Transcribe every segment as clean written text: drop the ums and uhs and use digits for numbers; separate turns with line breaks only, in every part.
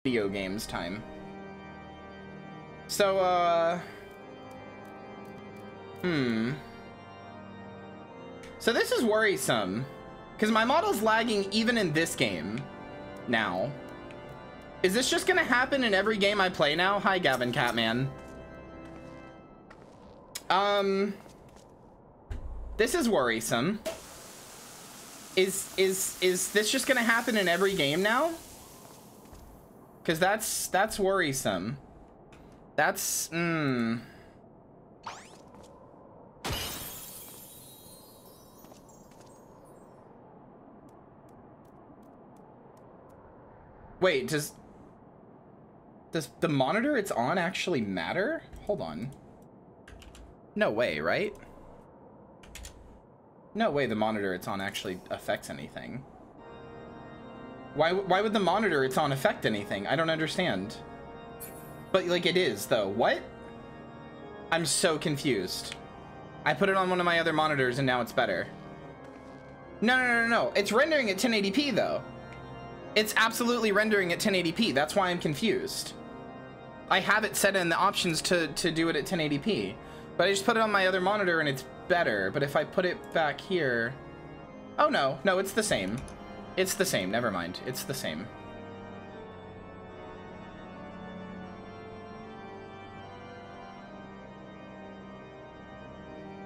video games time. So, So this is worrisome, because my model's lagging even in this game now. Is this just gonna happen in every game I play now? Hi, Gavin Catman. This is worrisome. Is this just gonna happen in every game now? Because that's worrisome. That's, Wait, does the monitor it's on actually matter? Hold on. No way, right? No way the monitor it's on actually affects anything. Why would the monitor it's on affect anything? I don't understand. But like it is though. What? I'm so confused. I put it on one of my other monitors and now it's better. No. It's rendering at 1080p though. It's absolutely rendering at 1080p. That's why I'm confused. I have it set in the options to do it at 1080p. But I just put it on my other monitor and it's better. But if I put it back here... Oh, no. No, it's the same. It's the same. Never mind. It's the same.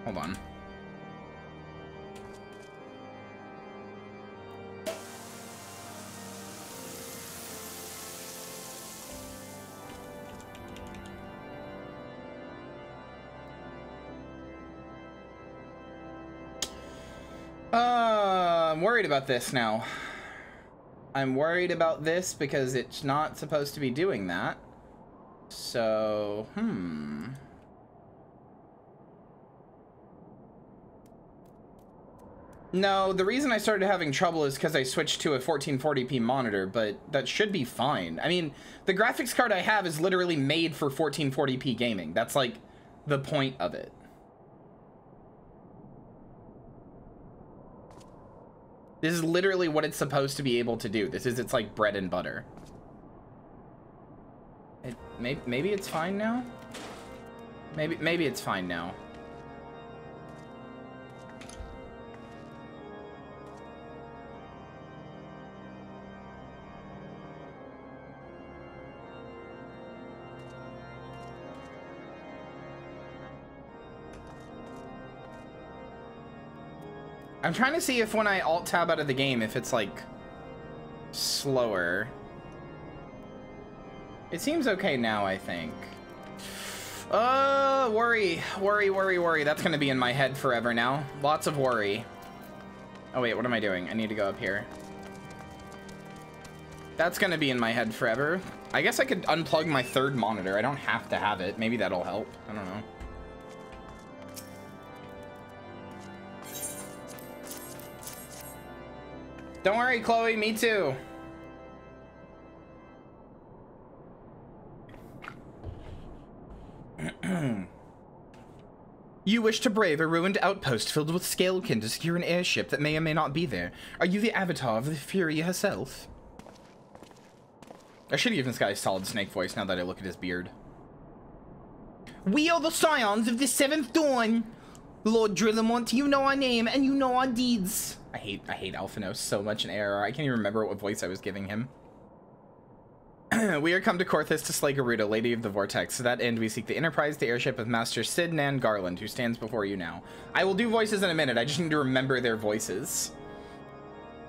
Hold on. I'm worried about this now. I'm worried about this because it's not supposed to be doing that. So, No, the reason I started having trouble is because I switched to a 1440p monitor, but that should be fine. I mean, the graphics card I have is literally made for 1440p gaming. That's like the point of it. This is literally what it's supposed to be able to do. This is its like bread and butter. Maybe it's fine now. Maybe it's fine now. I'm trying to see if when I alt tab out of the game, if it's like slower. It seems okay now, I think. Worry. That's gonna be in my head forever now. Lots of worry. Oh wait, what am I doing? I need to go up here. That's gonna be in my head forever. I guess I could unplug my third monitor. I don't have to have it. Maybe that'll help. I don't know. Don't worry, Chloe, me too. You wish to brave a ruined outpost filled with Scalekin to secure an airship that may or may not be there. Are you the avatar of the Fury herself? I should have given this guy a solid snake voice now that I look at his beard. We are the scions of the Seventh Dawn. Lord Drillamont, you know our name and you know our deeds. I hate Alphanos so much in ARR. I can't even remember what voice I was giving him. We are come to Korthus to slay Garuda, Lady of the Vortex. To that end, we seek the Enterprise, the airship of Master Sid Nan Garland, who stands before you now. I will do voices in a minute. I just need to remember their voices.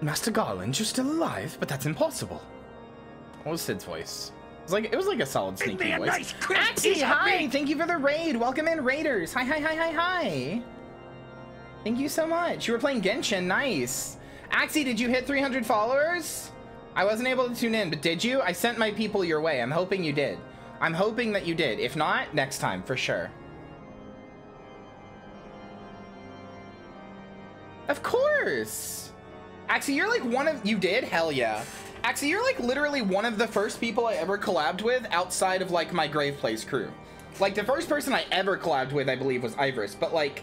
Master Garland, you're still alive, but that's impossible. What was Sid's voice? It was like a solid sneaky voice. Nice Axie, hi! Thank you for the raid. Welcome in, Raiders. Hi. Thank you so much. You were playing Genshin. Nice. Axie, did you hit 300 followers? I wasn't able to tune in, but did you? I sent my people your way. I'm hoping you did. I'm hoping that you did. If not, next time, for sure. Of course. Axie, you're like one of... You did? Hell yeah. Axie, you're like literally one of the first people I ever collabed with outside of like my Grave Place crew. Like the first person I ever collabed with, I believe, was Ivorus. But like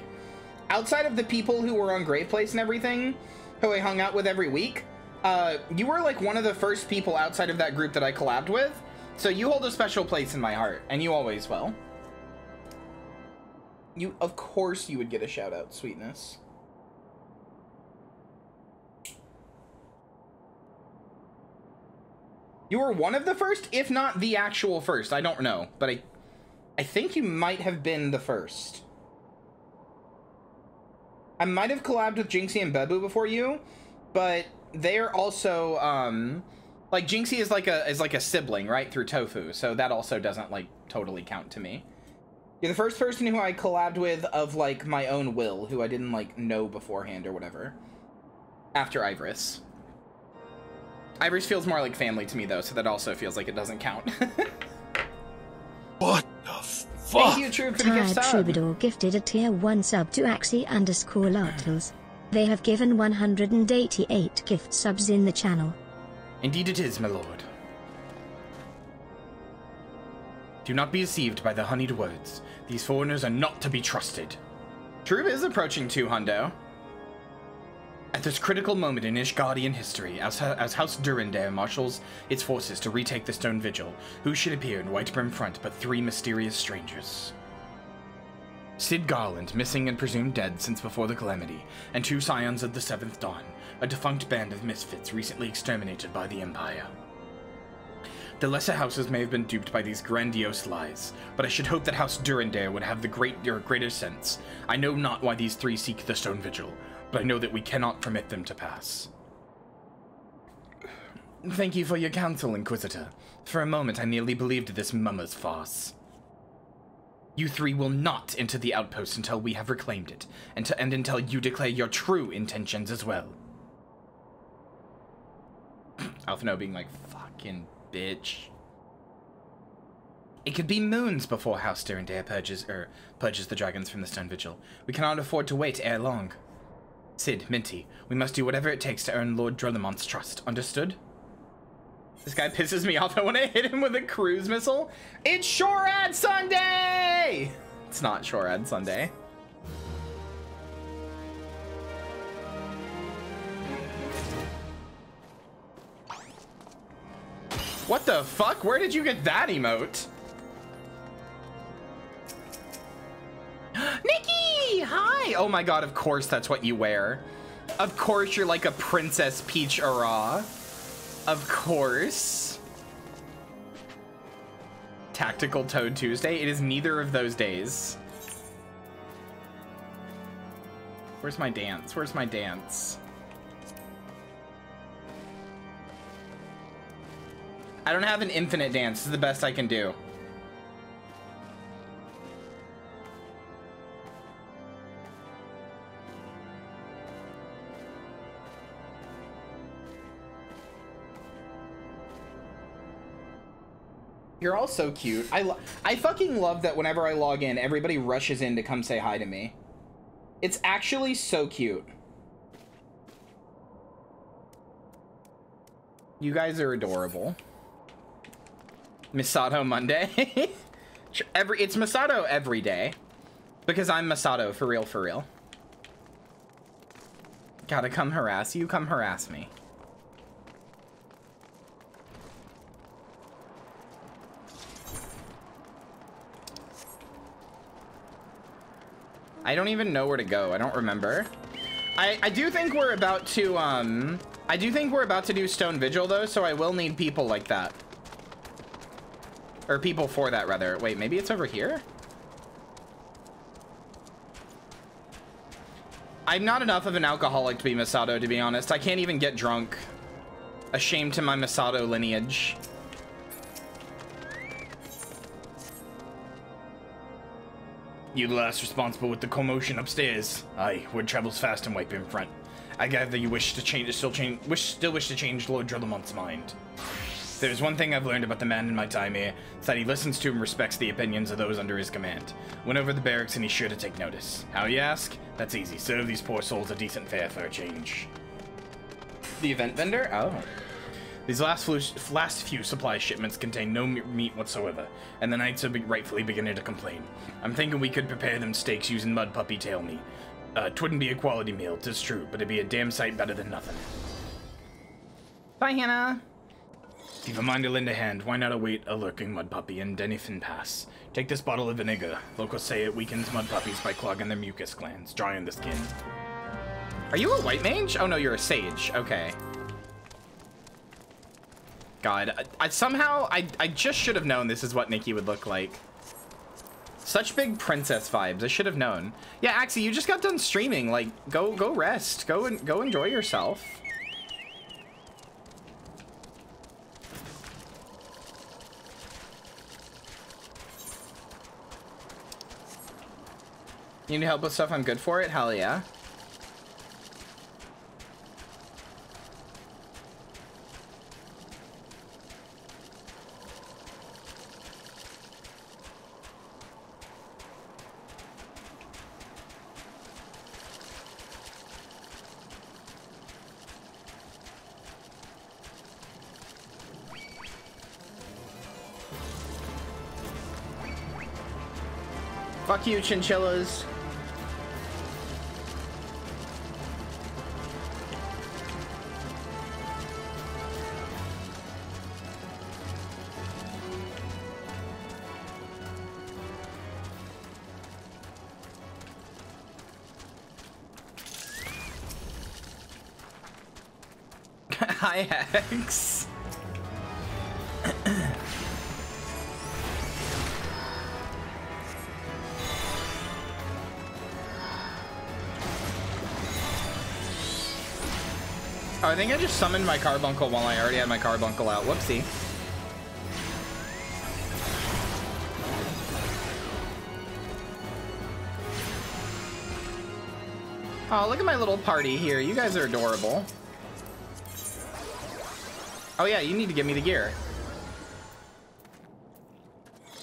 outside of the people who were on Grave Place and everything, who I hung out with every week, You were like one of the first people outside of that group that I collabed with, so you hold a special place in my heart, and you always will. Of course you would get a shout out, sweetness. You were one of the first, if not the actual first. I don't know, but I think you might have been the first. I might have collabed with Jinxie and Bebu before you, but they're also like Jinxie is like a sibling, right, through Tofu, so that also doesn't like totally count to me. You're the first person who I collabed with of like my own will, who I didn't like know beforehand or whatever. After Ivorous. Ivorous feels more like family to me though, so that also feels like it doesn't count.
What the fuck?
Thank you, Troop, for the gift sub.
Troubadour gifted a tier 1 sub to Axie_Lartles. They have given 188 gift subs in the channel.
Indeed it is, my lord. Do not be deceived by the honeyed words. These foreigners are not to be trusted. Troop is approaching 200. At this critical moment in Ishgardian history, as House Durandare marshals its forces to retake the Stone Vigil, who should appear in Whitebrim front but 3 mysterious strangers? Cid Garland, missing and presumed dead since before the Calamity, and 2 scions of the Seventh Dawn, a defunct band of misfits recently exterminated by the Empire. The lesser houses may have been duped by these grandiose lies, but I should hope that House Durandare would have the greater sense. I know not why these 3 seek the Stone Vigil, but I know that we cannot permit them to pass. Thank you for your counsel, Inquisitor. For a moment I nearly believed this mummer's farce. You 3 will not enter the outpost until we have reclaimed it, and until you declare your true intentions as well. Alphino being like, fucking bitch. It could be moons before House Durandare purges the dragons from the Stone Vigil. We cannot afford to wait ere long. Cid, Minty, we must do whatever it takes to earn Lord Drillemont's trust. Understood? This guy pisses me off. I want to hit him with a cruise missile. It's Shorad Sunday! It's not Shorad Sunday. What the fuck? Where did you get that emote? Nikki! Hi! Oh my god, of course that's what you wear. Of course you're like a Princess Peach Ara. Of course. Tactical Toad Tuesday? It is neither of those days. Where's my dance? Where's my dance? I don't have an infinite dance. This is the best I can do. You're all so cute. I fucking love that whenever I log in, everybody rushes in to come say hi to me. It's actually so cute. You guys are adorable. Misato Monday. It's Misato every day. Because I'm Misato, for real, for real. Gotta come harass you, come harass me. I don't even know where to go. I don't remember. I do think we're about to I do think we're about to do Stone Vigil though, so I will need people like that. Or people for that rather. Wait, maybe it's over here? I'm not enough of an alcoholic to be Misato, to be honest. I can't even get drunk. A shame to my Misato lineage. You the last responsible with the commotion upstairs. Aye, word travels fast and wipe in front. I gather you wish to still wish to change Lord Drillemont's mind. There's one thing I've learned about the man in my time here, it's that he listens to and respects the opinions of those under his command. Went over the barracks and he's sure to take notice. How, you ask? That's easy. Serve these poor souls a decent fare for a change. The event vendor? Oh. These last few supply shipments contain no meat whatsoever, and the knights are rightfully beginning to complain. I'm thinking we could prepare them steaks using mud puppy tail meat. 'Twouldn't be a quality meal, 'tis true, but it'd be a damn sight better than nothing. Bye, Hannah.
If you've a mind to lend a hand, why not await a lurking mud puppy in Denifin Pass? Take this bottle of vinegar. Locals say it weakens mud puppies by clogging their mucus glands, drying the skin.
Are you a white mage? Oh no, you're a sage. Okay. God, I just should have known this is what Nikki would look like. Such big princess vibes. I should have known. Yeah, Axie, you just got done streaming. Like, go rest. Go enjoy yourself. You need help with stuff? I'm good for it. Hell yeah. Fuck you, chinchillas. Hi, Hex. Oh, I think I just summoned my carbuncle while I already had my carbuncle out. Whoopsie. Oh, look at my little party here. You guys are adorable. Oh yeah, you need to give me the gear.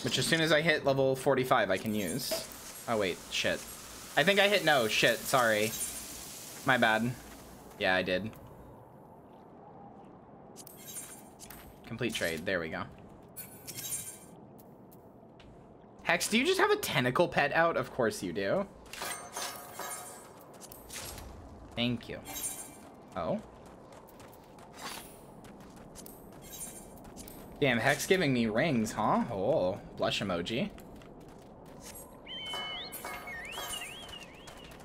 Which as soon as I hit level 45, I can use. Oh wait, shit. I think I hit no. Shit, sorry. My bad. Yeah, I did. Complete trade. There we go. Hex, do you just have a tentacle pet out? Of course you do. Thank you. Oh. Damn, Hex giving me rings, huh? Oh, blush emoji.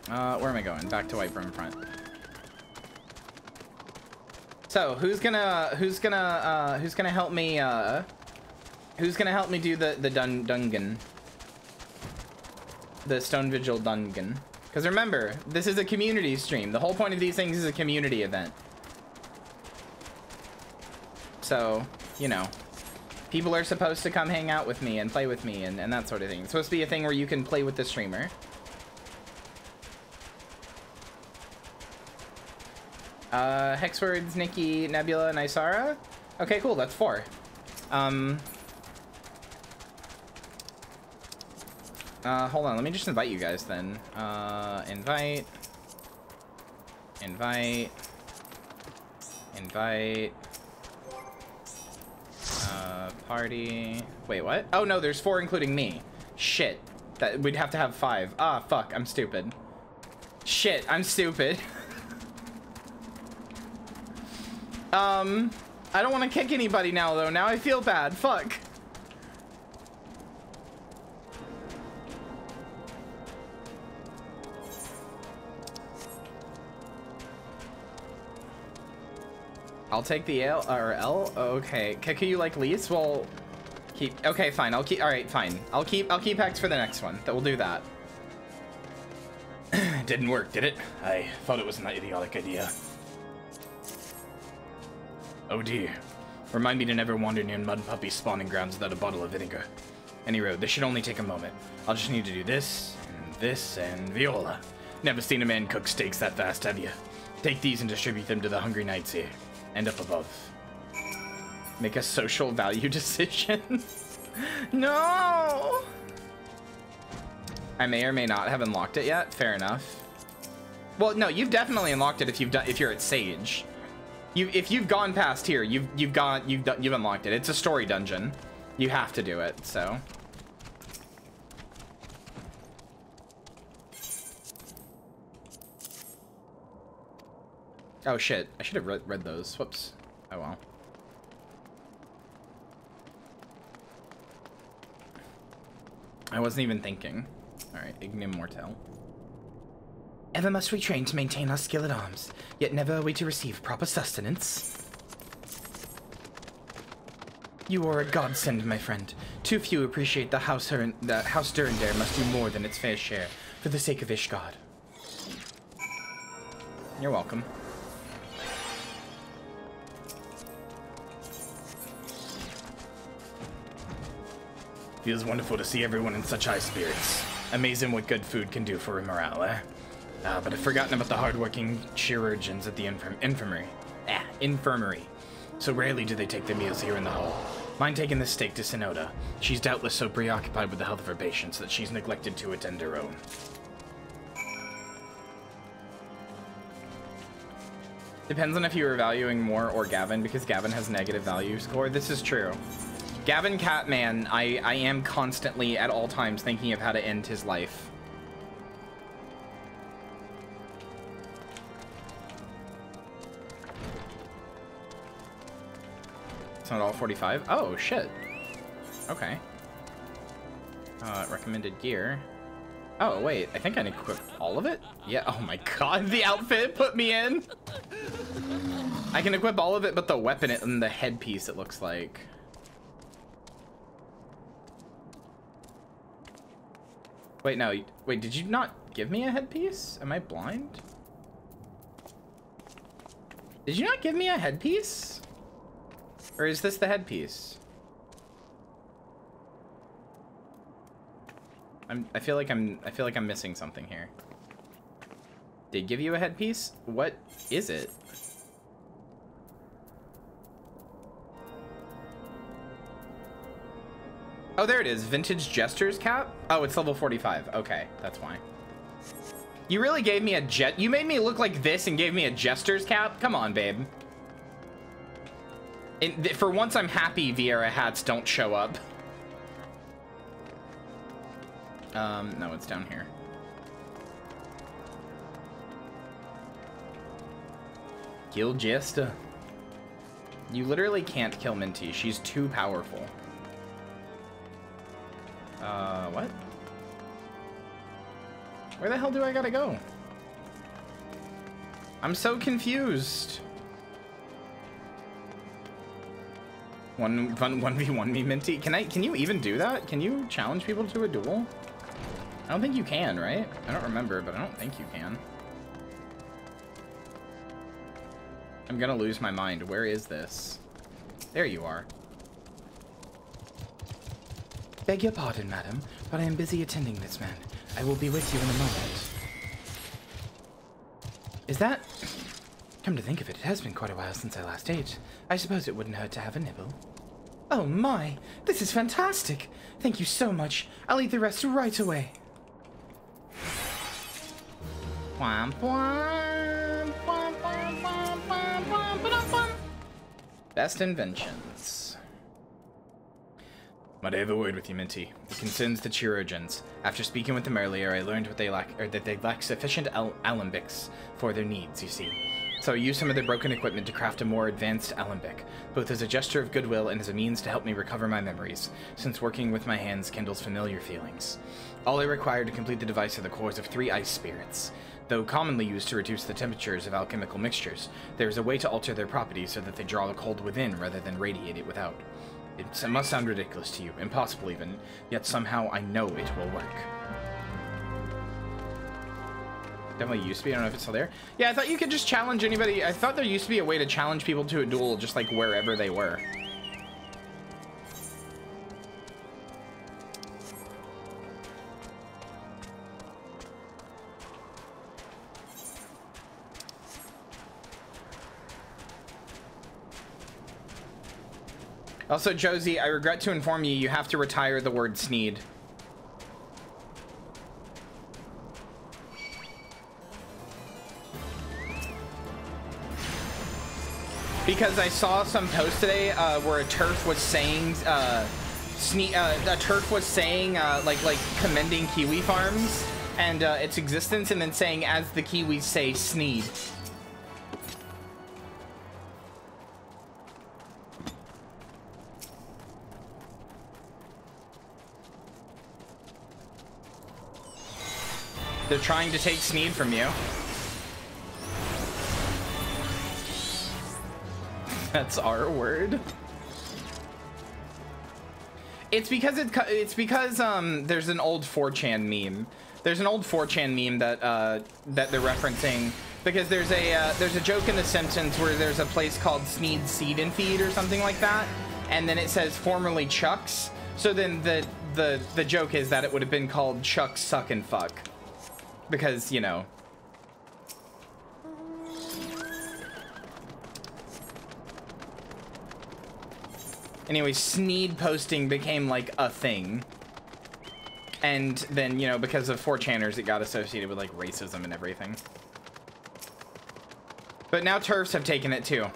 Where am I going? Back to White Brimfront. So, who's gonna help me, do the dungeon? The Stone Vigil dungeon. Because remember, this is a community stream. The whole point of these things is a community event. So, you know, people are supposed to come hang out with me and play with me and that sort of thing. It's supposed to be a thing where you can play with the streamer. Hexwords, Nikki, Nebula, and Isara. Okay, cool, that's 4. Hold on, let me just invite you guys then. Invite. Party. Wait, what? Oh no, there's 4 including me. Shit. That we'd have to have 5. Ah, fuck, I'm stupid. Shit, I'm stupid. I don't want to kick anybody now though. Now I feel bad. Fuck. I'll take the L or L. Okay. Can you like lease? Well, keep. Okay, fine. I'll keep. All right, fine. I'll keep Hex for the next one. That we'll do that.
Didn't work, did it? I thought it was an idiotic idea. Oh dear. Remind me to never wander near mud puppy spawning grounds without a bottle of vinegar. Any road. This should only take a moment. I'll just need to do this, and Viola. Never seen a man cook steaks that fast, have you? Take these and distribute them to the hungry knights here. And up above.
Make a social value decision. No! I may or may not have unlocked it yet. Fair enough. Well, no, you've definitely unlocked it if you're at Sage. If you've gone past here, you've unlocked it. It's a story dungeon. You have to do it, so. Oh shit, I should have read those. Whoops. Oh well. I wasn't even thinking. Alright, Ignim Mortel.
Ever must we train to maintain our skill at arms, yet never are we to receive proper sustenance. You are a godsend, my friend. Too few appreciate the House Durandare must do more than its fair share for the sake of Ishgard.
You're welcome.
Feels wonderful to see everyone in such high spirits. Amazing what good food can do for morale, eh? But I've forgotten about the hard-working chirurgeons at the infirmary. Infirmary. So rarely do they take their meals here in the hall. Mind taking this steak to Synoda? She's doubtless so preoccupied with the health of her patients that she's neglected to attend her own.
Depends on if you were valuing more or Gavin, because Gavin has negative value score. This is true. Gavin Catman, I am constantly at all times thinking of how to end his life. It's not all 45. Oh, shit. Okay. Recommended gear. Oh, wait. I think I can equip all of it? Yeah. Oh my god. The outfit put me in. I can equip all of it, but the weapon and the headpiece, it looks like. Wait, no. Wait, did you not give me a headpiece? Am I blind? Did you not give me a headpiece? Or is this the headpiece? I feel like I'm missing something here. Did give you a headpiece? What is it? Oh, there it is. Vintage Jester's cap? Oh, it's level 45. Okay, that's why. You really gave me a you made me look like this and gave me a Jester's cap? Come on, babe. For once, I'm happy Viera hats don't show up. No, it's down here. Kill Jester. You literally can't kill Minty. She's too powerful. What? Where the hell do I gotta go? I'm so confused. 1v1 me, Minty. Can you even do that? Can you challenge people to a duel? I don't think you can, right? I don't remember, but I don't think you can. I'm gonna lose my mind. Where is this? There you are.
Beg your pardon, madam, but I am busy attending this man. I will be with you in a moment. Is that... Come to think of it, it has been quite a while since I last ate. I suppose it wouldn't hurt to have a nibble. Oh my! This is fantastic! Thank you so much. I'll eat the rest right away.
Best inventions.
Might I have a word with you, Minty? It concerns the chirurgeons. After speaking with them earlier, I learned what they lack, or that they lack sufficient alembics for their needs, you see. So I used some of their broken equipment to craft a more advanced alembic, both as a gesture of goodwill and as a means to help me recover my memories, since working with my hands kindles familiar feelings. All I require to complete the device are the cores of 3 ice spirits. Though commonly used to reduce the temperatures of alchemical mixtures, there is a way to alter their properties so that they draw the cold within rather than radiate it without. It must sound ridiculous to you, impossible even, yet somehow I know it will work. Definitely used to be, I don't know if it's still there. Yeah, I thought you could just challenge anybody. I thought there used to be a way to challenge people to a duel just like wherever they were. Also, Josie, I regret to inform you, you have to retire the word Sneed. Because I saw some post today where a turf was saying, like commending Kiwi farms and its existence, and then saying, as the Kiwis say, Sneed.
They're trying to take Sneed from you. That's our word. It's because there's an old 4chan meme. There's an old 4chan meme that that they're referencing because there's a joke in The Simpsons where there's a place called Sneed's Seed and Feed or something like that, and then it says formerly Chuck's. So then the joke is that it would have been called Chuck's Suck and Fuck because, you know. Anyway, Sneed posting became like a thing. And then, you know, because of 4chaners, it got associated with like racism and everything. But now TERFs have taken it too.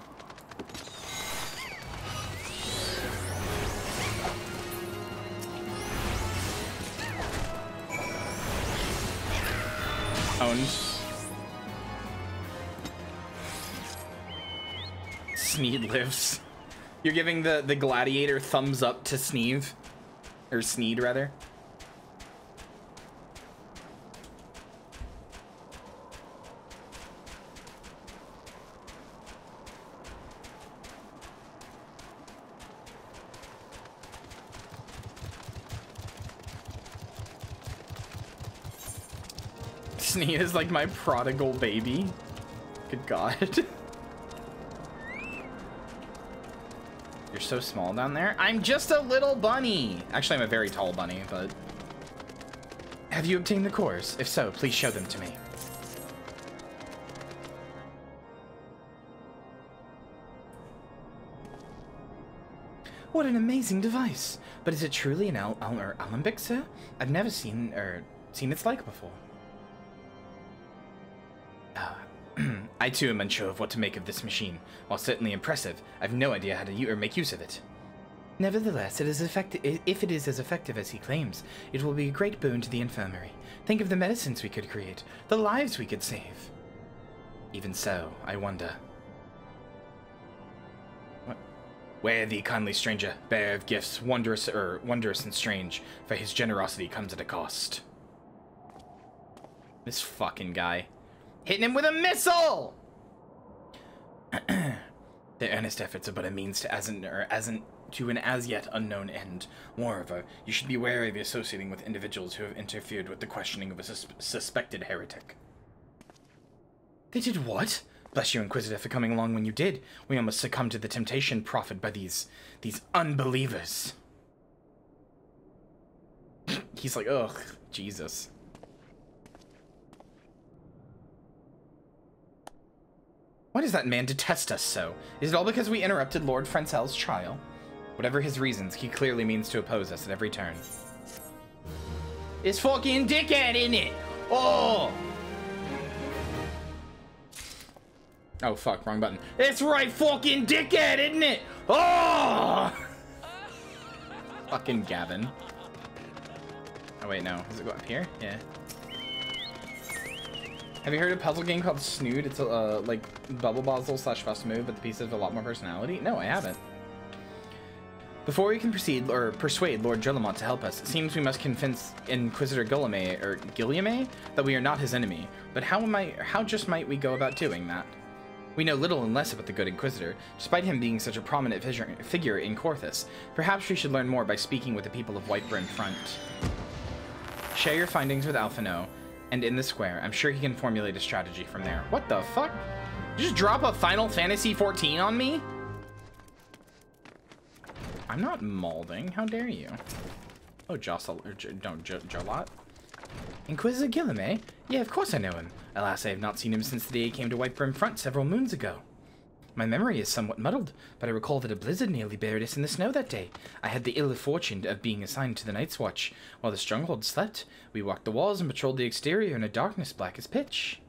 Owned. Sneed lives. You're giving the gladiator thumbs up to Sneed. Or Sneed, rather. Sneed is like my prodigal baby. Good God. You're so small down there. I'm just a little bunny. Actually, I'm a very tall bunny, but... Have you obtained the cores? If so, please show them to me. What an amazing device. But is it truly an alembic, sir? I've never seen its like before. I too am unsure of what to make of this machine. While certainly impressive, I've no idea how to make use of it. Nevertheless, if it is as effective as he claims, it will be a great boon to the infirmary. Think of the medicines we could create, the lives we could save. Even so, I wonder. What? Where thee, kindly stranger, bearer of gifts, wondrous and strange, for his generosity comes at a cost. This fucking guy. Hitting him with a missile! Their earnest efforts are but a means to an as yet unknown end. Moreover, you should be wary of associating with individuals who have interfered with the questioning of a suspected heretic. They did what? Bless you, Inquisitor, for coming along when you did. We almost succumbed to the temptation proffered by these unbelievers. He's like, ugh, Jesus. Why does that man detest us so? Is it all because we interrupted Lord Frenzel's trial? Whatever his reasons, he clearly means to oppose us at every turn. It's fucking dickhead, isn't it? Oh! Oh, fuck, wrong button. It's right fucking dickhead, isn't it? Oh! Fucking Gavin. Oh, wait, no. Does it go up here? Yeah. Have you heard of a puzzle game called Snood? It's like Bubble Bozzle / Fuss Move, but the pieces have a lot more personality? No, I haven't. Before we can proceed or persuade Lord Drillamont to help us, it seems we must convince Inquisitor Guillaume that we are not his enemy. But how just might we go about doing that? We know little and less about the good Inquisitor, despite him being such a prominent figure in Corthus. Perhaps we should learn more by speaking with the people of Whiteburn Front. Share your findings with Alphino. And in the square, I'm sure he can formulate a strategy from there. What the fuck? Just drop a Final Fantasy XIV on me? I'm not molding. How dare you? Oh, Jolot. Inquisitor Guillaume? Yeah, of course I know him. Alas, I have not seen him since the day he came to Whiteburn Front several moons ago. My memory is somewhat muddled, but I recall that a blizzard nearly buried us in the snow that day. I had the ill fortune of being assigned to the Night's Watch. While the stronghold slept, we walked the walls and patrolled the exterior in a darkness black as pitch.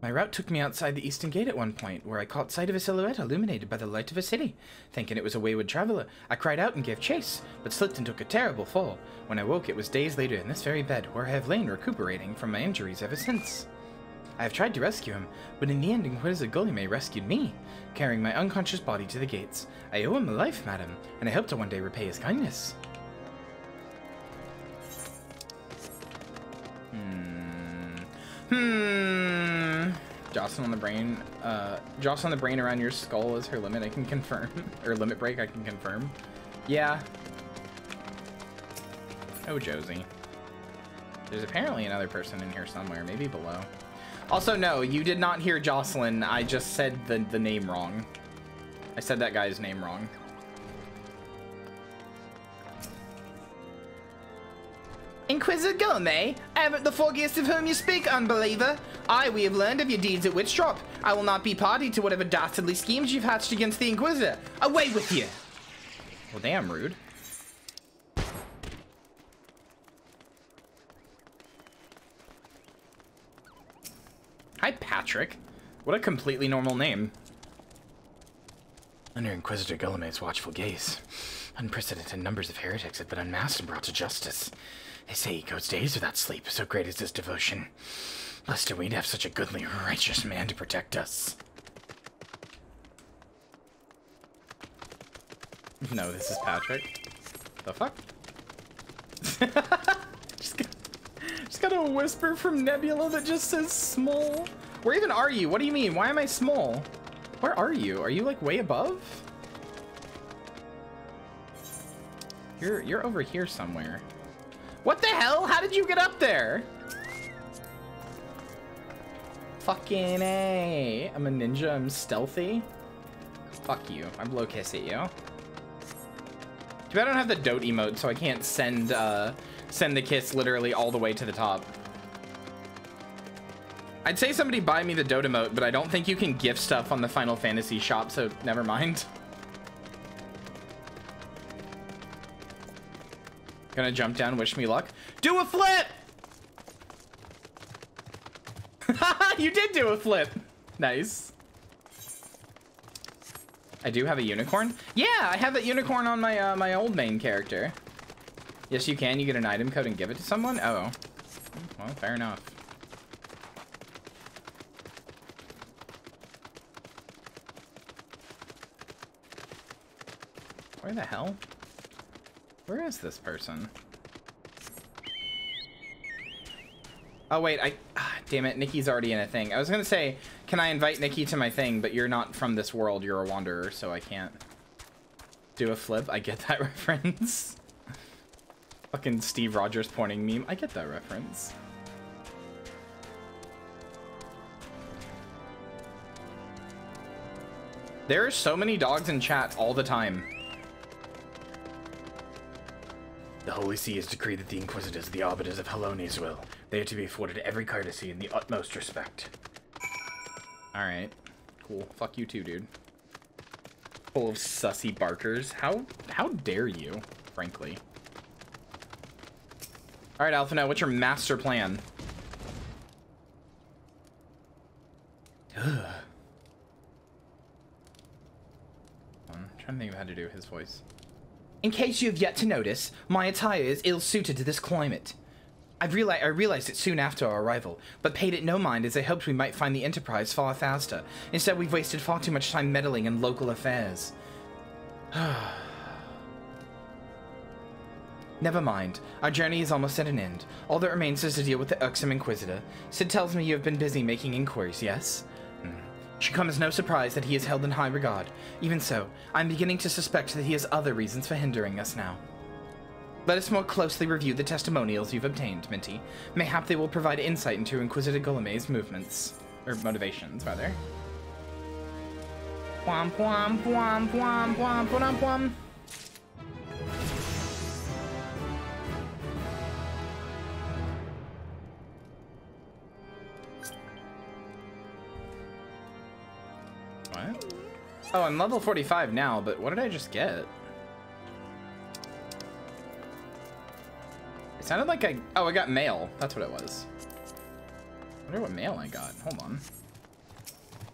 My route took me outside the eastern gate at one point, where I caught sight of a silhouette illuminated by the light of a city. Thinking it was a wayward traveler, I cried out and gave chase, but slipped and took a terrible fall. When I woke, it was days later in this very bed, where I have lain recuperating from my injuries ever since. I have tried to rescue him, but in the end Inquisitor Guillaume rescued me, carrying my unconscious body to the gates. I owe him a life, madam, and I hope to one day repay his kindness. Jostle on the brain. Jostle on the brain around your skull is her limit, I can confirm. Or limit break, I can confirm. Yeah. Oh, Josie. There's apparently another person in here somewhere, maybe below. Also, no, you did not hear Jocelyn. I just said the name wrong. I said that guy's name wrong. Inquisitor Gourmet, I haven't the foggiest of whom you speak, unbeliever. We have learned of your deeds at Witchdrop. I will not be party to whatever dastardly schemes you've hatched against the Inquisitor. Away with you! Well, damn rude. Hi, Patrick. What a completely normal name.
Under Inquisitor Guillemets' watchful gaze, unprecedented numbers of heretics have been unmasked and brought to justice. They say he goes days without sleep, so great is his devotion. Blessed are we to have such a goodly, righteous man to protect us.
No, this is Patrick. The fuck? just got a whisper from Nebula that just says small. Where even are you? What do you mean? Why am I small? Where are you? Are you like way above? You're over here somewhere. What the hell? How did you get up there? Fucking A. I'm a ninja. I'm stealthy. Fuck you. I blow kiss at you. Too bad I don't have the dote emote, so I can't send the kiss literally all the way to the top. I'd say somebody buy me the dote emote, but I don't think you can gift stuff on the Final Fantasy shop, so never mind. Gonna jump down, wish me luck. Do a flip! You did do a flip! Nice. I do have a unicorn? Yeah, I have that unicorn on my my old main character. Yes, you can. You get an item code and give it to someone? Oh. Well, fair enough. Where the hell? Where is this person? Oh, wait, damn it, Nikki's already in a thing. I was gonna say, can I invite Nikki to my thing, but you're not from this world, you're a wanderer, so I can't do a flip. I get that reference. Fucking Steve Rogers pointing meme. I get that reference. There are so many dogs in chat all the time.
The Holy See has decreed that the Inquisitors, the arbiters of Hallone's will. They are to be afforded every courtesy and the utmost respect.
Alright. Cool. Fuck you too, dude. Full of sussy barkers. How dare you, frankly. Alright, Alphino, what's your master plan? I'm trying to think of how to do his voice. In case you have yet to notice, my attire is ill-suited to this climate. I realized it soon after our arrival, but paid it no mind as I hoped we might find the Enterprise far faster. Instead, we've wasted far too much time meddling in local affairs. Never mind. Our journey is almost at an end. All that remains is to deal with the irksome Inquisitor. Sid tells me you have been busy making inquiries, yes? Should come as no surprise that he is held in high regard. Even so, I'm beginning to suspect that he has other reasons for hindering us now. Let us more closely review the testimonials you've obtained, Minty. Mayhap they will provide insight into Inquisitor Guillemets' movements. Or motivations, rather. Pwam pwam pwam pwam pwam pwam pwam. What? Oh, I'm level 45 now, but what did I just get? It sounded like I got mail. That's what it was. I wonder what mail I got. Hold on.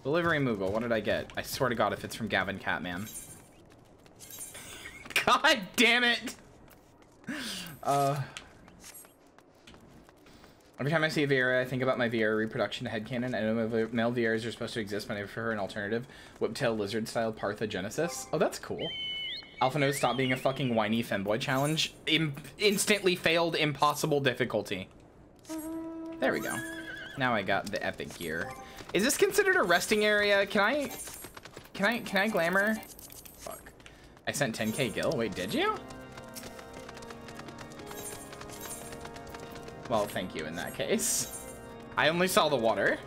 Delivery Moogle. What did I get? I swear to God if it's from Gavin Catman. God damn it! Every time I see a Viera, I think about my Viera reproduction headcanon. I know male Vieras are supposed to exist, but I prefer an alternative. Whiptail lizard-style Parthogenesis. Oh, that's cool. Alphino, stop being a fucking whiny femboy challenge. Instantly failed impossible difficulty. There we go. Now I got the epic gear. Is this considered a resting area? Can I glamour? Fuck. I sent 10k gil. Wait, did you? Well, thank you in that case. I only saw the water.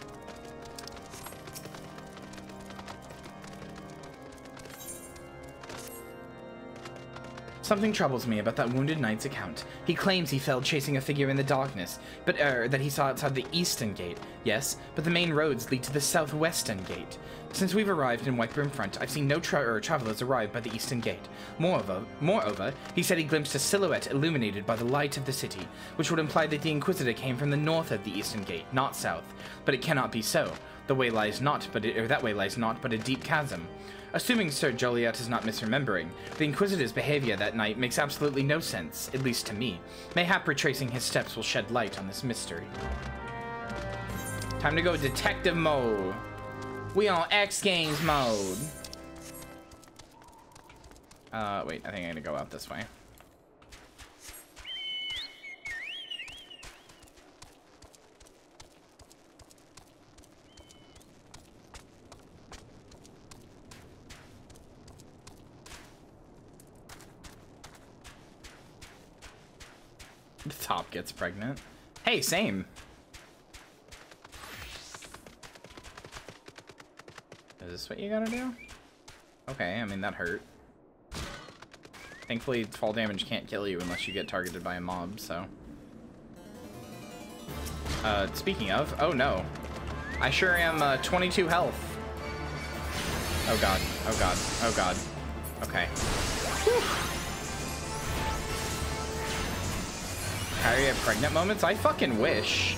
Something troubles me about that wounded knight's account. He claims he fell chasing a figure in the darkness, but that he saw outside the eastern gate. Yes, but the main roads lead to the southwestern gate. Since we've arrived in Whitebrim Front, I've seen no travelers arrive by the eastern gate. Moreover, he said he glimpsed a silhouette illuminated by the light of the city, which would imply that the Inquisitor came from the north of the eastern gate, not south. But it cannot be so. That way lies not but a deep chasm. Assuming Sir Joliet is not misremembering, the Inquisitor's behavior that night makes absolutely no sense, at least to me. Mayhap retracing his steps will shed light on this mystery. Time to go detective mode. We on X Games mode. Wait, I think I'm gonna go out this way. The top gets pregnant. Hey, same. Is this what you gotta do? Okay, I mean, that hurt. Thankfully, fall damage can't kill you unless you get targeted by a mob, so. Speaking of, oh no. I sure am 22 health. Oh god, oh god, oh god. Okay. Whew. Kyria pregnant moments? I fucking wish.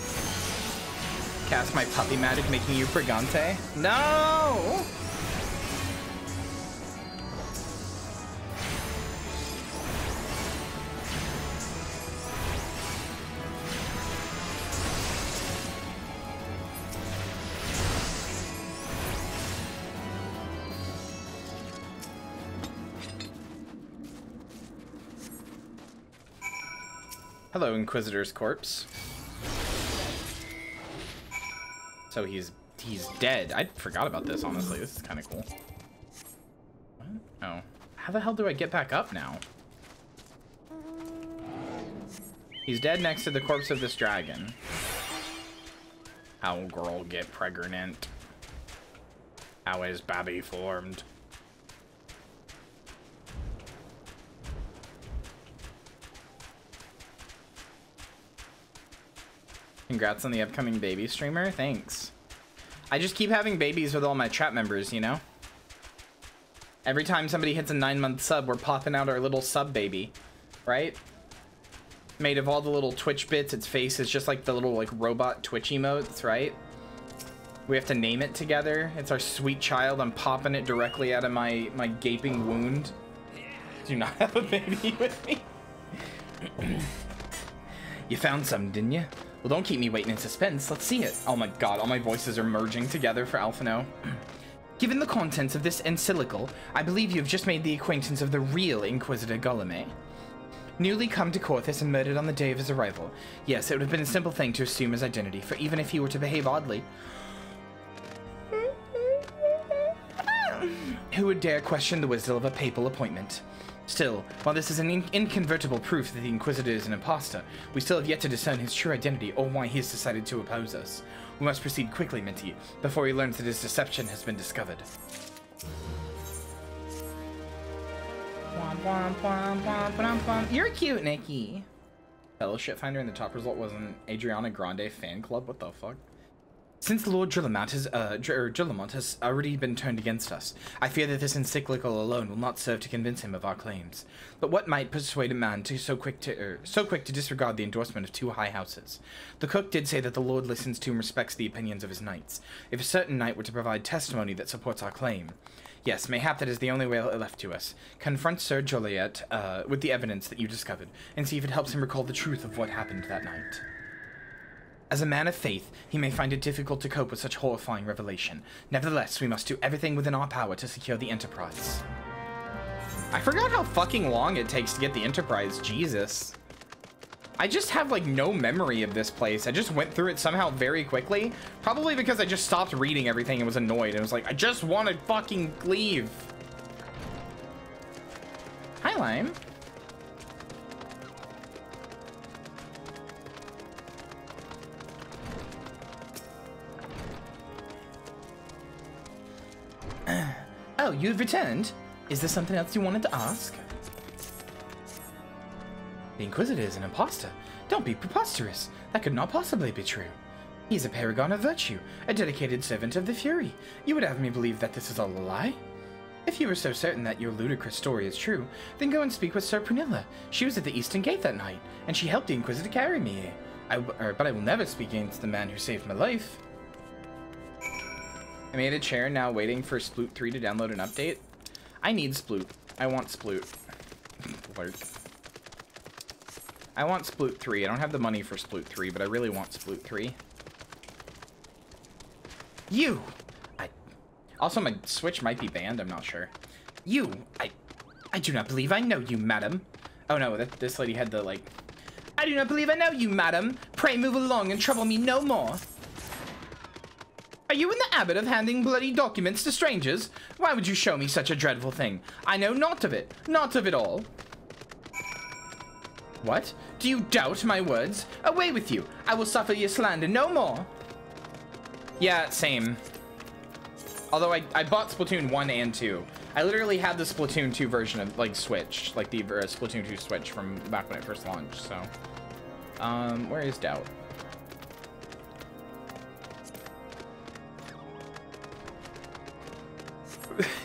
Cast my puppy magic, making you Pregante? No! Hello, Inquisitor's corpse. So he's dead. I forgot about this, honestly. This is kind of cool. What? Oh. How the hell do I get back up now? He's dead next to the corpse of this dragon. How girl get pregnant? How is Babby formed? Congrats on the upcoming baby streamer. Thanks. I just keep having babies with all my chat members, you know? Every time somebody hits a 9-month sub, we're popping out our little sub baby, right? Made of all the little Twitch bits. Its face is just like the little like robot Twitch emotes, right? We have to name it together. It's our sweet child. I'm popping it directly out of my gaping wound. Do not have a baby with me. You found some, didn't you? Well, don't keep me waiting in suspense. Let's see it. Oh my god, all my voices are merging together for Alphino. Given the contents of this encyclical, I believe you have just made the acquaintance of the real Inquisitor Gullime. Newly come to Corthus and murdered on the day of his arrival. Yes, it would have been a simple thing to assume his identity, for even if he were to behave oddly, who would dare question the wisdom of a papal appointment? Still, while this is an incontrovertible proof that the Inquisitor is an impostor, we still have yet to discern his true identity or why he has decided to oppose us. We must proceed quickly, Minty, before he learns that his deception has been discovered. You're cute, Nikki. Fellowship Finder in the top result was an Adriana Grande fan club? What the fuck? Since the Lord Drillamont has already been turned against us, I fear that this encyclical alone will not serve to convince him of our claims. But what might persuade a man to so quick to disregard the endorsement of two high houses? The cook did say that the Lord listens to and respects the opinions of his knights. If a certain knight were to provide testimony that supports our claim, yes, mayhap that is the only way left to us. Confront Sir Joliet with the evidence that you discovered, and see if it helps him recall the truth of what happened that night. As a man of faith, he may find it difficult to cope with such horrifying revelation. Nevertheless, we must do everything within our power to secure the Enterprise. I forgot how fucking long it takes to get the Enterprise, Jesus. I just have like no memory of this place. I just went through it somehow very quickly. Probably because I just stopped reading everything and was annoyed. It was like, I just want to fucking leave. Hi, Lime. Oh, you've returned? Is there something else you wanted to ask? The Inquisitor is an imposter. Don't be preposterous. That could not possibly be true. He is a paragon of virtue, a dedicated servant of the Fury. You would have me believe that this is all a lie? If you were so certain that your ludicrous story is true, then go and speak with Sir Prunilla. She was at the Eastern Gate that night, and she helped the Inquisitor carry me here. But I will never speak against the man who saved my life. I made a chair, now waiting for Sploot 3 to download an update. I need Sploot. I want Sploot. Lurk. I want Sploot 3. I don't have the money for Sploot 3, but I really want Sploot 3. You! Also, my Switch might be banned, I'm not sure. You! I do not believe I know you, madam. Oh no, this lady had the, like... I do not believe I know you, madam. Pray move along and trouble me no more. Are you in the habit of handing bloody documents to strangers? Why would you show me such a dreadful thing? I know not of it. Not of it all. What? Do you doubt my words? Away with you. I will suffer your slander no more. Yeah, same. Although I bought Splatoon 1 and 2. I literally had the Splatoon 2 version of, like, Switch. Like, the Splatoon 2 Switch from back when it first launched, so. Where is Doubt?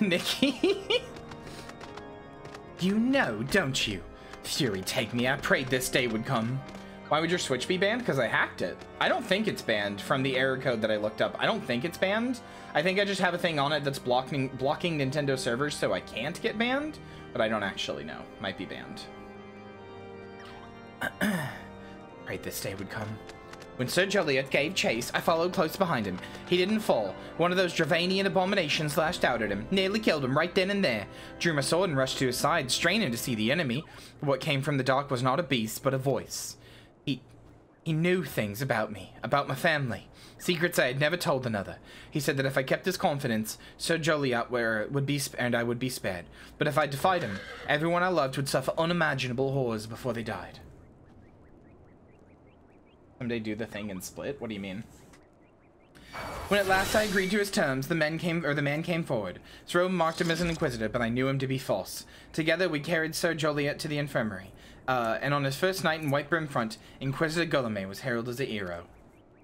Nikki? You know, don't you? Fury take me, I prayed this day would come. Why would your Switch be banned? Because I hacked it. I don't think it's banned from the error code that I looked up. I don't think it's banned. I think I just have a thing on it that's blocking Nintendo servers so I can't get banned, but I don't actually know. Might be banned. Prayed this day would come. When Sir Joliet gave chase, I followed close behind him. He didn't fall. One of those Dravanian abominations lashed out at him, nearly killed him right then and there. Drew my sword and rushed to his side, straining to see the enemy. What came from the dark was not a beast, but a voice. He knew things about me, about my family. Secrets I had never told another. He said that if I kept his confidence, Sir Joliet would be spared. But if I defied him, everyone I loved would suffer unimaginable horrors before they died. Someday do the thing and split? What do you mean? When at last I agreed to his terms, the man came forward. Throne marked him as an inquisitor, but I knew him to be false. Together we carried Sir Joliet to the infirmary. And on his first night in White Brim Front, Inquisitor Guillaume was heralded as a hero.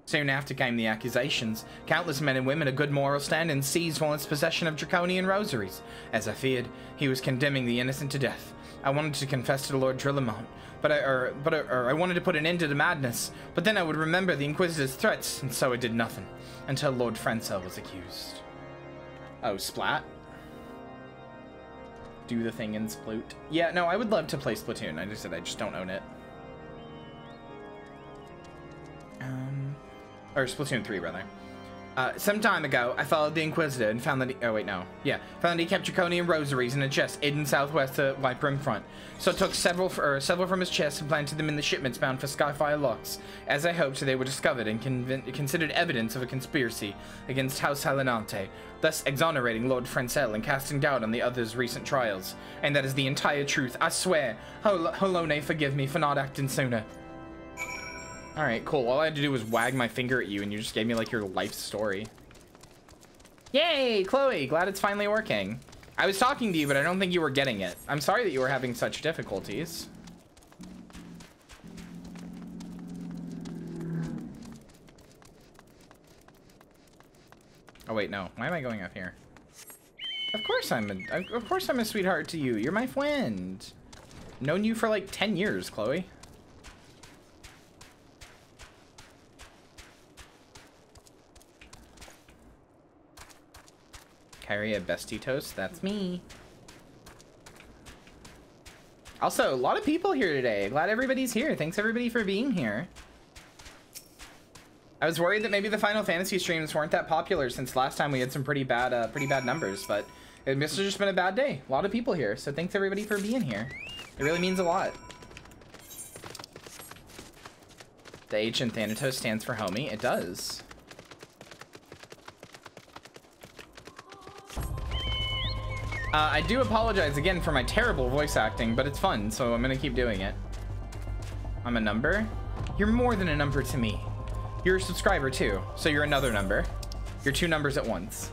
Soon after came the accusations. Countless men and women of good moral standing seized while in possession of draconian rosaries. As I feared, he was condemning the innocent to death. I wanted to confess to Lord Trillamont, but I wanted to put an end to the madness. But then I would remember the Inquisitor's threats, and so I did nothing until Lord Francel was accused. Oh, Splat. Do the thing in Sploot. Yeah, no, I would love to play Splatoon. I just don't own it. Or Splatoon 3, rather. Some time ago, I followed the Inquisitor and found that found that he kept draconian rosaries in a chest hidden southwest of White Brim Front. So I took several from his chest and planted them in the shipments bound for Skyfire Locks. As I hoped, they were discovered and considered evidence of a conspiracy against House Halinante, thus exonerating Lord Francel and casting doubt on the others' recent trials. And that is the entire truth, I swear. Holone, forgive me for not acting sooner. Alright, cool. All I had to do was wag my finger at you and you just gave me, like, your life story. Yay, Chloe! Glad it's finally working. I was talking to you, but I don't think you were getting it. I'm sorry that you were having such difficulties. Oh, wait, no. Why am I going up here? Of course I'm a sweetheart to you. You're my friend. Known you for, like, 10 years, Chloe. Kyria Thanatos, that's me. Also, a lot of people here today. Glad everybody's here. Thanks everybody for being here. I was worried that maybe the Final Fantasy streams weren't that popular since last time we had some pretty bad numbers, but it must have just been a bad day. A lot of people here, so thanks everybody for being here. It really means a lot. The H in Thanatos stands for homie. It does. I do apologize again for my terrible voice acting, but it's fun, so I'm gonna keep doing it. I'm a number? You're more than a number to me. You're a subscriber too, so you're another number. You're two numbers at once.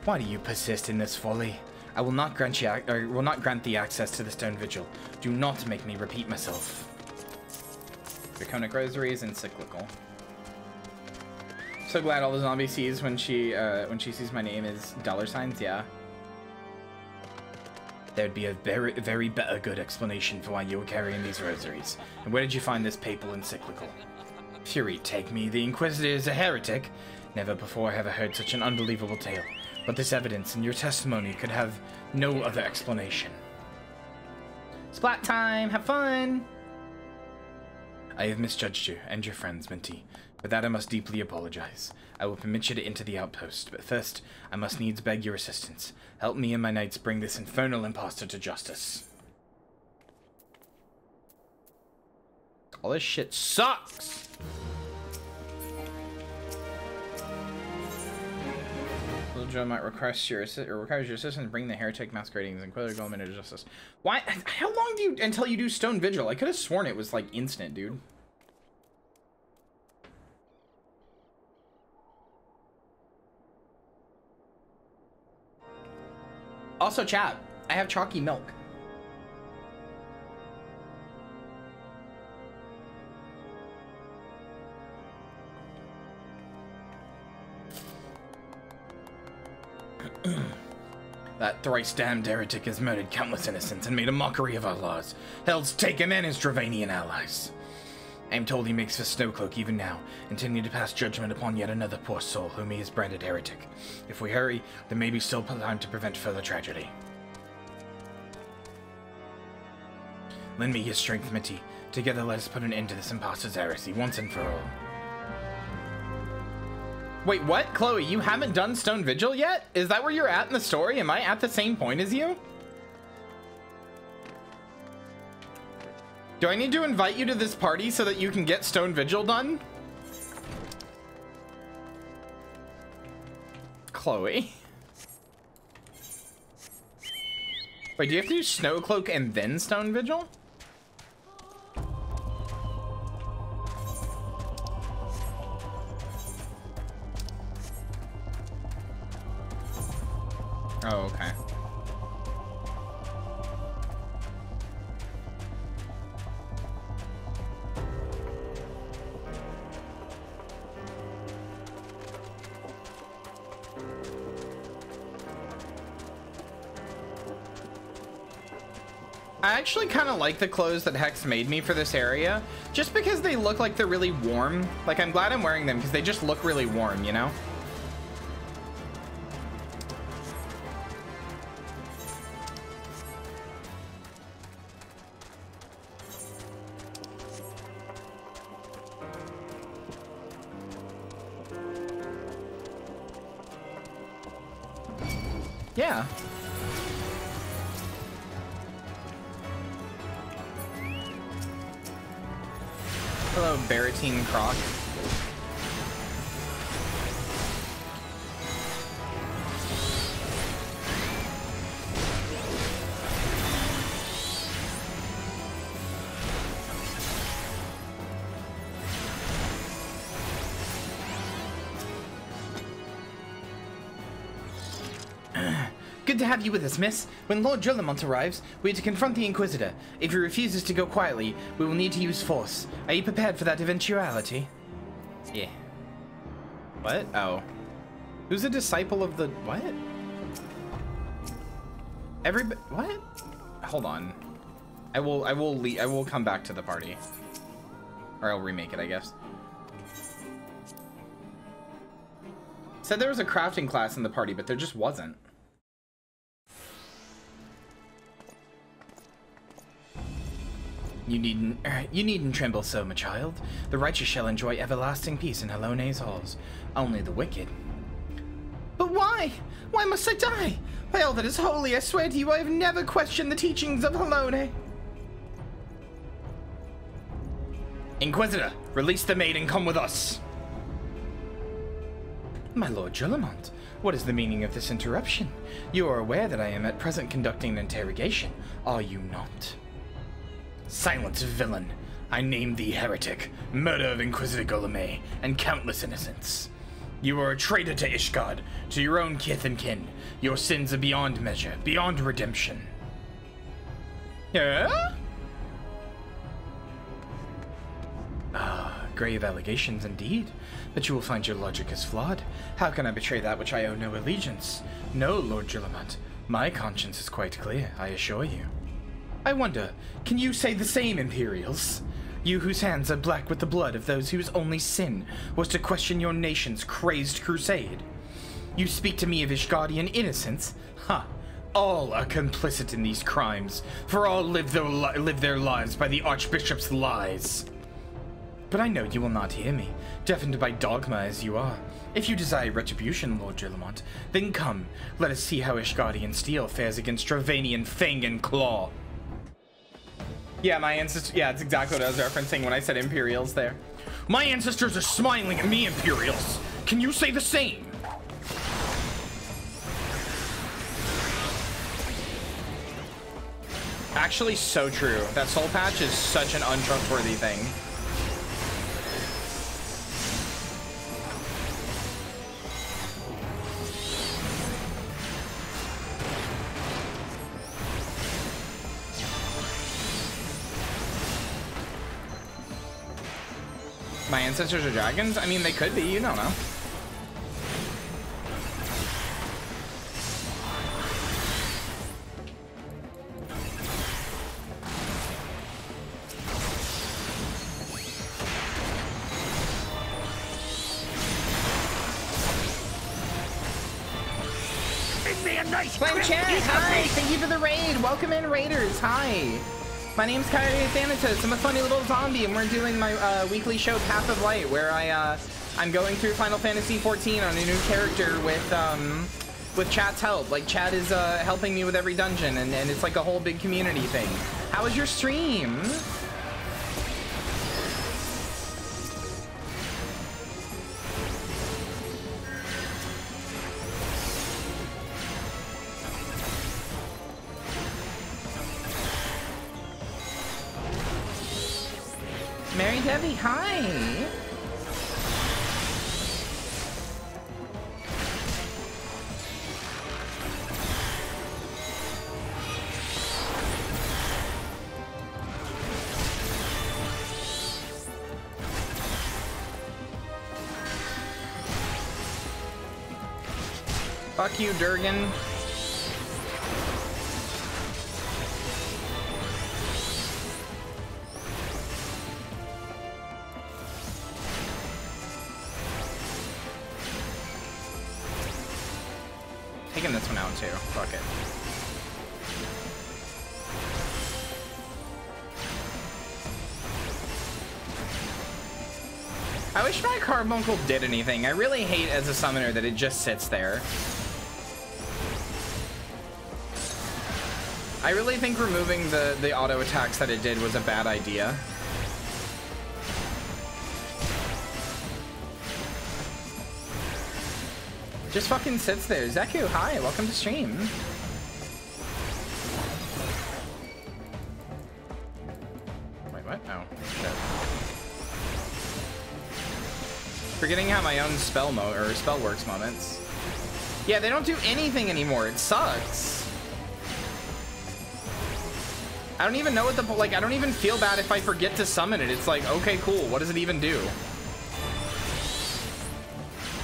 Why do you persist in this folly? I will not grant thee access to the stone vigil. Do not make me repeat myself.
Draconic Rosary is encyclical. So glad all the zombie sees when she sees my name is $signs. Yeah.
There'd be a very better good explanation for why you were carrying these rosaries. And where did you find this papal encyclical? Fury, take me. The Inquisitor is a heretic. Never before have I heard such an unbelievable tale. But this evidence and your testimony could have no other explanation.
Splat time! Have fun!
I have misjudged you and your friends, Minty. For that I must deeply apologize. I will permit you to enter the outpost, but first, I must needs beg your assistance. Help me and my knights bring this infernal impostor to justice.
All this shit sucks! Little Joe might requires your assistance to bring the heretic masquerading as Inquisitor Goldman to justice. Why? How long do you until you do Stone Vigil? I could have sworn it was like instant, dude. Also, chat, I have chalky milk.
That thrice damned heretic has murdered countless innocents and made a mockery of our laws. Hell's take him and his Dravanian allies. I am told he makes for Snowcloak even now, intending to pass judgment upon yet another poor soul whom he has branded heretic. If we hurry, there may be still time to prevent further tragedy. Lend me your strength, Minty. Together let us put an end to this impostor's heresy once and for all.
Wait, what? Chloe, you haven't done Stone Vigil yet? Is that where you're at in the story? Am I at the same point as you? Do I need to invite you to this party so that you can get Stone Vigil done? Chloe. Wait, do you have to do Snowcloak and then Stone Vigil? Oh, okay. I actually kind of like the clothes that Hex made me for this area, just because they look like they're really warm. Like, I'm glad I'm wearing them because they just look really warm, you know? Yeah. Hello, Baratine Croc. Good to have you with us, miss. When Lord Jolamont arrives, we are to confront the Inquisitor. If he refuses to go quietly, we will need to use force. Are you prepared for that eventuality? Yeah. What? Oh. Who's a disciple of the... what? Everybody... what? Hold on. I will come back to the party. Or I'll remake it, I guess. Said there was a crafting class in the party, but there just wasn't.
You needn't tremble so, my child. The righteous shall enjoy everlasting peace in Halone's halls. Only the wicked.
But why? Why must I die? By all that is holy, I swear to you, I have never questioned the teachings of Halone.
Inquisitor, release the maid and come with us.
My Lord Jullamont,
What is the meaning of this interruption? You are aware that I am at present conducting an interrogation, are you not? Silence, villain. I name thee heretic, murder of Inquisitor Golome, and countless innocents. You are a traitor to Ishgard, to your own kith and kin. Your sins are beyond measure, beyond redemption.
yeah?
Grave allegations indeed, but you will find your logic is flawed. How can I betray that which I owe no allegiance? No, Lord Jullamont, my conscience is quite clear, I assure you. I wonder, can you say the same, Imperials? You whose hands are black with the blood of those whose only sin was to question your nation's crazed crusade. You speak to me of Ishgardian innocence? Ha! All are complicit in these crimes, for all live their lives by the Archbishop's lies. But I know you will not hear me, deafened by dogma as you are. If you desire retribution, Lord Jullamont, then come, let us see how Ishgardian steel fares against Drovanian fang and claw.
Yeah, my ancestors. Yeah, it's exactly what I was referencing when I said Imperials there.
My ancestors are smiling at me, Imperials. Can you say the same?
Actually, so true. That soul patch is such an untrustworthy thing. My ancestors are dragons? I mean, they could be, you don't know. Flame chat, hi! Thank you for the raid! Welcome in, raiders! Hi! My name's Kyria Thanatos. I'm a funny little zombie, and we're doing my weekly show, Path of Light, where I'm going through Final Fantasy XIV on a new character with chat's help. Like, chat is helping me with every dungeon, and it's like a whole big community thing. How was your stream? Mary Debbie, hi! Fuck you, Durgan. Taking this one out too. Fuck it. I wish my carbuncle did anything. I really hate as a summoner that it just sits there. I really think removing the auto attacks that it did was a bad idea. Just fucking sits there. Zeku, hi, welcome to stream. Wait, what? Oh, shit. Forgetting how my own spell works moments. Yeah, they don't do anything anymore. It sucks. I don't even know what the, like, I don't even feel bad if I forget to summon it. It's like, okay, cool. What does it even do?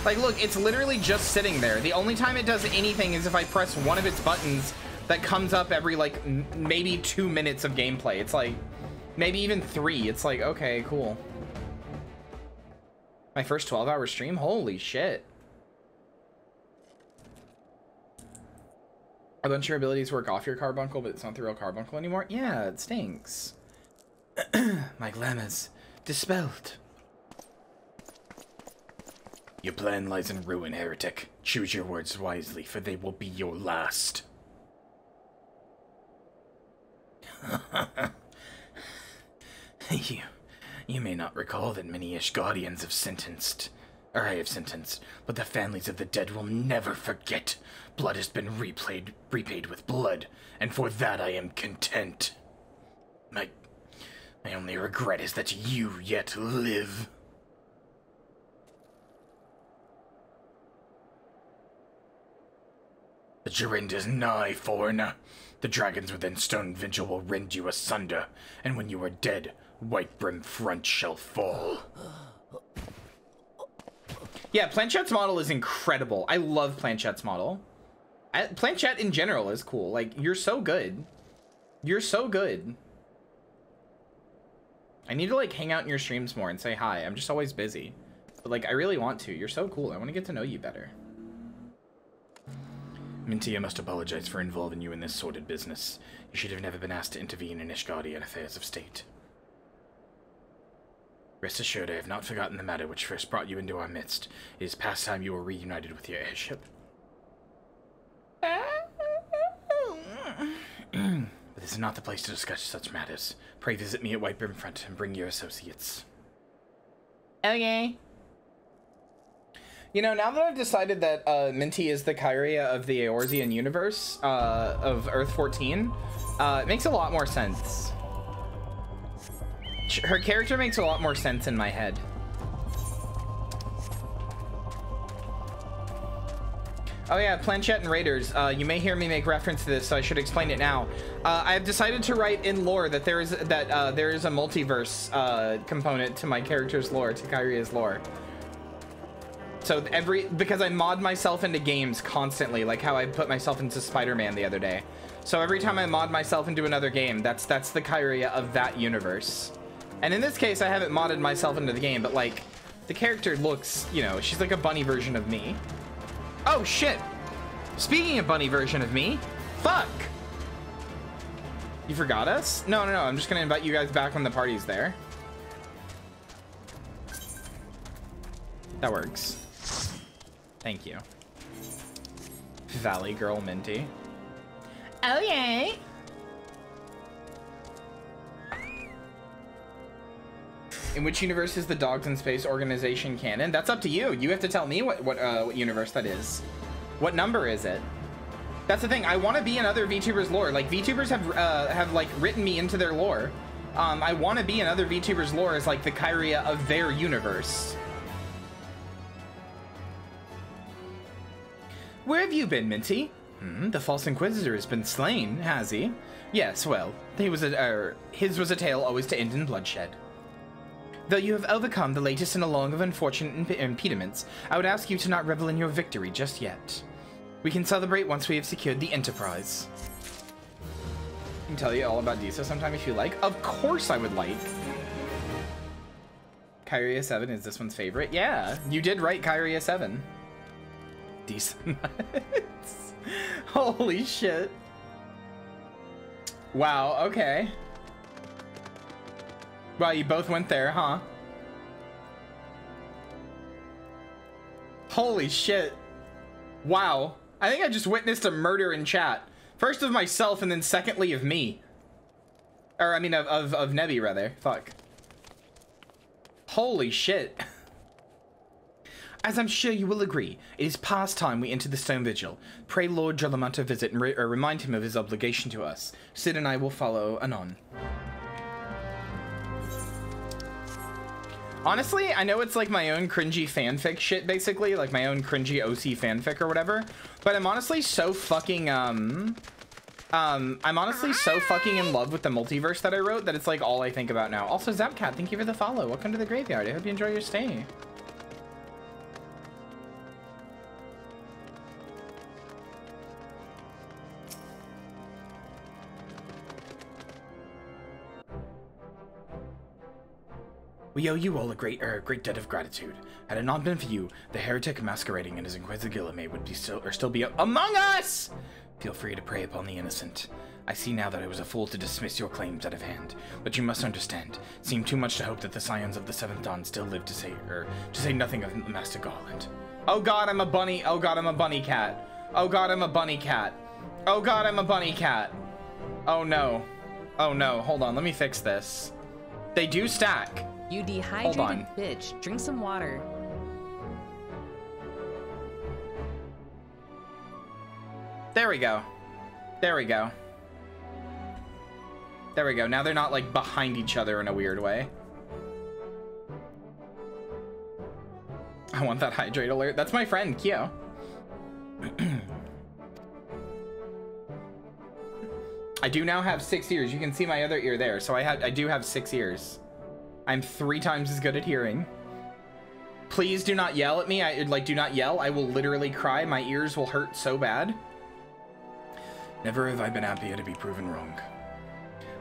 Like, look, it's literally just sitting there. The only time it does anything is if I press one of its buttons that comes up every, like, maybe 2 minutes of gameplay. It's like, maybe even 3. It's like, okay, cool. My first 12-hour stream? Holy shit. A bunch of your abilities work off your carbuncle, but it's not the real carbuncle anymore? Yeah, it stinks.
My glamour's dispelled. Your plan lies in ruin, heretic. Choose your words wisely, for they will be your last. You may not recall that many Ishgardians I have sentenced, but the families of the dead will never forget. Blood has been repaid with blood, and for that I am content. My only regret is that you yet live. The Jerind is nigh, foreigner. The dragons within Stone Vigil will rend you asunder, and when you are dead, White Brim Front shall fall.
Yeah, Planchette's model is incredible. I love Planchette's model. Planchette in general is cool. Like, you're so good. You're so good. I need to, like, hang out in your streams more and say hi. I'm just always busy. But, like, I really want to. You're so cool. I want to get to know you better.
Minty, I must apologize for involving you in this sordid business. You should have never been asked to intervene in Ishgardian affairs of state. Rest assured, I have not forgotten the matter which first brought you into our midst. It is past time you were reunited with your airship. But this is not the place to discuss such matters. Pray visit me at White Brim Front and bring your associates.
Okay. You know, now that I've decided that Minty is the Kyria of the Eorzean universe of Earth 14, it makes a lot more sense. Her character makes a lot more sense in my head. Oh yeah, Planchette and Raiders. You may hear me make reference to this, so I should explain it now. I have decided to write in lore that there is a multiverse component to my character's lore, to Kyria's lore. So because I mod myself into games constantly, like how I put myself into Spider-Man the other day. So every time I mod myself into another game, that's the Kyria of that universe. And in this case, I haven't modded myself into the game, but like the character looks, you know, she's like a bunny version of me. Oh shit! Speaking of bunny version of me, fuck! You forgot us? No, I'm just gonna invite you guys back when the party's there. That works. Thank you. Valley Girl Minty. Oh yeah! In which universe is the Dogs in Space organization canon? That's up to you. You have to tell me what universe that is. What number is it? That's the thing. I want to be in other VTubers lore. Like VTubers have like written me into their lore. I want to be in other VTubers lore as like the Kyria of their universe. Where have you been, Minty? The False Inquisitor has been slain, has he? Yes, well, his was a tale always to end in bloodshed. Though you have overcome the latest in a long of unfortunate impediments, I would ask you to not revel in your victory just yet. We can celebrate once we have secured the Enterprise. I can tell you all about Disa sometime if you like. Of course I would like. Kyria 7 is this one's favorite? Yeah, you did write Kyria 7. Decent nuts. Holy shit. Wow, okay. Wow, you both went there, huh? Holy shit. Wow. I think I just witnessed a murder in chat. First of myself, and then secondly of me. Or, I mean, of Nebby, rather. Fuck. Holy shit. As I'm sure you will agree, it is past time we enter the Stone Vigil. Pray Lord Jalamanto visit and remind him of his obligation to us. Sid and I will follow anon. Honestly, I know it's like my own cringy fanfic shit, basically, like my own cringy OC fanfic or whatever, but I'm honestly so fucking, I'm honestly so fucking in love with the multiverse that I wrote that it's like all I think about now. Also, Zapcat, thank you for the follow. Welcome to the graveyard. I hope you enjoy your stay. We owe you all a great debt of gratitude. Had it not been for you, the heretic masquerading in his Inquisitor would still be among us! Feel free to prey upon the innocent.
I see now that I was a fool to dismiss your claims out of hand, but you must understand, it seemed too much to hope that the scions of the Seventh Dawn still live to say nothing of Master Garland.
Oh god, I'm a bunny. Oh god, I'm a bunny cat. Oh god, I'm a bunny cat. Oh god, I'm a bunny cat. Oh no. Oh no, hold on, let me fix this. They do stack.
You dehydrated bitch. Drink some water.
There we go. There we go. There we go. Now they're not like behind each other in a weird way. I want that hydrate alert. That's my friend, Kyo. I do now have 6 ears. You can see my other ear there. So I do have 6 ears. I'm 3 times as good at hearing. Please do not yell at me. Do not yell. I will literally cry. My ears will hurt so bad.
Never have I been happier to be proven wrong.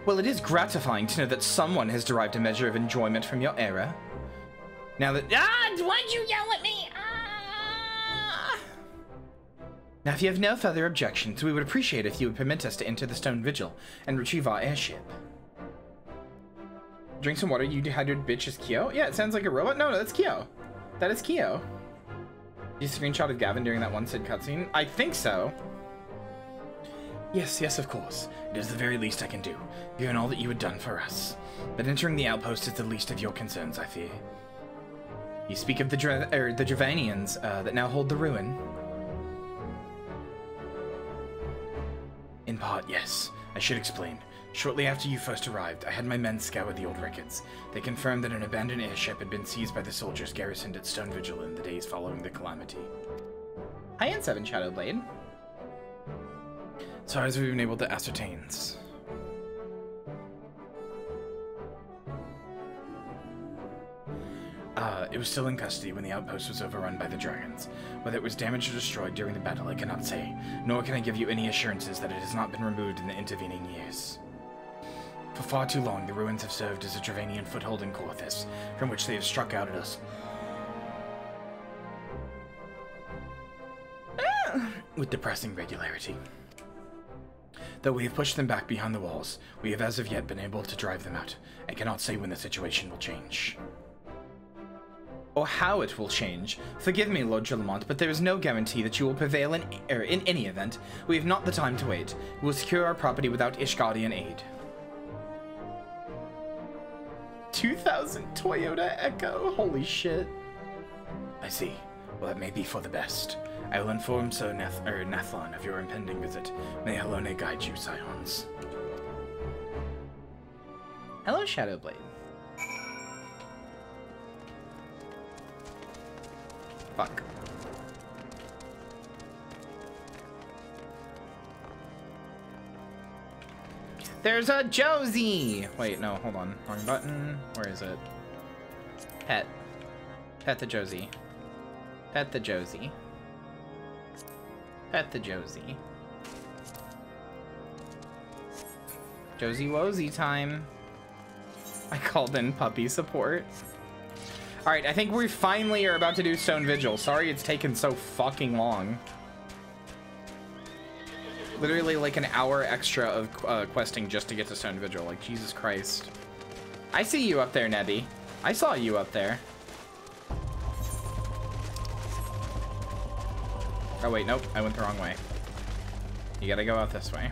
Well, it is gratifying to know that someone has derived a measure of enjoyment from your error. Now that... why'd you yell at me? Now, if you have no further objections, we would appreciate if you would permit us to enter the Stone Vigil and retrieve our airship. Drink some water, you dehydrated bitch, is Kyo? Yeah, it sounds like a robot. No, that's Kyo. That is Kyo. You screenshot of Gavin during that one Sid cutscene? I think so.
Yes, yes, of course. It is the very least I can do, given all that you had done for us. But entering the outpost is the least of your concerns, I fear.
You speak of the Dravanians that now hold the ruin.
In part, yes. I should explain. Shortly after you first arrived, I had my men scour the old records. They confirmed that an abandoned airship had been seized by the soldiers garrisoned at Stone Vigil in the days following the calamity.
Hi, N7 Shadowblade.
So as we've been able to ascertain, it was still in custody when the outpost was overrun by the dragons. Whether it was damaged or destroyed during the battle, I cannot say, nor can I give you any assurances that it has not been removed in the intervening years. For far too long, the ruins have served as a Dravanian foothold in Corthus, from which they have struck out at us with depressing regularity. Though we have pushed them back behind the walls, we have as of yet been able to drive them out. I cannot say when the situation will change.
Or how it will change. Forgive me, Lord Gillamont, but there is no guarantee that you will prevail in any event. We have not the time to wait. We will secure our property without Ishgardian aid. 2000 Toyota Echo? Holy shit.
I see. Well, that may be for the best. I will inform Sir Nathlon of your impending visit. May Helone guide you, scions.
Hello, Shadowblade. Fuck. There's a Josie! Wait, no, hold on. Wrong button. Where is it? Pet. Pet the Josie. Pet the Josie. Pet the Josie. Josie Wosie time. I called in puppy support. Alright, I think we finally are about to do Stone Vigil. Sorry it's taken so fucking long. Literally like an hour extra of questing just to get to Stone Vigil. Like, Jesus Christ. I see you up there, Nebby. I saw you up there. Oh wait, nope, I went the wrong way. You gotta go out this way.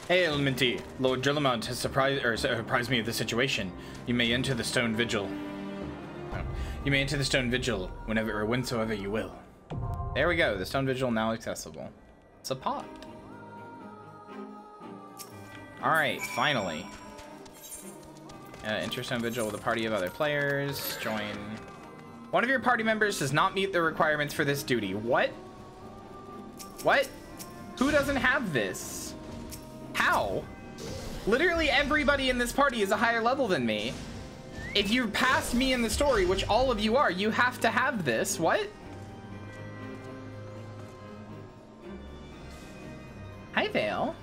Hail, Minty. Lord Gillamont has surprised me of the situation. You may enter the Stone Vigil. Oh. You may enter the Stone Vigil whenever or whensoever you will. There we go. The Stone Vigil now accessible. It's a pot. Alright, finally. Enter some vigil with a party of other players. Join. One of your party members does not meet the requirements for this duty. What? What? Who doesn't have this? How? Literally everybody in this party is a higher level than me. If you're past me in the story, which all of you are, you have to have this. What? Hi, Vale.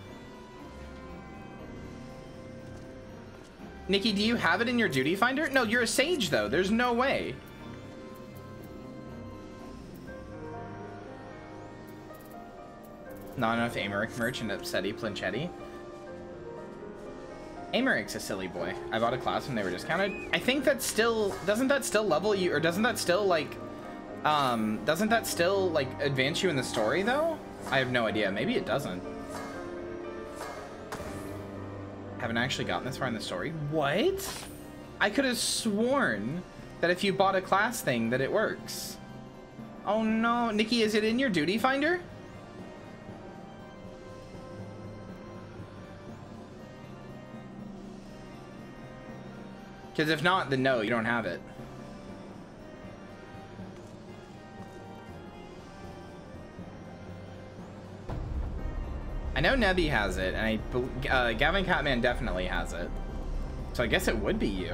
Nikki, do you have it in your duty finder? No, you're a sage, though. There's no way. Not enough Amaric merch and Upsetty Planchetti. Amaric's a silly boy. I bought a class when they were discounted. I think that's still... Doesn't that still level you? Or doesn't that still, like... Doesn't that still, like, advance you in the story, though? I have no idea. Maybe it doesn't. Haven't actually gotten this far in the story. What? I could have sworn that if you bought a class thing that it works. Oh no. Nikki, is it in your duty finder? Because if not, then no, you don't have it. I know Nebby has it, and Gavin Catman definitely has it. So I guess it would be you.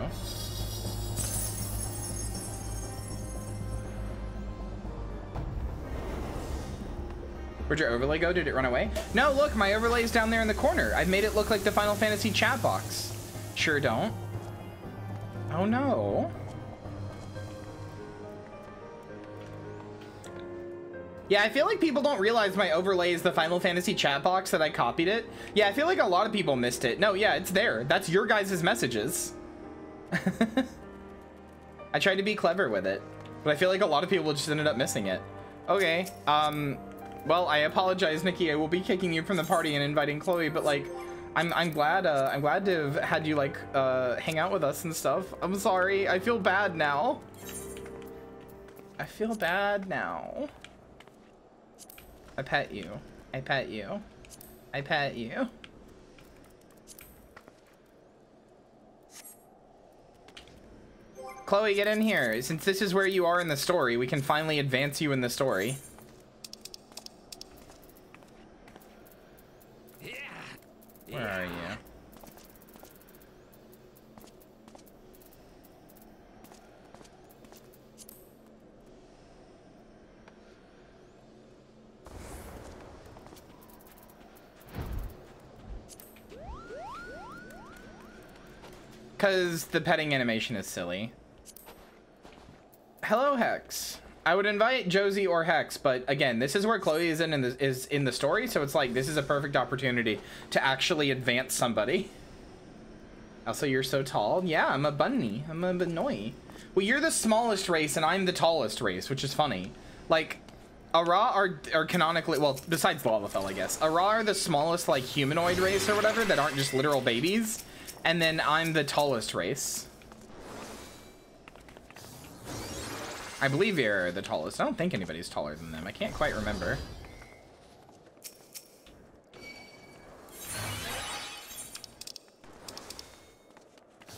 Where'd your overlay go? Did it run away? No, look, my overlay's down there in the corner. I've made it look like the Final Fantasy chat box. Sure don't. Oh no. Yeah, I feel like people don't realize my overlay is the Final Fantasy chat box, that I copied it. Yeah, I feel like a lot of people missed it. No, yeah, it's there. That's your guys' messages. I tried to be clever with it, but I feel like a lot of people just ended up missing it. Okay, well, I apologize, Nikki. I will be kicking you from the party and inviting Chloe, but like, I'm glad to have had you like hang out with us and stuff. I'm sorry. I feel bad now. I feel bad now. I pet you. I pet you. I pet you. Chloe, get in here. Since this is where you are in the story, we can finally advance you in the story. Where are you? Because the petting animation is silly. Hello, Hex. I would invite Josie or Hex, but again, this is where Chloe is in the story, so it's like this is a perfect opportunity to actually advance somebody. Also, you're so tall. Yeah, I'm a bunny. I'm a Benoi. Well, you're the smallest race, and I'm the tallest race, which is funny. Like, Ara are canonically, well, besides Lalafell, I guess. Ara are the smallest, like, humanoid race or whatever that aren't just literal babies, and then I'm the tallest race. I believe you're the tallest. I don't think anybody's taller than them. I can't quite remember.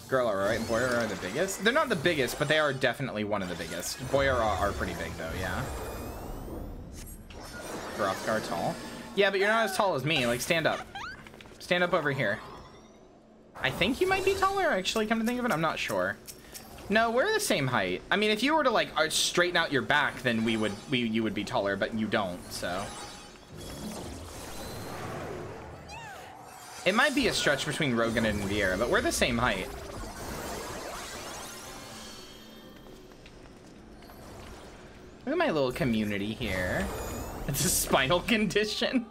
Girl are right. Boyara are the biggest. They're not the biggest, but they are definitely one of the biggest. Boyara are pretty big though, yeah. Hrothgar tall. Yeah, but you're not as tall as me. Like, stand up. Stand up over here. I think you might be taller, actually, come to think of it. I'm not sure. No, we're the same height. I mean, if you were to like straighten out your back, then you would be taller, but you don't, so. It might be a stretch between Rogan and Viera, but we're the same height. Look at my little community here. It's a spinal condition.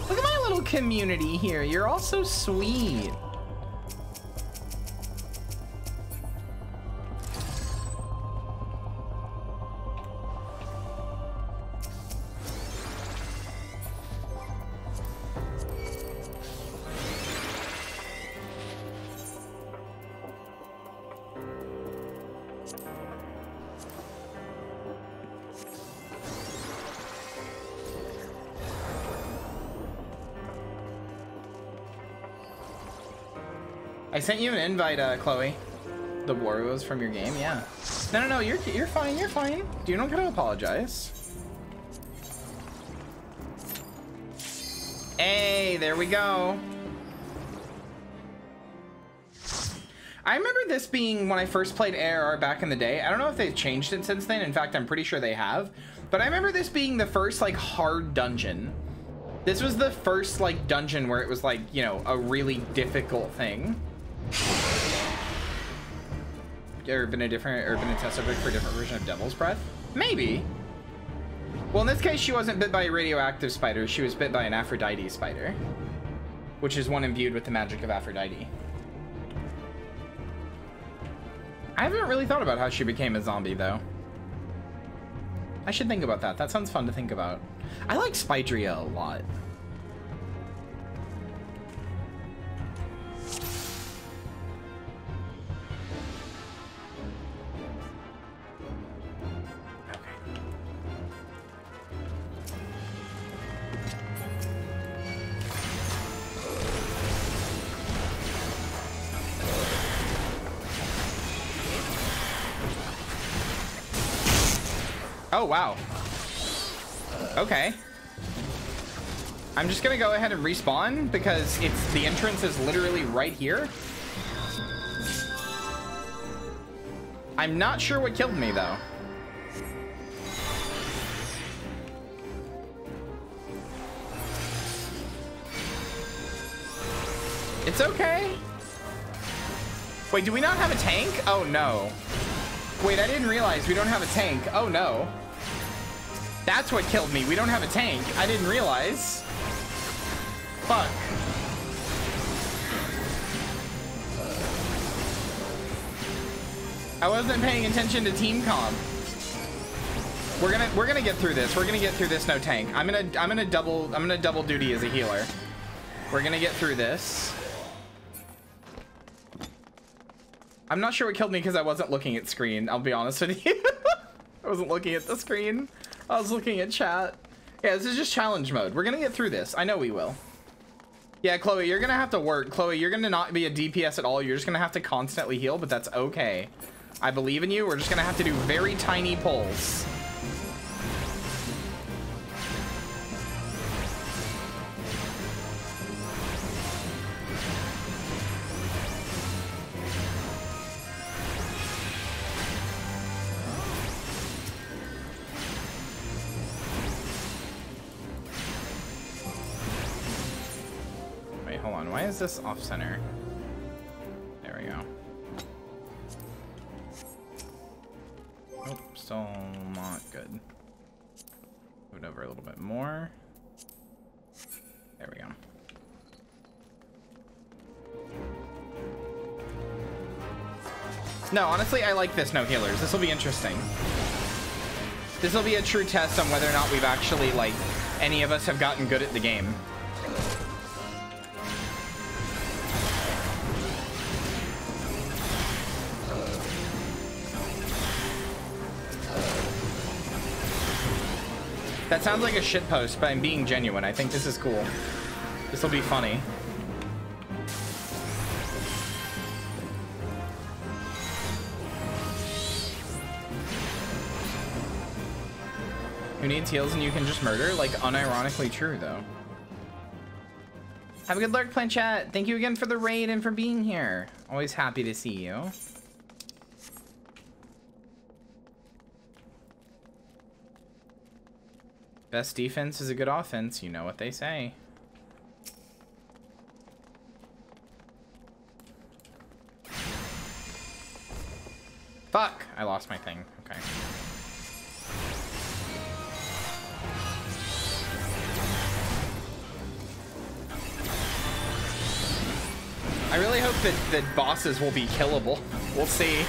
Look at my little community here. You're all so sweet. I sent you an invite, Chloe. The Warriors from your game, yeah. No, you're fine, you're fine. You don't gotta apologize. Hey, there we go. I remember this being when I first played ARR back in the day. I don't know if they've changed it since then. In fact, I'm pretty sure they have. But I remember this being the first, like, hard dungeon. This was the first, like, dungeon where it was, like, you know, a really difficult thing. Or been a test subject for a different version of Devil's Breath? Maybe. Well, in this case, she wasn't bit by a radioactive spider. She was bit by an Aphrodite spider, which is one imbued with the magic of Aphrodite. I haven't really thought about how she became a zombie, though. I should think about that. That sounds fun to think about. I like Spydria a lot. Oh, wow. Okay. I'm just gonna go ahead and respawn because the entrance is literally right here. I'm not sure what killed me, though. It's okay. Wait, do we not have a tank? Oh, no. Wait, I didn't realize we don't have a tank. Oh, no. That's what killed me. We don't have a tank. I didn't realize. Fuck. I wasn't paying attention to team comp. We're gonna get through this. We're gonna get through this. No tank. I'm gonna double duty as a healer. We're gonna get through this. I'm not sure what killed me because I wasn't looking at screen. I'll be honest with you. I wasn't looking at the screen. I was looking at chat. Yeah, this is just challenge mode. We're gonna get through this. I know we will. Yeah, Chloe, you're gonna have to work. Chloe, you're gonna not be a DPS at all. You're just gonna have to constantly heal, but that's okay. I believe in you. We're just gonna have to do very tiny pulls. Hold on, why is this off center? There we go. Nope, still not good. Move it over a little bit more. There we go. No, honestly, I like this no healers. This will be interesting. This will be a true test on whether or not we've actually, like, any of us have gotten good at the game. That sounds like a shitpost, but I'm being genuine. I think this is cool. This will be funny. Who needs heals and you can just murder? Like, unironically true, though. Have a good lurk, Planchat. Thank you again for the raid and for being here. Always happy to see you. Best defense is a good offense. You know what they say. Fuck! I lost my thing. Okay. I really hope that bosses will be killable. We'll see.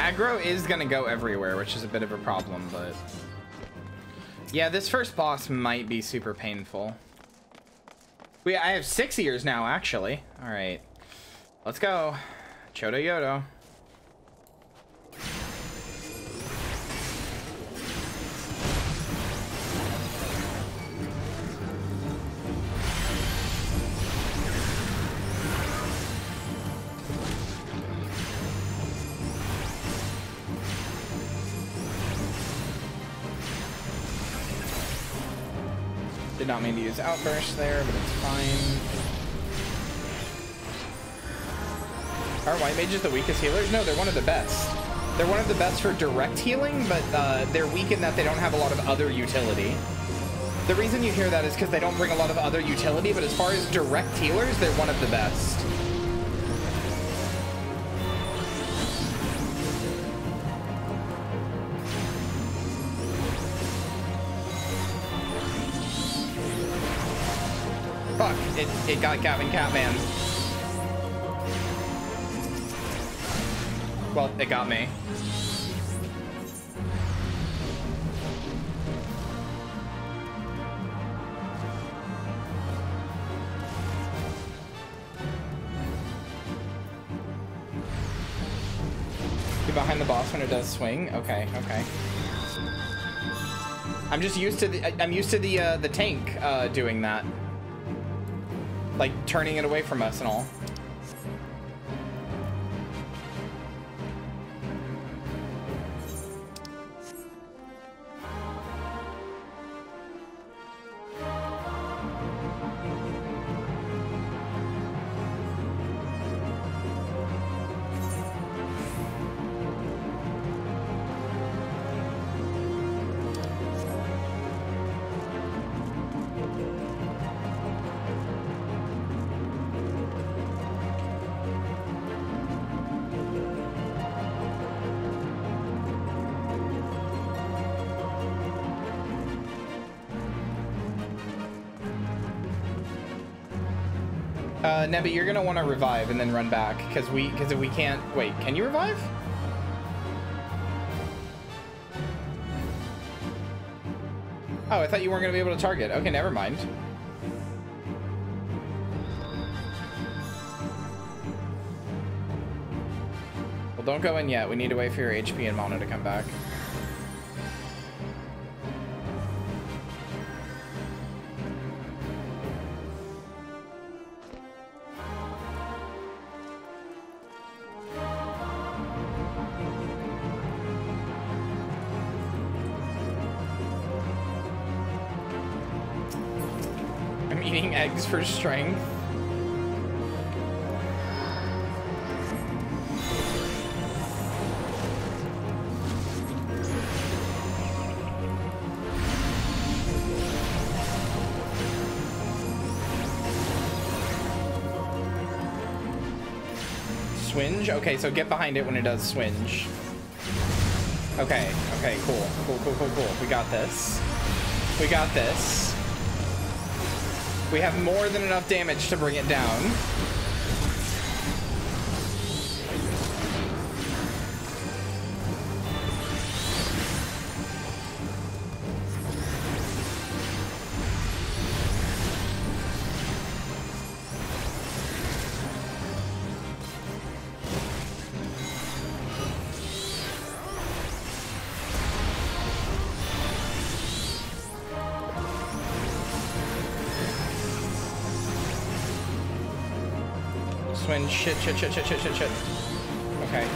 aggro is gonna go everywhere, which is a bit of a problem, but... Yeah, this first boss might be super painful. I have 6 ears now, actually. Alright. Let's go. Chodo Yodo. Did not mean to use Outburst there, but it's fine. Are White Mages the weakest healers? No, they're one of the best. They're one of the best for direct healing, but they're weak in that they don't have a lot of other utility. The reason you hear that is because they don't bring a lot of other utility, but as far as direct healers, they're one of the best. Fuck, it got Gavin Catman. Well, it got me. Get behind the boss when it does swing. Okay, okay. I'm just used to the tank doing that. Like turning it away from us and all. Nebby, you're gonna want to revive and then run back because if we can't wait, can you revive? Oh, I thought you weren't gonna be able to target. Okay, never mind. Well, don't go in yet. We need to wait for your HP and mana to come back. Eggs for strength. Swinge? Okay, so get behind it when it does swinge. Okay, okay, cool. Cool. We got this. We got this. We have more than enough damage to bring it down. Shit. Okay.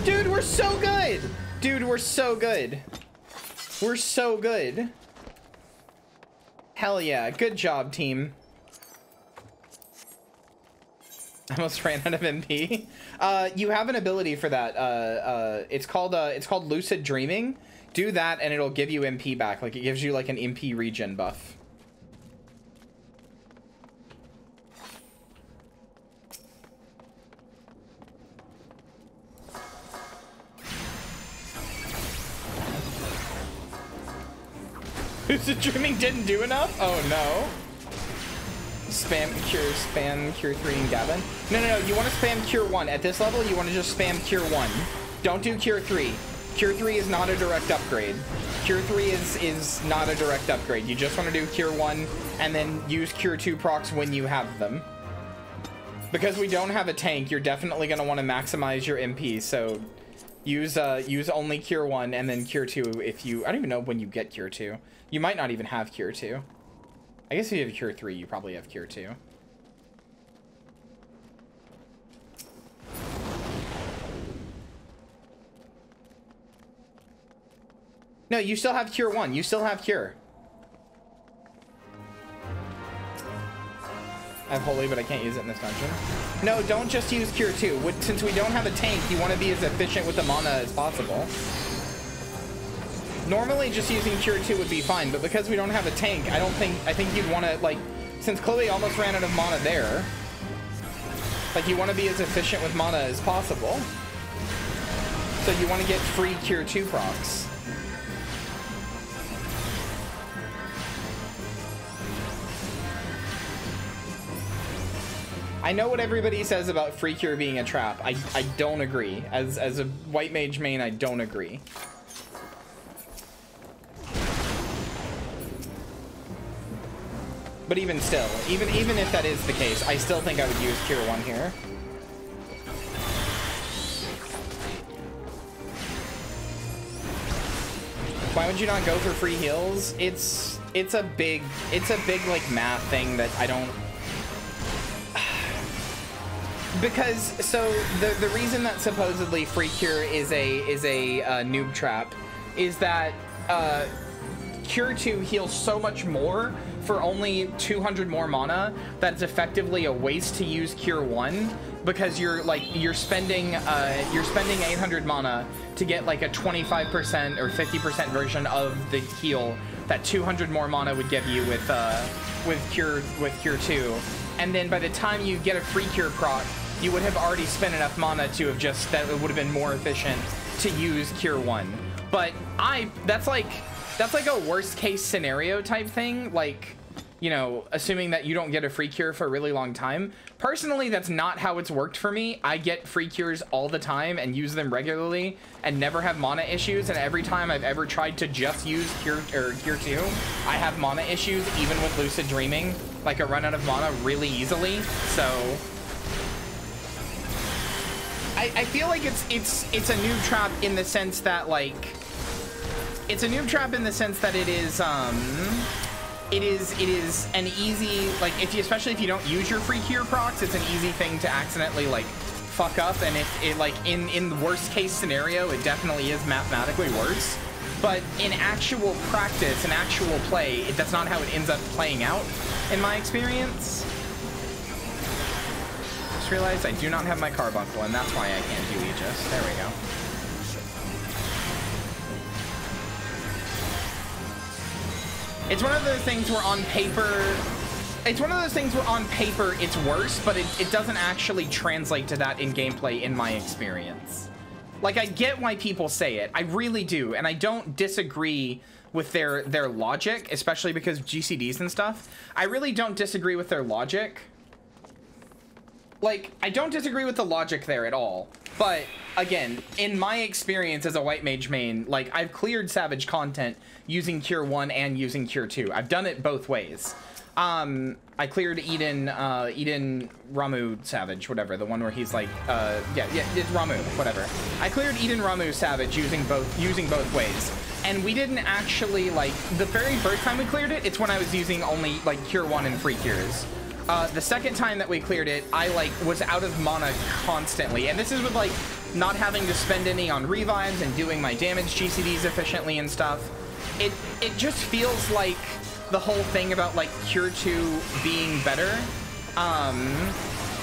Dude, we're so good! Dude, we're so good. We're so good. Hell yeah, good job, team. I almost ran out of MP. You have an ability for that. It's called Lucid Dreaming. Do that and it'll give you MP back. Like it gives you like an MP regen buff. Lucid Dreaming didn't do enough? Oh no. Spam Cure 3 and Gavin. No, you want to spam Cure 1. At this level, you want to just spam Cure 1. Don't do Cure 3. Cure 3 is not a direct upgrade. Cure 3 is not a direct upgrade. You just want to do Cure 1 and then use Cure 2 procs when you have them. Because we don't have a tank, you're definitely going to want to maximize your MP, so use only Cure 1 and then Cure 2 if you... I don't even know when you get Cure 2. You might not even have Cure 2. I guess if you have Cure 3, you probably have Cure 2. No, you still have Cure 1. You still have Cure. I have Holy, but I can't use it in this dungeon. No, don't just use Cure 2. Since we don't have a tank, you want to be as efficient with the mana as possible. Normally, just using Cure 2 would be fine, but because we don't have a tank, I think you'd want to, like, since Chloe almost ran out of mana there, like, you want to be as efficient with mana as possible. So you want to get free Cure 2 procs. I know what everybody says about free Cure being a trap. I don't agree. As a white mage main, I don't agree. But even still, even if that is the case, I still think I would use Cure 1 here. Why would you not go for free heals? It's a big like math thing that I don't. Because so the reason that supposedly free Cure is a noob trap is that Cure 2 heals so much more for only 200 more mana that it's effectively a waste to use Cure 1 because you're spending 800 mana to get like a 25% or 50% version of the heal that 200 more mana would give you with Cure 2, and then by the time you get a free Cure proc, you would have already spent enough mana to have just, that it would have been more efficient to use Cure 1. But that's like a worst case scenario type thing, like, you know, assuming that you don't get a free Cure for a really long time. Personally, that's not how it's worked for me. I get free Cures all the time and use them regularly and never have mana issues, and every time I've ever tried to just use Cure 2, I have mana issues, even with Lucid Dreaming. Like, I run out of mana really easily, so I feel like it's a noob trap in the sense that, like, it's a noob trap in the sense that it is an easy, like, especially if you don't use your free Cure procs, it's an easy thing to accidentally, like, fuck up, and if it, like, in the worst case scenario, it definitely is mathematically worse. But in actual practice, in actual play, that's not how it ends up playing out, in my experience. Just realized I do not have my carbuncle, and that's why I can't do Aegis. There we go. It's one of those things where on paper, it's worse, but it doesn't actually translate to that in gameplay, in my experience. Like, I get why people say it. I really do, and I don't disagree with their logic, especially because of GCDs and stuff. I really don't disagree with their logic. Like, I don't disagree with the logic there at all. But, again, in my experience as a white mage main, like, I've cleared Savage content using Cure 1 and using Cure 2. I've done it both ways. I cleared Eden Ramuh Savage, whatever, the one where he's like, yeah, it's Ramuh, whatever. I cleared Eden Ramuh Savage using both ways. And we didn't actually, like, the very first time we cleared it, it's when I was using only, like, Cure 1 and free Cures. The second time that we cleared it, I, like, was out of mana constantly. And this is with, like, not having to spend any on revives and doing my damage GCDs efficiently and stuff. It just feels like the whole thing about, like, Cure 2 being better,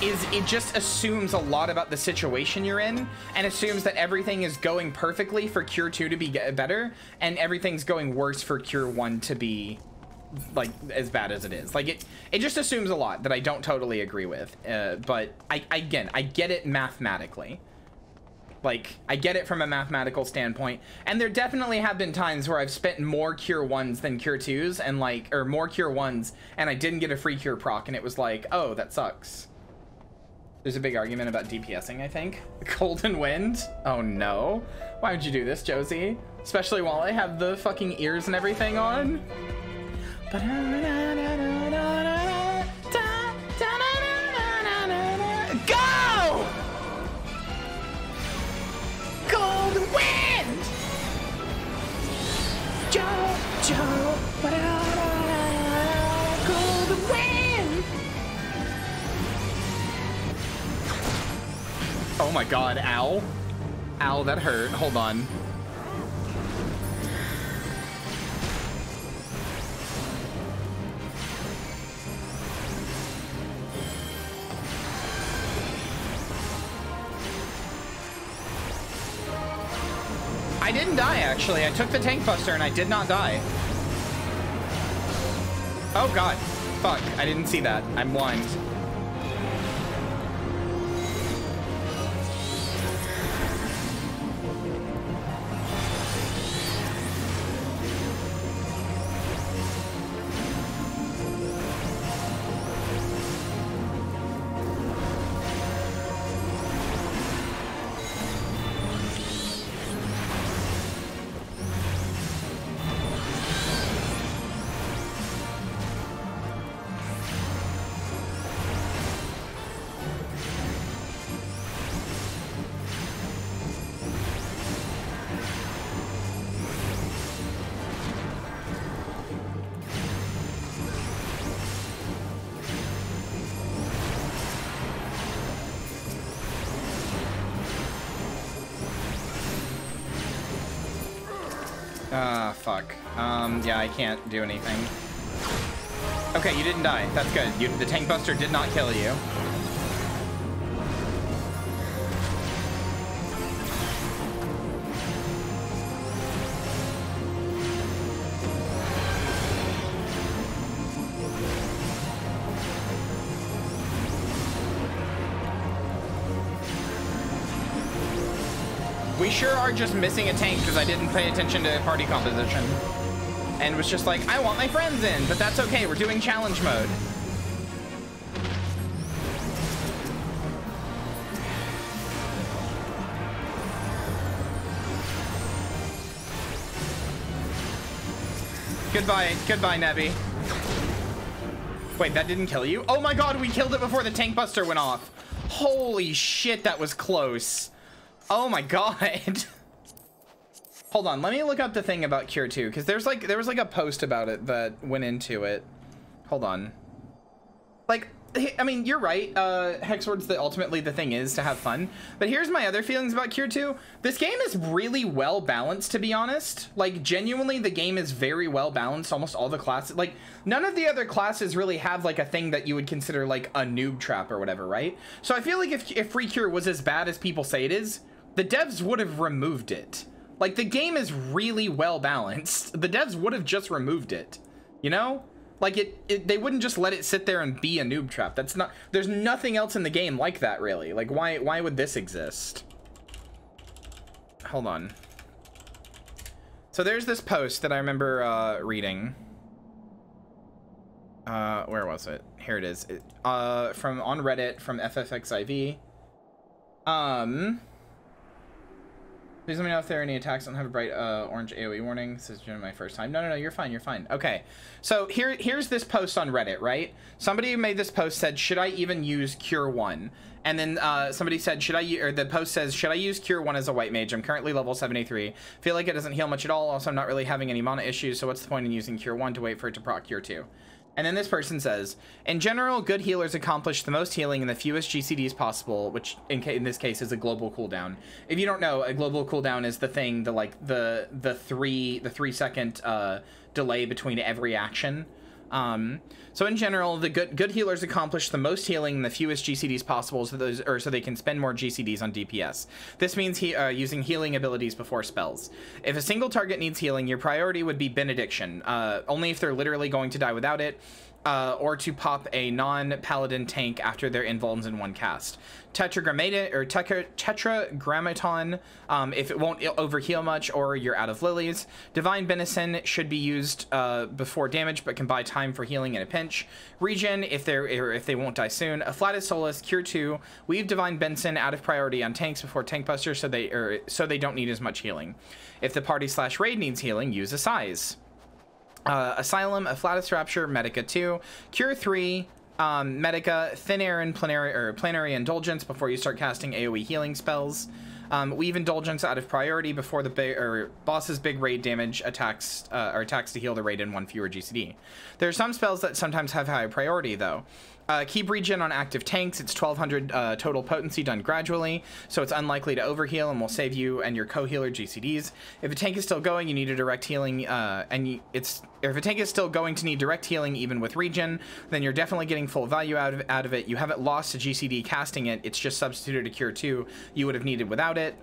is it just assumes a lot about the situation you're in, and assumes that everything is going perfectly for Cure 2 to be better, and everything's going worse for Cure 1 to be, like, as bad as it is. Like, it just assumes a lot that I don't totally agree with, but again, I get it mathematically. Like, I get it from a mathematical standpoint, and there definitely have been times where I've spent more cure 1s than cure 2s, and like, or more cure 1s, and I didn't get a free cure proc, and it was like, oh, that sucks. There's a big argument about DPSing, I think. Golden Wind? Oh no. Why would you do this, Josie? Especially while I have the fucking ears and everything on. Go! Golden Wind! Joe, Golden Wind! Oh my god, ow. Ow, that hurt. Hold on. I didn't die, actually. I took the tank buster and I did not die. Oh god. Fuck, I didn't see that. I'm blind. Fuck. Yeah, I can't do anything. Okay, you didn't die. That's good. The tank buster did not kill you. We sure are just missing a tank because I didn't pay attention to party composition. And was just like, I want my friends in, but that's okay. We're doing challenge mode. Goodbye, Nebby. Wait, that didn't kill you? Oh my god, we killed it before the tank buster went off. Holy shit, that was close. Oh my god. Hold on, let me look up the thing about Cure 2, because there was like a post about it that went into it. Hold on. Like, I mean, you're right. Hexward's ultimately the thing is to have fun. But here's my other feelings about Cure 2. This game is really well balanced, to be honest. Like, genuinely, the game is very well balanced. Almost all the classes, like, none of the other classes really have like a thing that you would consider like a noob trap or whatever, right? So I feel like if Free Cure was as bad as people say it is, the devs would have removed it. Like, the game is really well balanced. The devs would have just removed it, you know? Like, they wouldn't just let it sit there and be a noob trap. That's not, there's nothing else in the game like that, really. Like, why would this exist? Hold on. So there's this post that I remember reading. Where was it? Here it is. From on Reddit, from FFXIV. Please let me know if there are any attacks that don't have a bright orange AoE warning. This is my first time. No, you're fine, you're fine. Okay, so here's this post on Reddit, right? Somebody who made this post said, should I even use Cure 1? And then somebody said, the post says, should I use Cure 1 as a white mage? I'm currently level 73. Feel like it doesn't heal much at all. Also, I'm not really having any mana issues, so what's the point in using Cure 1 to wait for it to proc Cure 2? And then this person says, in general, good healers accomplish the most healing in the fewest GCDs possible, which in this case is a global cooldown. If you don't know, a global cooldown is the thing, the 3 second delay between every action. So in general, the good healers accomplish the most healing in the fewest GCDs possible, so they can spend more GCDs on DPS. This means using healing abilities before spells. If a single target needs healing, your priority would be Benediction, only if they're literally going to die without it. or to pop a non-paladin tank after their invulns in one cast. Tetragrammaton, if it won't overheal much or you're out of lilies. Divine Benison should be used before damage, but can buy time for healing in a pinch. Regen, if they won't die soon. Afflatus Solus, Cure 2. Weave Divine Benson out of priority on tanks before tank busters, so they don't need as much healing. If the party / raid needs healing, use a size. Asylum, Afflatus Rapture, Medica 2. Cure 3. Medica, Thin Air, and Planetary Indulgence before you start casting AoE healing spells. Weave Indulgence out of priority before the boss's big raid damage attacks to heal the raid in 1 fewer GCD. There are some spells that sometimes have high priority though. Keep regen on active tanks. It's 1200 total potency done gradually, so it's unlikely to overheal and will save you and your co-healer GCDs. If a tank is still going, you need a direct healing, if a tank is still going to need direct healing even with regen, then you're definitely getting full value out of it. You haven't lost a GCD casting it. It's just substituted a Cure 2 you would have needed without it.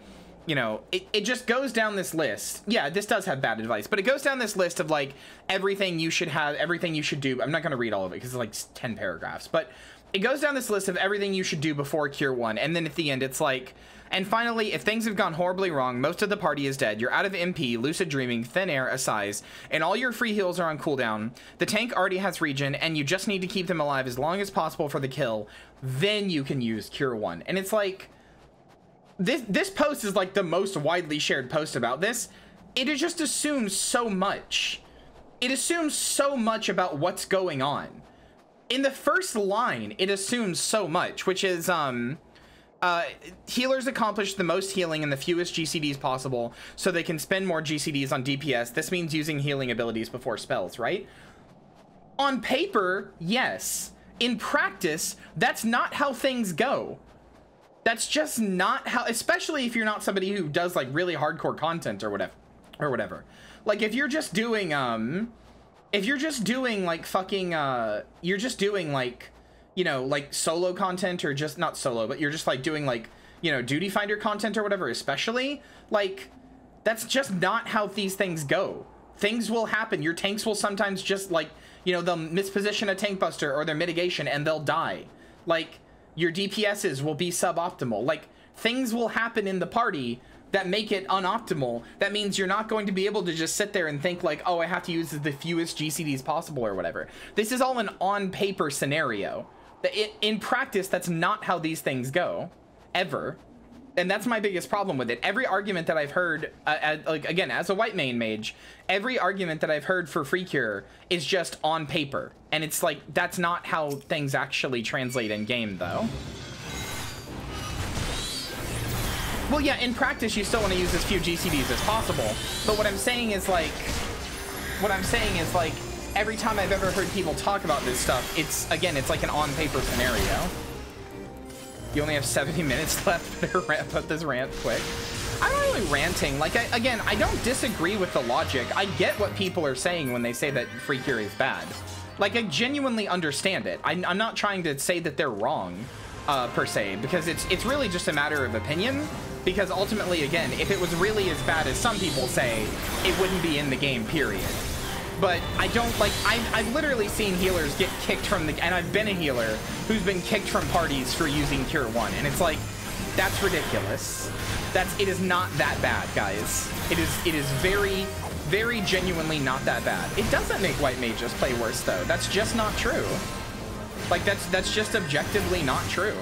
You know, it just goes down this list. Yeah, this does have bad advice, but it goes down this list of like everything you should have, everything you should do. I'm not going to read all of it because it's like 10 paragraphs, but it goes down this list of everything you should do before Cure 1. And then at the end, it's like, and finally, if things have gone horribly wrong, most of the party is dead. You're out of MP, Lucid Dreaming, Thin Air, Assize, and all your free heals are on cooldown. The tank already has regen, and you just need to keep them alive as long as possible for the kill. Then you can use Cure 1. And it's like, this post is like the most widely shared post about this. It just assumes so much. It assumes so much about what's going on. In the first line, it assumes so much, which is healers accomplish the most healing in the fewest GCDs possible, so they can spend more GCDs on DPS. This means using healing abilities before spells, right? On paper, yes. In practice, that's not how things go. That's just not how, especially if you're not somebody who does like really hardcore content or whatever. Like if you're just doing like fucking you're just doing like, you know, like solo content, or just not solo, but you're just like doing like, you know, duty finder content or whatever, especially, like that's just not how these things go. Things will happen. Your tanks will sometimes just like, you know, they'll misposition a tank buster or their mitigation and they'll die. Like your DPSs will be suboptimal. Like things will happen in the party that make it unoptimal. That means you're not going to be able to just sit there and think like, oh, I have to use the fewest GCDs possible or whatever. This is all an on paper scenario. In practice, that's not how these things go, ever. And that's my biggest problem with it. Every argument that I've heard, like again, as a white main mage, every argument that I've heard for free cure is just on paper. And it's like, that's not how things actually translate in game though. Well, yeah, in practice, you still want to use as few GCDs as possible. But what I'm saying is like, every time I've ever heard people talk about this stuff, it's like an on paper scenario. You only have 70 minutes left. Better wrap up this rant quick. I'm not really ranting. Like, I don't disagree with the logic. I get what people are saying when they say that free cure is bad. Like, I genuinely understand it. I'm not trying to say that they're wrong, per se, because it's really just a matter of opinion. Because ultimately, again, if it was really as bad as some people say, it wouldn't be in the game, period. But I don't, like, I've literally seen healers get kicked from the, and I've been a healer who's been kicked from parties for using Cure 1, and it's like, that's ridiculous. It is not that bad, guys. It is very, very genuinely not that bad. It doesn't make white mages play worse, though. That's just not true. Like, that's just objectively not true.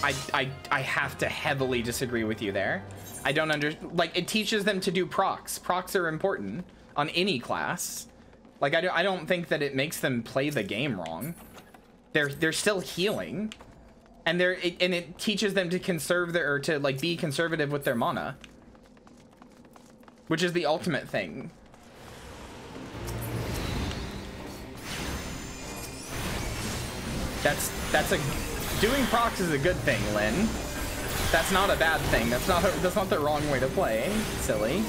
I have to heavily disagree with you there. I don't like, it teaches them to do procs. Procs are important on any class. Like, I don't think that it makes them play the game wrong. They're still healing, and it teaches them to conserve their, or to like be conservative with their mana, which is the ultimate thing. Doing procs is a good thing, Lynn. That's not a bad thing. That's not the wrong way to play. Silly.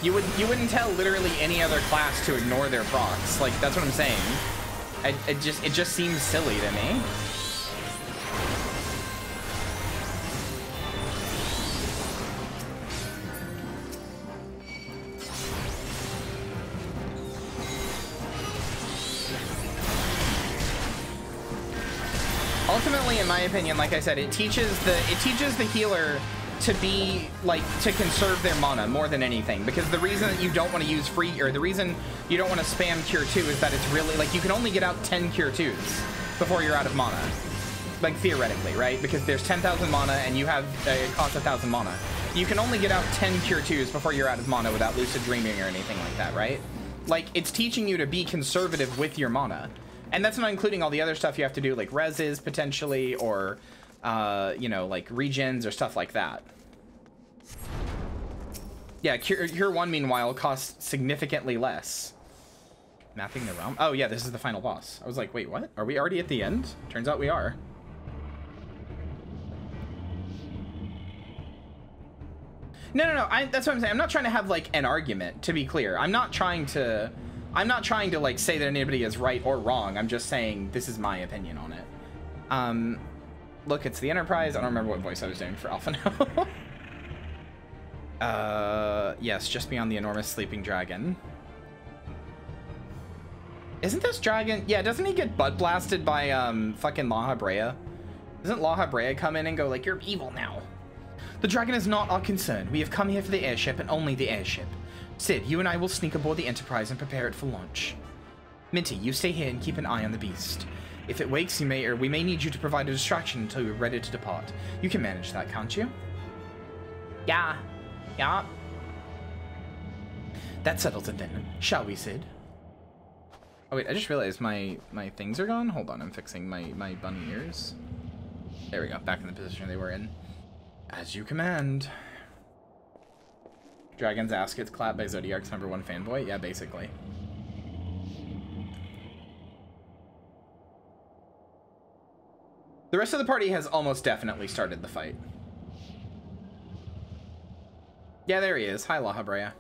You wouldn't tell literally any other class to ignore their procs. Like, that's what I'm saying. It just seems silly to me. Ultimately, in my opinion, like I said, it teaches the healer to be like to conserve their mana more than anything, because the reason that you don't want to use free, or the reason you don't want to spam cure 2 is that it's really like you can only get out 10 cure 2s before you're out of mana, like theoretically, right? Because there's 10,000 mana and you have it costs 1,000 mana. You can only get out 10 cure 2s before you're out of mana without lucid dreaming or anything like that, right? Like, it's teaching you to be conservative with your mana. And that's not including all the other stuff you have to do, like reses potentially, or you know, like regens or stuff like that. Yeah, cure 1 meanwhile costs significantly less. Mapping the realm. Oh yeah, this is the final boss. I was like, wait, what? Are we already at the end? Turns out we are. No, that's what I'm saying. I'm not trying to have like an argument, to be clear. I'm not trying to like say that anybody is right or wrong. I'm just saying this is my opinion on it. Look, it's the Enterprise. I don't remember what voice I was doing for Alpha now. Yes, just beyond the enormous sleeping dragon. Isn't this dragon? Yeah, doesn't he get butt blasted by fucking La Habrea? Doesn't La Habrea come in and go like, you're evil now? The dragon is not our concern. We have come here for the airship and only the airship. Sid, you and I will sneak aboard the Enterprise and prepare it for launch. Minty, you stay here and keep an eye on the beast. If it wakes, we may need you to provide a distraction until we're ready to depart. You can manage that, can't you? Yeah. Yeah. That settles it then. Shall we, Sid? Oh wait, I just realized my things are gone. Hold on, I'm fixing my bunny ears. There we go, back in the position they were in. As you command. Dragon's ass gets clapped by Zodiac's #1 fanboy? Yeah, basically. The rest of the party has almost definitely started the fight. Yeah, there he is. Hi, La Habrea.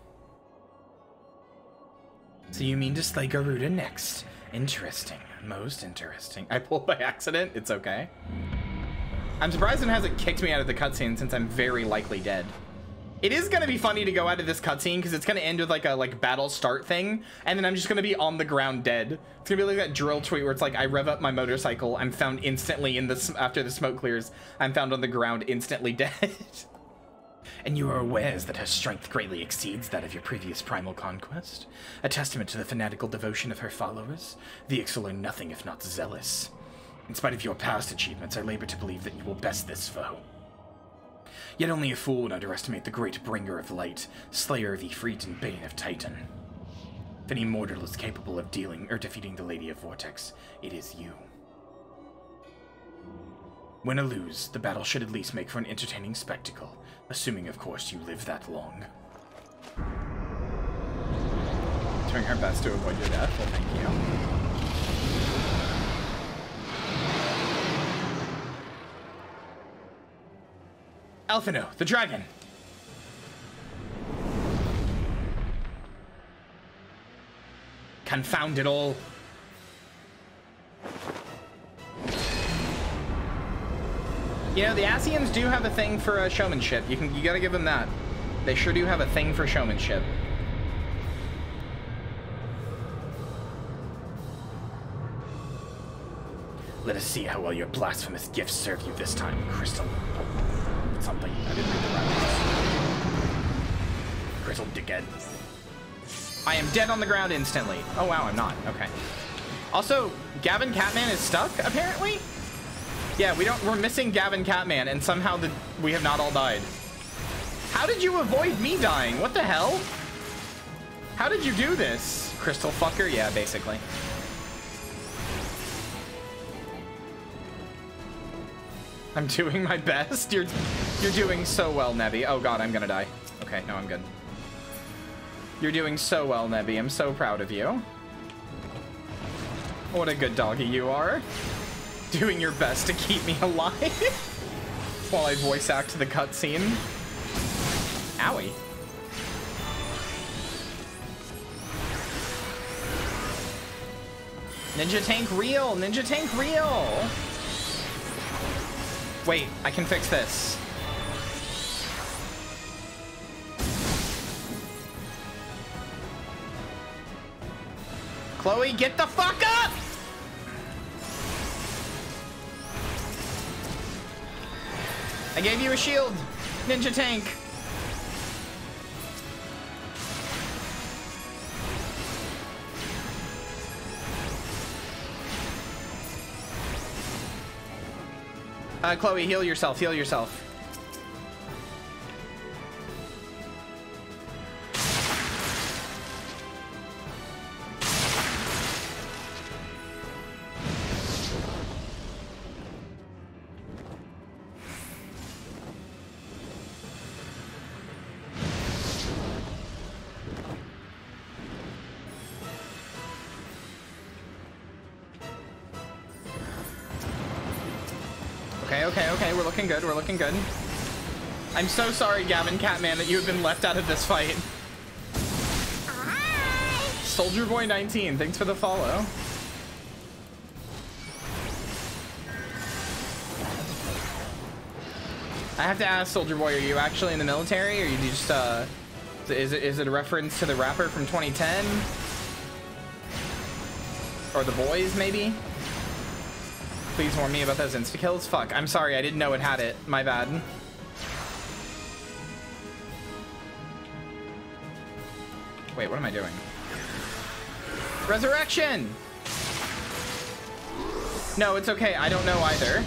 So you mean to slay Garuda next? Interesting. Most interesting. I pulled by accident. It's okay. I'm surprised it hasn't kicked me out of the cutscene since I'm very likely dead. It is going to be funny to go out of this cutscene because it's going to end with like a battle start thing, and then I'm just going to be on the ground dead. It's going to be like that drill tweet where it's like I rev up my motorcycle, I'm found instantly in the after the smoke clears, I'm found on the ground instantly dead. And you are aware that her strength greatly exceeds that of your previous primal conquest, a testament to the fanatical devotion of her followers. The Ixal are nothing if not zealous. In spite of your past achievements, I labor to believe that you will best this foe. Yet only a fool would underestimate the great bringer of light, slayer of Ifrit and bane of Titan. If any mortal is capable of defeating the Lady of Vortex, it is you. Win or lose, the battle should at least make for an entertaining spectacle, assuming, of course, you live that long. Doing our best to avoid your death, well, thank you. Alphino, the dragon! Confound it all. You know, the Asians do have a thing for showmanship. You gotta give them that. They sure do have a thing for showmanship. Let us see how well your blasphemous gifts serve you this time, Crystal. Something. I didn't read the right. Crystal dickhead. I am dead on the ground instantly. Oh wow, I'm not. Okay. Also, Gavin Catman is stuck, apparently? Yeah, we're missing Gavin Catman, and somehow we have not all died. How did you avoid me dying? What the hell? How did you do this? Crystal fucker? Yeah, basically. I'm doing my best. You're doing so well, Nebby. Oh god, I'm gonna die. Okay, no, I'm good. You're doing so well, Nebby. I'm so proud of you. What a good doggy you are. Doing your best to keep me alive while I voice act the cutscene. Owie. Ninja tank real! Ninja tank real! Wait, I can fix this. Chloe, get the fuck up! I gave you a shield, ninja tank. Chloe, heal yourself, heal yourself. Okay, we're looking good, we're looking good. I'm so sorry, Gavin Catman, that you have been left out of this fight. Soldier Boy 19, thanks for the follow. I have to ask, Soldier Boy, are you actually in the military, or you just, is it a reference to the rapper from 2010? Or The Boys, maybe? Please warn me about those insta-kills. Fuck, I'm sorry, I didn't know it had it. My bad. Wait, what am I doing? Resurrection! No, it's okay, I don't know either.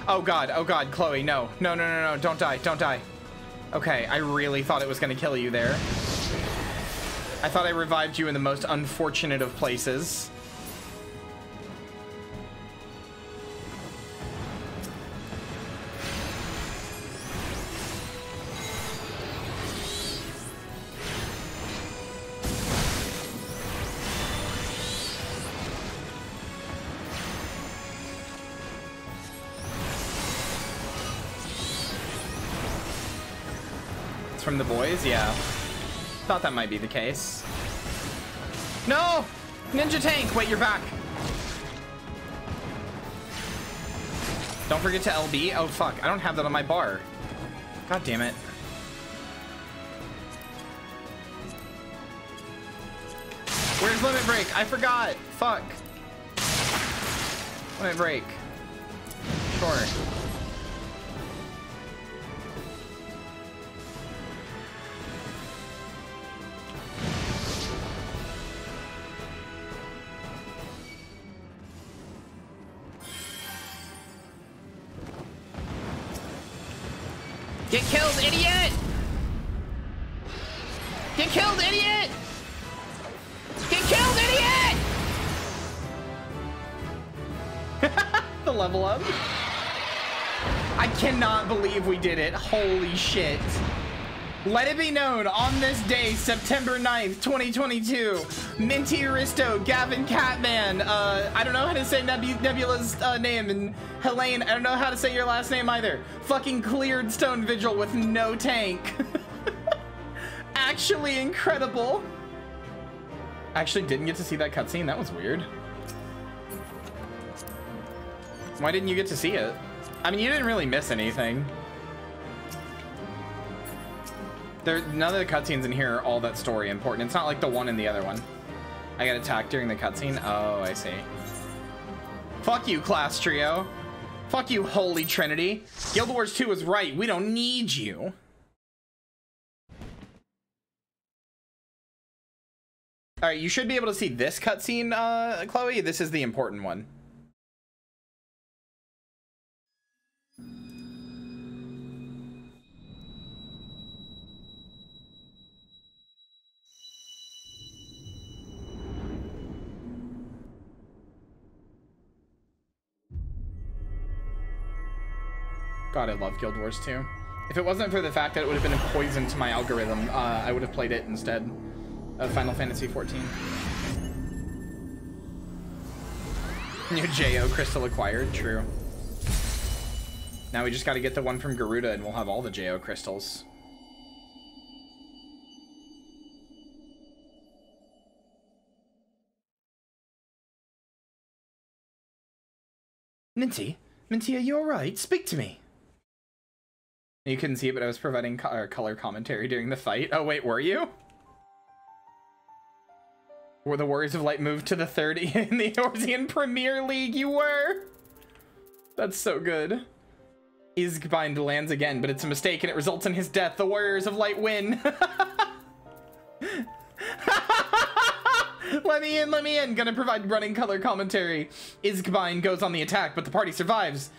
Oh god, Chloe, no. No, don't die, don't die. Okay, I really thought it was gonna kill you there. I thought I revived you in the most unfortunate of places. From The Boys? Yeah. Thought that might be the case. No! Ninja tank! Wait, you're back. Don't forget to LB. Oh, fuck. I don't have that on my bar. God damn it. Where's Limit Break? I forgot. Fuck. Limit Break. Sure. Get killed, idiot! Get killed, idiot! Get killed, idiot! The level up. I cannot believe we did it. Holy shit. Let it be known, on this day, September 9th, 2022, Minty Rysto, Gavin Catman, I don't know how to say Nebula's name, and Helene, I don't know how to say your last name either. Fucking cleared Stone Vigil with no tank. Actually incredible. Actually didn't get to see that cutscene, that was weird. Why didn't you get to see it? I mean, you didn't really miss anything. None of the cutscenes in here are all that story important. It's not like the one in the other one. I got attacked during the cutscene. Oh, I see. Fuck you, class trio. Fuck you, Holy Trinity. Guild Wars 2 was right. We don't need you. All right, you should be able to see this cutscene, Chloe. This is the important one. God, I love Guild Wars 2. If it wasn't for the fact that it would have been a poison to my algorithm, I would have played it instead of Final Fantasy XIV. New JO crystal acquired, true. Now we just got to get the one from Garuda and we'll have all the JO crystals. Minty? Minty, are you alright? Speak to me. You couldn't see it, but I was providing color commentary during the fight. Oh, wait, were you? Were the Warriors of Light moved to the third in the Eorzean Premier League? You were? That's so good. Isgbind lands again, but it's a mistake and it results in his death. The Warriors of Light win. Let me in. Gonna provide running color commentary. Isgbind goes on the attack, but the party survives.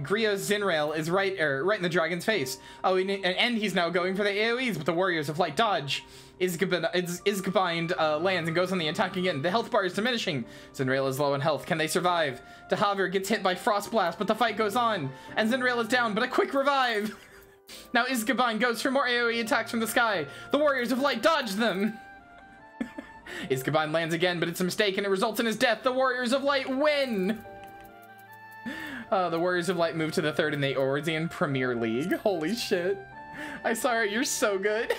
Grio's Zinrail is right in the dragon's face. Oh, and he's now going for the AoEs, but the Warriors of Light dodge. Isgbind lands and goes on the attack again. The health bar is diminishing. Zinrail is low in health. Can they survive? Dahavir gets hit by Frost Blast, but the fight goes on. And Zinrail is down, but a quick revive. Now Isgbind goes for more AoE attacks from the sky. The Warriors of Light dodge them. Isgbind lands again, but it's a mistake and it results in his death. The Warriors of Light win. The Warriors of Light move to the 3rd in the Eorzean Premier League. Holy shit. I saw it. You're so good.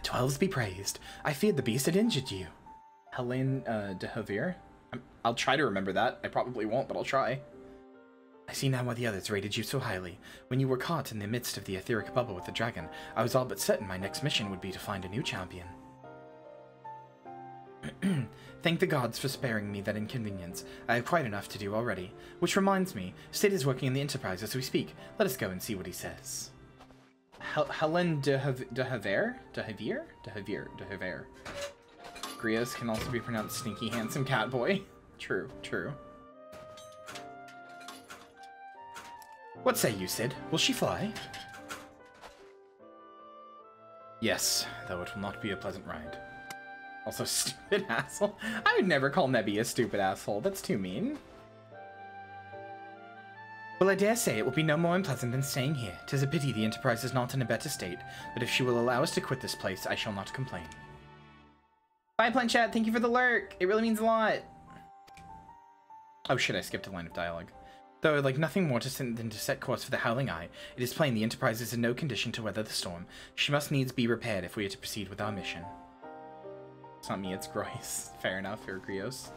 12s be praised. I feared the beast had injured you. Helene de Havir. I'll try to remember that. I probably won't, but I'll try. I see now why the others rated you so highly. When you were caught in the midst of the etheric bubble with the dragon, I was all but certain my next mission would be to find a new champion. Thank the gods for sparing me that inconvenience. I have quite enough to do already. Which reminds me, Sid is working in the Enterprise as we speak. Let us go and see what he says. Helen de Havir? Grios can also be pronounced Sneaky Handsome Catboy. True, true. What say you, Sid? Will she fly? Yes, though it will not be a pleasant ride. Also, stupid asshole. I would never call Nebby a stupid asshole. That's too mean. Well, I dare say it will be no more unpleasant than staying here. 'Tis a pity the Enterprise is not in a better state, but if she will allow us to quit this place, I shall not complain. Bye, Planchette. Thank you for the lurk. It really means a lot. Oh shit, I skipped a line of dialogue. Though I'd like nothing more than to set course for the Howling Eye, it is plain the Enterprise is in no condition to weather the storm. She must needs be repaired if we are to proceed with our mission. It's not me, it's Groyce. Fair enough, or Grios.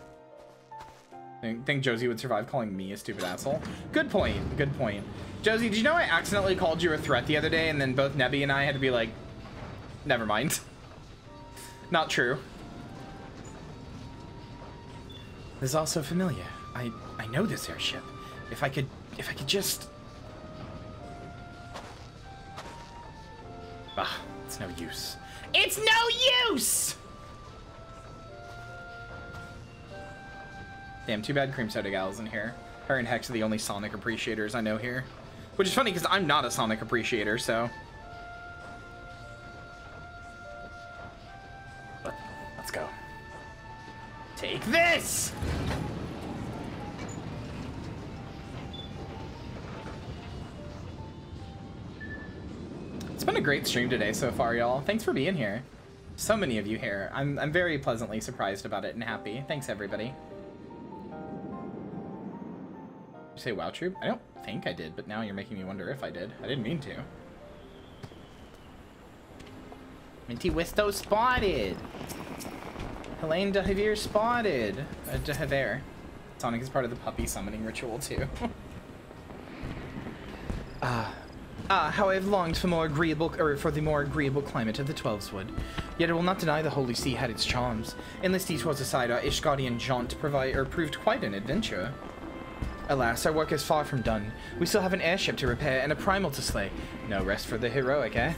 Think Josie would survive calling me a stupid asshole? Good point, good point. Josie, did you know I accidentally called you a threat the other day and then both Nebby and I had to be like, never mind. Not true. This is also familiar. I know this airship. If I could just... Ah, it's no use. It's no use! Damn, too bad Cream Soda Gal's in here. Her and Hex are the only Sonic appreciators I know here. Which is funny, because I'm not a Sonic appreciator, so... But, let's go. Take this! It's been a great stream today so far, y'all. Thanks for being here. So many of you here. I'm very pleasantly surprised about it and happy. Thanks, everybody. Did you say WoW Troop? I don't think I did, but now you're making me wonder if I did. I didn't mean to. Minty Rysto spotted! Helene de Havir spotted! De Havir. Sonic is part of the puppy summoning ritual, too. How I have longed for the more agreeable climate of the Twelveswood. Yet I will not deny the Holy See had its charms. Endless detours aside, our Ishgardian jaunt proved quite an adventure. Alas, our work is far from done. We still have an airship to repair and a primal to slay. No rest for the heroic, eh?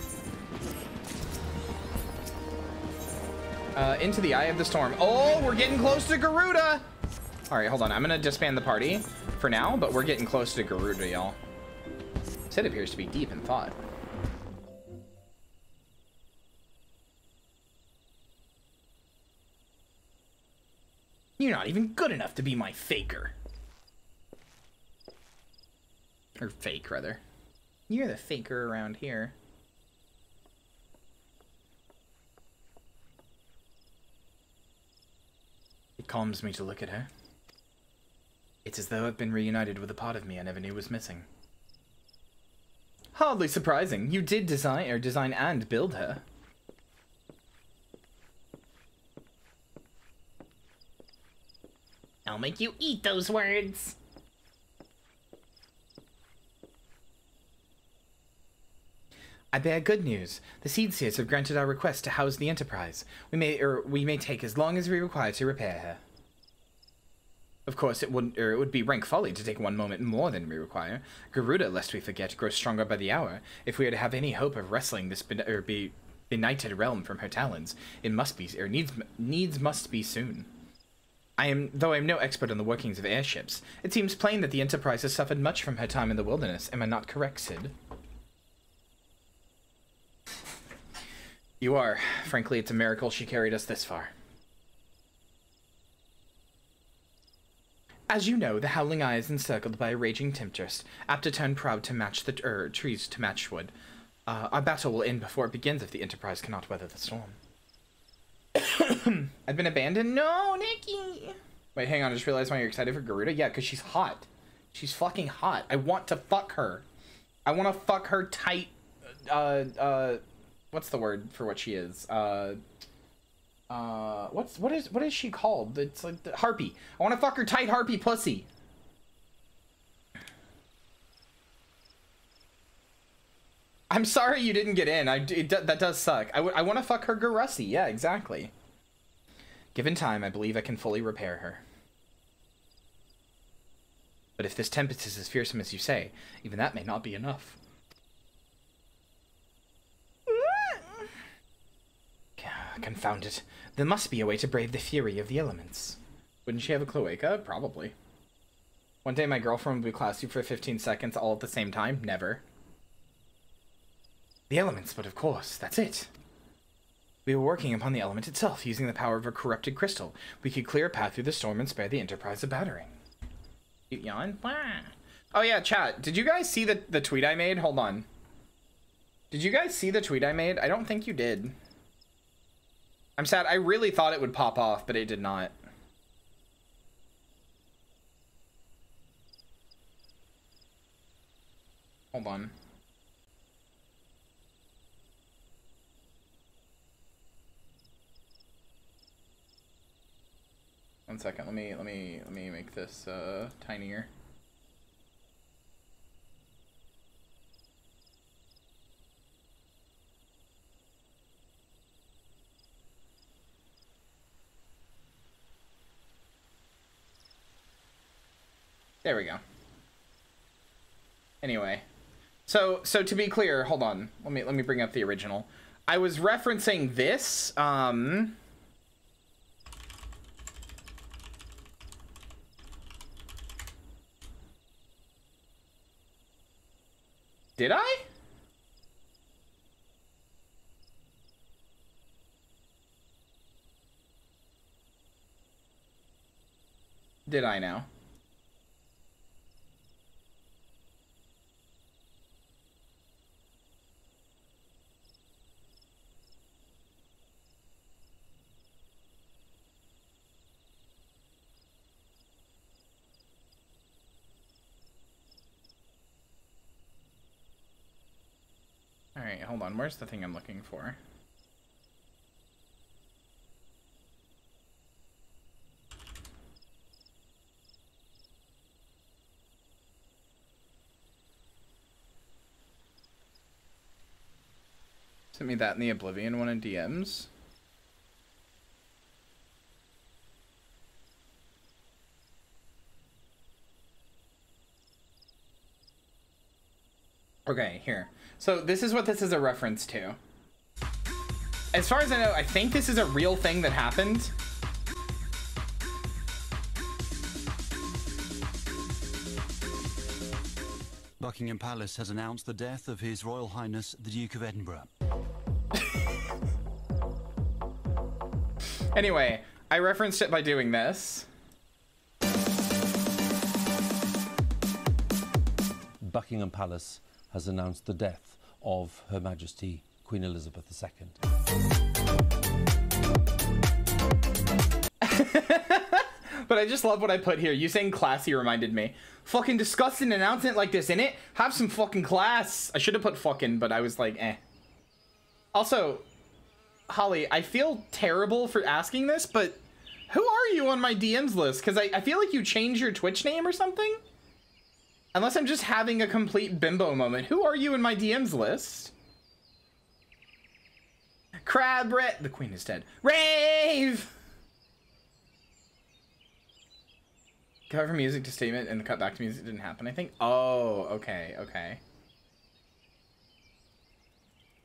Into the Eye of the Storm. Oh, we're getting close to Garuda! Alright, hold on. I'm gonna disband the party for now, but we're getting close to Garuda, y'all. Sid appears to be deep in thought. You're not even good enough to be my faker. Or fake, rather. You're the faker around here. It calms me to look at her. It's as though I've been reunited with a part of me I never knew was missing. Hardly surprising. You did design and build her. I'll make you eat those words. I bear good news. The Seedseers have granted our request to house the Enterprise. We may take as long as we require to repair her.
Of course, it would be rank folly to take one moment more than we require. Garuda, lest we forget, grows stronger by the hour. If we are to have any hope of wresting this benighted realm from her talons, it must be, or needs must be soon. Though I am no expert on the workings of airships, it seems plain that the Enterprise has suffered much from her time in the wilderness. Am I not correct, Sid? You are. Frankly, it's a miracle she carried us this far. As you know, the Howling Eye is encircled by a raging tempest, apt to turn proud to match the trees to match wood. Our battle will end before it begins if the Enterprise cannot weather the storm. I've been abandoned? No, Nikki! Wait, hang on, I just realized why you're excited for Garuda? Yeah, because she's hot. She's fucking hot. I want to fuck her. I want to fuck her tight, what's the word for what she is? What is she called? It's like the harpy. I want to fuck her tight harpy pussy. I'm sorry you didn't get in. That does suck. I want to fuck her Garussi. Yeah, exactly. Given time, I believe I can fully repair her. But if this tempest is as fearsome as you say, even that may not be enough. Confound it. There must be a way to brave the fury of the elements. Wouldn't she have a cloaca? Probably. One day my girlfriend would be classy for 15 seconds all at the same time? Never. The elements, but of course, that's it. We were working upon the element itself, using the power of a corrupted crystal. We could clear a path through the storm and spare the Enterprise a battering. You yawn? Oh yeah, chat. Did you guys see the tweet I made? Hold on. Did you guys see the tweet I made? I don't think you did. I'm sad. I really thought it would pop off, but it did not. Hold on. One second. Let me make this tinier. There we go. Anyway, so to be clear, hold on. Let me bring up the original. I was referencing this. Did I? Did I now? Alright, hold on. Where's the thing I'm looking for? Sent me that in the Oblivion one in DMs. Okay, here. So this is what this is a reference to. As far as I know, I think this is a real thing that happened.
Buckingham Palace has announced the death of His Royal Highness the Duke of Edinburgh.
Anyway, I referenced it by doing this.
Buckingham Palace has announced the death of Her Majesty Queen Elizabeth II.
But I just love what I put here. You saying classy reminded me. Fucking disgusting announcement like this, innit? Have some fucking class. I should have put fucking, but I was like, eh. Also, Holly, I feel terrible for asking this, but who are you on my DMs list? Because I feel like you changed your Twitch name or something? Unless I'm just having a complete bimbo moment. Who are you in my DMs list? Crab Ret. The queen is dead. Rave! Cut from music to statement and the cut back to music didn't happen, I think. Oh, okay, okay.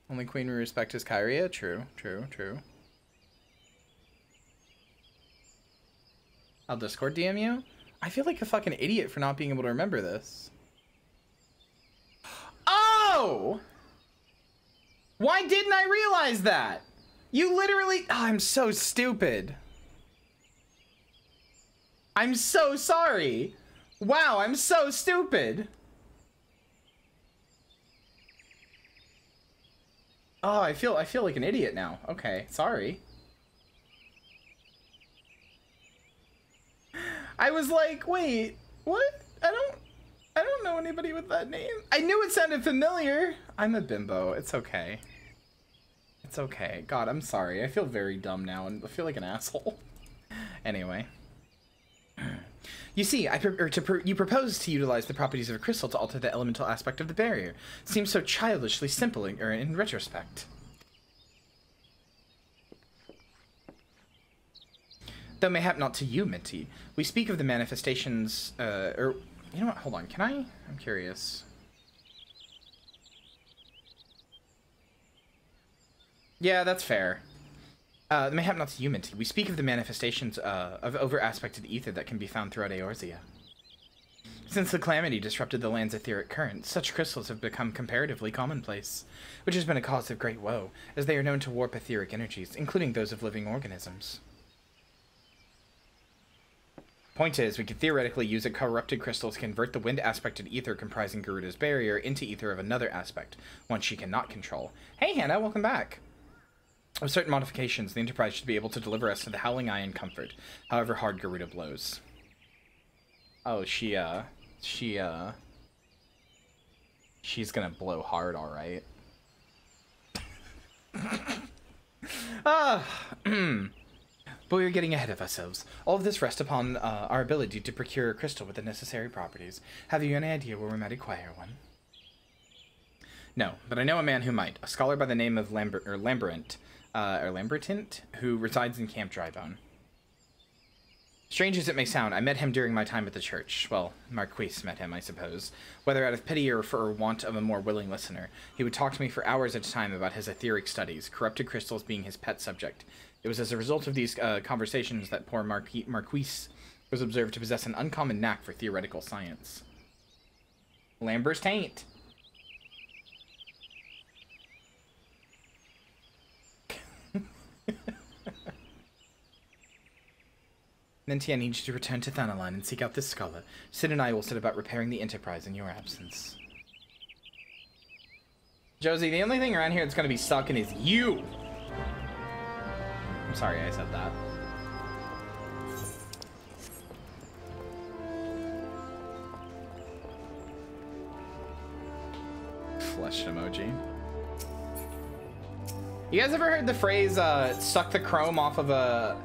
Only queen we respect is Kyria? True, true, true. I'll Discord DM you? I feel like a fucking idiot for not being able to remember this. Oh! Why didn't I realize that? You literally... Oh, I'm so stupid. I'm so sorry. Wow, I'm so stupid. Oh, I feel like an idiot now. Okay, sorry. I was like, wait, what? I don't know anybody with that name. I knew it sounded familiar. I'm a bimbo. It's okay. It's okay. God, I'm sorry. I feel very dumb now and I feel like an asshole. Anyway. You see, you propose to utilize the properties of a crystal to alter the elemental aspect of the barrier. Seems so childishly simple in retrospect. Though mayhap not to you, Minty. We speak of the manifestations, or... You know what? Hold on. Can I? I'm curious. Yeah, that's fair. Mayhap not to you, Minty. We speak of the manifestations of over-aspected ether that can be found throughout Eorzea. Since the calamity disrupted the land's etheric current, such crystals have become comparatively commonplace, which has been a cause of great woe, as they are known to warp etheric energies, including those of living organisms. Point is, we could theoretically use a corrupted crystal to convert the wind-aspected ether comprising Garuda's barrier into ether of another aspect, one she cannot control. Hey, Hannah, welcome back. With certain modifications, the Enterprise should be able to deliver us to the Howling Eye in comfort, however hard Garuda blows. Oh, she's gonna blow hard, alright. But we are getting ahead of ourselves. All of this rests upon our ability to procure a crystal with the necessary properties. Have you any idea where we might acquire one? No, but I know a man who might. A scholar by the name of Lambertint, who resides in Camp Drybone. Strange as it may sound, I met him during my time at the church. Well, Marquise met him, I suppose. Whether out of pity or for want of a more willing listener, he would talk to me for hours at a time about his etheric studies, corrupted crystals being his pet subject. It was as a result of these conversations that poor Marquise was observed to possess an uncommon knack for theoretical science. Lambert's taint. Minty, I need you to return to Thanaline and seek out this scholar. Sid and I will set about repairing the Enterprise in your absence. Josie, the only thing around here that's going to be sucking is you! I'm sorry I said that. Flesh emoji. You guys ever heard the phrase, suck the chrome off of a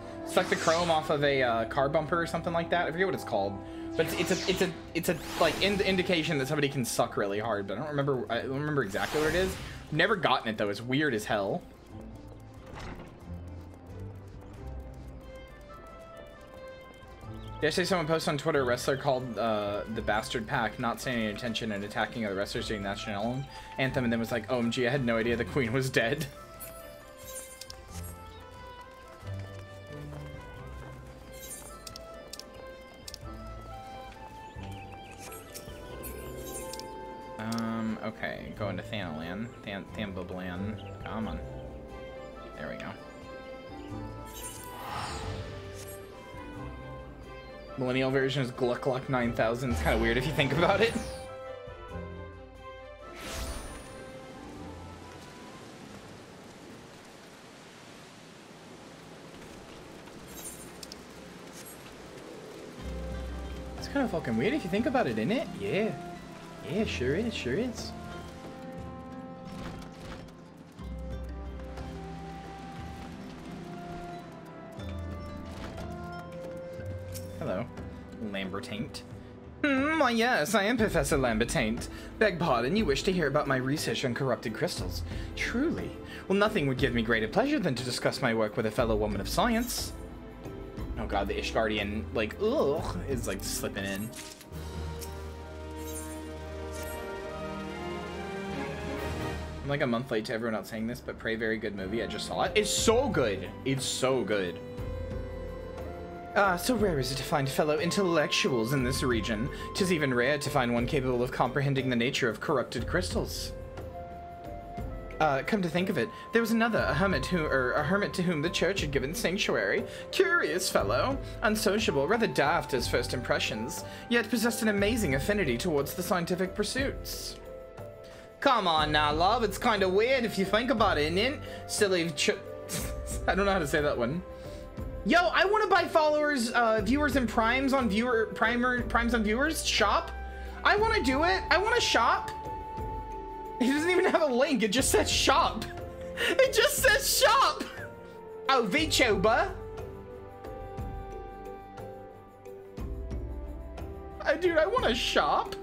car bumper or something like that? I forget what it's called, but it's a like indication that somebody can suck really hard, but I don't remember exactly what it is. Never gotten it though. It's weird as hell. Yesterday someone posted on Twitter a wrestler called the Bastard Pack not paying any attention and attacking other wrestlers during the national anthem, and then was like, OMG, I had no idea the queen was dead. Okay, going to Thanalan. Thamboblan. Come on. There we go. Millennial version is Gluck Gluck 9000. It's kind of weird if you think about it. It's kind of fucking weird if you think about it, isn't it? Yeah. Yeah, sure is, sure is. Hello, Lambertaint. Why yes, I am Professor Lambertaint. Beg pardon, you wish to hear about my research on corrupted crystals. Truly. Well, nothing would give me greater pleasure than to discuss my work with a fellow woman of science. Oh god, the Ishgardian, like, ugh, is like slipping in. I'm like a month late to everyone else saying this, but Prey, very good movie. I just saw it. It's so good. It's so good. So rare is it to find fellow intellectuals in this region. 'Tis even rare to find one capable of comprehending the nature of corrupted crystals. Come to think of it, there was another, a hermit to whom the church had given sanctuary. Curious fellow, unsociable, rather daft as first impressions, yet possessed an amazing affinity towards the scientific pursuits. Come on now, love, it's kind of weird if you think about it, isn't it? Silly I don't know how to say that one. Yo, I want to buy followers, viewers, and primes on primes on viewers shop. I want to do it. I want to shop. It doesn't even have a link. It just says shop. It just says shop. Oh, VTuber. Dude, I want to shop.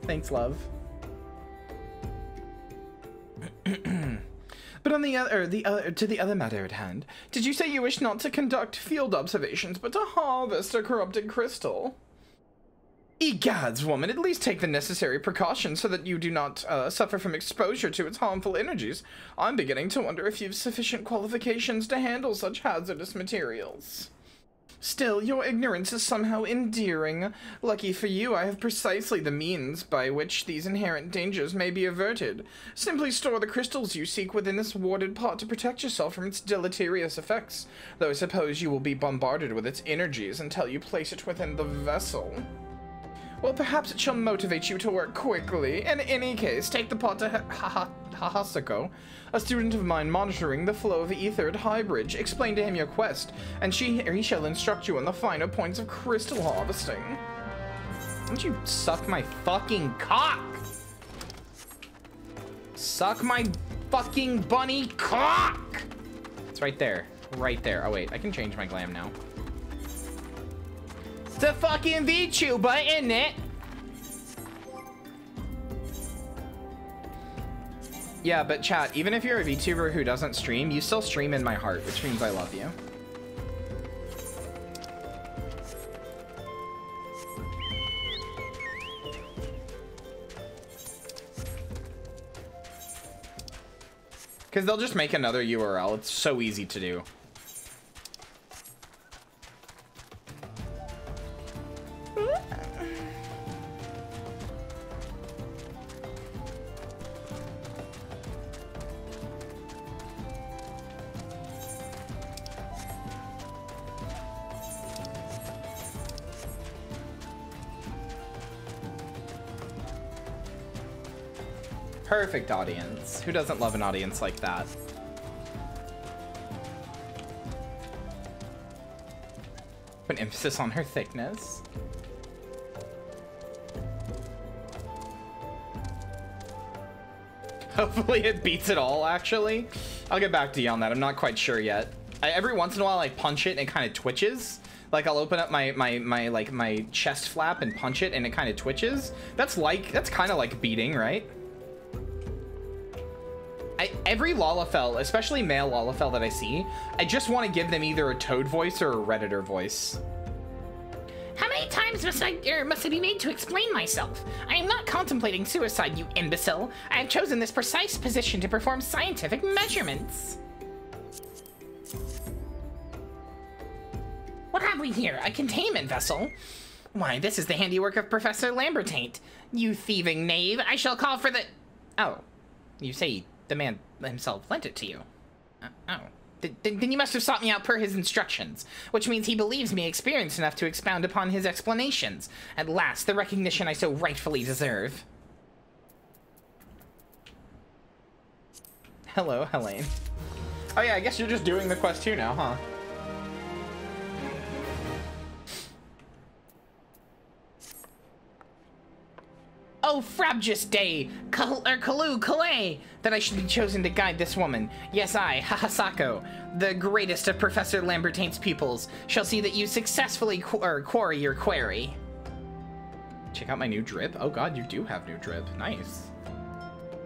Thanks, love. But on to the other matter at hand, did you say you wish not to conduct field observations, but to harvest a corrupted crystal? Egads, woman, at least take the necessary precautions so that you do not suffer from exposure to its harmful energies. I'm beginning to wonder if you've sufficient qualifications to handle such hazardous materials. Still, your ignorance is somehow endearing. Lucky for you, I have precisely the means by which these inherent dangers may be averted. Simply store the crystals you seek within this warded pot to protect yourself from its deleterious effects, though I suppose you will be bombarded with its energies until you place it within the vessel. Well, perhaps it shall motivate you to work quickly. In any case, take the pot to Hahasako, a student of mine monitoring the flow of ether at Highbridge. Explain to him your quest, and he shall instruct you on the finer points of crystal harvesting. Don't you suck my fucking cock? Suck my fucking bunny cock! It's right there. Right there. Oh, wait. I can change my glam now. It's a fucking VTuber, isn't it? Yeah, but chat, even if you're a VTuber who doesn't stream, you still stream in my heart, which means I love you. Because they'll just make another URL. It's so easy to do. Perfect audience. Who doesn't love an audience like that? Put an emphasis on her thickness. Hopefully it beats it all, actually. I'll get back to you on that. I'm not quite sure yet. Every once in a while I punch it and it kind of twitches. Like I'll open up my chest flap and punch it and it kind of twitches. That's kind of like beating, right? Every Lalafell, especially male Lalafell that I see, I just want to give them either a Toad voice or a Redditor voice.
How many times must I be made to explain myself? I am not contemplating suicide, you imbecile. I have chosen this precise position to perform scientific measurements. What have we here? A containment vessel? Why, this is the handiwork of Professor Lambertaint. You thieving knave, I shall call for the... Oh, you say the man himself lent it to you. Then you must have sought me out per his instructions, which means he believes me experienced enough to expound upon his explanations. At last, the recognition I so rightfully deserve. Hello, Helene. Oh yeah, I guess you're just doing the quest too now, huh? Oh, frabjous day, Calais, that I should be chosen to guide this woman. Yes, I, Hahasako, the greatest of Professor Lambertaint's pupils, shall see that you successfully quarry your query. Check out my new drip. Oh god, you do have new drip. Nice.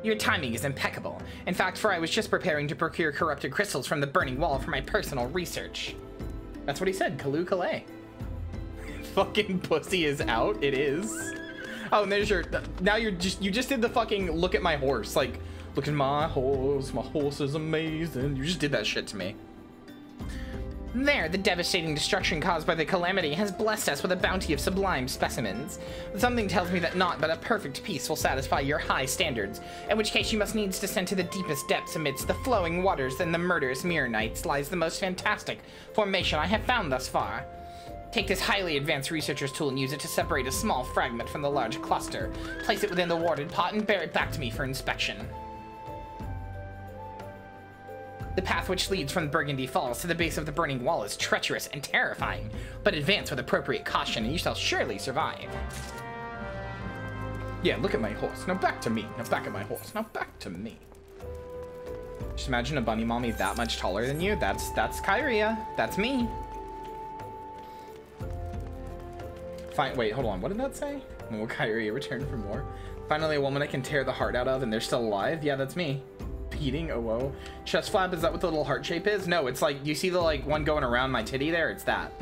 Your timing is impeccable. In fact, for I was just preparing to procure corrupted crystals from the burning wall for my personal research.
That's what he said, Kalu Kalay. Fucking pussy is out, it is. Oh, and there's your, now you just did the fucking look at my horse, like, look at my horse is amazing. You just did that shit to me.
There, the devastating destruction caused by the calamity has blessed us with a bounty of sublime specimens. Something tells me that naught but a perfect peace will satisfy your high standards, in which case you must needs descend to the deepest depths amidst the flowing waters and the murderous mirror nights lies the most fantastic formation I have found thus far. Take this highly advanced researcher's tool and use it to separate a small fragment from the large cluster. Place it within the warded pot and bear it back to me for inspection. The path which leads from Burgundy Falls to the base of the burning wall is treacherous and terrifying, but advance with appropriate caution and you shall surely survive.
Yeah, look at my horse. Now back to me. Now back at my horse. Now back to me. Just imagine a bunny mommy that much taller than you. That's Kyria. That's me. Fine. Wait, hold on. What did that say? Will Kyria return for more? Finally, a woman I can tear the heart out of, and they're still alive. Yeah, that's me. Beating. Oh, whoa. Chest flap. Is that what the little heart shape is? No, it's like you see the like one going around my titty there. It's that.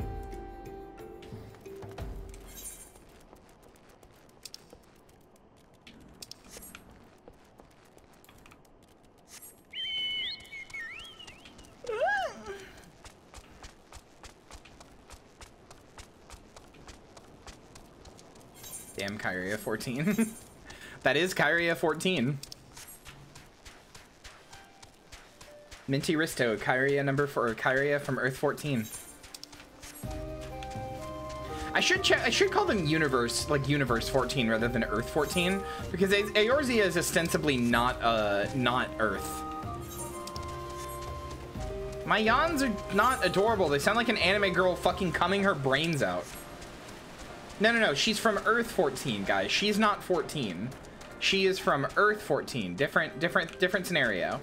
Damn, Kyria 14. That is Kyria 14. Minty Rysto, Kyria number 4, Kyria from Earth 14. I should call them Universe, like Universe 14 rather than Earth 14, because Eorzea is ostensibly not Earth. My yawns are not adorable. They sound like an anime girl fucking coming her brains out. No, she's from Earth 14, guys. She's not 14. She is from Earth 14. Different scenario.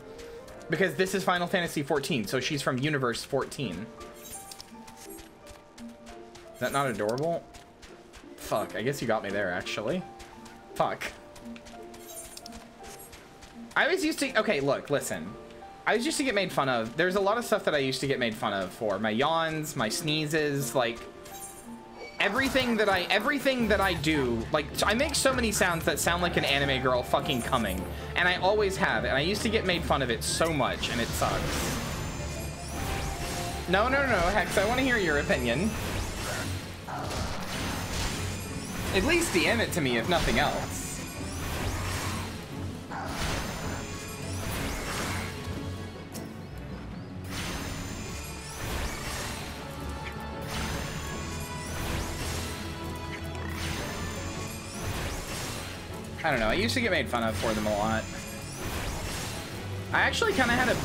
Because this is Final Fantasy 14, so she's from Universe 14. Is that not adorable? Fuck, I guess you got me there, actually. Fuck. I always used to... Okay, look, listen. I used to get made fun of. There's a lot of stuff that I used to get made fun of for. My yawns, my sneezes, like... Everything that I do, like, I make so many sounds that sound like an anime girl fucking coming. And I always have, and I used to get made fun of it so much, and it sucks. No, Hex, I want to hear your opinion. At least DM it to me, if nothing else. I don't know, I used to get made fun of for them a lot. I actually kind of had a...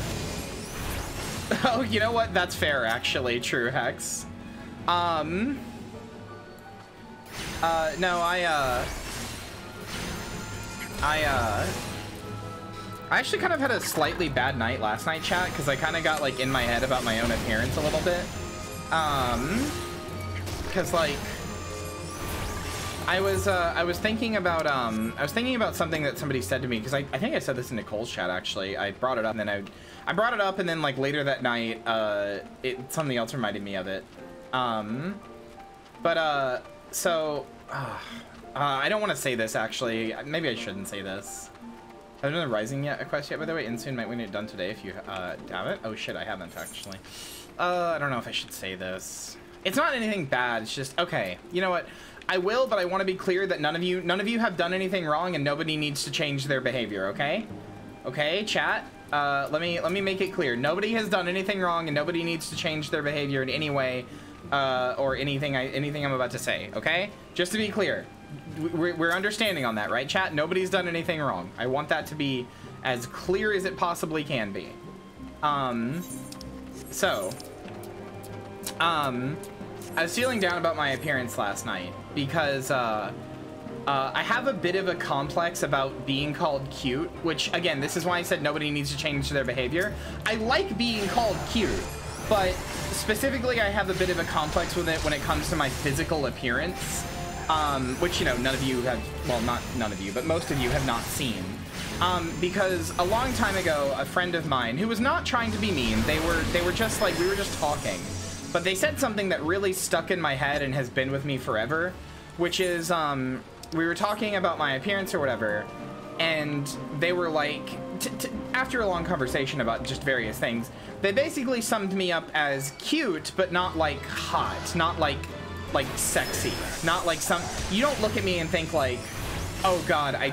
Oh, you know what? That's fair, actually. True, Hex. No, I actually kind of had a slightly bad night last night, chat, because I kind of got, like, in my head about my own appearance a little bit. Because, like... I was thinking about something that somebody said to me, because I think I said this in Nicole's chat, actually. I brought it up, and then I brought it up, and then like later that night something else reminded me of it. I don't want to say this, actually. Maybe I shouldn't say this. Have you done the Rising yet? A quest yet, by the way? Insoon might win it done today if you haven't. Oh shit, I haven't, actually. I don't know if I should say this. It's not anything bad. It's just, okay, you know what? I will, but I want to be clear that none of you have done anything wrong, and nobody needs to change their behavior. Okay, okay, chat. Let me make it clear. Nobody has done anything wrong, and nobody needs to change their behavior in any way, or anything I'm about to say. Okay, just to be clear, we're understanding on that, right, chat? Nobody's done anything wrong. I want that to be as clear as it possibly can be. I was feeling down about my appearance last night because I have a bit of a complex about being called cute, which, again, this is why I said nobody needs to change their behavior. I like being called cute, but specifically I have a bit of a complex with it when it comes to my physical appearance, which, you know, none of you have, well, not none of you, but most of you have not seen. Because a long time ago, a friend of mine, who was not trying to be mean, they were just like, we were just talking. but they said something that really stuck in my head and has been with me forever, which is, we were talking about my appearance or whatever, and they were like, after a long conversation about just various things, they basically summed me up as cute, but not like hot, not like sexy, not like you don't look at me and think like, oh god, I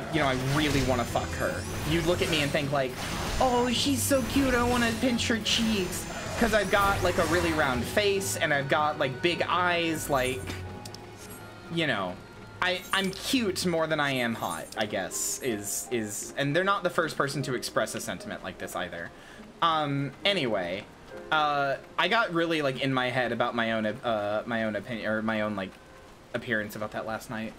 really want to fuck her. You look at me and think like, oh, she's so cute, I want to pinch her cheeks, because I've got like a really round face and I've got like big eyes, like, you know, I'm cute more than I am hot, I guess, and they're not the first person to express a sentiment like this either. Anyway, I got really like in my head about my own opinion, or my own like appearance about that last night.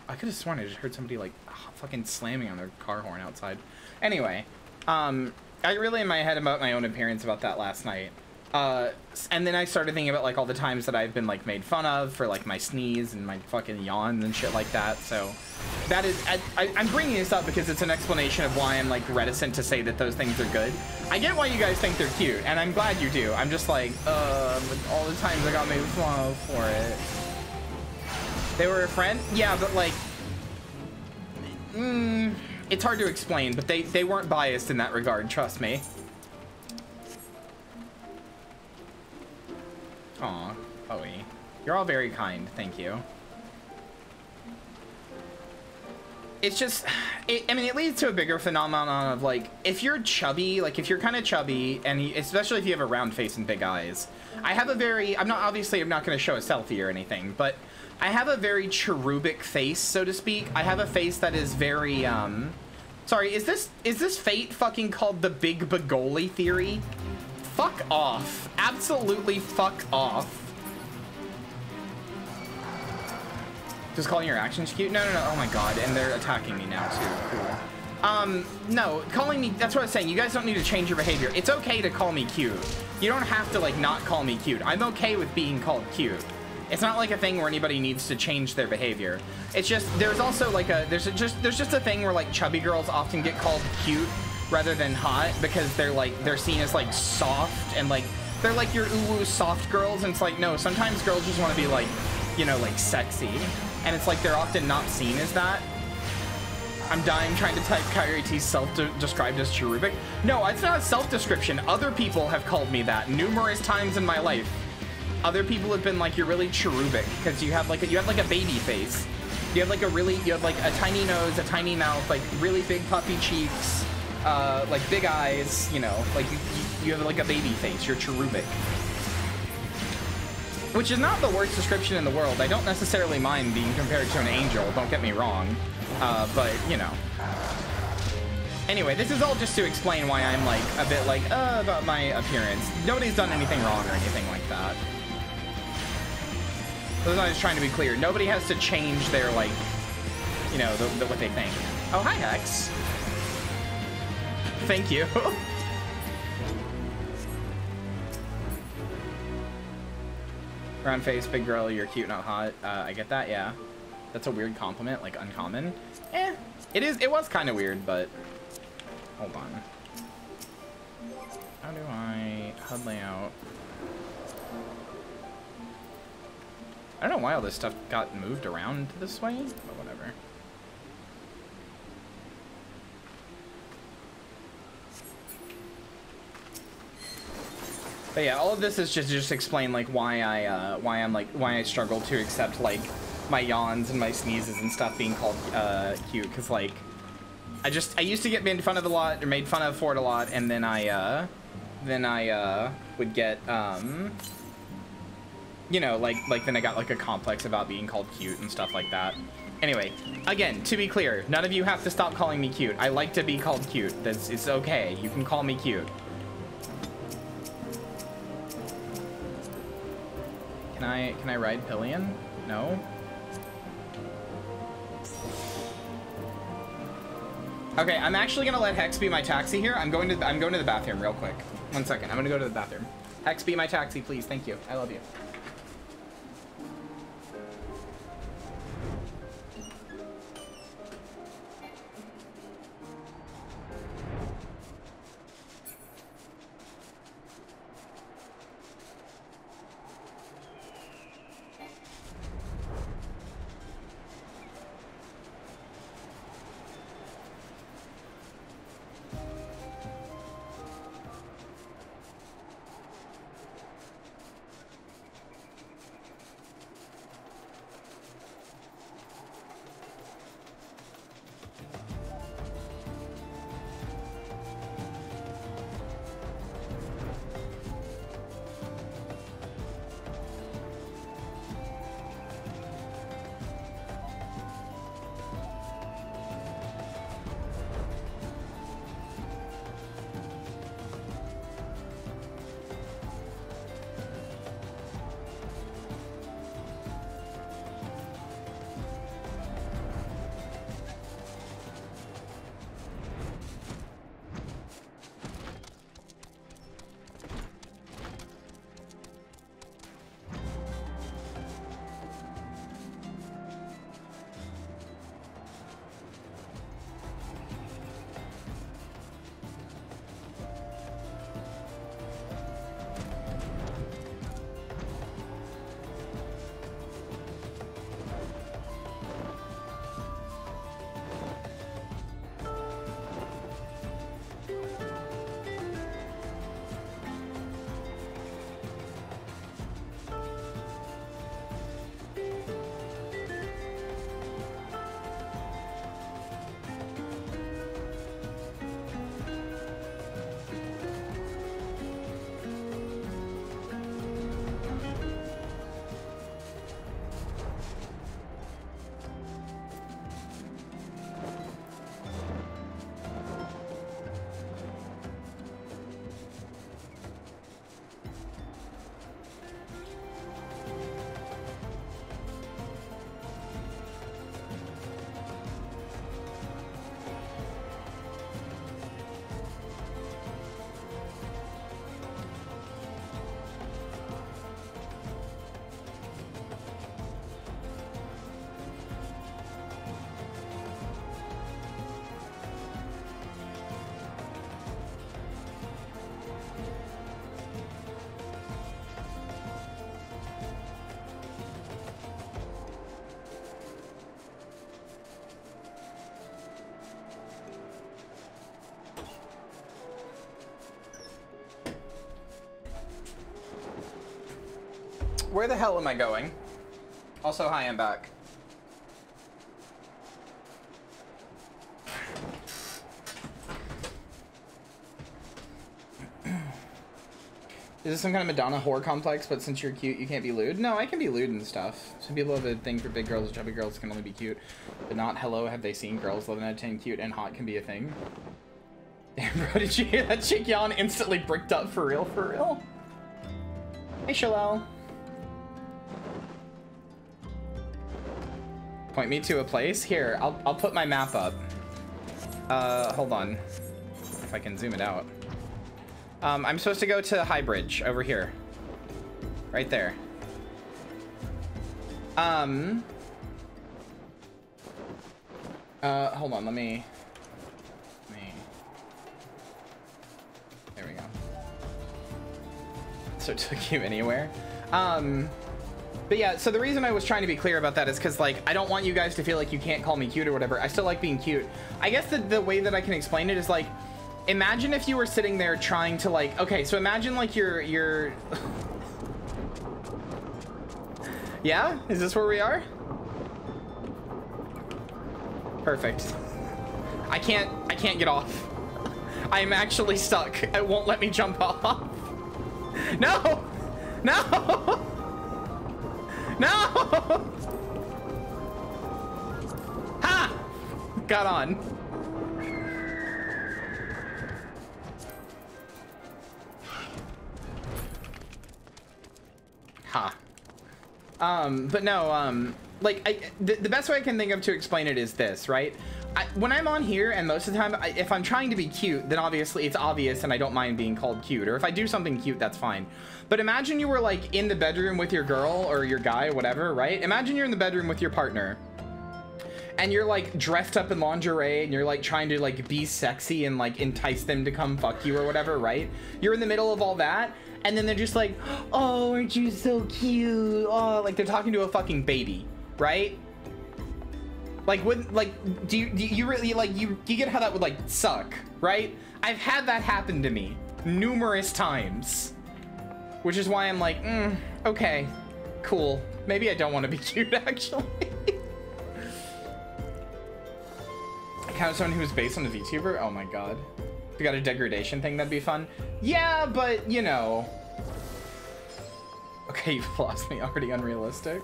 I could have sworn I just heard somebody like fucking slamming on their car horn outside. Anyway, I got really in my head about my own appearance about that last night. And then I started thinking about like all the times that I've been like made fun of for like my sneeze and my fucking yawns and shit like that. So that is, I'm bringing this up because it's an explanation of why I'm like reticent to say that those things are good. I get why you guys think they're cute, and I'm glad you do. I'm just like, all the times I got made fun of for it. They were a friend? Yeah, but like, it's hard to explain, but they weren't biased in that regard, trust me. Aw, Chloe. You're all very kind, thank you. It's just, I mean, it leads to a bigger phenomenon of like, if you're chubby, like if you're kind of chubby, and especially if you have a round face and big eyes. I have a very, I'm not going to show a selfie or anything, but I have a very cherubic face, so to speak. I have a face that is very, sorry, is this fate fucking called the Big Bagoli theory? Fuck off. Absolutely fuck off. Just calling your actions cute? No. Oh my god. And they're attacking me now too. Cool. No, calling me, that's what I was saying. You guys don't need to change your behavior. It's okay to call me cute. You don't have to like not call me cute. I'm okay with being called cute. It's not like a thing where anybody needs to change their behavior. It's just, there's also like there's just a thing where like chubby girls often get called cute rather than hot because they're seen as like soft and like, they're like your ooh soft girls, and it's like, no, sometimes girls just want to be like, you know, like sexy. And it's like, they're often not seen as that. I'm dying trying to type Kyria T self-described as cherubic. No, it's not a self-description. Other people have called me that numerous times in my life. Other people have been like, you're really cherubic because you have like a baby face. You have like a tiny nose, a tiny mouth, like really big puffy cheeks, like big eyes, you know, like you have like a baby face. You're cherubic. Which is not the worst description in the world. I don't necessarily mind being compared to an angel, don't get me wrong. But, you know. Anyway, this is all just to explain why I'm like a bit like, about my appearance. Nobody's done anything wrong or anything like that. So I was just trying to be clear. Nobody has to change their, like, you know, what they think. Oh, hi, Hex. Thank you. Round face, big girl, you're cute, not hot. I get that, yeah. That's a weird compliment, like uncommon. It was kind of weird, but hold on. How do I HUD layout? I don't know why all this stuff got moved around this way, but whatever. But yeah, all of this is just explain like why I struggle to accept like my yawns and my sneezes and stuff being called cute, because like I used to get made fun of a lot, or made fun of for it a lot, and then I would get you know, like then I got like a complex about being called cute and stuff like that. Anyway, again, to be clear, none of you have to stop calling me cute. I like to be called cute. It's okay. You can call me cute. Can I ride pillion? No. Okay, I'm actually gonna let Hex be my taxi here. I'm going to the bathroom real quick. 1 second. I'm gonna go to the bathroom. Hex, be my taxi, please. Thank you. I love you. Where the hell am I going? Also, hi, I'm back. Is this some kind of Madonna whore complex, but since you're cute, you can't be lewd? No, I can be lewd and stuff. Some people have a thing for big girls, chubby girls can only be cute. But not, hello, have they seen girls 11 out of 10 cute and hot can be a thing? Damn, bro, did you hear that chick yawn instantly bricked up for real, for real? Hey, Shalel. Point me to a place? Here, I'll put my map up. Hold on. If I can zoom it out. I'm supposed to go to High Bridge over here. Right there. Hold on, let me... There we go. So it took you anywhere. But yeah, so the reason I was trying to be clear about that is because, like, I don't want you guys to feel like you can't call me cute or whatever. I still like being cute. I guess the way that I can explain it is, like, imagine if you were sitting there trying to, like, okay, so imagine, like, you're... Yeah? Is this where we are? Perfect. I can't get off. I'm actually stuck. It won't let me jump off. No! No! No! Ha! Got on. Ha. But no, like, the best way I can think of to explain it is this, right? When I'm on here, and most of the time, if I'm trying to be cute, then obviously it's obvious and I don't mind being called cute. Or if I do something cute, that's fine. But imagine you were, like, in the bedroom with your girl or your guy or whatever, right? Imagine you're in the bedroom with your partner. And you're, like, dressed up in lingerie and you're, like, trying to, like, be sexy and, like, entice them to come fuck you or whatever, right? You're in the middle of all that. And then they're just like, oh, aren't you so cute? Oh, like, they're talking to a fucking baby, right? Like, do you really, like, you get how that would, like, suck, right? I've had that happen to me numerous times, which is why I'm like, okay, cool. Maybe I don't want to be cute, actually. Kind of someone who's based on a VTuber? Oh my god. If you got a degradation thing, that'd be fun. Yeah, but, you know. Okay, you've lost me. Already unrealistic.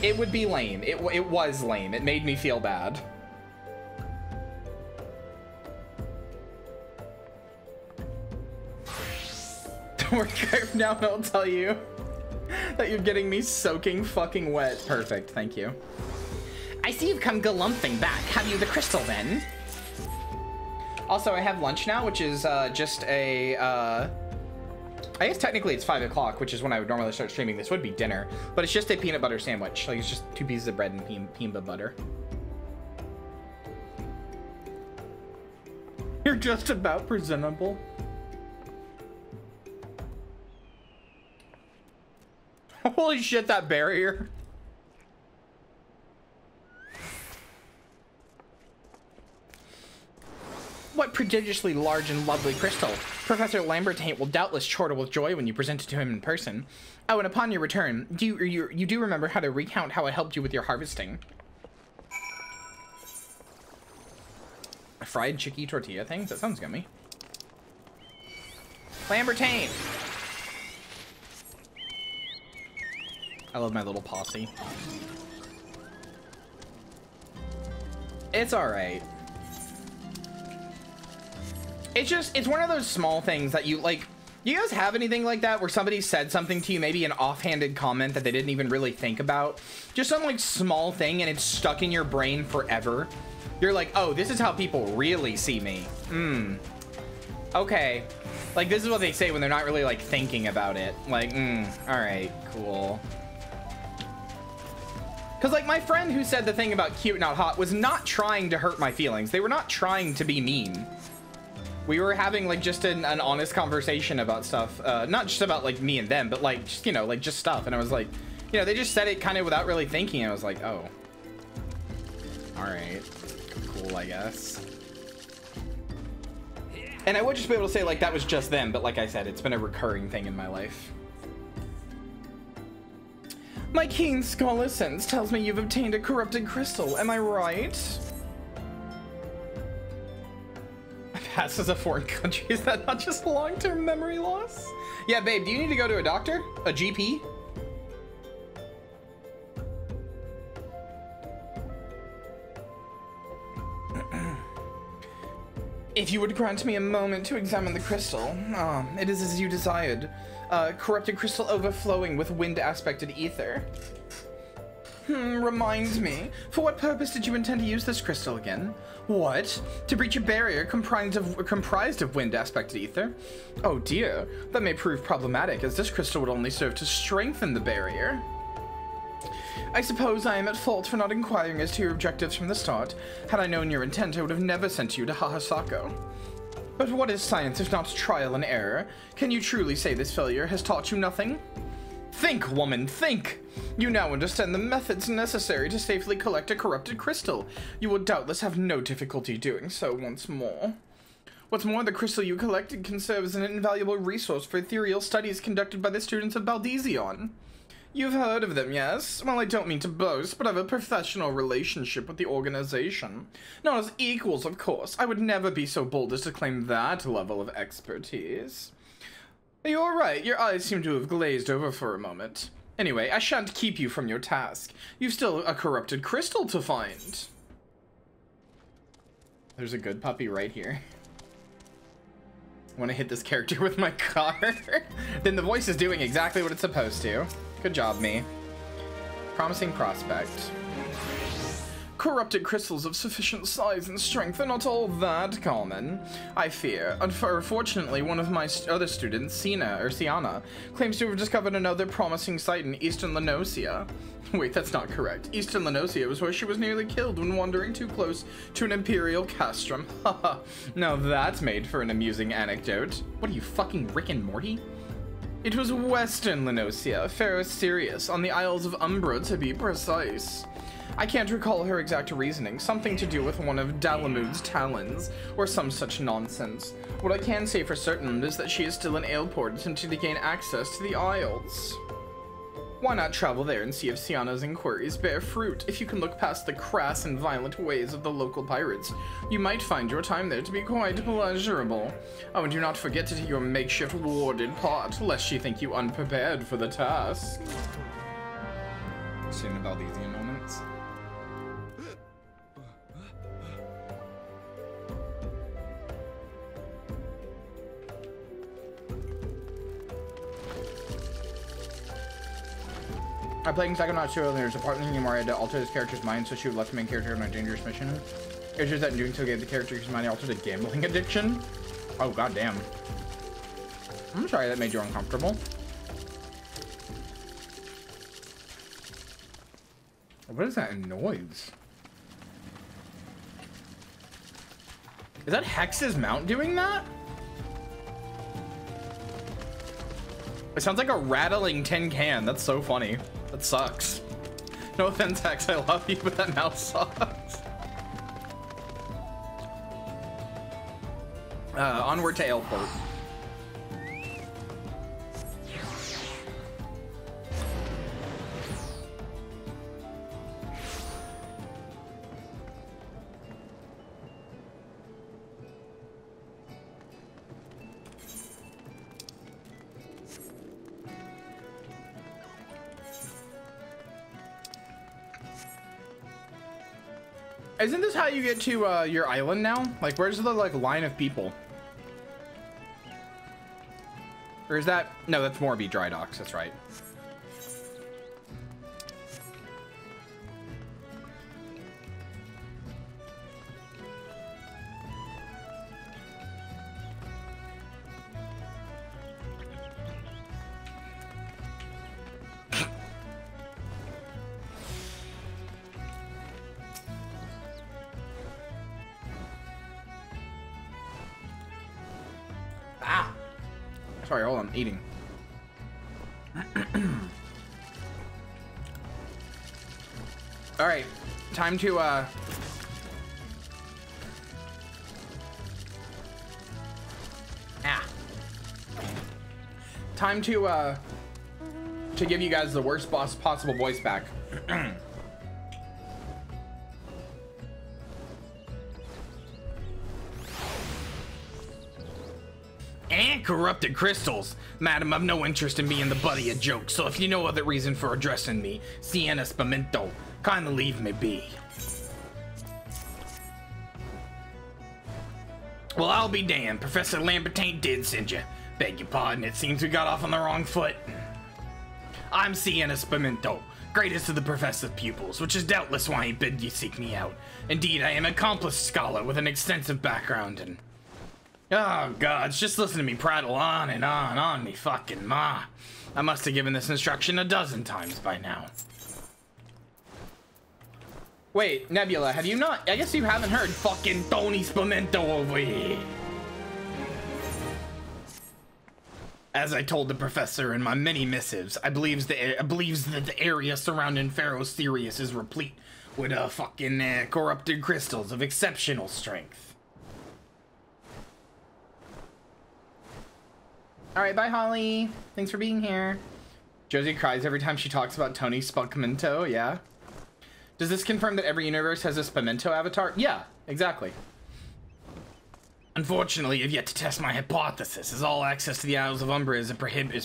It would be lame. It was lame. It made me feel bad. Don't worry, now I'll tell you that you're getting me soaking fucking wet. Perfect, thank you. I see you've come galumphing back. Have you the crystal then? Also, I have lunch now, which is just a, I guess technically it's 5 o'clock, which is when I would normally start streaming. This would be dinner, but it's just a peanut butter sandwich. Like, it's just 2 pieces of bread and peanut butter. You're just about presentable. Holy shit, that barrier. What prodigiously large and lovely crystal. Professor Lambertaint will doubtless chortle with joy when you present it to him in person. Oh, and upon your return, you do remember how to recount how I helped you with your harvesting. A fried chicky tortilla thing? That sounds yummy. Lambertaint! I love my little posse. It's alright. It's one of those small things that you, like, you guys have anything like that where somebody said something to you, maybe an offhanded comment that they didn't even really think about? Just some, like, small thing and it's stuck in your brain forever. You're like, oh, this is how people really see me. Okay. Like, this is what they say when they're not really, like, thinking about it. Like, alright, cool. Because, like, my friend who said the thing about cute, not hot, was not trying to hurt my feelings. They were not trying to be mean. We were having, like, just an honest conversation about stuff. Not just about, like, me and them, but, like, just, you know, like, just stuff. And I was like, you know, they just said it kind of without really thinking. I was like, oh. Alright. Cool, I guess. And I would just be able to say, like, that was just them. But like I said, it's been a recurring thing in my life. My keen scholar sense tells me you've obtained a corrupted crystal, am I right? I passed as a foreign country, is that not just long-term memory loss? Yeah, babe, do you need to go to a doctor? A GP? If you would grant me a moment to examine the crystal. It is as you desired. Corrupted crystal overflowing with wind-aspected ether. Remind me, for what purpose did you intend to use this crystal again? What? To breach a barrier comprised of wind-aspected ether? Oh dear, that may prove problematic, as this crystal would only serve to strengthen the barrier. I suppose I am at fault for not inquiring as to your objectives from the start. Had I known your intent, I would have never sent you to Hahasako. But what is science if not trial and error? Can you truly say this failure has taught you nothing? Think, woman, think! You now understand the methods necessary to safely collect a corrupted crystal. You will doubtless have no difficulty doing so once more. What's more, the crystal you collected can serve as an invaluable resource for ethereal studies conducted by the students of Baldesion. You've heard of them, yes? Well, I don't mean to boast, but I have a professional relationship with the organization. Not as equals, of course. I would never be so bold as to claim that level of expertise. You're right, your eyes seem to have glazed over for a moment. Anyway, I shan't keep you from your task. You've still a corrupted crystal to find. There's a good puppy right here. I want to hit this character with my car. Then the voice is doing exactly what it's supposed to. Good job, me. Promising prospect. Corrupted crystals of sufficient size and strength are not all that common, I fear. Unfortunately, one of my other students, Siana, claims to have discovered another promising site in Eastern Lenosia. Wait, that's not correct. Eastern Lenosia was where she was nearly killed when wandering too close to an imperial castrum. Haha, now that's made for an amusing anecdote. What are you, fucking Rick and Morty? It was Western Lenosia, Fair Sirius, on the Isles of Umbra to be precise. I can't recall her exact reasoning, something to do with one of Dalamud's talons, or some such nonsense. What I can say for certain is that she is still in Aleport attempting to gain access to the Isles. Why not travel there and see if Siana's inquiries bear fruit? If you can look past the crass and violent ways of the local pirates, you might find your time there to be quite pleasurable. Oh, and do not forget to take your makeshift warded pot, lest she think you unprepared for the task. Soon about these moments. I played Psychonauts 2 earlier. There's a part in the game where I had to alter this character's mind so she would let the main character on a dangerous mission. It's just that in doing so gave the character's mind altered a gambling addiction. Oh, goddamn. I'm sorry that made you uncomfortable. What is that noise? Is that Hex's mount doing that? It sounds like a rattling tin can. That's so funny. That sucks. No offense, Hex, I love you, but that mouse sucks. Onward to Aleport. Isn't this how you get to your island now? Like, where's the line of people? Or is that... No, that's Morby Dry Docks, that's right. Sorry, hold on, eating. All right, time to time to to give you guys the worst possible voice back.
And corrupted crystals. Madam, I've no interest in being the butt of your joke, so if you know other reason for addressing me, Sienna Spamento, kindly leave me be. Well, I'll be damned. Professor Lambertaint did send you. Beg your pardon, it seems we got off on the wrong foot. I'm Sienna Spamento, greatest of the professor's pupils, which is doubtless why he bid you seek me out. Indeed, I am an accomplished scholar with an extensive background in... Oh, gods, just listen to me prattle on and on me fucking ma. I must have given this instruction a dozen times by now.
Wait, Nebula, have you not? I guess you haven't heard fucking Tony Spamento over here.
As I told the professor in my many missives, I believes that the area surrounding Pharaoh Sirius is replete with fucking corrupted crystals of exceptional strength.
All right, bye, Holly. Thanks for being here. Josie cries every time she talks about Tony Spamento. Yeah. Does this confirm that every universe has a Spamento avatar? Yeah, exactly.
Unfortunately, I've yet to test my hypothesis, as all access to the Isles of Umbra is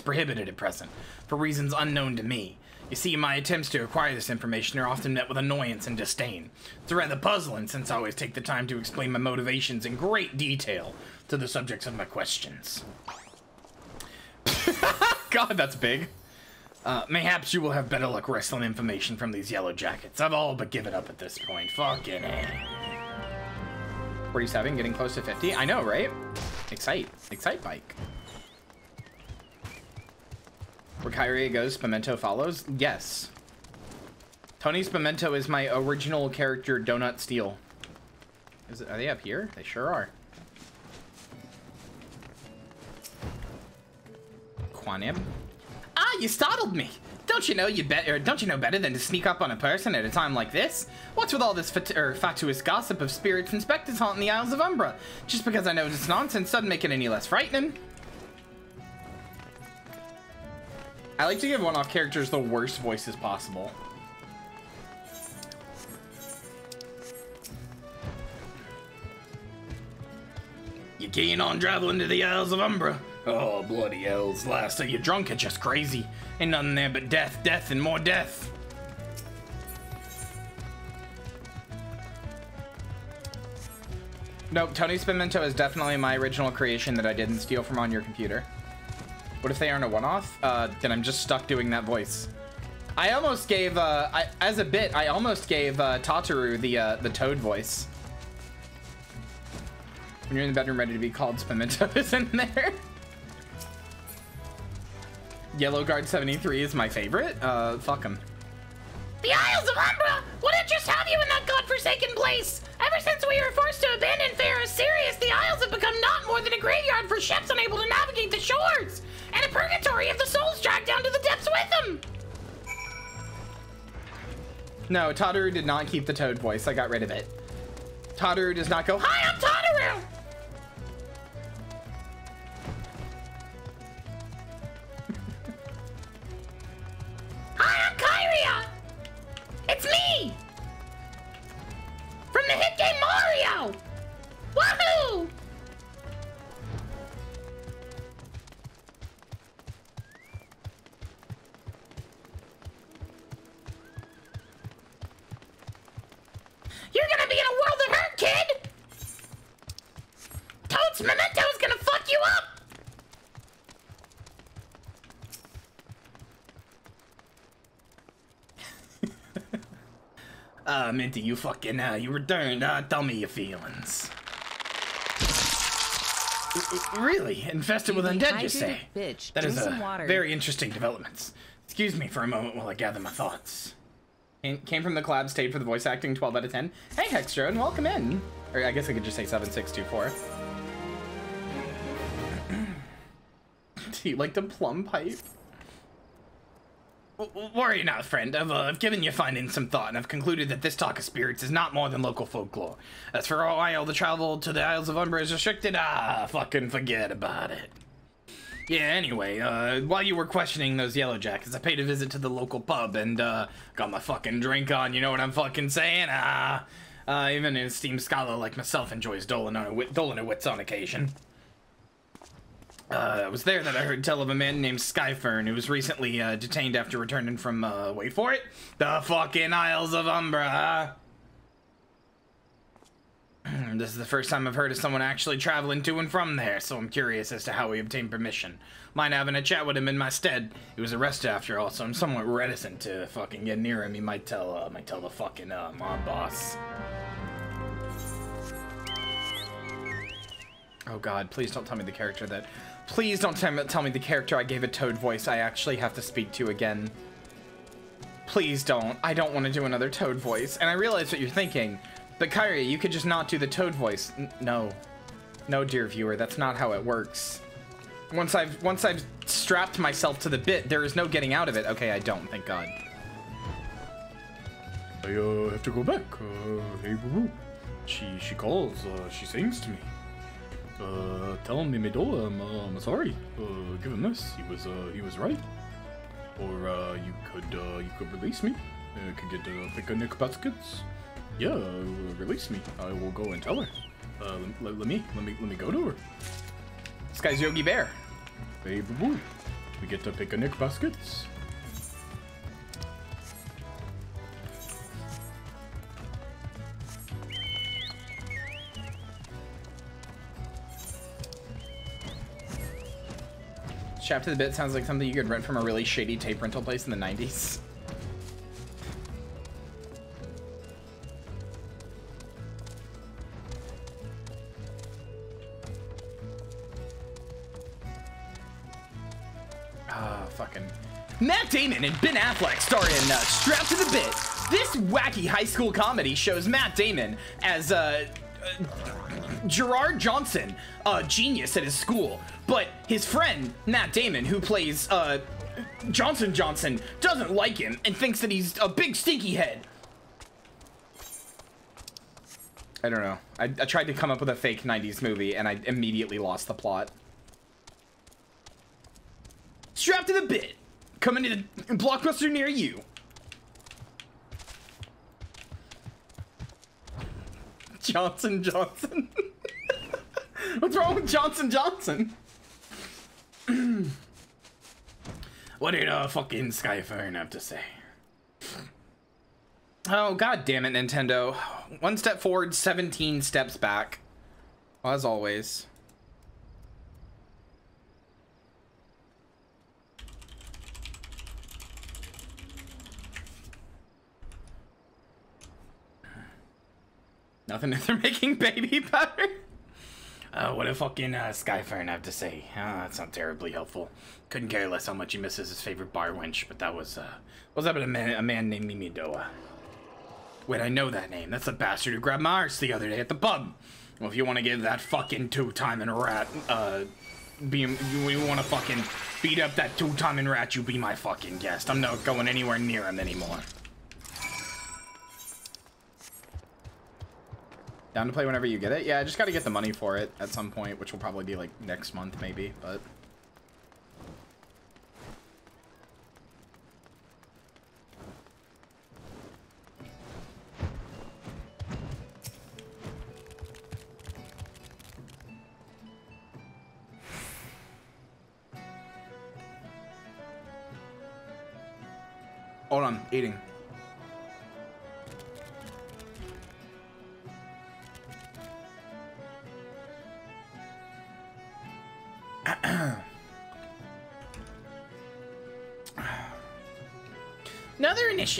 prohibited at present, for reasons unknown to me. You see, my attempts to acquire this information are often met with annoyance and disdain. It's rather puzzling, since I always take the time to explain my motivations in great detail to the subjects of my questions.
God, that's big.
Mayhaps you will have better luck wrestling information from these yellow jackets. I've all but given up at this point. Fucking A.
47, getting close to 50. I know, right? Excite bike. Where Kyria goes, Spamento follows? Yes. Tony Spamento is my original character, Donut Steel. Are they up here? They sure are. Quanib. Ah, you startled me. Don't you know better than to sneak up on a person at a time like this? What's with all this fatuous gossip of spirits and specters haunting the Isles of Umbra? Just because I know it's nonsense doesn't make it any less frightening. I like to give one-off characters the worst voices possible.
You keen on traveling to the Isles of Umbra? Oh, bloody hells, last are you drunk or just crazy? Ain't nothing there but death, death, and more death.
Nope, Tony Spamento is definitely my original creation that I didn't steal from on your computer. What if they aren't a one-off? Then I'm just stuck doing that voice. I almost gave, as a bit, I almost gave Tataru the Toad voice. When you're in the bedroom ready to be called, Spamento is in there. Yellow Guard 73 is my favorite. Fuck him.
The Isles of Umbra! What interest have you in that godforsaken place? Ever since we were forced to abandon Pharaoh Sirius, the Isles have become not more than a graveyard for ships unable to navigate the shores, and a purgatory of the souls dragged down to the depths with them.
No, Tataru did not keep the Toad voice. I got rid of it. Tataru does not go, "Hi, I'm Tataru!"
Hi, I'm Kyria! It's me! From the hit game Mario! Woohoo! You're gonna be in a world of hurt, kid! Toad's Memento's gonna fuck you up!
Minty, you fucking, you returned. Tell me your feelings. Really? Infested with undead, you say?
Bitch,
that is
some water.
Very interesting developments. Excuse me for a moment while I gather my thoughts.
Came from the collab, stayed for the voice acting, 12 out of 10. Hey, Hextra, and welcome in. Or I guess I could just say 7624. Do you like the plum pipe?
Worry not, friend. I've given your findings some thought, and I've concluded that this talk of spirits is not more than local folklore. As for why all the travel to the Isles of Umbra is restricted, fucking forget about it. Yeah, anyway, while you were questioning those yellow jackets, I paid a visit to the local pub and, got my fucking drink on, you know what I'm fucking saying? Even an esteemed scholar like myself enjoys doling her wits on occasion. It was there that I heard tell of a man named Skyfern who was recently, detained after returning from, wait for it, the fucking Isles of Umbra. This is the first time I've heard of someone actually traveling to and from there, so I'm curious as to how he obtained permission. Mind having a chat with him in my stead. He was arrested after all, so I'm somewhat reticent to fucking get near him. He might tell the fucking, mob boss. Oh god, please don't tell me the character that... Please don't tell me the character I gave a toad voice I actually have to speak to again. Please don't. I don't want to do another toad voice. And I realize what you're thinking. But Kyria, you could just not do the toad voice. No. No, dear viewer, that's not how it works. Once I've strapped myself to the bit, there is no getting out of it. Okay, I don't, thank God.
I have to go back. Hey, boo-boo. She calls, she sings to me. Telling me, Medola, I'm sorry. Give him this. He was right. Or, you could release me. I could get, picnic baskets. Yeah, release me. I will go and tell her. Let me go to her.
This guy's Yogi Bear.
Hey, boo-boo. We get to picnic baskets.
Strapped to the bit sounds like something you could rent from a really shady tape rental place in the 90s. Fucking Matt Damon and Ben Affleck star in Strapped to the Bit. This wacky high school comedy shows Matt Damon as Gerard Johnson, a genius at his school, but his friend Matt Damon, who plays Johnson, doesn't like him and thinks that he's a big stinky head. I don't know. I tried to come up with a fake 90s movie and I immediately lost the plot. Strapped to the Bit, coming to the Blockbuster near you. Johnson. What's wrong with Johnson? What did fucking Skyfern have to say? Oh, god damn it, Nintendo. 1 step forward, 17 steps back. Well, as always. Nothing if they're making baby powder. What did fucking Skyfern have to say? That's not terribly helpful. Couldn't care less how much he misses his favorite bar wench, but that was, what's up with a man named Mimidoa? Wait, I know that name. That's the bastard who grabbed my arse the other day at the pub. Well, if you want to give that fucking two-timing rat, you want to fucking beat up that two-timing rat, you be my fucking guest. I'm not going anywhere near him anymore. Down to play whenever you get it? Yeah, I just gotta get the money for it at some point, which will probably be like next month maybe, but... Hold on, eating.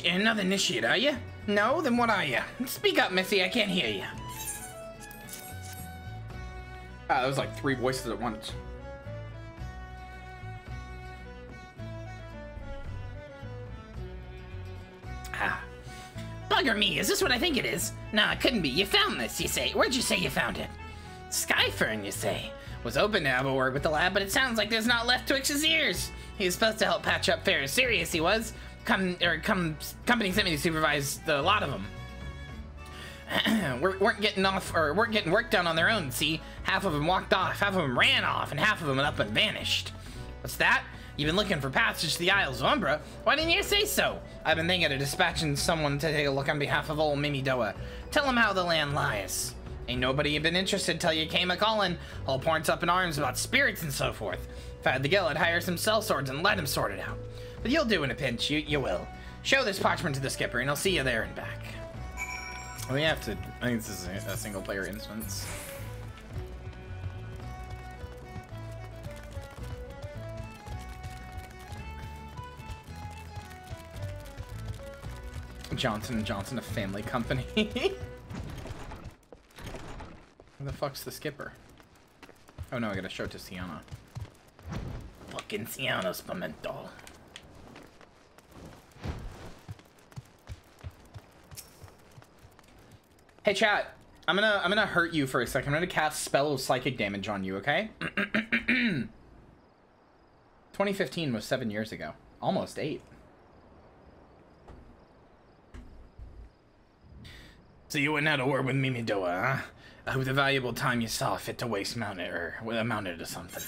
Another initiate, are you? No? Then what are you? Speak up, Missy, I can't hear you. That was like 3 voices at once. Bugger me, is this what I think it is? Nah, it couldn't be. You found this, you say. Where'd you say you found it? Skyfern, you say. Was open to have a word with the lad, but it sounds like there's not left twixt his ears. He was supposed to help patch up Fair. Serious he was. Company sent me to supervise the lot of them. weren't getting work done on their own, see? Half of them walked off, half of them ran off, and half of them up and vanished.
What's that? You've been looking for passage to the Isles of Umbra? Why didn't you say so? I've been thinking of dispatching someone to take a look on behalf of old Mimi Doa. Tell him how the land lies. Ain't nobody been interested till you came a-calling. All points up in arms about spirits and so forth. If I had the gill, I'd hire some cell swords and let him sort it out. But you'll do in a pinch, you will. Show this parchment to the skipper and I'll see you there and back.
We have to, I think this is a single player instance. Johnson & Johnson, a family company. Where the fuck's the skipper? Oh no, I gotta show it to Sienna. Fucking Sienna's pimento. Hey chat, I'm gonna hurt you for a second. I'm gonna cast spell of psychic damage on you, okay? 2015 was 7 years ago. Almost 8.
So you went out to war with Mimi Doa, huh? Who the valuable time you saw fit to waste amounted to something.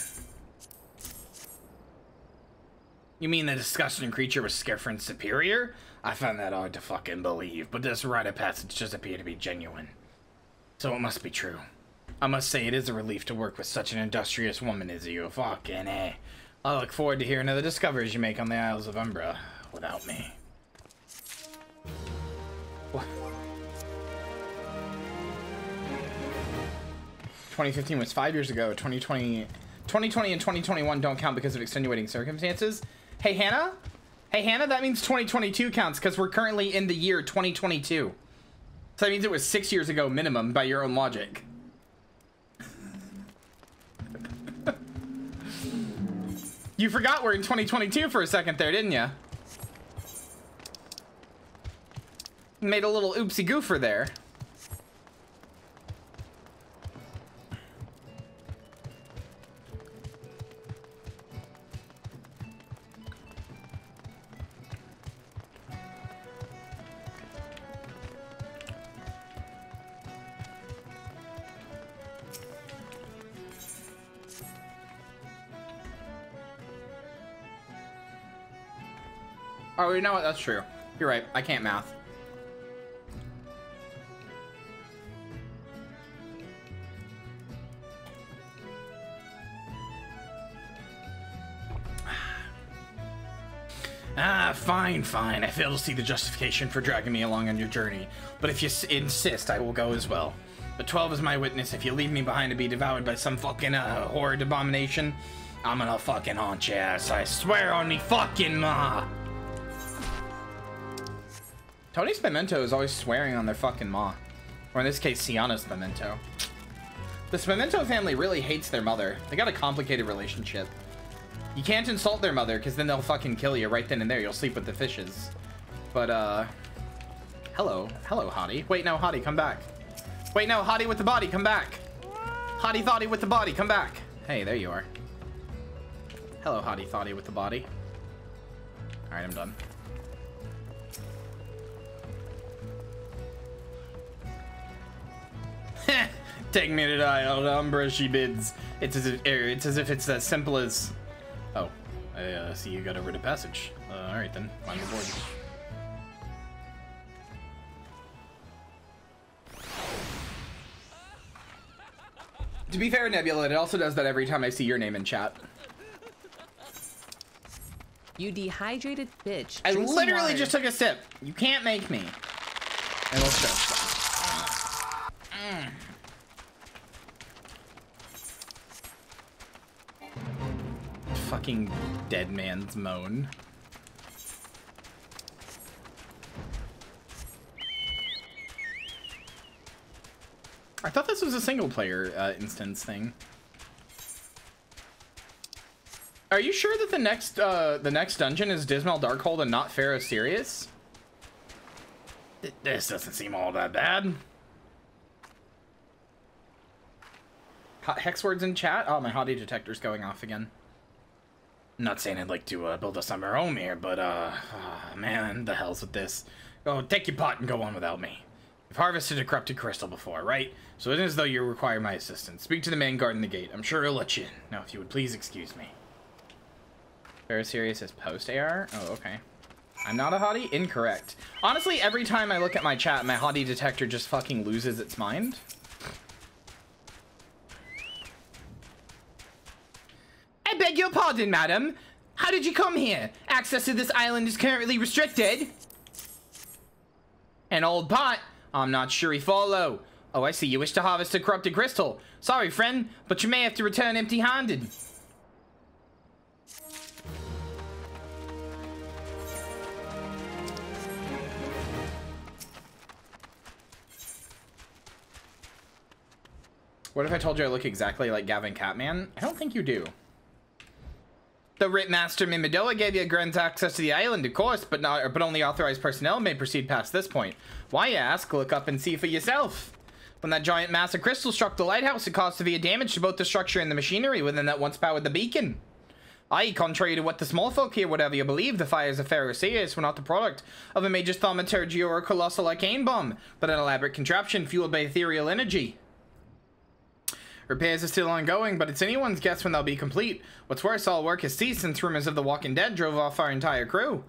You mean the disgusting creature was Scarefriend's superior? I find that hard to fucking believe, but this rite of passage does appear to be genuine. So it must be true. I must say it is a relief to work with such an industrious woman as you. Fucking eh. I look forward to hearing of the discoveries you make on the Isles of Umbra without me.
What? 2015 was 5 years ago. 2020 and 2021 don't count because of extenuating circumstances. Hey Hannah? Hey Hannah, that means 2022 counts because we're currently in the year 2022. So that means it was 6 years ago minimum by your own logic. You forgot we're in 2022 for a second there, didn't you? Made a little oopsie goofer there. Oh, you know what? That's true. You're right. I can't math.
Fine. I fail to see the justification for dragging me along on your journey. But if you insist, I will go as well. But 12 is my witness. If you leave me behind to be devoured by some fucking horrid abomination, I'm gonna fucking haunt your ass. I swear on me fucking ma.
Tony's Pimento is always swearing on their fucking ma. Or in this case, Sienna's Pimento. The Pimento family really hates their mother. They got a complicated relationship. You can't insult their mother, because then they'll fucking kill you right then and there. You'll sleep with the fishes. But, hello, Hottie. Wait, no, Hottie, come back. Wait, no, Hottie with the body, come back. Hottie Thottie with the body, come back. Hey, there you are. Hello, Hottie Thottie with the body. Alright, I'm done. Take me to the Isle of Umbra, she bids. It's as if it's as simple as... Oh, I see you got a writ of passage. Alright then, climb aboard. To be fair, Nebula, it also does that every time I see your name in chat.
You dehydrated bitch.
I literally just took a sip. You can't make me. And let's go. Fucking dead man's moan. I thought this was a single player instance thing. Are you sure that the next dungeon is Dismal Darkhold and not Pharaoh Sirius?
This doesn't seem all that bad.
Hex words in chat? Oh, my hottie detector's going off again.
Not saying I'd like to build us summer home here, but man, the hell's with this. Oh, take your pot and go on without me. You've harvested a corrupted crystal before, right? So it is as though you require my assistance. Speak to the man guarding the gate. I'm sure he'll let you in. Now, if you would please excuse me.
Very serious is post AR? Oh, okay. I'm not a hottie? Incorrect. Honestly, every time I look at my chat, my hottie detector just fucking loses its mind.
I beg your pardon, madam. How did you come here? Access to this island is currently restricted.
An old pot? I'm not sure he follow. Oh, I see. You wish to harvest a corrupted crystal. Sorry, friend, but you may have to return empty-handed. What if I told you I look exactly like Gavin Catman? I don't think you do. The Writ Master Mimidoa gave you grant access to the island, of course, but only authorized personnel may proceed past this point. Why, you ask? Look up and see for yourself. When that giant mass of crystal struck the lighthouse, it caused severe damage to both the structure and the machinery within that once powered the beacon. Aye, contrary to what the small folk here would have you believe, the fires of Phariseus were not the product of a major thaumaturgy or a colossal arcane bomb, but an elaborate contraption fueled by ethereal energy. Repairs are still ongoing, but it's anyone's guess when they'll be complete. What's worse, all work has ceased since rumors of the Walking Dead drove off our entire crew.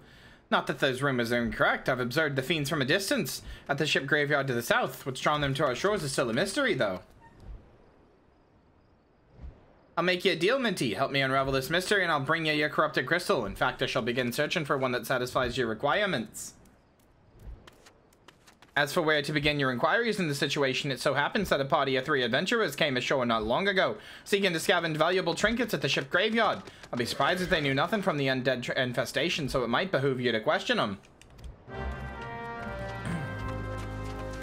Not that those rumors are incorrect. I've observed the fiends from a distance at the ship graveyard to the south. What's drawn them to our shores is still a mystery, though. I'll make you a deal, Minty. Help me unravel this mystery, and I'll bring you your corrupted crystal. In fact, I shall begin searching for one that satisfies your requirements. As for where to begin your inquiries in the situation, it so happens that a party of 3 adventurers came ashore not long ago, seeking to scavenge valuable trinkets at the ship graveyard. I'd be surprised if they knew nothing from the undead infestation, so it might behoove you to question them.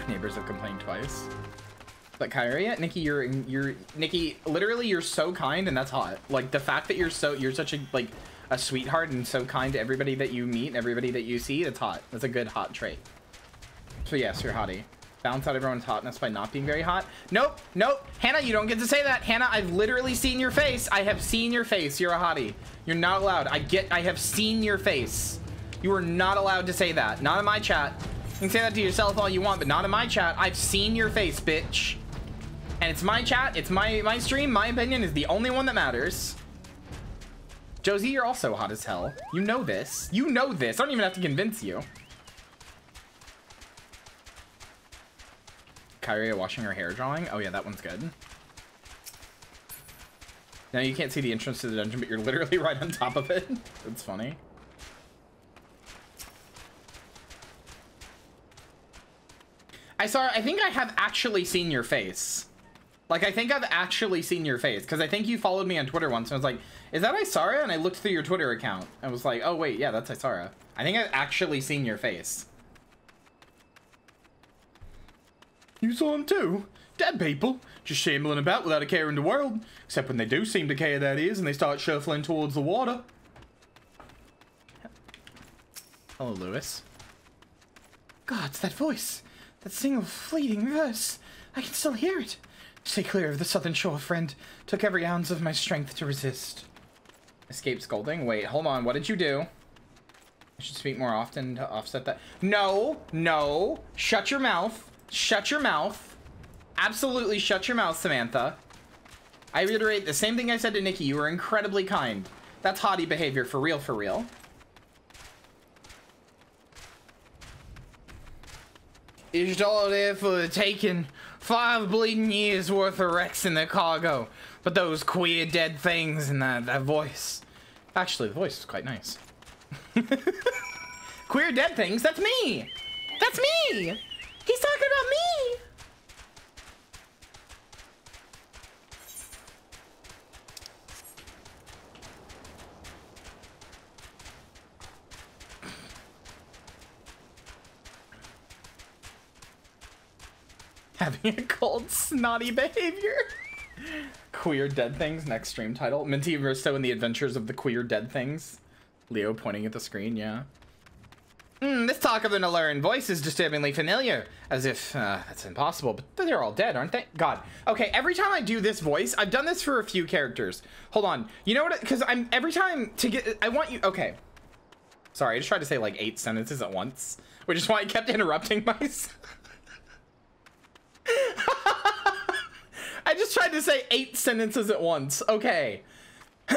Neighbors have complained twice. But Kyria, Nikki, Nikki, literally you're so kind, and that's hot. Like, the fact that you're such a, like, a sweetheart and so kind to everybody that you meet and everybody that you see, that's hot. That's a good hot trait. So yes, you're hottie. Balance out everyone's hotness by not being very hot. Nope, nope. Hannah, you don't get to say that. Hannah, I've literally seen your face. I have seen your face. You're a hottie. You're not allowed. I have seen your face. You are not allowed to say that. Not in my chat. You can say that to yourself all you want, but not in my chat. I've seen your face, bitch. And it's my chat. It's my stream. My opinion is the only one that matters. Josie, you're also hot as hell. You know this. You know this. I don't even have to convince you. Kyria washing her hair drawing. Oh yeah, that one's good. Now you can't see the entrance to the dungeon, but you're literally right on top of it. That's funny. I think I have actually seen your face. Like, I think I've actually seen your face, because I think you followed me on Twitter once, and I was like, is that Isara? And I looked through your Twitter account. I was like, oh wait, yeah, that's Isara. I think I've actually seen your face. You saw him too? Dead people, just shambling about without a care in the world. Except when they do seem to care, that is, and they start shuffling towards the water. Hello, Lewis. God, it's that voice. That single fleeting verse. I can still hear it. Stay clear of the southern shore, friend. Took every ounce of my strength to resist. Escape scolding? Wait, hold on. What did you do? I should speak more often to offset that. No, no. Shut your mouth. Shut your mouth. Absolutely shut your mouth, Samantha. I reiterate the same thing I said to Nikki. You were incredibly kind. That's hottie behavior for real, for real. It's all there for the taking. 5 bleeding years worth of wrecks in the cargo. But those queer dead things and that voice. Actually, the voice is quite nice. Queer dead things? That's me! That's me! He's talking about me! Having a cold, snotty behavior. Queer Dead Things, next stream title. Minty Rysto and the Adventures of the Queer Dead Things. Leo pointing at the screen, yeah. This talk of an Illyrian voice is disturbingly familiar. As if, that's impossible, but they're all dead, aren't they? God. Okay, every time I do this voice, I've done this for a few characters. Hold on. You know what? Because every time to get, I want you, okay. Sorry, I just tried to say like 8 sentences at once, which is why I kept interrupting myself. I just tried to say 8 sentences at once. Okay.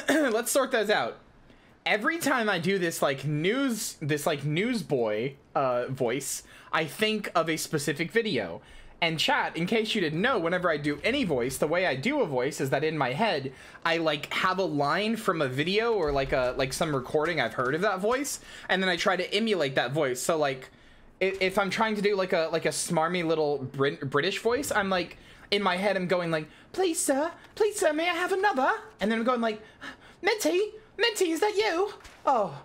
Let's sort those out. every time I do this like newsboy voice, I think of a specific video. And chat, in case you didn't know, whenever I do any voice, the way I do a voice is that in my head, I like have a line from a video or like some recording I've heard of that voice, and then I try to emulate that voice. So like, if I'm trying to do like a smarmy little British voice, I'm like, in my head, I'm going like, please sir, may I have another? And then I'm going like, Minty, is that you? Oh,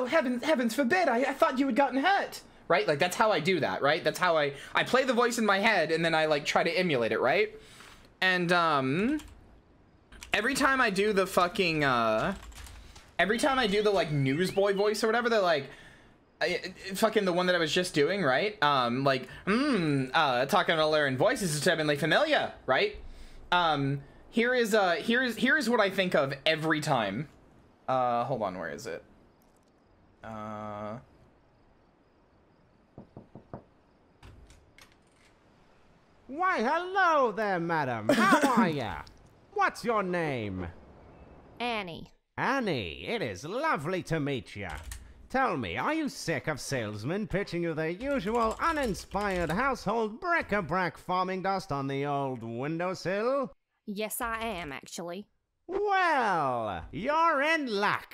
heavens forbid, I thought you had gotten hurt. Right? Like, that's how I do that, right? That's how I play the voice in my head, and then I, like, try to emulate it, right? And, every time I do the fucking, every time I do the, like, newsboy voice or whatever, they're like, fucking the one that I was just doing, right? Talking to Lauren voices is definitely familiar, right? Here is what I think of every time. Hold on, where is it?
Why, hello there, madam. How are ya? What's your name?
Annie.
Annie, it is lovely to meet ya. Tell me, are you sick of salesmen pitching you their usual uninspired household bric-a-brac farming dust on the old windowsill?
Yes, I am, actually.
Well, you're in luck.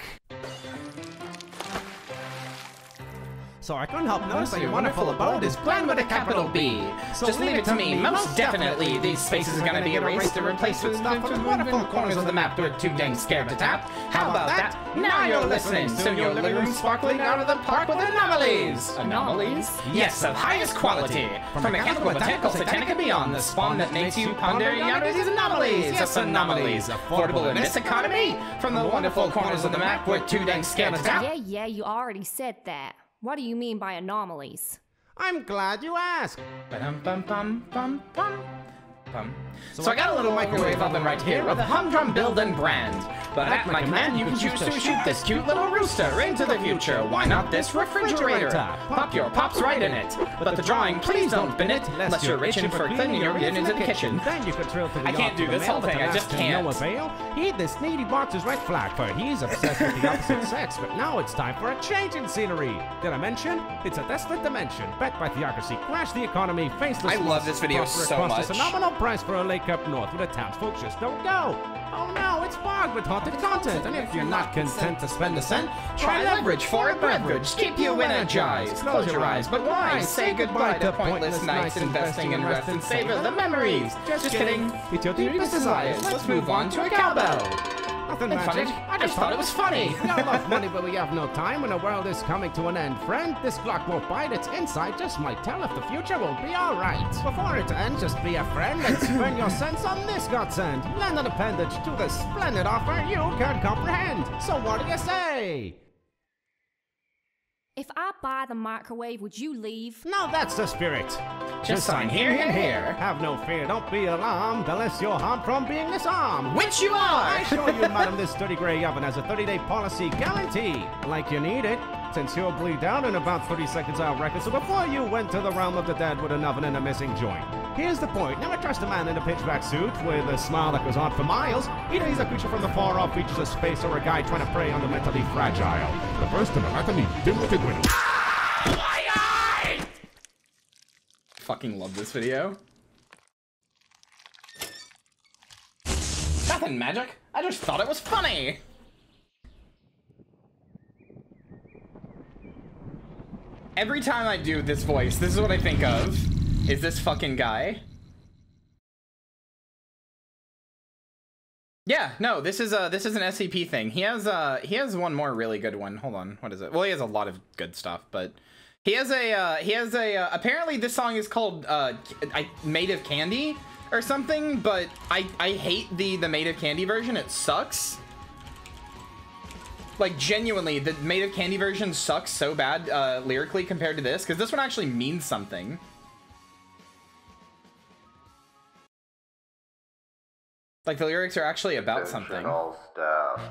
So I couldn't help notice that your wonderful abode is planned with a capital B.
So just leave it to me. Most definitely, these spaces are gonna be erased and replaced with stuff from the wonderful corners of the map we're too dang scared to tap. How about that? Now you're listening. Soon your living room sparkling out of the park with anomalies. Anomalies? Yes, of highest quality. From mechanical, botanical, satanic, and beyond. The spawn that makes you ponder yonder these anomalies. Yes, anomalies. Affordable in this economy. From the wonderful corners of the map we're too dang scared to tap.
Yeah, you already said that. What do you mean by anomalies?
I'm glad you asked.
So I got a little microwave oven right here with a humdrum build and brand. But at my command, you can choose to shoot this cute little rooster into the future. Why not this refrigerator? Pop your pops right in it. But the drawing, please don't bin it, unless you're reaching for cleaning your getting into the kitchen.
Then you could drill to the
I can't do this whole thing, I just can't.
No avail. Heed this needy boxer's red flag, for he's obsessed with the opposite sex. But now it's time for a change in scenery. Did I mention? It's a desolate dimension. Bet by theocracy, crash the economy, face the
I love this video so much.
A nominal price for a lake up north where the townsfolk just don't go. Oh no, it's fogged with haunted content. And if you're not content to spend a cent,
try leverage for a beverage. Keep you energized. Close your eyes, but why? Say goodbye to pointless nights investing in rest and savor the memories. Just kidding.
It's your deepest desires.
Let's move on to a cowbell.
Nothing magic.
I just thought it was funny.
We all love money, but we have no time when the world is coming to an end. Friend, this clock won't bite. Its inside just might tell if the future won't be alright. Before it ends, just be a friend and spend your cents on this godsend. Lend an appendage to the splendid offer you can comprehend. So what do you say?
If I buy the microwave, would you leave?
No, that's the spirit.
Just sign here and here.
Have no fear, don't be alarmed, unless you're harmed from being disarmed.
Which you are!
I assure you, madam, this sturdy grey oven has a 30-day policy guarantee. Like you need it, since you'll bleed down in about 30 seconds, I'll reckon. So before you went to the realm of the dead with an oven and a missing joint. Here's the point. Never trust a man in a pitchback suit with a smile that goes on for miles. Either he's a creature from the far-off reaches of space or a guy trying to prey on the mentally fragile. The first of them, Anthony, dim-witted window.
Fucking love this video.
Nothing magic. I just thought it was funny.
Every time I do this voice, this is what I think of. Is this fucking guy? Yeah, no, this is an SCP thing. He has one more really good one. Hold on, what is it? Well, he has a lot of good stuff, but he has a apparently this song is called Made of Candy or something, but I hate the Made of Candy version. It sucks. Like, genuinely, the Made of Candy version sucks so bad lyrically compared to this, because this one actually means something. Like, the lyrics are actually about something.
All staff.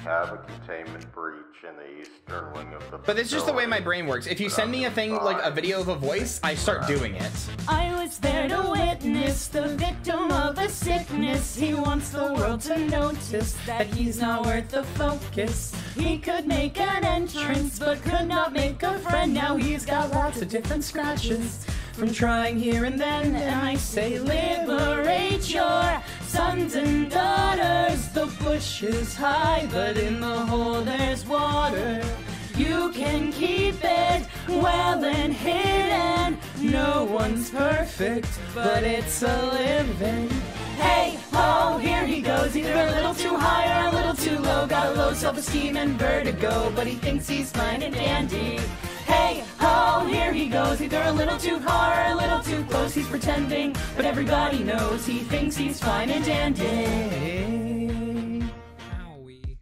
Have a containment breach in the eastern wing of the
But it's just the way my brain works. If you send me a thing, like a video of a voice, I start doing it.
I was there to witness the victim of a sickness. He wants the world to notice that he's not worth the focus. He could make an entrance, but could not make a friend. Now he's got lots of different scratches from trying here and then. And I say, liberate your sons and daughters. The bush is high, but in the hole there's water. You can keep it well and hidden. No one's perfect, but it's a living. Hey, ho, here he goes, either a little too high or a little too low. Got low self-esteem and vertigo, but he thinks he's fine and dandy. Hey, ho, here he goes, either a little too far or a little too close. He's pretending, but everybody knows he thinks he's fine and dandy.
Owie.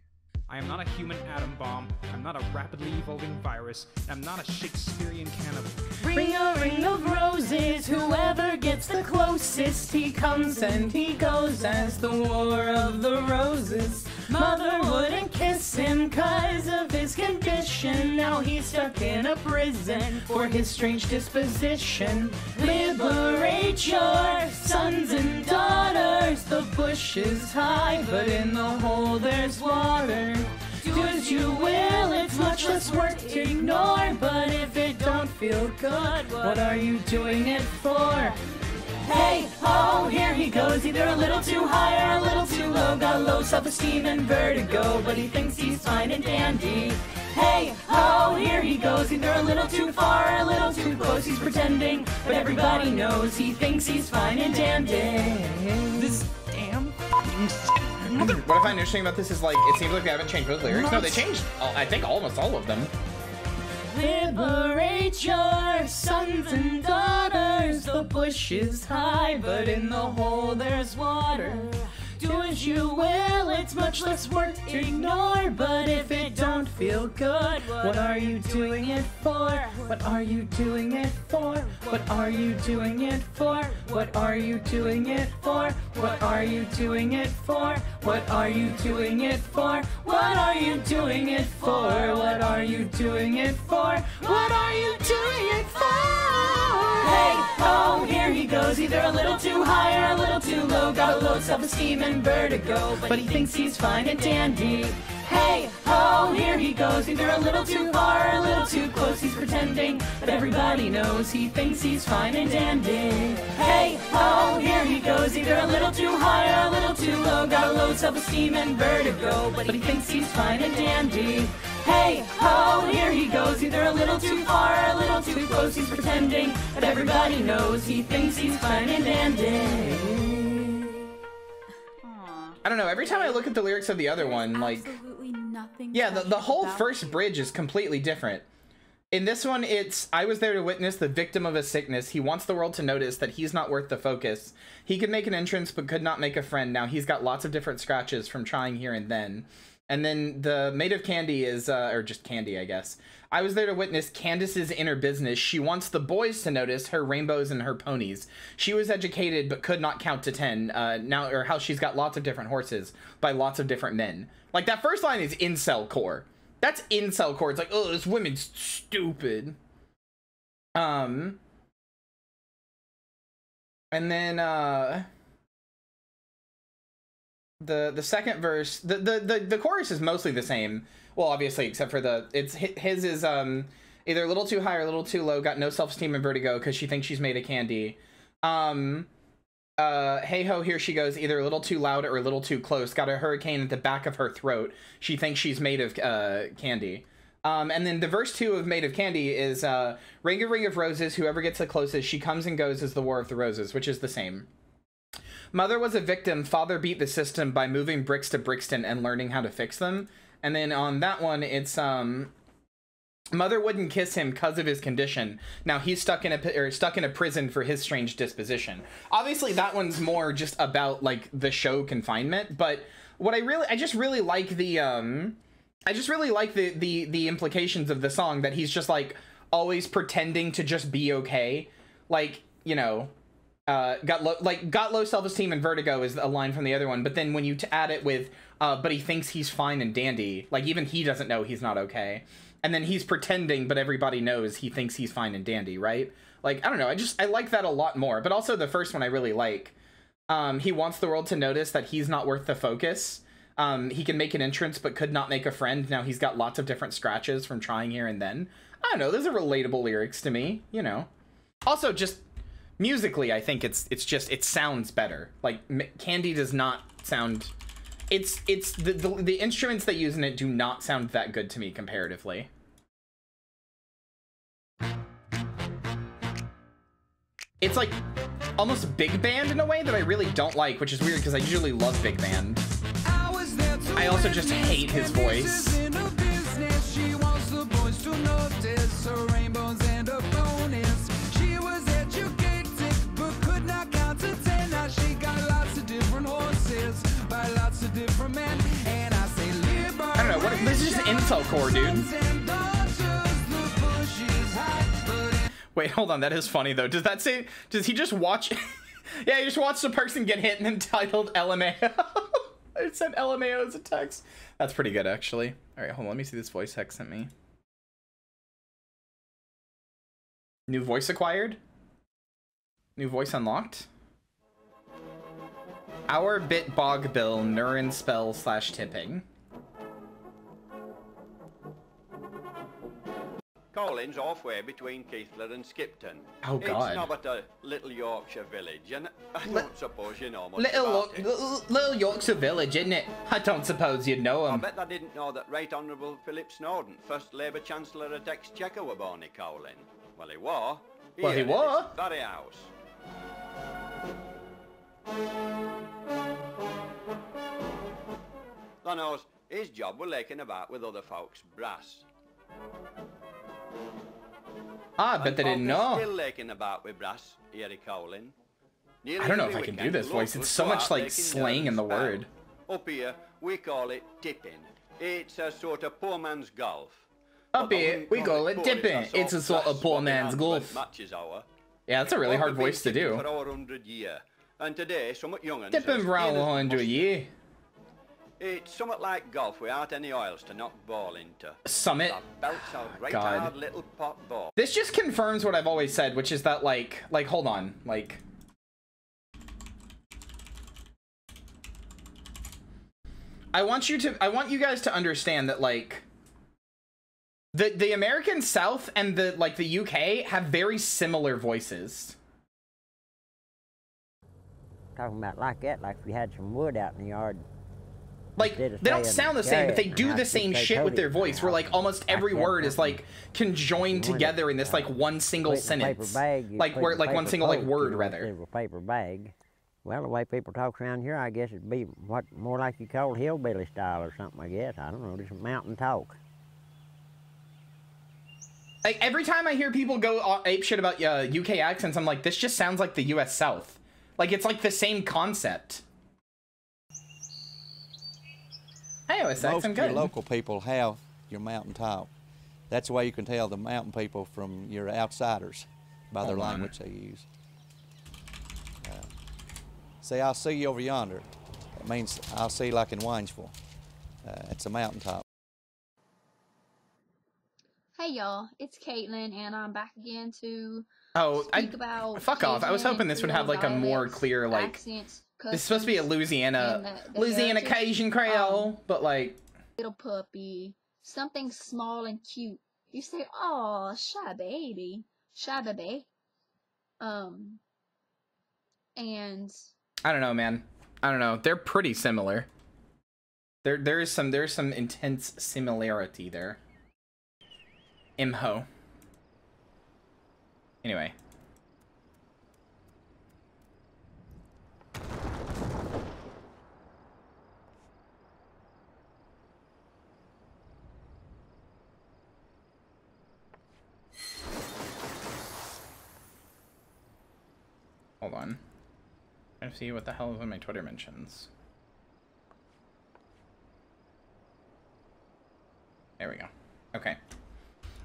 I am not a human atom bomb. I'm not a rapidly evolving virus. I'm not a Shakespearean cannibal.
Ring a ring of roses, whoever gets the closest. He comes and he goes as the war of the roses. Mother wouldn't kiss him 'cause of his condition. Now he's stuck in a prison for his strange disposition. Liberate your sons and daughters. The bush is high, but in the hole there's water. Do as you will, it's much less work to ignore. But if it don't feel good, what are you doing it for? Hey, ho, here he goes, either a little too high or a little too low. Got low self-esteem and vertigo, but he thinks he's fine and dandy. Hey, ho, here he goes, either a little too far or a little too close. He's pretending, but everybody knows he thinks he's fine and dandy.
This damn
What I find interesting about this is, like, it seems like they haven't changed those lyrics. No, they changed, I think, almost all of them.
Liberate your sons and daughters. The bush is high, but in the hole there's water. Do as you will, it's much less work to ignore. But if it don't feel good, what are you doing it for? What are you doing it for? What are you doing it for? What are you doing it for? What are you doing it for? What are you doing it for? What are you doing it for? What are you doing it for? What are you doing it for? Hey, oh, here he goes, either a little too high or a little too low. Got a low self-esteem and vertigo, but he thinks he's fine and dandy. Hey, oh, here he goes, either a little too far or a little too close. He's pretending, but everybody knows he thinks he's fine and dandy. Hey, oh, here he goes, either a little too high or a little too low. Got a low self-esteem and vertigo, but he thinks he's fine and dandy. Hey, oh, here he goes, either a little too far or a little too close. He's pretending, but everybody knows he thinks he's fine and dandy.
I don't know, every time I look at the lyrics of the other one, like, yeah, the whole first bridge is completely different. In this one, it's, I was there to witness the victim of a sickness. He wants the world to notice that he's not worth the focus. He could make an entrance, but could not make a friend. Now he's got lots of different scratches from trying here and then. And then the Maid of Candy is, or just Candy, I guess. I was there to witness Candace's inner business. She wants the boys to notice her rainbows and her ponies. She was educated, but could not count to 10. Now, or how she's got lots of different horses by lots of different men. Like, that first line is incel core. That's incel core. It's like, oh, this woman's stupid. And then, the second verse, the chorus is mostly the same. Well, obviously, except for his is either a little too high or a little too low. Got no self-esteem and vertigo because she thinks she's made of candy. Hey ho, here she goes, either a little too loud or a little too close. Got a hurricane at the back of her throat. She thinks she's made of candy. And then the verse 2 of Made of Candy is ring a ring of roses. Whoever gets the closest, she comes and goes as the War of the Roses, which is the same. Mother was a victim. Father beat the system by moving bricks to Brixton and learning how to fix them. And then on that one, it's Mother wouldn't kiss him because of his condition. Now he's stuck in a prison for his strange disposition. Obviously, that one's more just about like the show confinement. But what I just really like the the implications of the song, that he's just like always pretending to just be okay, like, you know. Got low self-esteem and vertigo is a line from the other one, but then when you add it with but he thinks he's fine and dandy, like even he doesn't know he's not okay, and then he's pretending but everybody knows he thinks he's fine and dandy, right? Like, I don't know, I like that a lot more. But also the first one I really like. He wants the world to notice that he's not worth the focus. He can make an entrance but could not make a friend. Now he's got lots of different scratches from trying here and then. I don't know, those are relatable lyrics to me, you know. Also, just musically, I think it sounds better. Like, Candy does not sound... the instruments they use in it do not sound that good to me comparatively. It's like almost big band in a way that I really don't like, which is weird because I usually love big band. I also just hate his voice. I don't know, this is just insult core, dude. Wait, hold on, that is funny though. Does that say, does he just watch? Yeah, he just watched the person get hit and entitled LMAO. It said LMAO as a text. That's pretty good, actually. All right, hold on, let me see this voice text sent me. New voice acquired? New voice unlocked? Our bit bog bill, Nurin spell / tipping.
Colin's halfway between Keithler and Skipton.
Oh, God.
It's not but a little Yorkshire village, and I don't suppose you know much about it.
Little Yorkshire village, isn't it? I don't suppose you'd know him.
I bet I didn't know that Right Honourable Philip Snowden, first Labour Chancellor at Exchequer, were born in Colin. Well, he was.
Well, he was.
Very house. Thou knows, his job was laking about with other folks' brass.
Ah, I bet they didn't know.
Still laking about with brass, here in Colin.
I don't know if I can do this voice. It's so much like slang in the word.
Up here, we call it tipping. It's a sort of poor man's golf.
Up here, we call it tipping. It's a sort of poor man's golf. Yeah, that's a really hard voice to do.
For over 100 years. And today, somewhat young and
tipping for 100 years.
It's somewhat like golf without any oils to knock ball into.
Summit.
God. Little pot ball.
This just confirms what I've always said, which is that like hold on, like I want you guys to understand that like the American South and the UK have very similar voices.
Talking about like that, like if you had some wood out in the yard.
Like, they don't sound the same, but they do the same shit with their voice, where, like, almost every word is, like, conjoined together in this, like, one single sentence. Like, one single, like, word, rather.
Paper bag. Well, the way people talk around here, I guess it'd be what more like you call hillbilly style or something, I guess. I don't know, just mountain talk.
Like, every time I hear people go ape shit about UK accents, I'm like, this just sounds like the US South. Like, it's, like, the same concept. Hey,
Most of your local people have your mountain talk. That's the way you can tell the mountain people from your outsiders, by their language they use. Say, I'll see you over yonder. It means I'll see you like in Waynesville. It's a mountain top.
Hey y'all, it's Caitlin, and I'm back again to
speak about fuck off. I was hoping this would have like a more clear like accents. This is supposed to be a Louisiana Cajun Creole, but like
little puppy, something small and cute. You say, "Oh, shy baby," and
I don't know, man. I don't know. They're pretty similar. There's some intense similarity there. Imho. Anyway. Hold on. Let's see what the hell is in my Twitter mentions. There we go. Okay.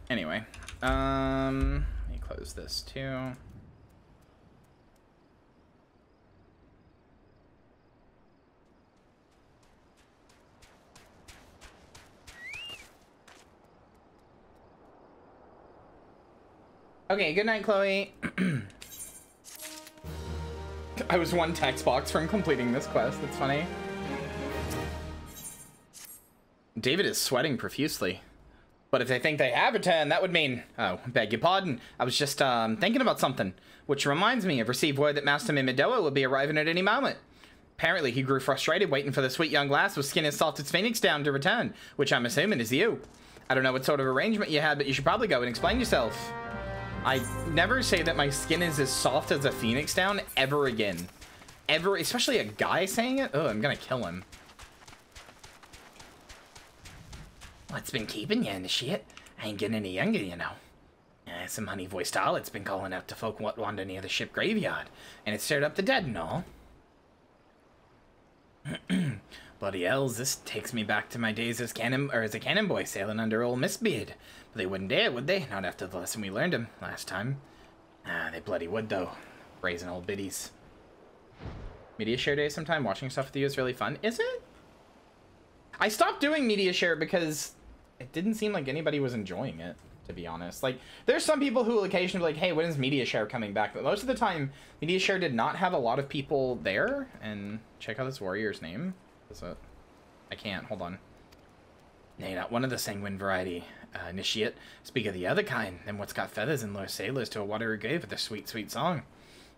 Anyway, let me close this too. Okay, good night, Chloe. I was one text box from completing this quest. That's funny. David is sweating profusely. But if they think they have returned, that would mean... Oh, beg your pardon. I was just thinking about something. Which reminds me, I've received word that Master Mimidoa will be arriving at any moment. Apparently, he grew frustrated waiting for the sweet young lass with skin as soft as Phoenix down to return, which I'm assuming is you. I don't know what sort of arrangement you had, but you should probably go and explain yourself. I never say that my skin is as soft as a Phoenix down ever again. Ever, especially a guy saying it? Oh, I'm gonna kill him.
What's been keeping you in the shit? I ain't getting any younger, you know. Some honey-voiced harlot's been calling out to folk what wander near the ship graveyard, and it stirred up the dead and all.
Bloody hells, this takes me back to my days as a cannon boy sailing under old Mistbeard. But they wouldn't dare, would they? Not after the lesson we learned him last time. They bloody would, though. Brazen old biddies.
Media share day sometime. Watching stuff with you is really fun. Is it? I stopped doing media share because it didn't seem like anybody was enjoying it, to be honest. Like, there's some people who will occasionally be like, hey, when is media share coming back? But most of the time, media share did not have a lot of people there. And check out this warrior's name. Is it? I can't. Hold on.
Nay, not one of the sanguine variety. Initiate. Speak of the other kind. Them what's got feathers and lure sailors to a watery grave with a sweet, sweet song.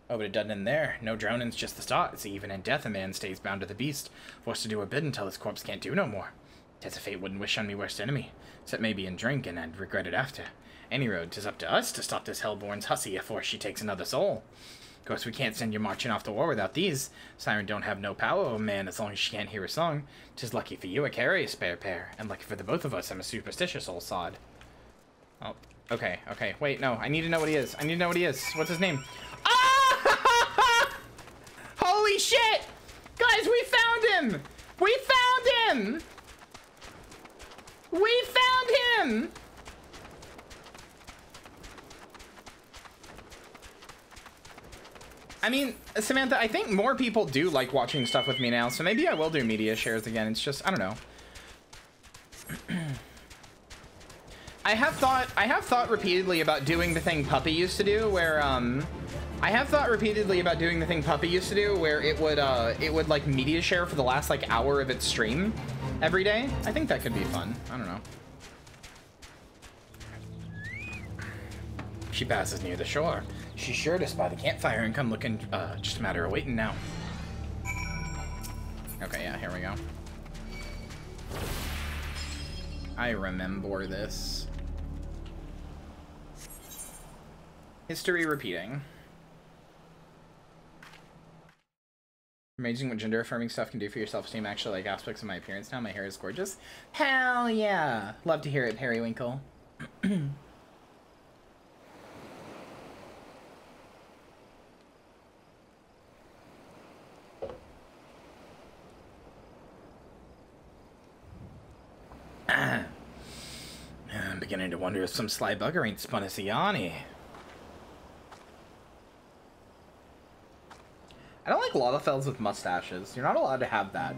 Oh, but it doesn't end there. No drowning's just the start. It's even in death a man stays bound to the beast, forced to do a bid until his corpse can't do no more. 'Tis a fate wouldn't wish on me worst enemy, except maybe in drink, and I'd regret it after. Any road, 'tis up to us to stop this hellborn's hussy afore she takes another soul. Of course, we can't send you marching off to war without these. Siren don't have no power over man as long as she can't hear a song. 'Tis lucky for you I carry a spare pair, and lucky for the both of us I'm a superstitious old sod.
Oh, okay, okay. Wait, no, I need to know what he is. I need to know what he is. What's his name?
Holy shit! Guys, we found him! We found him! We found him!
I mean, Samantha, I think more people do like watching stuff with me now, so maybe I will do media shares again. It's just, I don't know. I have thought repeatedly about doing the thing Puppy used to do, where, it would like media share for the last like hour of its stream every day. I think that could be fun. I don't know.
She passes near the shore. She's sure to spy the campfire and come looking, just a matter of waiting now.
Okay, yeah, here we go. I remember this. History repeating. Amazing what gender affirming stuff can do for your self-esteem. Actually, like aspects of my appearance now. My hair is gorgeous. Hell yeah. Love to hear it, Periwinkle.
I'm beginning to wonder if some sly bugger ain't spun us a Yanni.
I don't like Lalafels with mustaches. You're not allowed to have that.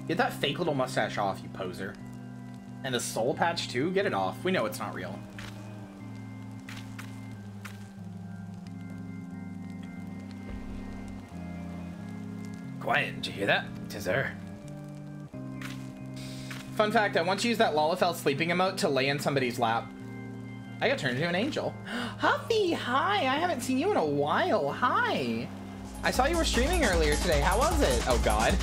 Get that fake little mustache off, you poser. And the soul patch too? Get it off. We know it's not real.
Quiet, did you hear that? 'Tis her.
Fun fact, I once used that Lalafell sleeping emote to lay in somebody's lap. I got turned into an angel. Huffy, hi! I haven't seen you in a while. Hi! I saw you were streaming earlier today. How was it? Oh, God.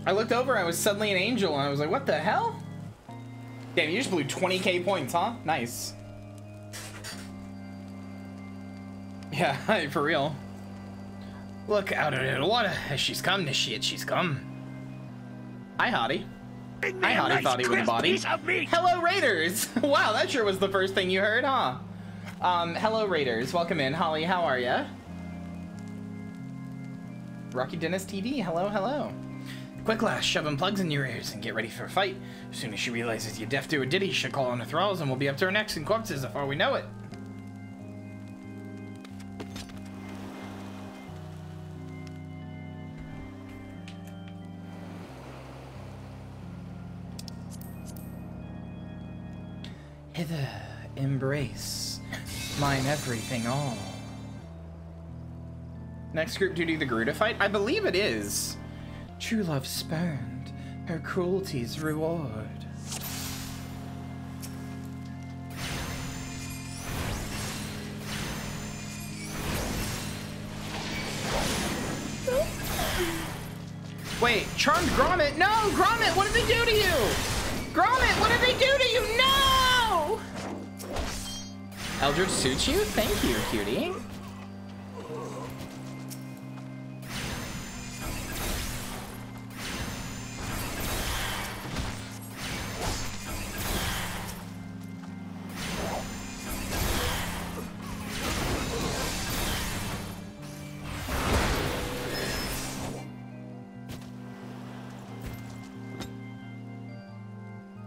I looked over, I was suddenly an angel, and I was like, what the hell? Damn, you just blew 20k points, huh? Nice. Yeah, for real.
Look out of the water. She's come, this shit, she's come.
Hi, Hottie. Hi, Hottie, thought he was a body. Hello, Raiders! Wow, that sure was the first thing you heard, huh? Hello, Raiders. Welcome in. Holly, how are ya? Rocky Dennis TV, hello, hello.
Quick lass, shove them plugs in your ears and get ready for a fight. As soon as she realizes you're deaf to her ditty, she'll call on her thralls and we'll be up to her necks in corpses before we know it. Hither, embrace, mine everything all.
Next group duty, the Garuda fight? I believe it is.
True love spurned, her cruelty's reward.
Wait, Charmed Grommet? No! Grommet, what did they do to you? Grommet, what did they do to you? No! Eldritch suits you? Thank you, cutie.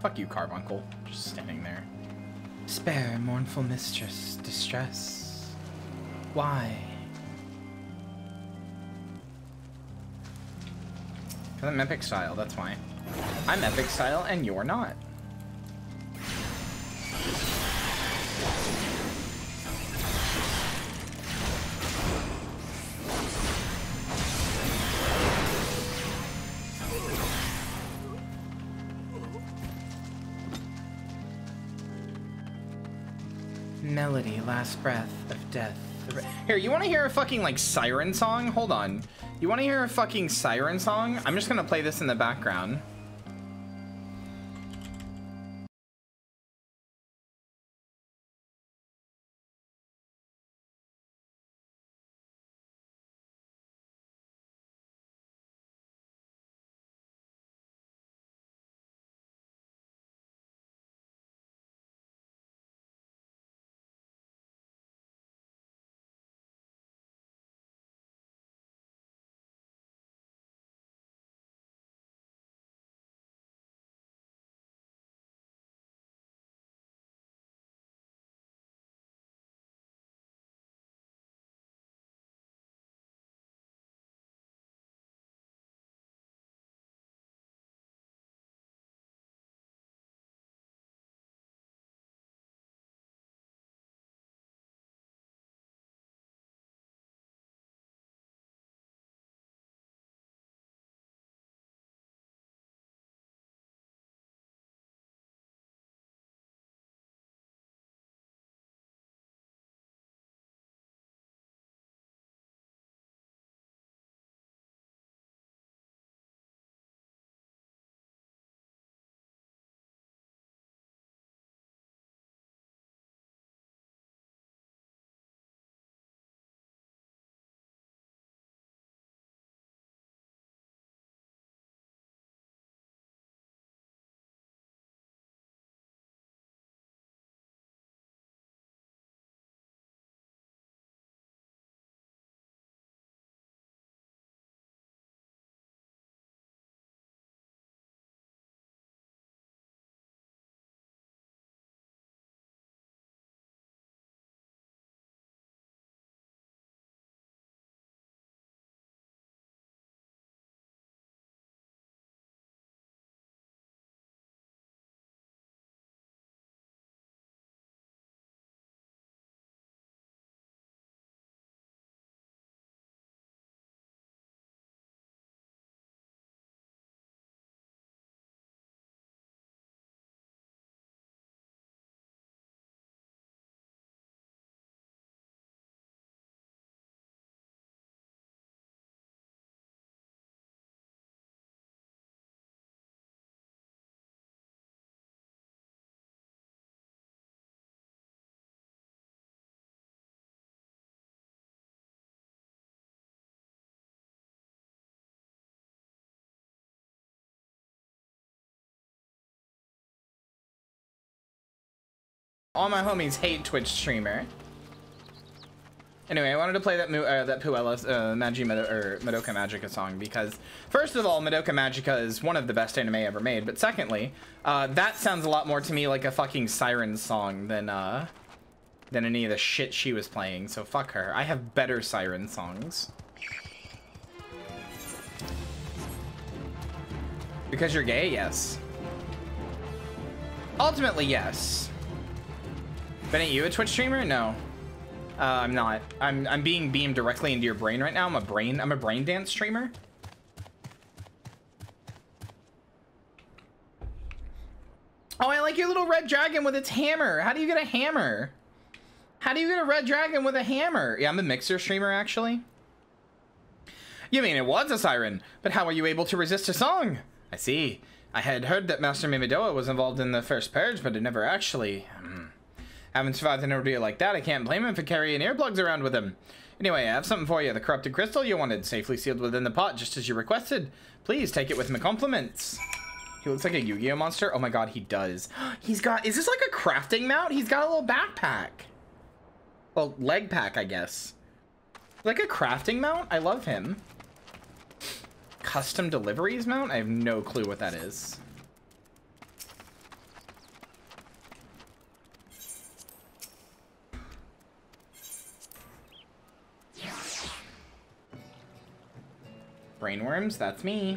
Fuck you, Carbuncle. Just standing there.
Spare, mournful mistress, distress. Why?
Because I'm epic style, that's why. I'm epic style and you're not.
Melody, last breath of death.
Here, you want to hear a fucking, like, siren song? Hold on. You want to hear a fucking siren song? I'm just going to play this in the background. All my homies hate Twitch streamer. Anyway, I wanted to play that Puella Madoka Magica song because, first of all, Madoka Magica is one of the best anime ever made, but secondly, that sounds a lot more to me like a fucking Siren song than any of the shit she was playing, so fuck her. I have better Siren songs. Because you're gay? Yes. Ultimately, yes. But ain't you a Twitch streamer? No. I'm not. I'm being beamed directly into your brain right now. I'm a brain dance streamer. Oh, I like your little red dragon with its hammer. How do you get a hammer? How do you get a red dragon with a hammer? Yeah, I'm a mixer streamer, actually. You mean it was a siren, but how were you able to resist a song? I see. I had heard that Master Mimidoa was involved in the first purge, but it never actually... Having survived an ordeal like that, I can't blame him for carrying earplugs around with him. Anyway, I have something for you. The corrupted crystal you wanted, safely sealed within the pot, just as you requested. Please take it with my compliments. He looks like a Yu-Gi-Oh monster. Oh my god, he does. He's got... Is this like a crafting mount? He's got a little backpack. Well, leg pack, I guess. Like a crafting mount? I love him. Custom deliveries mount? I have no clue what that is. Brainworms, that's me.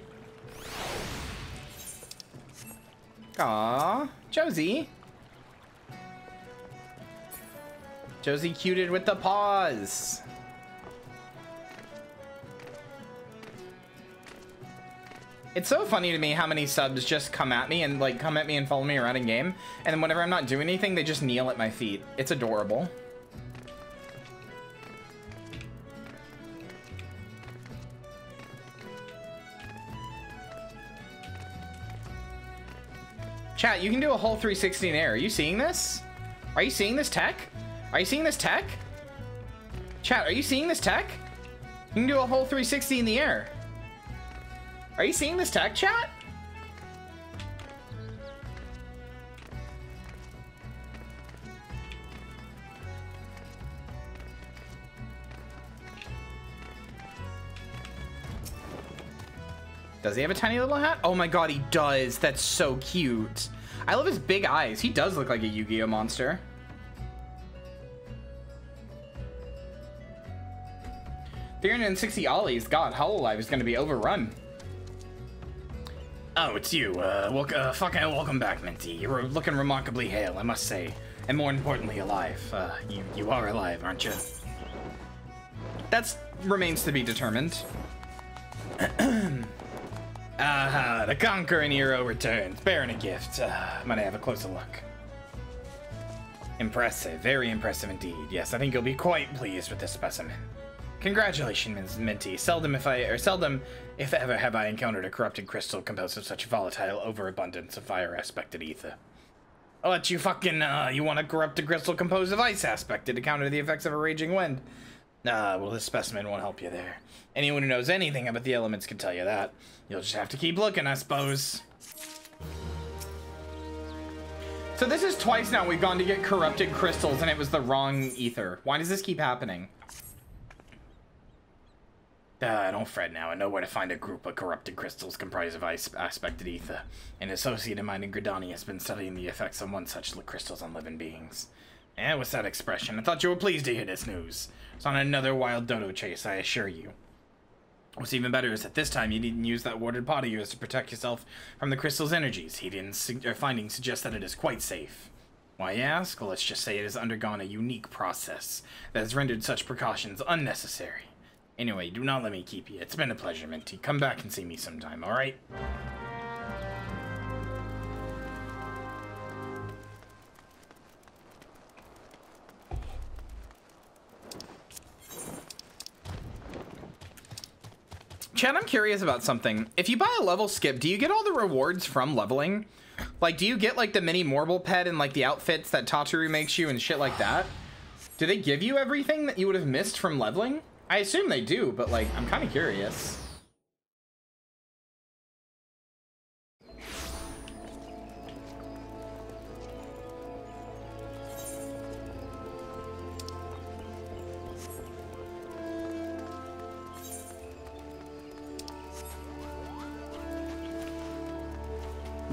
Aww, Josie. Josie cuted with the paws. It's so funny to me how many subs just come at me and follow me around in game, and then whenever I'm not doing anything, they just kneel at my feet. It's adorable. Chat, you can do a whole 360 in air. Are you seeing this? Are you seeing this tech? Are you seeing this tech? Chat, are you seeing this tech? You can do a whole 360 in the air. Are you seeing this tech, chat? Does he have a tiny little hat? Oh my god, he does. That's so cute. I love his big eyes. He does look like a Yu-Gi-Oh monster. $360 ollies. God, Hololive is going to be overrun.
Oh, it's you. Welcome back, Minty. You're looking remarkably hale, I must say. And more importantly, alive. You are alive, aren't you?
That remains to be determined.
Aha, the conquering hero returns, bearing a gift. Might I have a closer look? Impressive, very impressive indeed. Yes, I think you'll be quite pleased with this specimen. Congratulations, Minty. Seldom, if ever, have I encountered a corrupted crystal composed of such volatile overabundance of fire-aspected ether. I'll let you fucking, you want a corrupted crystal composed of ice aspected to counter the effects of a raging wind? Well, this specimen won't help you there. Anyone who knows anything about the elements can tell you that. You'll just have to keep looking, I suppose.
So this is twice now we've gone to get corrupted crystals and it was the wrong ether. Why does this keep happening?
Don't fret now. I know where to find a group of corrupted crystals comprised of ice-aspected ether. An associate of mine in Gridani has been studying the effects of one such crystals on living beings. What's that expression? I thought you were pleased to hear this news. It's on another wild dodo chase, I assure you. What's even better is that this time you didn't use that warded pot of yours to protect yourself from the crystal's energies. Findings suggest that it is quite safe. Why you ask? Well, let's just say it has undergone a unique process that has rendered such precautions unnecessary. Anyway, do not let me keep you. It's been a pleasure, Minty. Come back and see me sometime, alright?
Chad, I'm curious about something. If you buy a level skip, do you get all the rewards from leveling? Like, do you get, like, the mini Morble pet and, like, the outfits that Tataru makes you and shit like that? Do they give you everything that you would have missed from leveling? I assume they do, but, like, I'm kind of curious.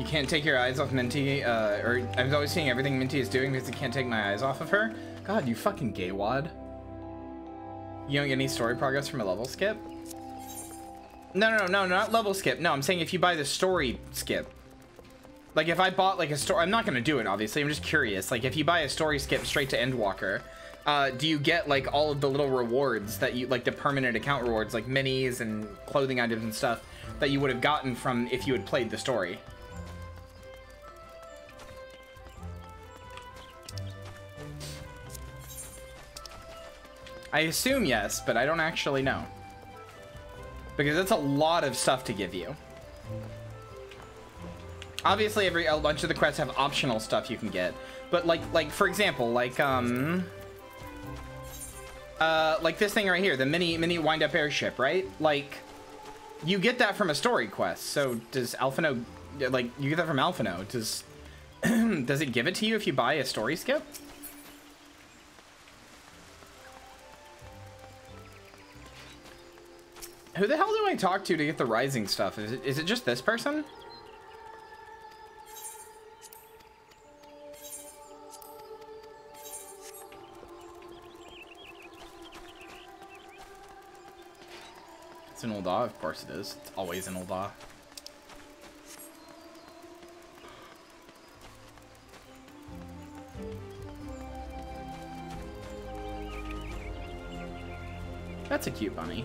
You can't take your eyes off Minty, or I'm always seeing everything Minty is doing because I can't take my eyes off of her. God, you fucking gay wad. You don't get any story progress from a level skip? No, not level skip. No, I'm saying if you buy the story skip. Like if I bought like a story, I'm not gonna do it obviously, I'm just curious. Like if you buy a story skip straight to Endwalker, do you get like all of the little rewards that you, like the permanent account rewards, like minis and clothing items and stuff that you would have gotten from if you had played the story? I assume yes, but I don't actually know. Because that's a lot of stuff to give you. Obviously, a bunch of the quests have optional stuff you can get. But like for example, like this thing right here, the mini wind-up airship, right? Like, you get that from a story quest. So does Alphino, like, you get that from Alphino. Does does it give it to you if you buy a story skip? Who the hell do I talk to get the rising stuff? Is it just this person? It's an Ul'dah, of course it is. It's always an Ul'dah. That's a cute bunny.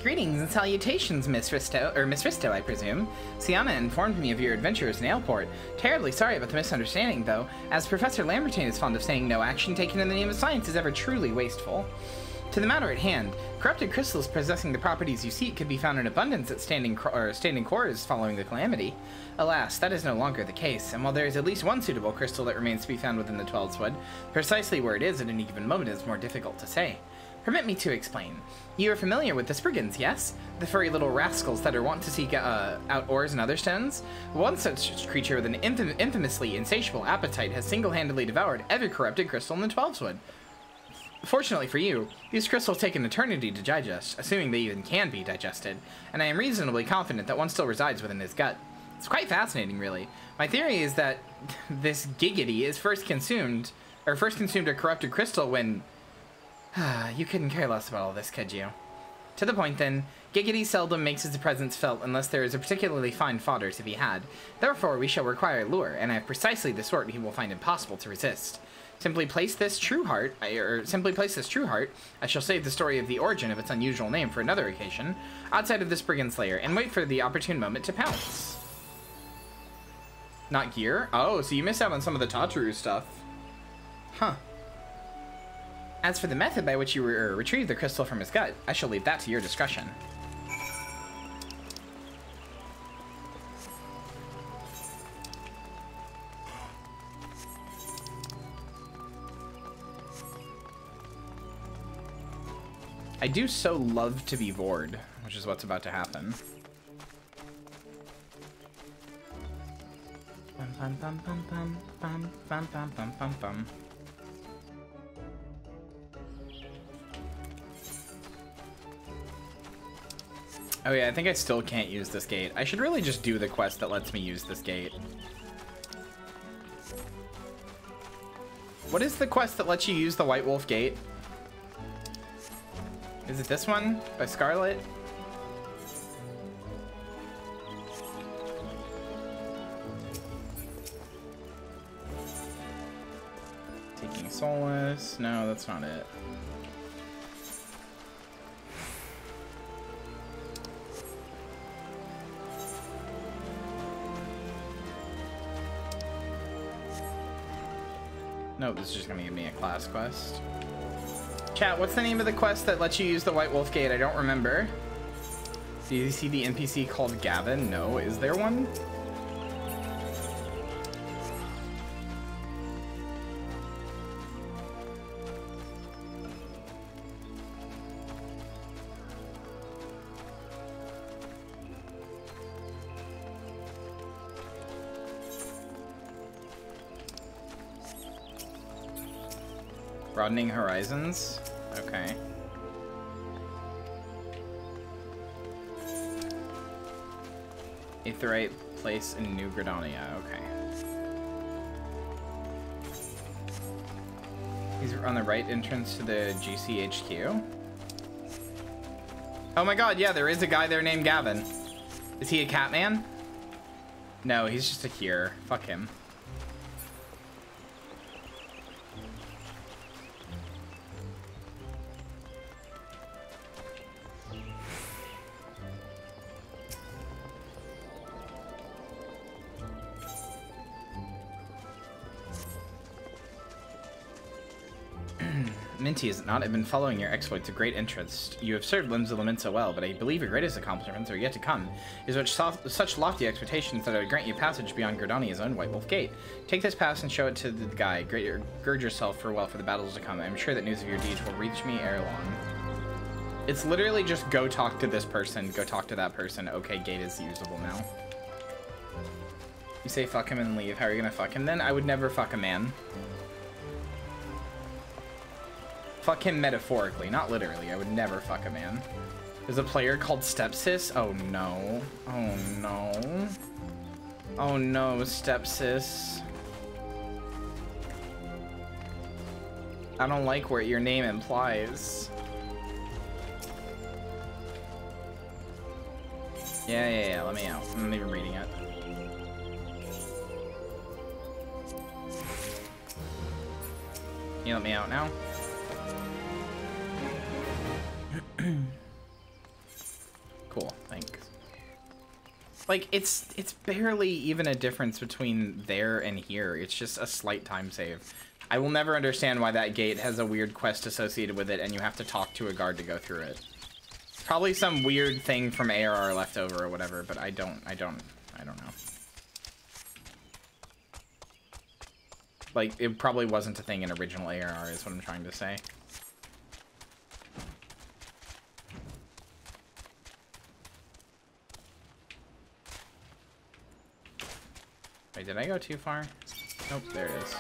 Greetings and salutations, Miss Rysto, I presume. Sienna informed me of your adventures in Aleport. Terribly sorry about the misunderstanding, though. As Professor Lambertine is fond of saying, no action taken in the name of science is ever truly wasteful. To the matter at hand, corrupted crystals possessing the properties you seek could be found in abundance at standing cores following the calamity. Alas, that is no longer the case, and while there is at least one suitable crystal that remains to be found within the 12's precisely where it is at any given moment is more difficult to say. Permit me to explain. You are familiar with the Spriggans, yes? The furry little rascals that are wont to seek out ores and other stones? One such creature with an infamously insatiable appetite has single-handedly devoured every corrupted crystal in the 12's. Fortunately for you, these crystals take an eternity to digest, assuming they even can be digested, and I am reasonably confident that one still resides within his gut. It's quite fascinating, really. My theory is that this Giggity is first consumed a corrupted crystal when... You couldn't care less about all this, could you? To the point, then, Giggity seldom makes his presence felt unless there is a particularly fine fodder to be had. Therefore, we shall require lure, and I have precisely the sort he will find impossible to resist. Simply place this true heart, I shall save the story of the origin of its unusual name for another occasion, outside of this brigand's lair, and wait for the opportune moment to pounce. Not gear? Oh, so you missed out on some of the Tataru stuff. Huh. As for the method by which you retrieve the crystal from his gut, I shall leave that to your discretion. I do so love to be bored, which is what's about to happen. Bum, bum, bum, bum, bum, bum, bum, bum, bum, bum. Oh yeah, I think I still can't use this gate. I should really just do the quest that lets me use this gate. What is the quest that lets you use the White Wolf Gate? Is it this one? By Scarlet? Taking Solace? No, that's not it. No, this is just gonna give me a class quest. Chat, what's the name of the quest that lets you use the White Wolf Gate? I don't remember. Do you see the NPC called Gavin? No. Is there one? Broadening Horizons? Okay. Aetheryte place in New Gridania. Okay. He's on the right entrance to the GCHQ. Oh my god, yeah, there is a guy there named Gavin. Is he a Catman? No, he's just a Here. Fuck him. Minty, is it not? I've been following your exploits with great interest. You have served Limbs of Lament so well, but I believe your greatest accomplishments are yet to come. It is such lofty expectations that I would grant you passage beyond Gridania's own White Wolf Gate. Take this pass and show it to the guy. Gird yourself for the battles to come. I am sure that news of your deeds will reach me ere long. It's literally just go talk to this person, go talk to that person. Okay, gate is usable now. You say fuck him and leave. How are you gonna fuck him then? I would never fuck a man. Fuck him metaphorically, not literally. I would never fuck a man. There's a player called Stepsis. Oh no. Oh no. Oh no, Stepsis. I don't like what your name implies. Yeah, let me out. I'm not even reading it. Can you let me out now? Cool, thanks. Like, it's barely even a difference between there and here. It's just a slight time save. I will never understand why that gate has a weird quest associated with it and you have to talk to a guard to go through it. Probably some weird thing from ARR left over or whatever, but I don't know. Like, it probably wasn't a thing in original ARR is what I'm trying to say. Wait, did I go too far? Nope, there it is.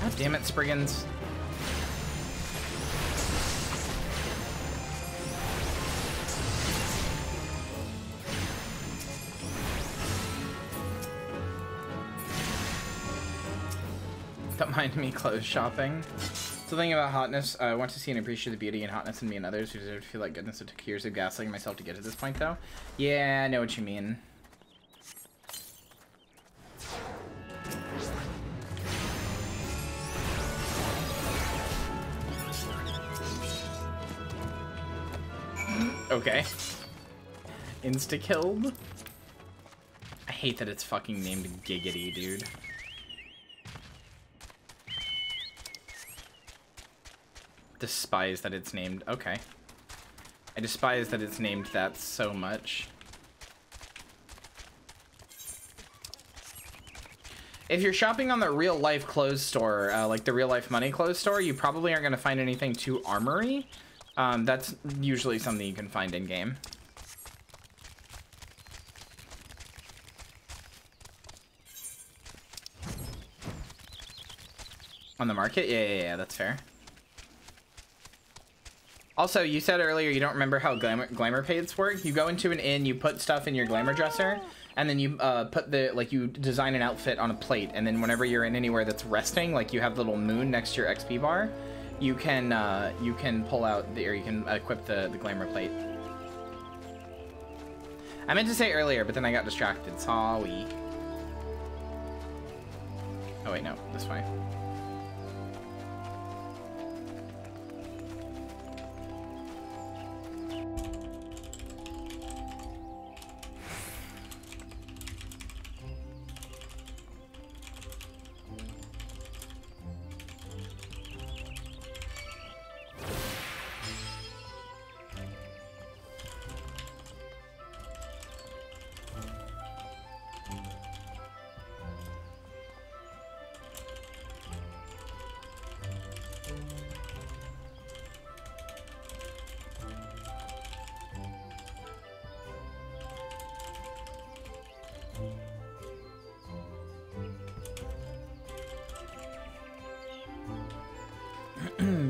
God damn it, Spriggans. Don't mind me clothes shopping. Something about hotness. I want to see and appreciate the beauty and hotness in me and others who deserve to feel like goodness. It took years of gaslighting myself to get to this point, though. Yeah, I know what you mean. Okay. Insta-killed? I hate that it's fucking named Giggity, dude. Despise that it's named. Okay. I despise that it's named that so much. If you're shopping on the real life clothes store, like the real life money clothes store, you probably aren't going to find anything too armory. That's usually something you can find in game. On the market? Yeah, that's fair. Also, you said earlier you don't remember how glamour paints work. You go into an inn, you put stuff in your glamour dresser, and then you put you design an outfit on a plate, and then whenever you're in anywhere that's resting, like you have the little moon next to your XP bar, you can pull out or you can equip the glamour plate. I meant to say earlier, but then I got distracted. Sorry. Oh wait, no, this way.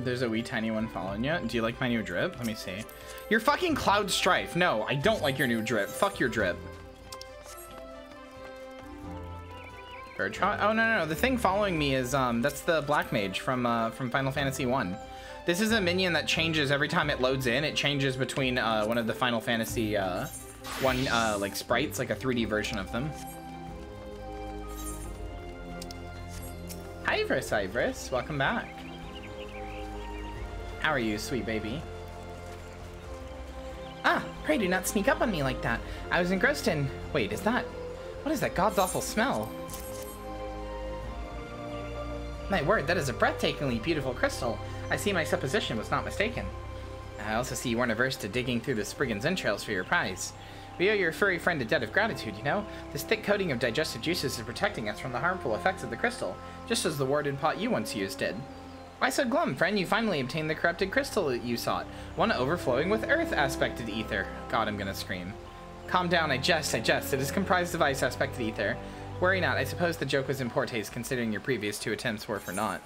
There's a wee tiny one following you. Do you like my new drip? Let me see. You're fucking Cloud Strife. No, I don't like your new drip. Fuck your drip. Birdshot? Oh, no. The thing following me is, that's the Black Mage from Final Fantasy 1. This is a minion that changes every time it loads in. It changes between, one of the Final Fantasy, like, sprites, like a 3D version of them. Hi, Ivrus. Welcome back. How are you, sweet baby? Ah, pray do not sneak up on me like that. I was engrossed in... Wait, is that... What is that god's awful smell? My word, that is a breathtakingly beautiful crystal. I see my supposition was not mistaken. I also see you weren't averse to digging through the Spriggan's entrails for your prize. We owe your furry friend a debt of gratitude, you know? This thick coating of digestive juices is protecting us from the harmful effects of the crystal, just as the warded pot you once used did. Why so glum, friend? You finally obtained the corrupted crystal that you sought. One overflowing with earth-aspected ether. God, I'm gonna scream. Calm down, I jest. It is comprised of ice-aspected ether. Worry not, I suppose the joke was in poor taste, considering your previous 2 attempts were for naught.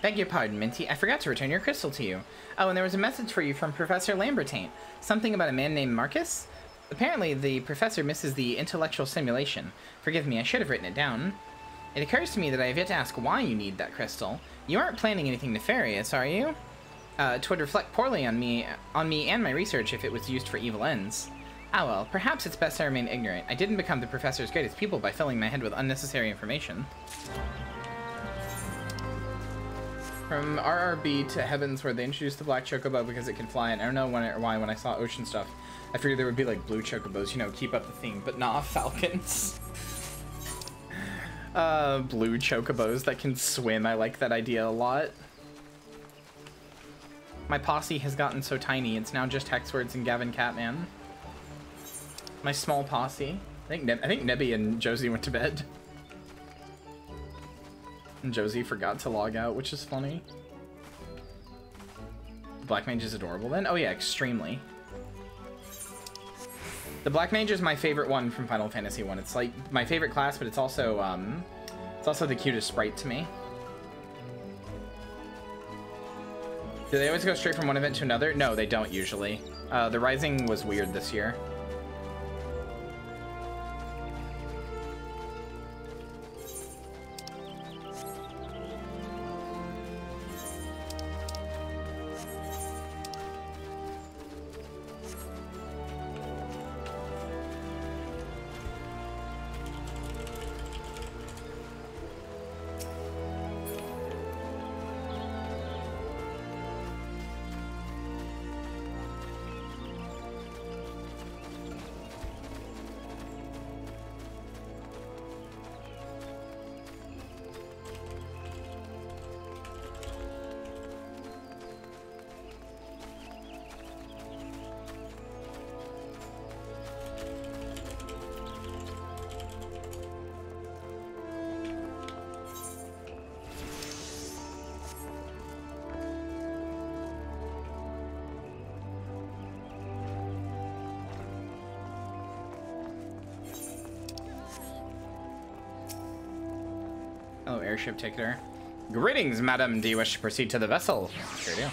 Beg your pardon, Minty. I forgot to return your crystal to you. Oh, and there was a message for you from Professor Lambertaint. Something about a man named Marcus? Apparently, the professor misses the intellectual simulation. Forgive me, I should have written it down. It occurs to me that I have yet to ask why you need that crystal. You aren't planning anything nefarious, are you? It would reflect poorly on me and my research if it was used for evil ends. Ah well, perhaps it's best I remain ignorant. I didn't become the professor's greatest pupil by filling my head with unnecessary information. From RRB to Heavens, where they introduced the black chocobo because it can fly, and I don't know why when I saw ocean stuff, I figured there would be like blue chocobos, you know, keep up the theme, but nah, falcons. Blue chocobos that can swim, I like that idea a lot. My posse has gotten so tiny, it's now just Hexwords and Gavin Catman. My small posse. I think Nebby and Josie went to bed. And Josie forgot to log out, which is funny. Black Mage is adorable then? Oh yeah, extremely. The Black Mage is my favorite one from Final Fantasy 1. It's like my favorite class, but it's also the cutest sprite to me. Do they always go straight from one event to another? No, they don't usually. The Rising was weird this year. Oh, airship ticketer. Greetings, madam. Do you wish to proceed to the vessel? Sure do.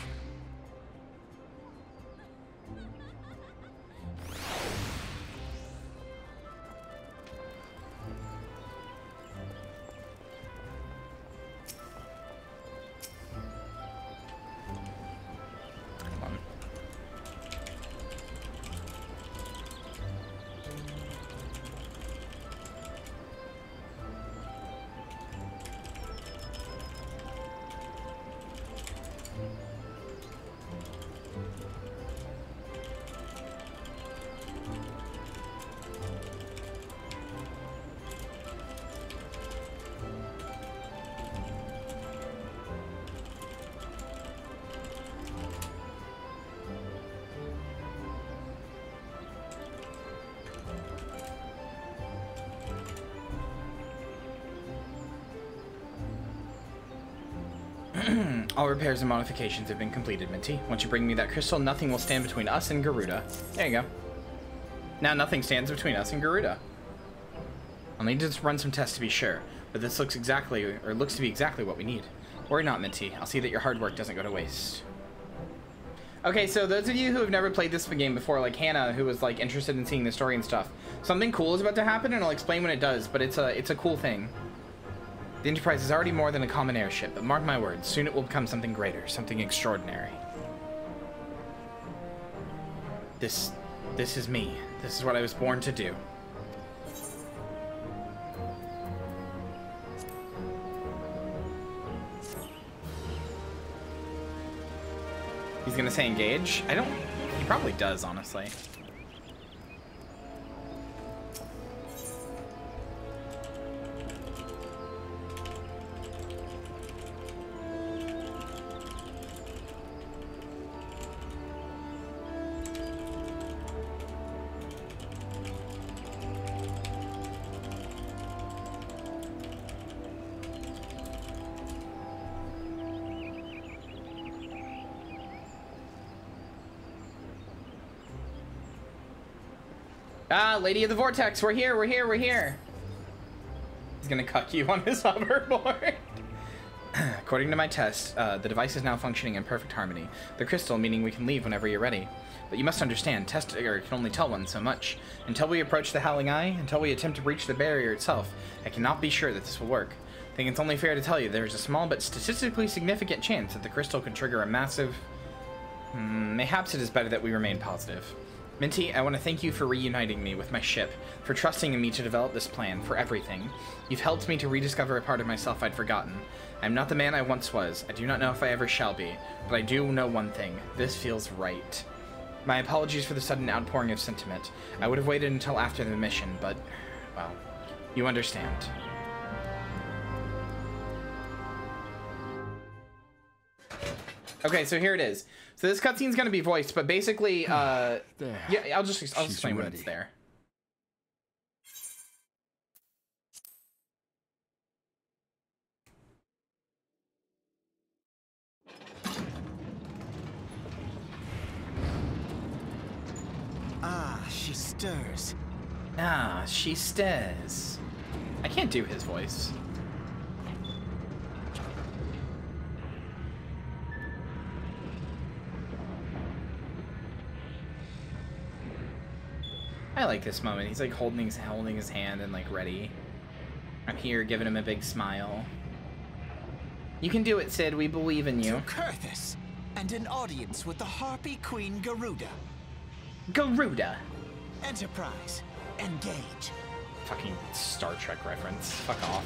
All repairs and modifications have been completed, Minty. Once you bring me that crystal, nothing will stand between us and Garuda. There you go. Now nothing stands between us and Garuda. I'll need to run some tests to be sure, but this looks to be exactly what we need. Worry not, Minty. I'll see that your hard work doesn't go to waste. Okay, so those of you who have never played this game before, like Hannah, who was like interested in seeing the story and stuff, something cool is about to happen, and I'll explain when it does, but it's a cool thing. The Enterprise is already more than a common airship, but mark my words, soon it will become something greater, something extraordinary. This is me. This is what I was born to do. He's gonna say engage? He probably does, honestly. Ah, Lady of the Vortex, we're here, we're here, we're here. He's gonna cuck you on his hoverboard. According to my test, the device is now functioning in perfect harmony. The crystal, meaning we can leave whenever you're ready. But you must understand, tester can only tell one so much. Until we approach the Howling Eye, until we attempt to breach the barrier itself, I cannot be sure that this will work. I think it's only fair to tell you there is a small but statistically significant chance that the crystal could trigger a massive... mayhaps it is better that we remain positive. Minty, I want to thank you for reuniting me with my ship, for trusting in me to develop this plan, for everything. You've helped me to rediscover a part of myself I'd forgotten. I'm not the man I once was. I do not know if I ever shall be, but I do know one thing. This feels right. My apologies for the sudden outpouring of sentiment. I would have waited until after the mission, but, well, you understand. Okay, so here it is. So this cutscene's gonna be voiced, but basically, yeah, I'll explain when it's there.
Ah, she stirs.
Ah, she stirs. I can't do his voice. I like this moment. He's like holding his hand and like ready. I'm here giving him a big smile. You can do it, Sid. We believe in you.
To Kurthus, and an audience with the Harpy Queen Garuda.
Garuda.
Enterprise, engage.
Fucking Star Trek reference. Fuck off.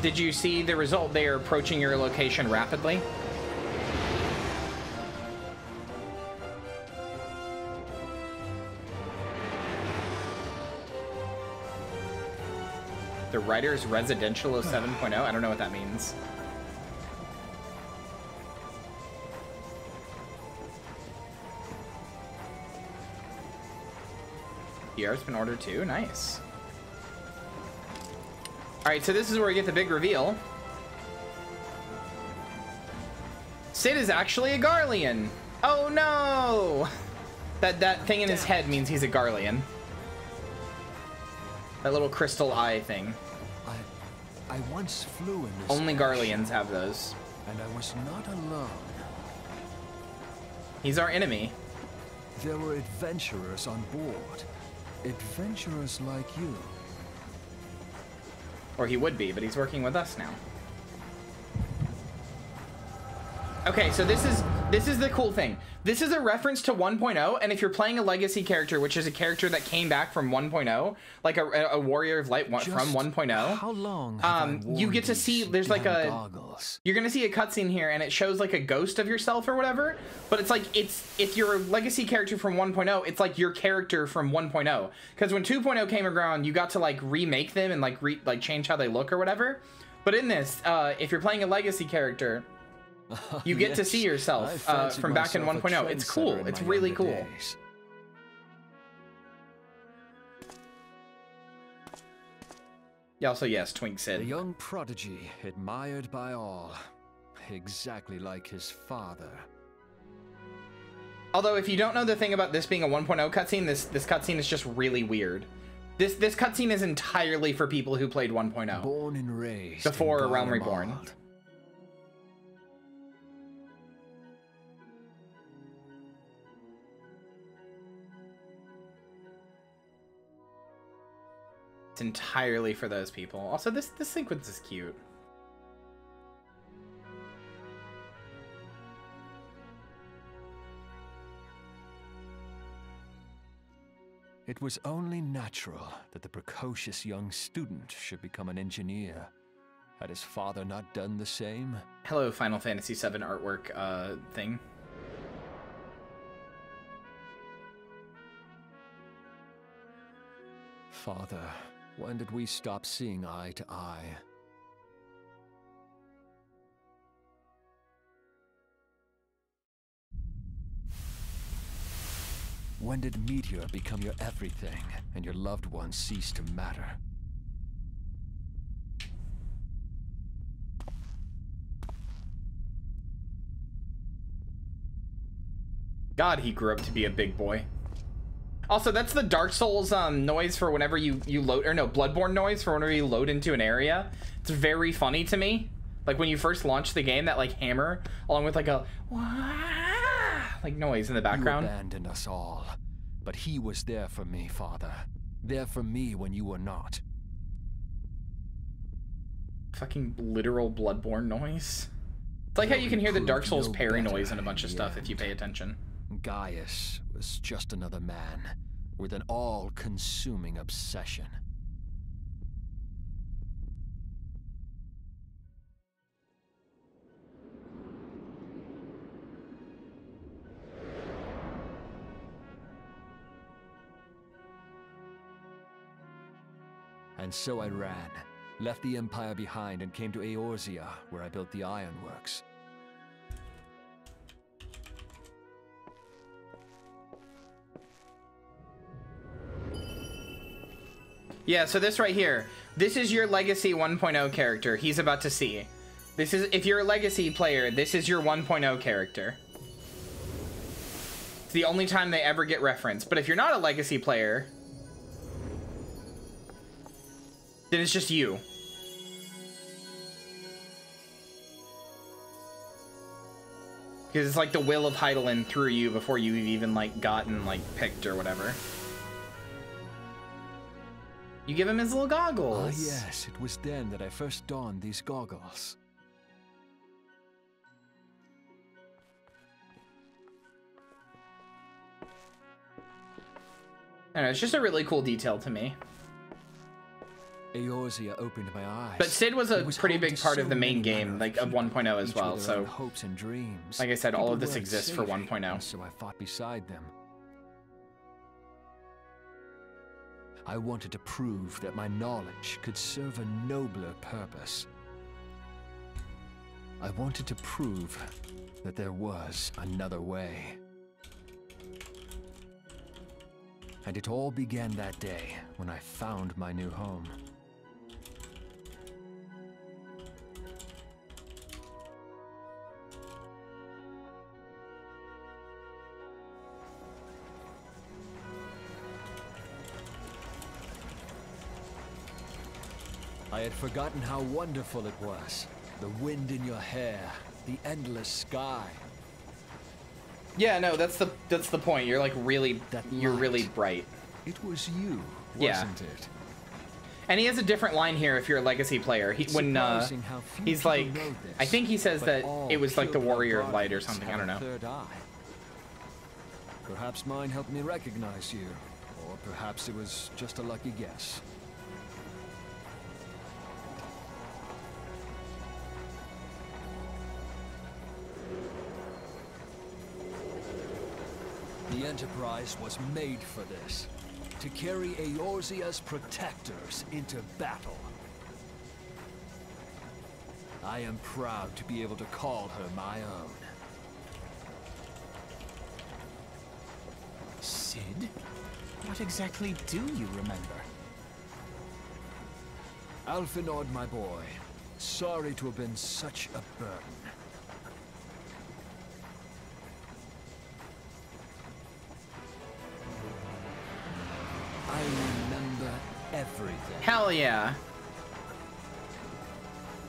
Did you see the result? They are approaching your location rapidly. The writer's residential of 7.0? I don't know what that means. PR's been ordered too? Nice. Alright, so this is where we get the big reveal. Sid is actually a Garlean. Oh no! That thing in his head means he's a Garlean. That little crystal eye thing.
I once flew in this.
Only Garleans have those.
And I was not alone.
He's our enemy.
There were adventurers on board. Adventurers like you.
Or he would be, but he's working with us now. Okay, so this is the cool thing. This is a reference to 1.0, and if you're playing a legacy character, which is a character that came back from 1.0, like a warrior of light from 1.0,
how long
you get to see, there's like you're gonna see a cutscene here, and it shows like a ghost of yourself or whatever, but it's like, if you're a legacy character from 1.0, it's like your character from 1.0, because when 2.0 came around, you got to like remake them and like change how they look or whatever, but in this, if you're playing a legacy character, you get to see yourself from back in 1.0. It's cool. It's really cool.
Yeah, also, yes, Twink
A
Sid.
young prodigy admired by all. Exactly like his father.
Although, if you don't know the thing about this being a 1.0 cutscene, this cutscene is just really weird. This cutscene is entirely for people who played 1.0.
Born and raised
before
in
Realm Reborn.
Garlemald.
It's entirely for those people. Also, this sequence is cute.
It was only natural that the precocious young student should become an engineer. Had his father not done the same?
Hello, Final Fantasy VII artwork thing.
Father, when did we stop seeing eye to eye? When did Meteor become your everything and your loved ones cease to matter?
God, he grew up to be a big boy. Also, that's the Dark Souls noise for whenever you load, or no, Bloodborne noise for whenever you load into an area. It's very funny to me. Like when you first launch the game, that like hammer, along with like a like noise in the background.
You abandoned us all, but he was there for me, Father. There for me when you were not.
Fucking literal Bloodborne noise. It's like how you can hear the Dark Souls parry noise in a bunch of stuff if you pay attention.
Gaius was just another man with an all-consuming obsession. And so I ran, left the Empire behind and came to Eorzea, where I built the ironworks.
Yeah, so this right here, this is your Legacy 1.0 character he's about to see. This is, if you're a Legacy player, this is your 1.0 character. It's the only time they ever get referenced. But if you're not a Legacy player, then it's just you. Because it's like the will of Hydaelyn through you before you've even like gotten like picked or whatever. You give him his little goggles.
Ah, yes, it was then that I first donned these goggles.
I don't know, it's just a really cool detail to me.
Eorzea opened my eyes.
But Sid was a pretty big part of the main game, like of 1.0 as well. So,
hopes and dreams.
Like I said, all of this
People
exists for
weren't
1.0.
So I fought beside them. I wanted to prove that my knowledge could serve a nobler purpose. I wanted to prove that there was another way. And it all began that day when I found my new home. I had forgotten how wonderful it was. The wind in your hair, the endless sky.
Yeah, no, that's the point. You're like really, you're really bright.
It was you,
Yeah.
wasn't it?
And he has a different line here if you're a Legacy player. He's like, I think he says that it was like the Warrior of Light or something. I don't know.
Third eye. Perhaps mine helped me recognize you, or perhaps it was just a lucky guess. The Enterprise was made for this, to carry Eorzea's protectors into battle. I am proud to be able to call her my own.
Sid? What exactly do you remember?
Alphenord, my boy. Sorry to have been such a burden. I remember everything.
Hell yeah.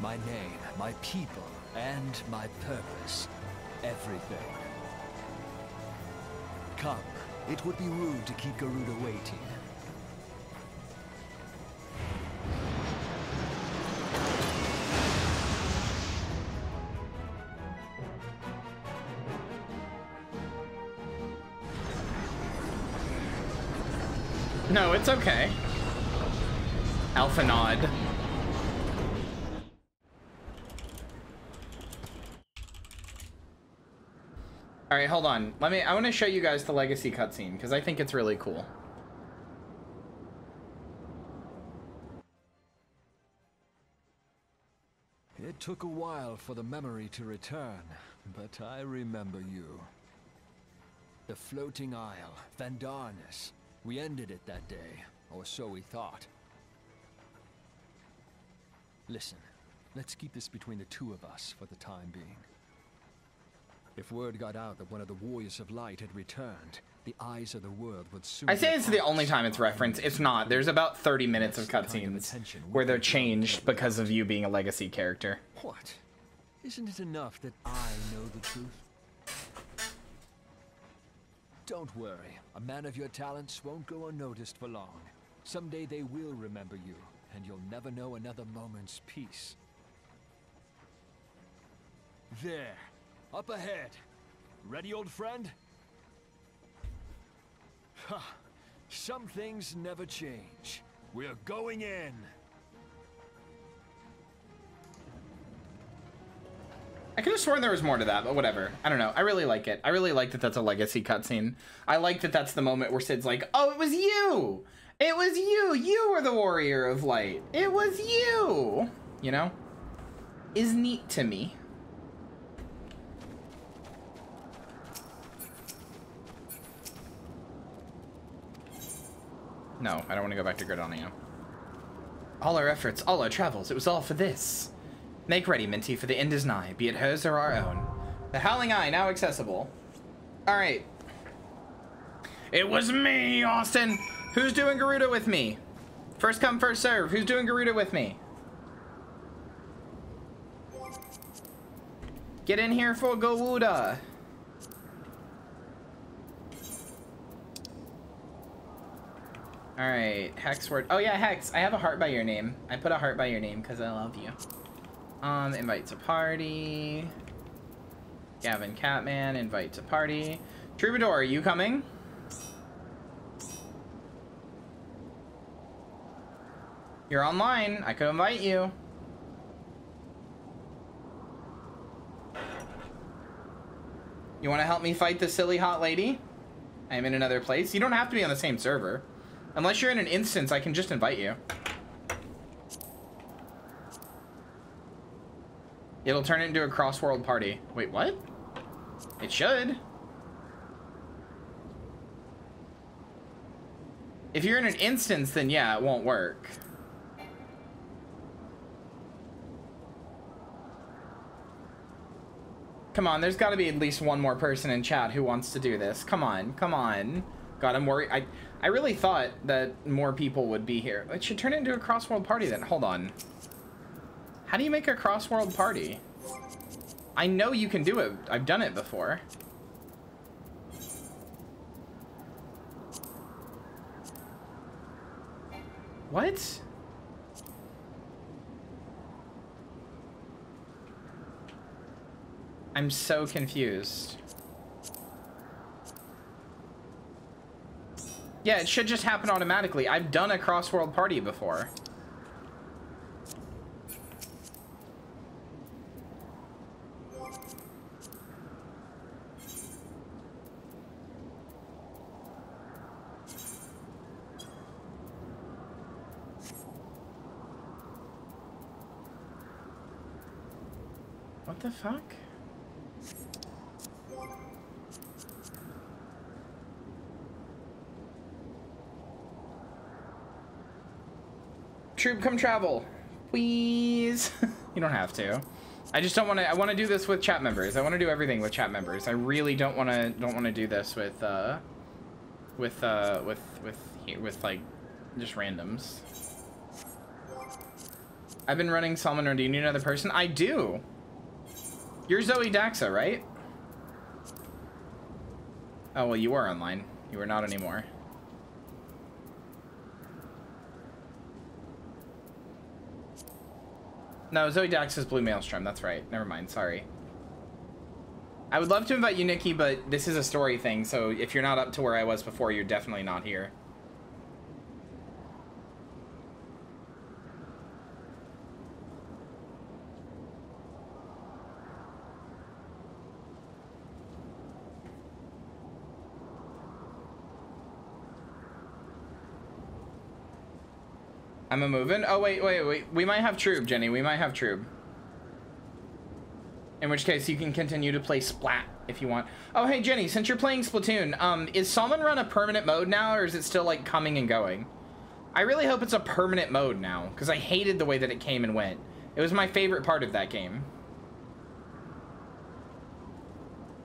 My name, my people, and my purpose. Everything. Come. It would be rude to keep Garuda waiting.
No, it's okay. Alphanod. All right, hold on. I want to show you guys the legacy cutscene because I think it's really cool.
It took a while for the memory to return, but I remember you. The floating isle, Vandarnus. We ended it that day, or so we thought. Listen, let's keep this between the two of us for the time being. If word got out that one of the Warriors of Light had returned, the eyes of the world would soon...
I say it's the only time it's referenced. It's not. There's about 30 minutes of cutscenes where they're changed because of you being a legacy character.
What? Isn't it enough that I know the truth? Don't worry. A man of your talents won't go unnoticed for long. Someday they will remember you, and you'll never know another moment's peace. There. Up ahead. Ready, old friend? Ha! Some things never change. We're going in.
I could have sworn there was more to that, but whatever. I don't know. I really like it. I really like that that's a legacy cutscene. I like that that's the moment where Cid's like, oh, it was you! It was you! You were the Warrior of Light! It was you! You know? Is neat to me. No, I don't want to go back to Gridania. All our efforts, all our travels, it was all for this. Make ready, Minty, for the end is nigh, be it hers or our own. The Howling Eye, now accessible. Alright. It was me, Austin! Who's doing Garuda with me? First come, first serve. Who's doing Garuda with me? Get in here for Garuda. Alright, Hex word. Oh yeah, Hex, I have a heart by your name. I put a heart by your name because I love you. Invite to party. Gavin Catman, invite to party. Troubadour, are you coming? You're online. I could invite you. You want to help me fight the silly hot lady? I am in another place. You don't have to be on the same server. Unless you're in an instance, I can just invite you. It'll turn it into a cross-world party. Wait, what? It should. If you're in an instance, then yeah, it won't work. Come on, there's got to be at least one more person in chat who wants to do this. Come on, come on. God, I'm worried. I really thought that more people would be here. It should turn it into a cross-world party then. Hold on. How do you make a cross-world party? I know you can do it. I've done it before. What? I'm so confused. Yeah, it should just happen automatically. I've done a cross-world party before. What the fuck? Troop, come travel. please. You don't have to. I just don't want to. I want to do this with chat members. I want to do everything with chat members. I really don't want to do this with like just randoms. I've been running Salmon Run. Do you need another person? I do. You're Zoe Daxa, right? Oh, well, you were online. You are not anymore. No, Zoe Dax is Blue Maelstrom. That's right. Never mind. Sorry. I would love to invite you, Nikki, but this is a story thing, so if you're not up to where I was before, you're definitely not here. I'm a moving. Oh, wait. We might have Troob, Jenny. We might have Troob. In which case, you can continue to play Splat if you want. Oh, hey, Jenny, since you're playing Splatoon, is Salmon Run a permanent mode now, or is it still, like, coming and going? I really hope it's a permanent mode now, because I hated the way that it came and went. It was my favorite part of that game.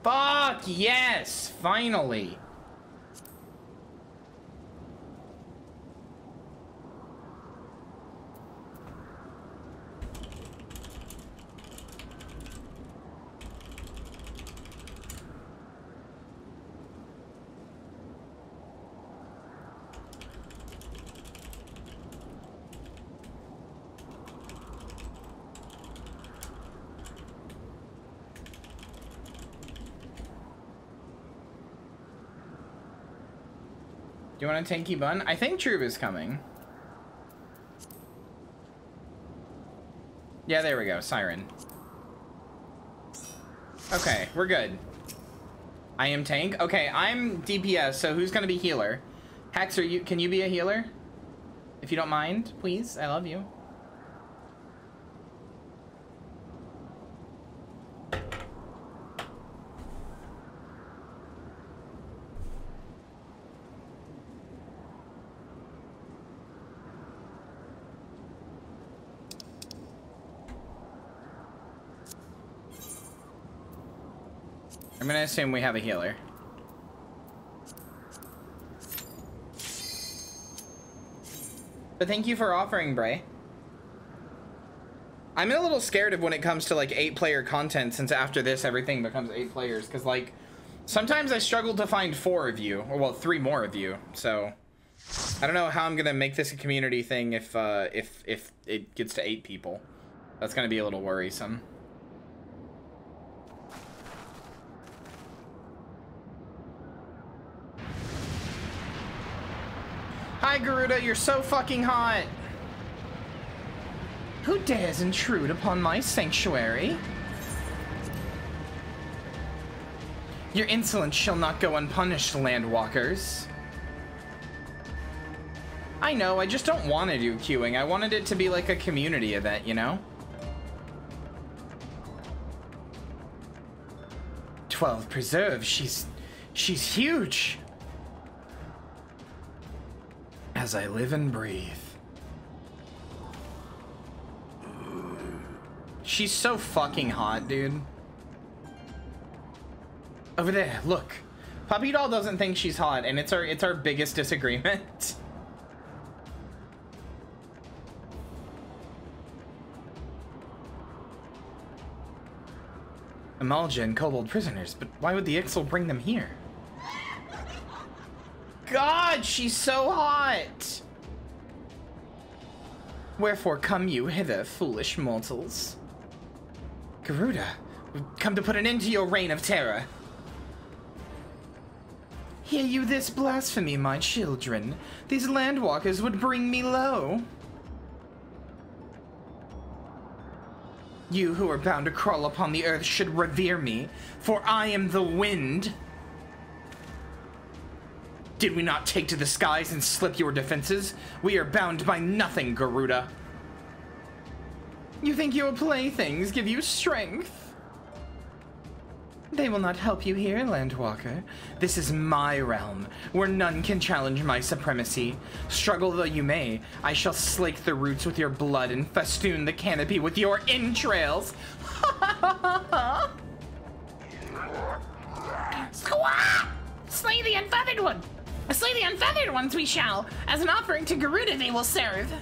Fuck, yes! Finally! Do you want a tanky bun? I think Troob is coming. Yeah, there we go. Siren. Okay, we're good. I am tank. Okay, I'm DPS, so who's gonna be healer? Hex, can you be a healer? If you don't mind, please. I love you. I'm gonna assume we have a healer. But thank you for offering, Bray. I'm a little scared of when it comes to like 8-player content, since after this everything becomes 8 players, because like sometimes I struggle to find 4 of you, or well 3 more of you. So I don't know how I'm gonna make this a community thing if it gets to 8 people. That's gonna be a little worrisome. Hi, Garuda, you're so fucking hot. Who dares intrude upon my sanctuary? Your insolence shall not go unpunished, landwalkers. I know, I just don't want to do queuing. I wanted it to be like a community event, you know? 12 preserves, she's huge. As I live and breathe. She's so fucking hot, dude. Over there, look. Puppy Doll doesn't think she's hot, and it's our biggest disagreement. Amalja and Kobold prisoners, but why would the Ixal bring them here? God, she's so hot! Wherefore come you hither, foolish mortals? Garuda, we've come to put an end to your reign of terror. Hear you this blasphemy, my children? These landwalkers would bring me low. You who are bound to crawl upon the earth should revere me, for I am the wind. Did we not take to the skies and slip your defenses? We are bound by nothing, Garuda. You think your playthings give you strength? They will not help you here, Landwalker. This is my realm, where none can challenge my supremacy. Struggle though you may, I shall slake the roots with your blood and festoon the canopy with your entrails.
Squawk! Slay the unfeathered one! Slay the unfeathered ones we shall! As an offering to Garuda they will serve!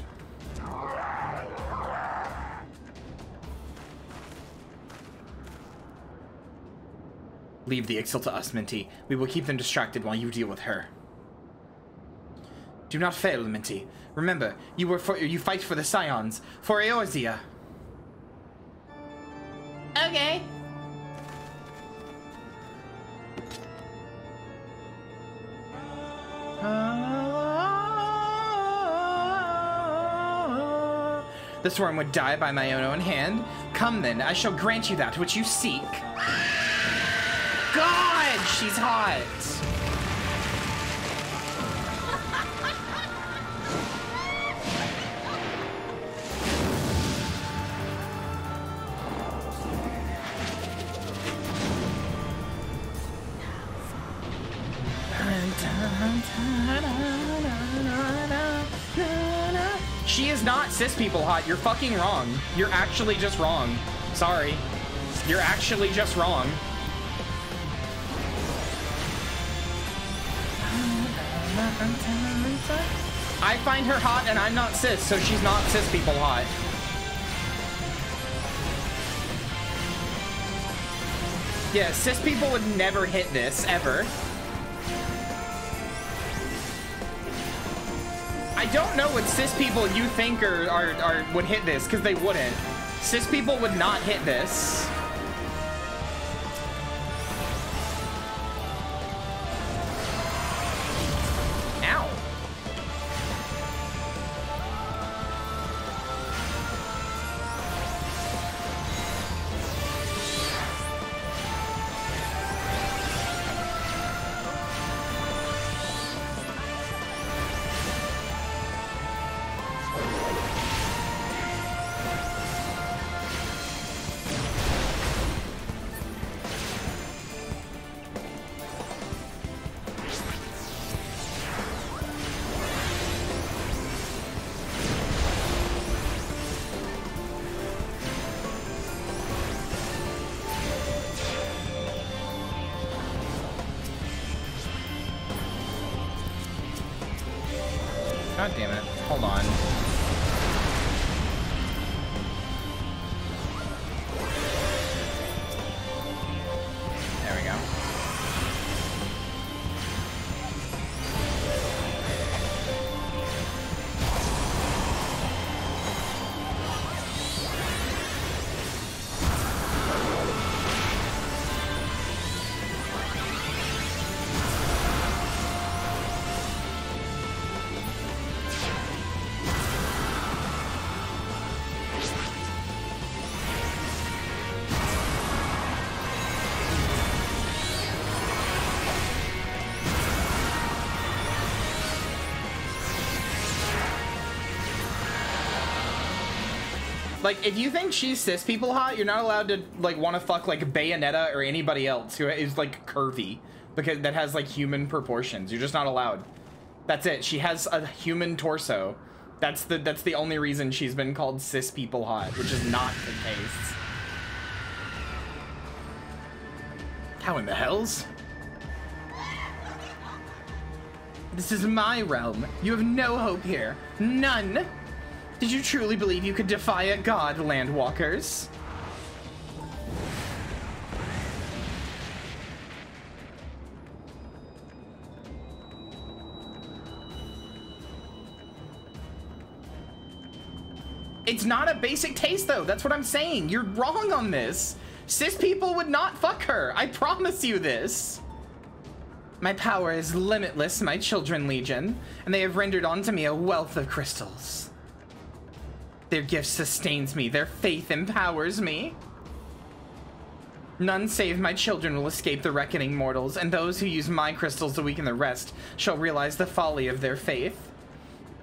Leave the Ixil to us, Minty. We will keep them distracted while you deal with her. Do not fail, Minty. Remember, you fight for the Scions, for Eorzea.
Okay.
This worm would die by my own hand. Come then, I shall grant you that which you seek. God, she's hot. She is not cis people hot. You're fucking wrong. You're actually just wrong. Sorry. You're actually just wrong. I find her hot and I'm not cis, so she's not cis people hot. Yeah, cis people would never hit this, ever. I don't know what cis people you think would hit this, because they wouldn't. Cis people would not hit this. Ow. God damn it. Hold on. There we go. Like, if you think she's cis people hot, you're not allowed to, like, want to fuck, like, Bayonetta or anybody else who is, like, curvy. Because that has, like, human proportions. You're just not allowed. That's it. She has a human torso. That's the only reason she's been called cis people hot, which is not the case. How in the hells? This is my realm. You have no hope here. None. Did you truly believe you could defy a god, Landwalkers? It's not a basic taste, though. That's what I'm saying. You're wrong on this. Cis people would not fuck her. I promise you this. My power is limitless, my children legion, and they have rendered onto me a wealth of crystals. Their gift sustains me. Their faith empowers me. None save my children will escape the reckoning, mortals, and those who use my crystals to weaken the rest shall realize the folly of their faith.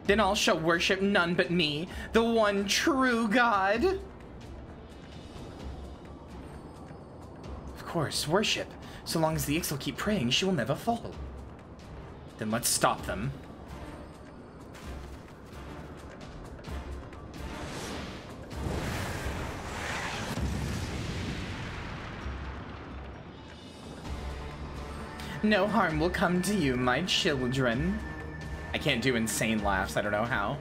Then all shall worship none but me, the one true God. Of
Of course, worship. So long as the Ixal keep praying, she will never fall. Then let's stop them. No harm will come to you, my children. I can't do insane laughs, I don't know how.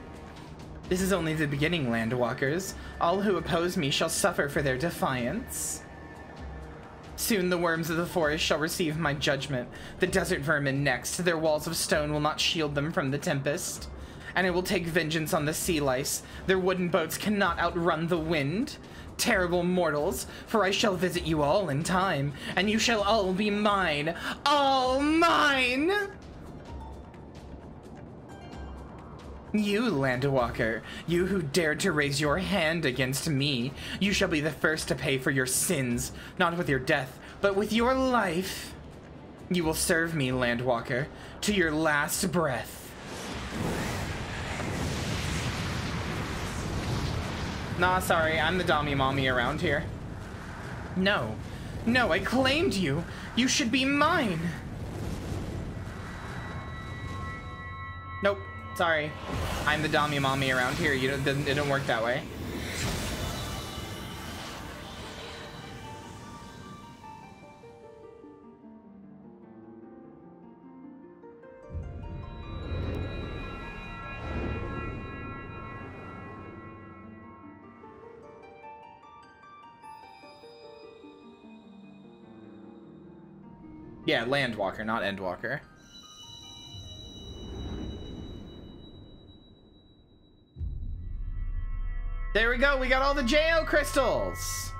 This is only the beginning, Landwalkers. All who oppose me shall suffer for their defiance. Soon the worms of the forest shall receive my judgment. The desert vermin next. Their walls of stone will not shield them from the tempest. And I will take vengeance on the sea lice. Their wooden boats cannot outrun the wind. Terrible mortals, for I shall visit you all in time, and you shall all be mine. All mine! You, Landwalker, you who dared to raise your hand against me, you shall be the first to pay for your sins, not with your death, but with your life. You will serve me, Landwalker, to your last breath. Nah, sorry, I'm the Dommy Mommy around here. No, no, I claimed you. You should be mine. Nope, sorry. I'm the Dommy Mommy around here. You know, it didn't work that way. Yeah, Landwalker, not Endwalker. There we go, we got all the JO crystals!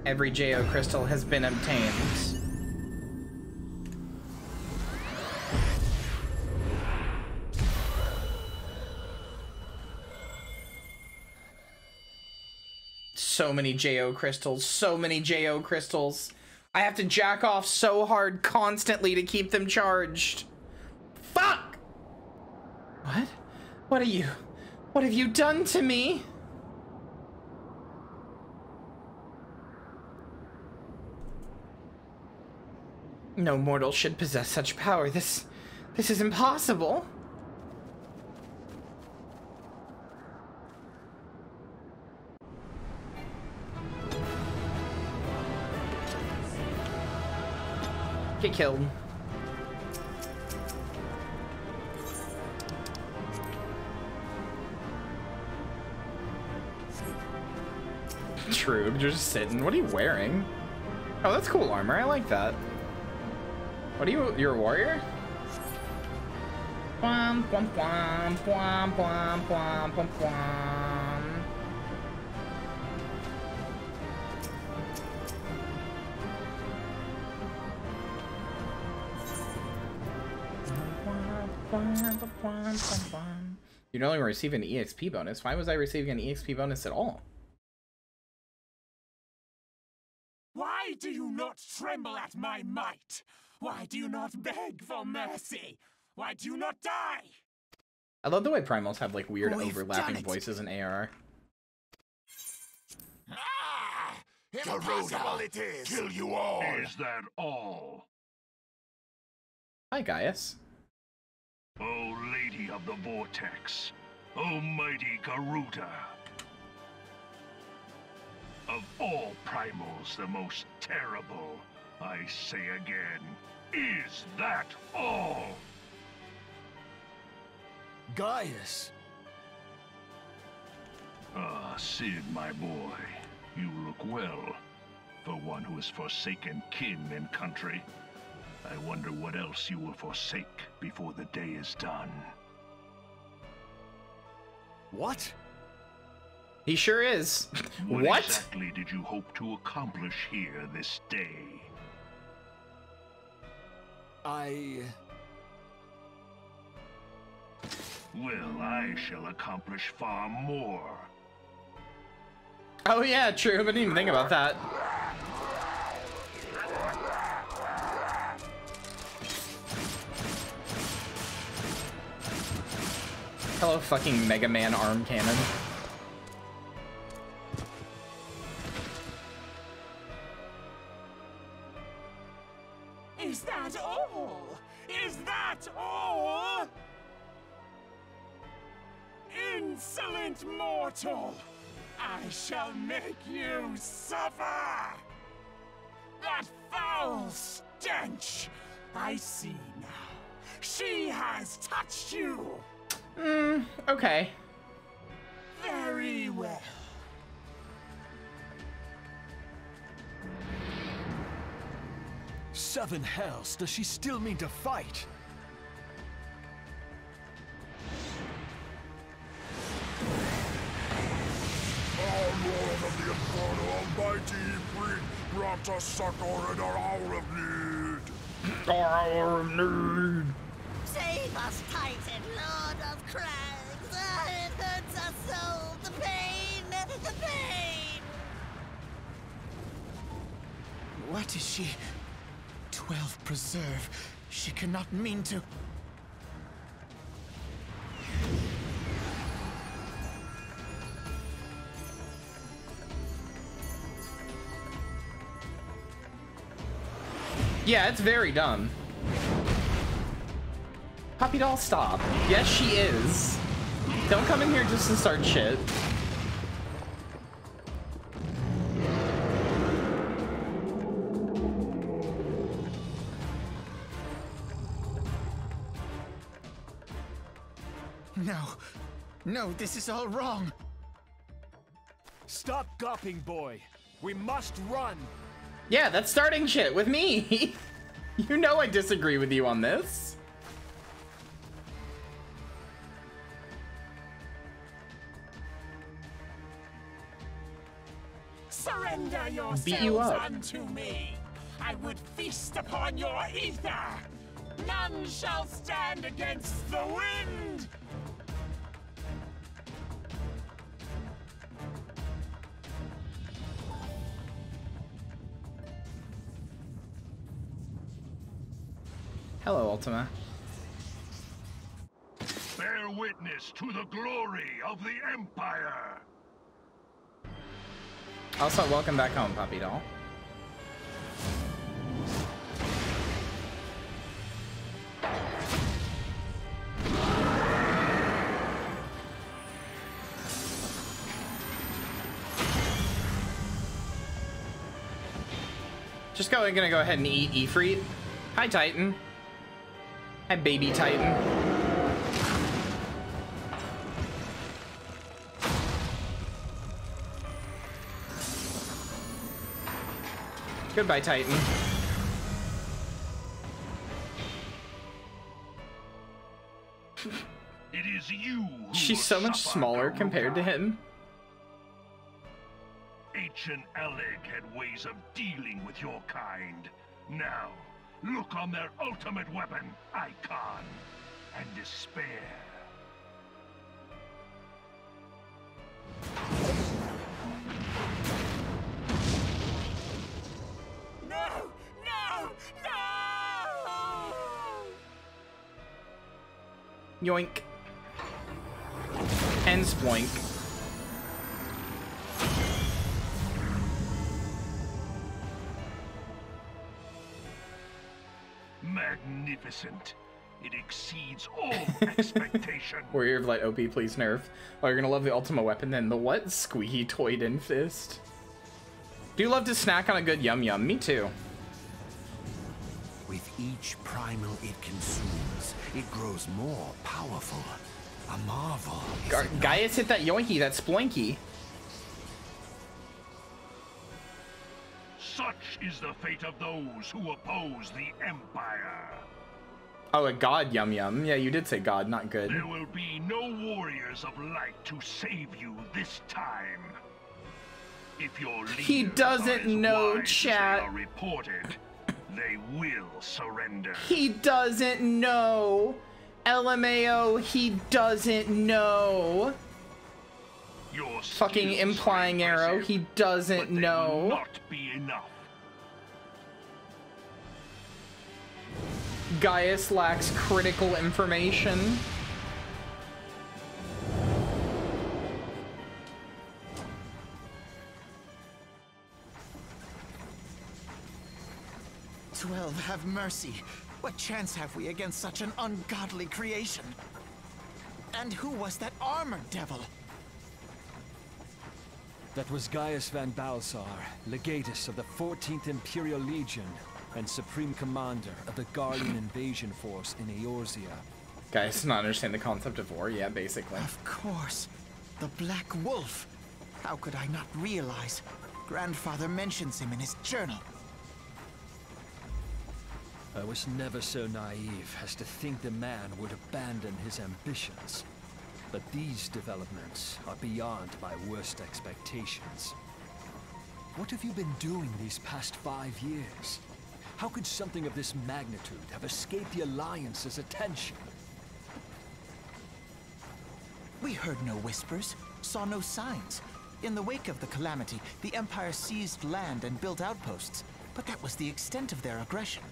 Every JO crystal has been obtained. So many JO crystals, so many JO crystals. I have to jack off so hard constantly to keep them charged. Fuck! What? What have you done to me? No mortal should possess such power. This is impossible. Get killed. True, you're just sitting. What are you wearing? Oh, that's cool armor. I like that. What are you? You're a warrior? Bwam, bwam, bwam, bwam, bwam, bwam, bwam, bwam. You normally receive an EXP bonus. Why was I receiving an EXP bonus at all?
Why do you not tremble at my might? Why do you not beg for mercy? Why do you not die?
I love the way primals have like weird overlapping voices in ARR.
Impossible it is!
Kill you all! Is that all?
Hi, Gaius.
O Lady of the Vortex, O mighty Garuda. Of all primals, the most terrible, I say again, is that all?
Gaius!
Ah, Sid, my boy, you look well. For one who has forsaken kin and country, I wonder what else you will forsake before the day is done.
What?
He sure is.
What exactly did you hope to accomplish here this day? Well, I shall accomplish far more.
Oh yeah, true. I didn't even think about that. Hello, fucking Mega Man arm cannon.
insolent mortal! I shall make you suffer! That foul stench! I see now. She has touched you!
Okay.
Very well.
Seven hells, does she still mean to fight?
Our Lord of the Inferno, Almighty Bring, grant us succor in our hour of need.
Our hour of need.
Save us, Titan, Lord of Crags! It hurts us so! The pain! The pain!
What is she? 12 preserve. She cannot mean to...
Yeah, it's very dumb. Puppy doll, stop. Yes, she is. Don't come in here just to start shit.
No. No, this is all wrong.
Stop gawping, boy. We must run.
Yeah, that's starting shit with me. You know I disagree with you on this.
Surrender
Beat you
yourselves
up.
unto me. I would feast upon your ether. None shall stand against the wind.
Hello, Ultima.
Bear witness to the glory of the Empire.
Also, welcome back home, Puppy doll. Just gonna go ahead and eat Ifrit. Hi, Titan. Hi, baby Titan. Goodbye, Titan.
It is you who
She's so much smaller compared to him.
Ancient Alec had ways of dealing with your kind. Now, look on their ultimate weapon, Icon, and despair.
No! No! No!
Yoink. And sploink.
Magnificent. It exceeds all expectation.
Warrior of Light OP, please nerf. Oh, you're gonna love the Ultima weapon then. The what? Squeaky toyed in fist. Do you love to snack on a good yum yum? Me too.
With each primal it consumes, it grows more powerful. A marvel.
Gaius hit that yoinky, that sploinky.
Such is the fate of those who oppose the Empire.
Oh, a god yum yum. Yeah, you did say god, not good.
There will be no warriors of light to save you this time. If your
He doesn't know, chat.
are reported, they will surrender.
He doesn't know. LMAO, he doesn't know.
Your
Fucking implying arrow, he doesn't know.
will not be enough.
Gaius lacks critical information.
"12, have mercy. What chance have we against such an ungodly creation?" And who was that armored devil?
That was Gaius van Balsar, legatus of the 14th Imperial Legion and Supreme Commander of the Guardian Invasion Force in Eorzea.
Guys does not understand the concept of war, yeah, basically.
Of course. The Black Wolf. How could I not realize? Grandfather mentions him in his journal.
I was never so naive as to think the man would abandon his ambitions. But these developments are beyond my worst expectations. What have you been doing these past 5 years? How could something of this magnitude have escaped the Alliance's attention?
We heard no whispers, saw no signs. In the wake of the calamity, the Empire seized land and built outposts, but that was the extent of their aggression.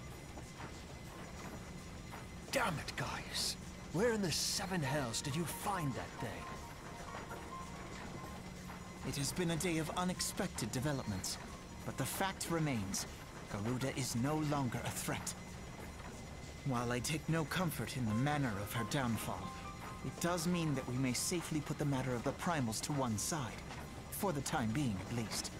Damn it, Gaius. Where in the seven hells did you find that thing?
It has been a day of unexpected developments, but the fact remains, Garuda is no longer a threat. While I take no comfort in the manner of her downfall, it does mean that we may safely put the matter of the primals to one side. For the time being, at least.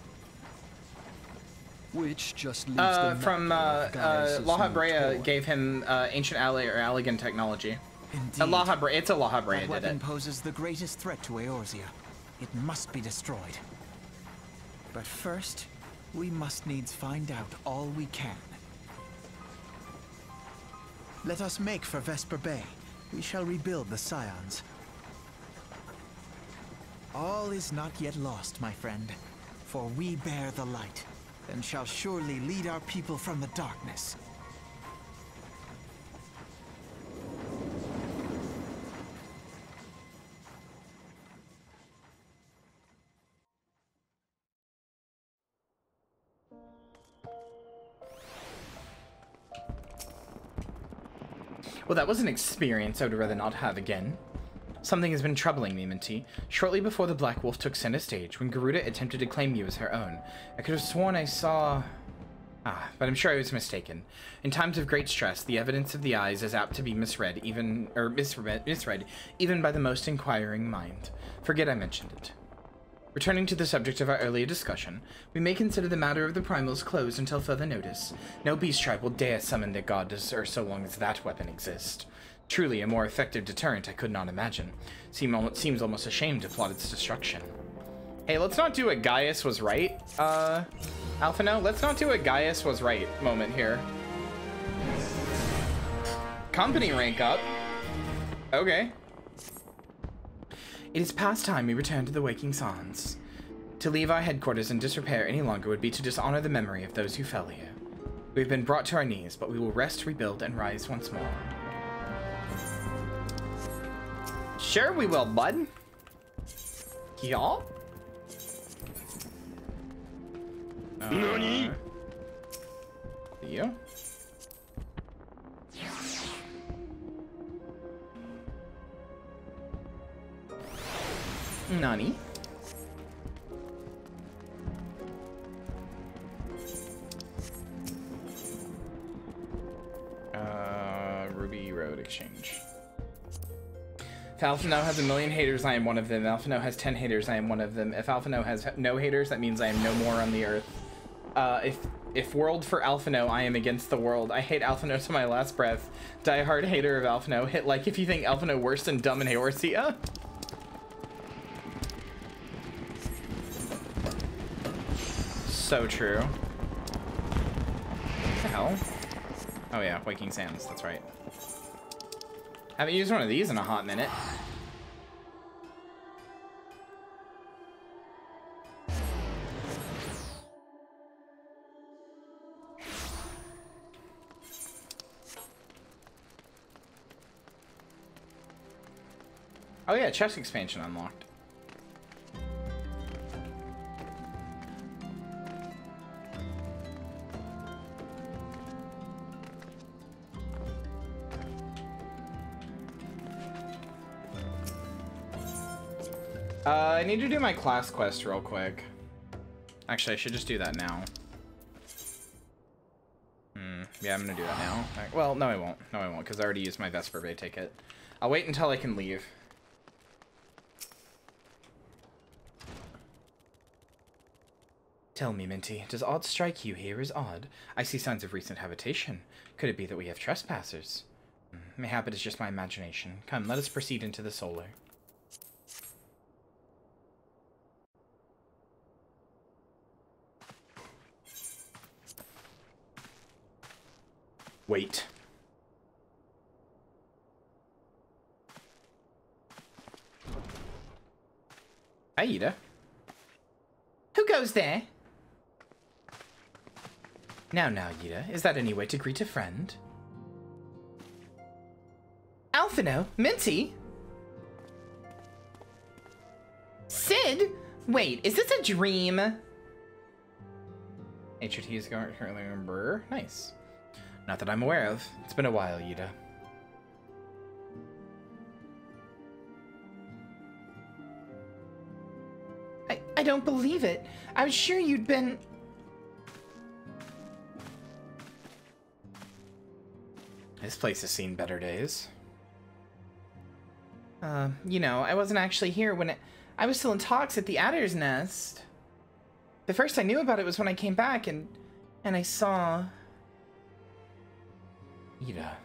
Which just leaves
from Laha Brea gave him ancient Allegan technology.
Indeed.
It's a Laha Brea
that
did
weapon
it.
poses the greatest threat to Eorzea. It must be destroyed. But first, we must needs find out all we can. Let us make for Vesper Bay. We shall rebuild the Scions. All is not yet lost, my friend, for we bear the light, and shall surely lead our people from the darkness.
Well, that was an experience I would rather not have again. Something has been troubling me, Minty. Shortly before the Black Wolf took center stage, when Garuda attempted to claim you as her own, I could have sworn I saw... but I'm sure I was mistaken. In times of great stress, the evidence of the eyes is apt to be misread even by the most inquiring mind. Forget I mentioned it. Returning to the subject of our earlier discussion, we may consider the matter of the primals closed until further notice. No beast tribe will dare summon their god or so long as that weapon exists. Truly, a more effective deterrent I could not imagine. Seems almost ashamed to plot its destruction. Hey, let's not do a Gaius was right, Alphino. Let's not do a Gaius was right moment here. Company rank up. Okay. It is past time we return to the Waking Sans. To leave our headquarters in disrepair any longer would be to dishonor the memory of those who fell here. We have been brought to our knees, but we will rest, rebuild, and rise once more. Sure we will, bud. Y'all?
Nani?
You? Nani? Ruby Road Exchange. If Alphino has 1,000,000 haters, I am one of them. If Alphino has 10 haters, I am one of them. If Alphino has no haters, that means I am no more on the earth. If world for Alphino, I am against the world. I hate Alphino to my last breath. Die hard hater of Alphino. Hit like if you think Alphino worse than dumb in Eorzea. So true. What the hell? Oh yeah, Waking Sands, that's right. Haven't used one of these in a hot minute. Oh yeah, chest expansion unlocked. I need to do my class quest real quick. Actually, I should just do that now. Yeah, I'm gonna do that now. Well, no I won't. No I won't, because I already used my Vesper Bay ticket. I'll wait until I can leave.
Tell me, Minty, does odd strike you here as odd? I see signs of recent habitation. Could it be that we have trespassers? Mayhap it is just my imagination. Come, let us proceed into the solar. Wait. Aida.
Who goes there?
Now, Yida, is that any way to greet a friend?
Alphino? Minty? Sid? Wait, is this a dream?
HOT is currently in Brr. Nice. Not that I'm aware of. It's been a while, Yida.
I don't believe it. I was sure you'd been...
This place has seen better days.
You know, I wasn't actually here when I was still in talks at the Adder's Nest. The first I knew about it was when I came back and I saw...
Ida.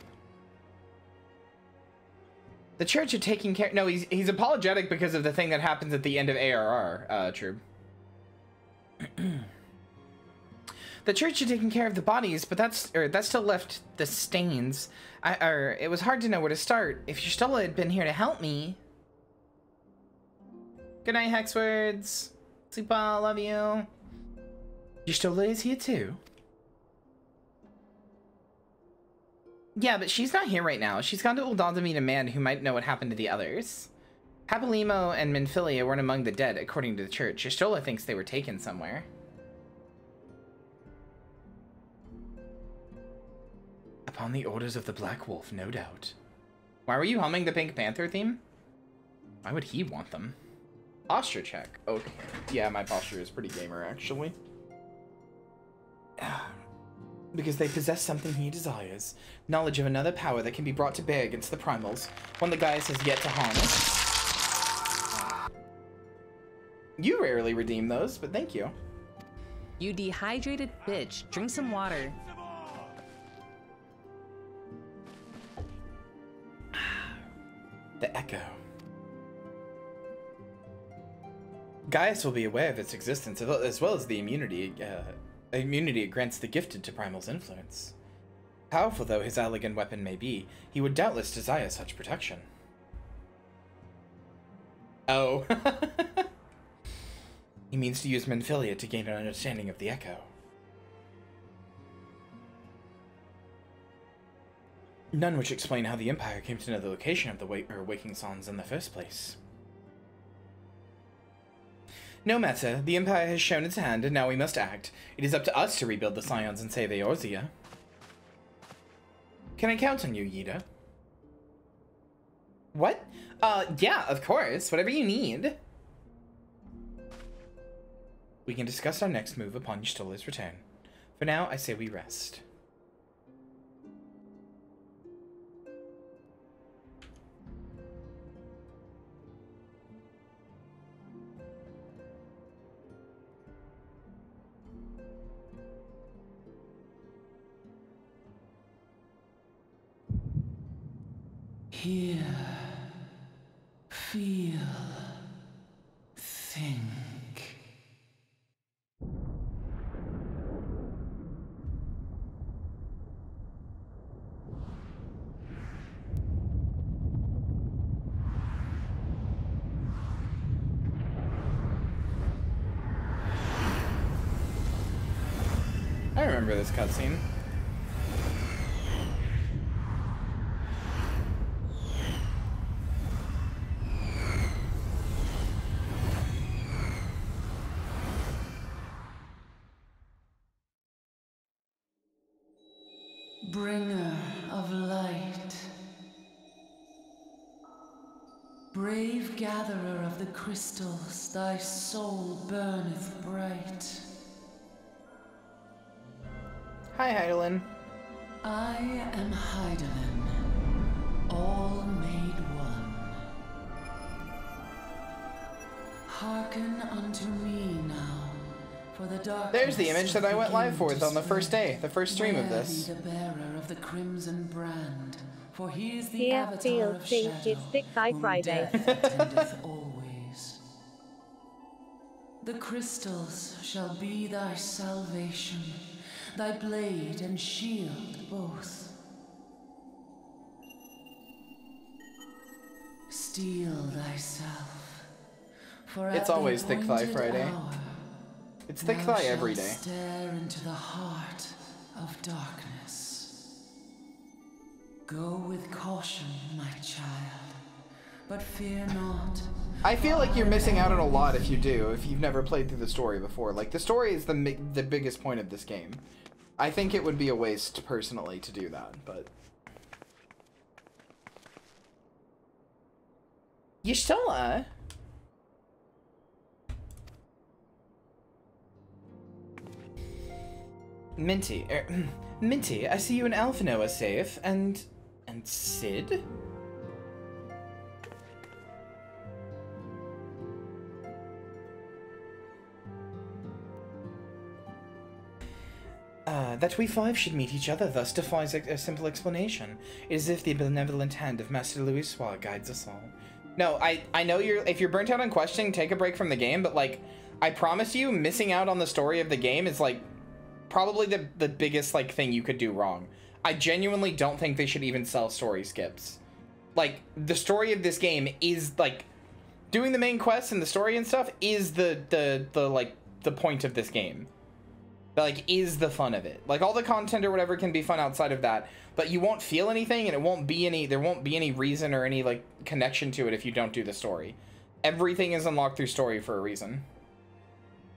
The church had taken care... No, he's apologetic because of the thing that happens at the end of ARR, True. The church had taken care of the bodies, but that still left the stains. It was hard to know where to start. If Y'shtola had been here to help me... Good night, Hexwords. Sleep well, love you.
Y'shtola is here too.
Yeah, but she's not here right now. She's gone to Ul'dah to meet a man who might know what happened to the others. Papalymo and Minfilia weren't among the dead, according to the church. Y'shtola thinks they were taken somewhere.
Upon the orders of the Black Wolf, no doubt.
Why were you humming the Pink Panther theme?
Why would he want them?
Posture check. Okay.
Yeah, my posture is pretty gamer, actually.
Because they possess something he desires. Knowledge of another power that can be brought to bear against the primals. One the Gaius has yet to harness.
You rarely redeem those, but thank you.
You dehydrated bitch. Drink some water.
The Echo. Gaius will be aware of its existence, as well as the immunity it grants the gifted to Primal's influence. Powerful though his elegant weapon may be, he would doubtless desire such protection.
Oh.
He means to use Minfilia to gain an understanding of the Echo. None which explain how the Empire came to know the location of the Waking Sons in the first place. No matter, the Empire has shown its hand, and now we must act. It is up to us to rebuild the Scions and save Eorzea. Can I count on you, Yida?
What? Yeah, of course. Whatever you need.
We can discuss our next move upon Y'shtola's return. For now, I say we rest.
Hear, feel, think.
I remember this cutscene.
Bringer of light, brave gatherer of the crystals, thy soul burneth bright.
Hi, Hydaelyn.
I am Hydaelyn, all made one. Hearken unto me now, For the darkness
There's the image that I went live for on the first day, the first stream of
Where
this.
be the bearer of the crimson brand, for he is the
Here,
avatar
feel,
of
think
shadow,
it's Thick Thigh
whom
Friday.
death attendeth always. The crystals shall be thy salvation, thy blade and shield both. Steel thyself, for
It's
at
always
the
Thick Thigh
appointed
Friday.
hour,
It's Thick
thou
Thigh every
shalt
day.
Stare into the heart of darkness. Go with caution, my child, but fear not.
I feel like you're missing out on a lot if you do, if you've never played through the story before. Like, the story is the biggest point of this game. I think it would be a waste, personally, to do that, but... You still are? Minty, Minty, I see you and Alphino are safe, and Sid? That we five should meet each other thus defies a simple explanation. It is as if the benevolent hand of Master Louisoix guides us all. No, I know if you're burnt out on questioning, take a break from the game, but, like, I promise you, missing out on the story of the game is, like, probably the biggest, like, thing you could do wrong. I genuinely don't think they should even sell story skips. Like, the story of this game is, like, doing the main quests and the story and stuff is the point of this game. Like, is the fun of it. Like, all the content or whatever can be fun outside of that, but you won't feel anything, and there won't be any reason or any, like, connection to it if you don't do the story. Everything is unlocked through story for a reason.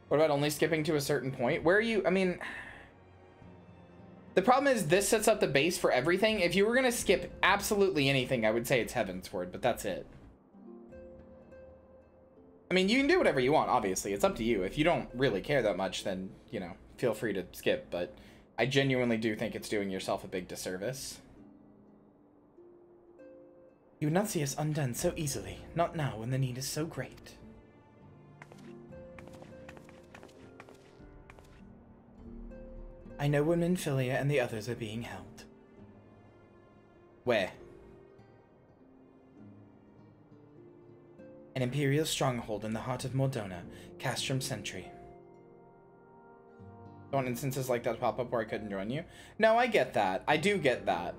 What about only skipping to a certain point? Where are you, I mean... The problem is, this sets up the base for everything. If you were gonna skip absolutely anything, I would say it's Heavensward, but that's it. I mean, you can do whatever you want, obviously. It's up to you. If you don't really care that much, then, you know, feel free to skip, but I genuinely do think it's doing yourself a big disservice. You would not see us undone so easily, not now when the need is so great. I know when Minfilia and the others are being held. Where? An Imperial stronghold in the heart of Mordona, Castrum Sentry. Don't want instances like that pop up where I couldn't join you? No, I get that. I do get that.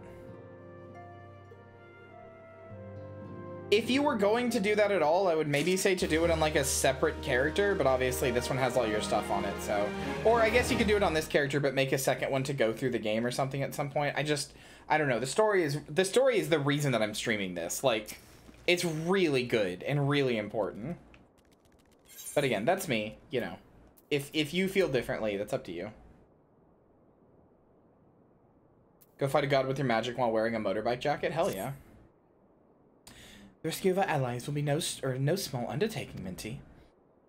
If you were going to do that at all, I would maybe say to do it on, like, a separate character, but obviously this one has all your stuff on it, so... Or I guess you could do it on this character, but make a second one to go through the game or something at some point. I don't know. The story is the reason that I'm streaming this. Like, it's really good and really important. But again, that's me, you know. If you feel differently, that's up to you. Go fight a god with your magic while wearing a motorbike jacket? Hell yeah. The rescue of our allies will be no small undertaking, Minty.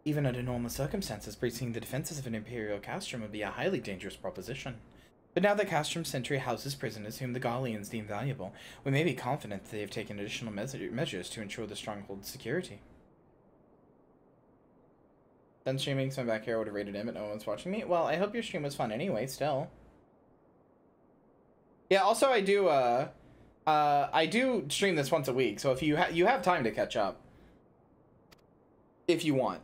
Even under normal circumstances, breaching the defenses of an Imperial castrum would be a highly dangerous proposition. But now that Castrum Sentry houses prisoners whom the Gallians deem valuable, we may be confident that they have taken additional measures to ensure the stronghold's security. Done streaming, so I'm back here. I would have rated him, but no one's watching me. Well, I hope your stream was fun anyway, still. Yeah, also I do stream this once a week, so if you have time to catch up. If you want.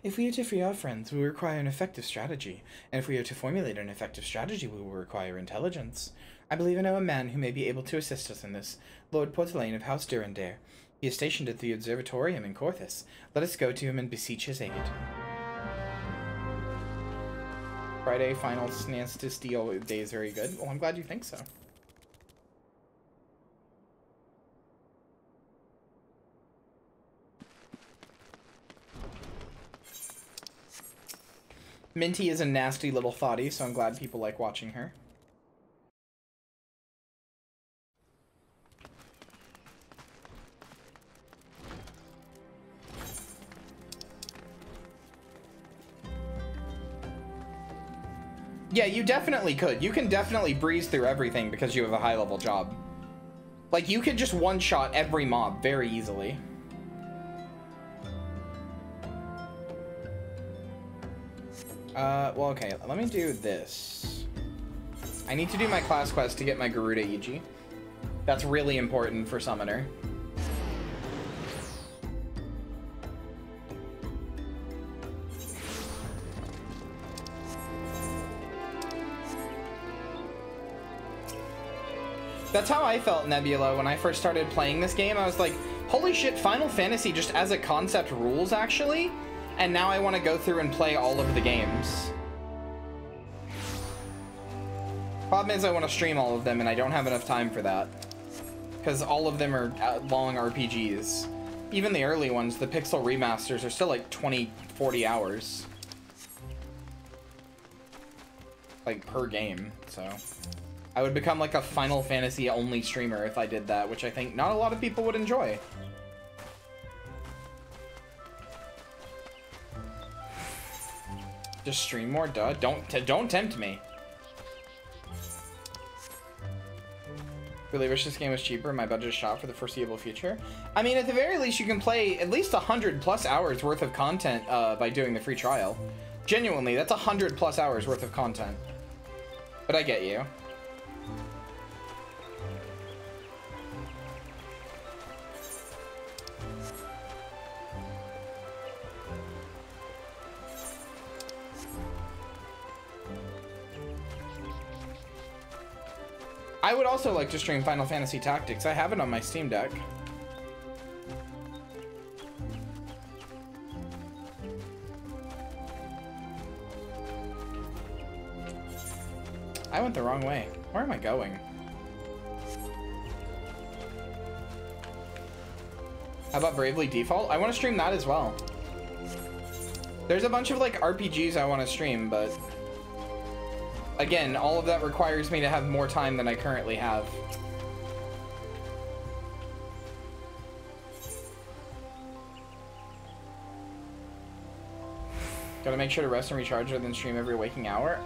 If we are to free our friends, we will require an effective strategy. And if we are to formulate an effective strategy, we will require intelligence. I believe I know a man who may be able to assist us in this. Lord Portelaine of House Durandare. He is stationed at the Observatorium in Corthus. Let us go to him and beseech his aid. Friday final Stance to Steel day is very good. Well, I'm glad you think so. Minty is a nasty little thotty, so I'm glad people like watching her. Yeah, you definitely could. You can definitely breeze through everything because you have a high-level job. Like, you could just one-shot every mob very easily. Well, okay, let me do this. I need to do my class quest to get my Garuda EG. That's really important for Summoner. That's how I felt, Nebula, when I first started playing this game. I was like, holy shit, Final Fantasy just as a concept rules, actually. And now I want to go through and play all of the games. Problem is I want to stream all of them, and I don't have enough time for that. Because all of them are long RPGs. Even the early ones, the pixel remasters, are still like 20, 40 hours. Like, per game, so... I would become like a Final Fantasy only streamer if I did that, which I think not a lot of people would enjoy. Just stream more, duh. Don't tempt me. Really wish this game was cheaper and my budget is shot for the foreseeable future. I mean, at the very least, you can play at least 100+ hours worth of content by doing the free trial. Genuinely, that's 100+ hours worth of content. But I get you. I would also like to stream Final Fantasy Tactics. I have it on my Steam Deck. I went the wrong way. Where am I going? How about Bravely Default? I want to stream that as well. There's a bunch of like RPGs I want to stream, but again, all of that requires me to have more time than I currently have. Gotta make sure to rest and recharge rather than stream every waking hour.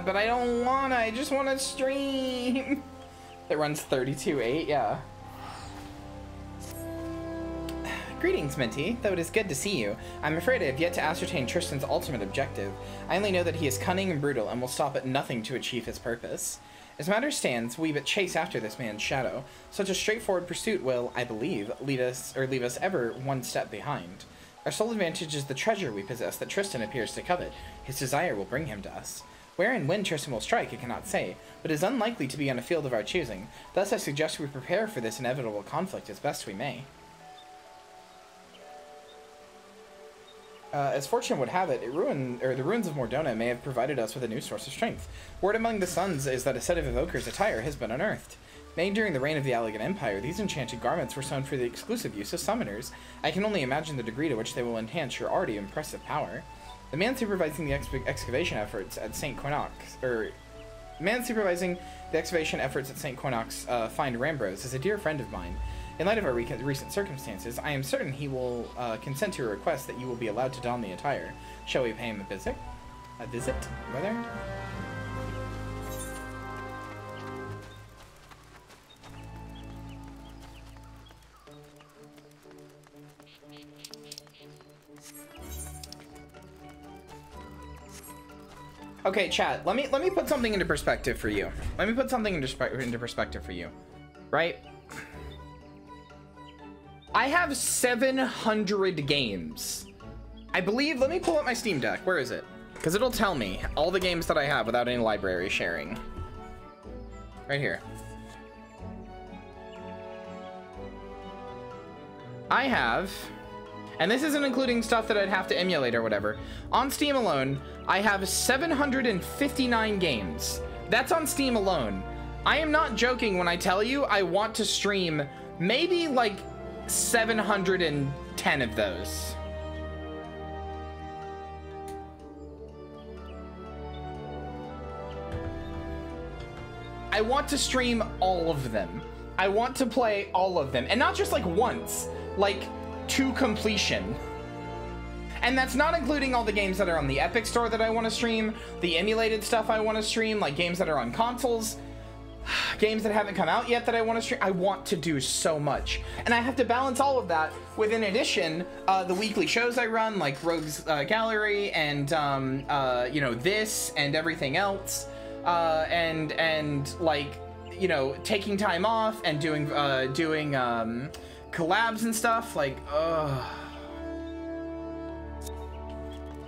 But I don't wanna, I just wanna stream. It runs 32.8, yeah. Greetings, Minty, though it is good to see you. I'm afraid I have yet to ascertain Tristan's ultimate objective. I only know that he is cunning and brutal and will stop at nothing to achieve his purpose. As matters stands, we but chase after this man's shadow. Such a straightforward pursuit will, I believe, leave us ever one step behind. Our sole advantage is the treasure we possess that Tristan appears to covet. His desire will bring him to us. Where and when Tristan will strike, I cannot say, but it is unlikely to be on a field of our choosing. Thus I suggest we prepare for this inevitable conflict as best we may. As fortune would have it, the ruins of Mordona may have provided us with a new source of strength. Word among the Suns is that a set of evokers' attire has been unearthed. Made during the reign of the Allegan Empire, these enchanted garments were sewn for the exclusive use of summoners. I can only imagine the degree to which they will enhance your already impressive power. The man supervising the excavation efforts at St. Quinox, find Rambros, is a dear friend of mine. In light of our recent circumstances, I am certain he will consent to a request that you will be allowed to don the attire. Shall we pay him a visit? A visit, brother? Okay, chat, let me put something into perspective for you. Let me put something into perspective for you. Right? I have 700 games. I believe, let me pull up my Steam Deck. Where is it? Because it'll tell me all the games that I have without any library sharing. Right here. I have, and this isn't including stuff that I'd have to emulate or whatever. On Steam alone, I have 759 games. That's on Steam alone. I am not joking when I tell you I want to stream maybe like 710 of those. I want to stream all of them. I want to play all of them, and not just like once, like to completion. And that's not including all the games that are on the Epic Store that I want to stream, the emulated stuff I want to stream, like games that are on consoles. games that haven't come out yet that I want to stream. I want to do so much, and I have to balance all of that with, in addition, the weekly shows I run, like Rogue's Gallery, and you know, this and everything else, and like, you know, taking time off and doing collabs and stuff. Like,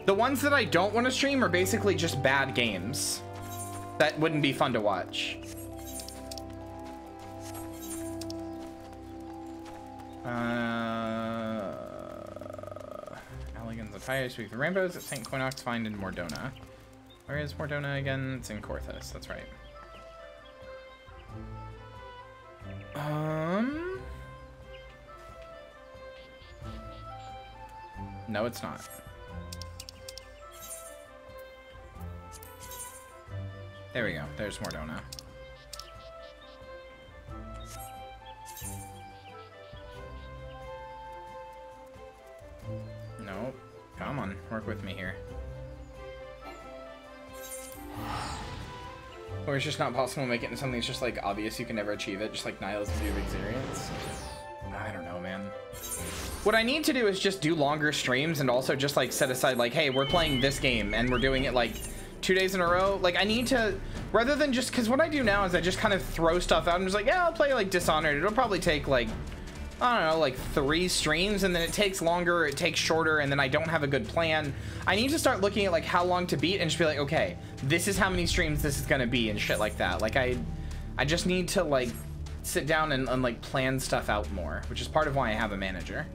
the ones that I don't want to stream are basically just bad games that wouldn't be fun to watch. Elegans of Fire, Speak the Rainbows at St. Quinox, find in Mordona. Where is Mordona again? It's in Corthus, that's right. No, it's not. There we go. There's Mordona. Nope. Come on, work with me here. Or it's just not possible to make it into something that's just like obvious you can never achieve it, just like Nihilism of Experience. I don't know, man. What I need to do is just do longer streams and also just like set aside like, hey, we're playing this game and we're doing it like 2 days in a row. Like, I need to, rather than just, because what I do now is I just kind of throw stuff out and just like, yeah, I'll play like Dishonored. It'll probably take like, I don't know, like 3 streams, and then it takes longer, it takes shorter, and then I don't have a good plan. I need to start looking at like how long to beat and just be like, okay, this is how many streams this is gonna be and shit like that. Like, I just need to like sit down and like plan stuff out more, which is part of why I have a manager.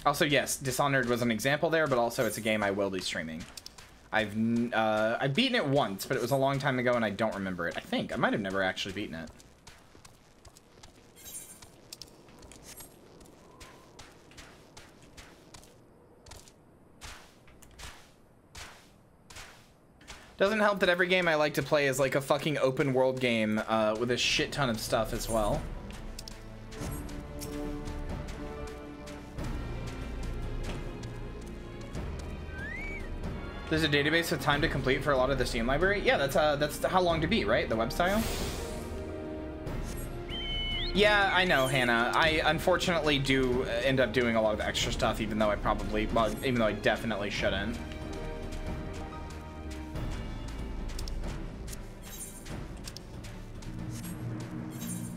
Also, yes, Dishonored was an example there, but also it's a game I will be streaming. I've beaten it once, but it was a long time ago and I don't remember it. I think I might have never actually beaten it. Doesn't help that every game I like to play is like a fucking open world game with a shit ton of stuff as well. There's a database with time to complete for a lot of the Steam library. Yeah, that's how long to beat, right? The web style. Yeah, I know, Hannah. I unfortunately do end up doing a lot of extra stuff, even though I probably, well, even though I definitely shouldn't.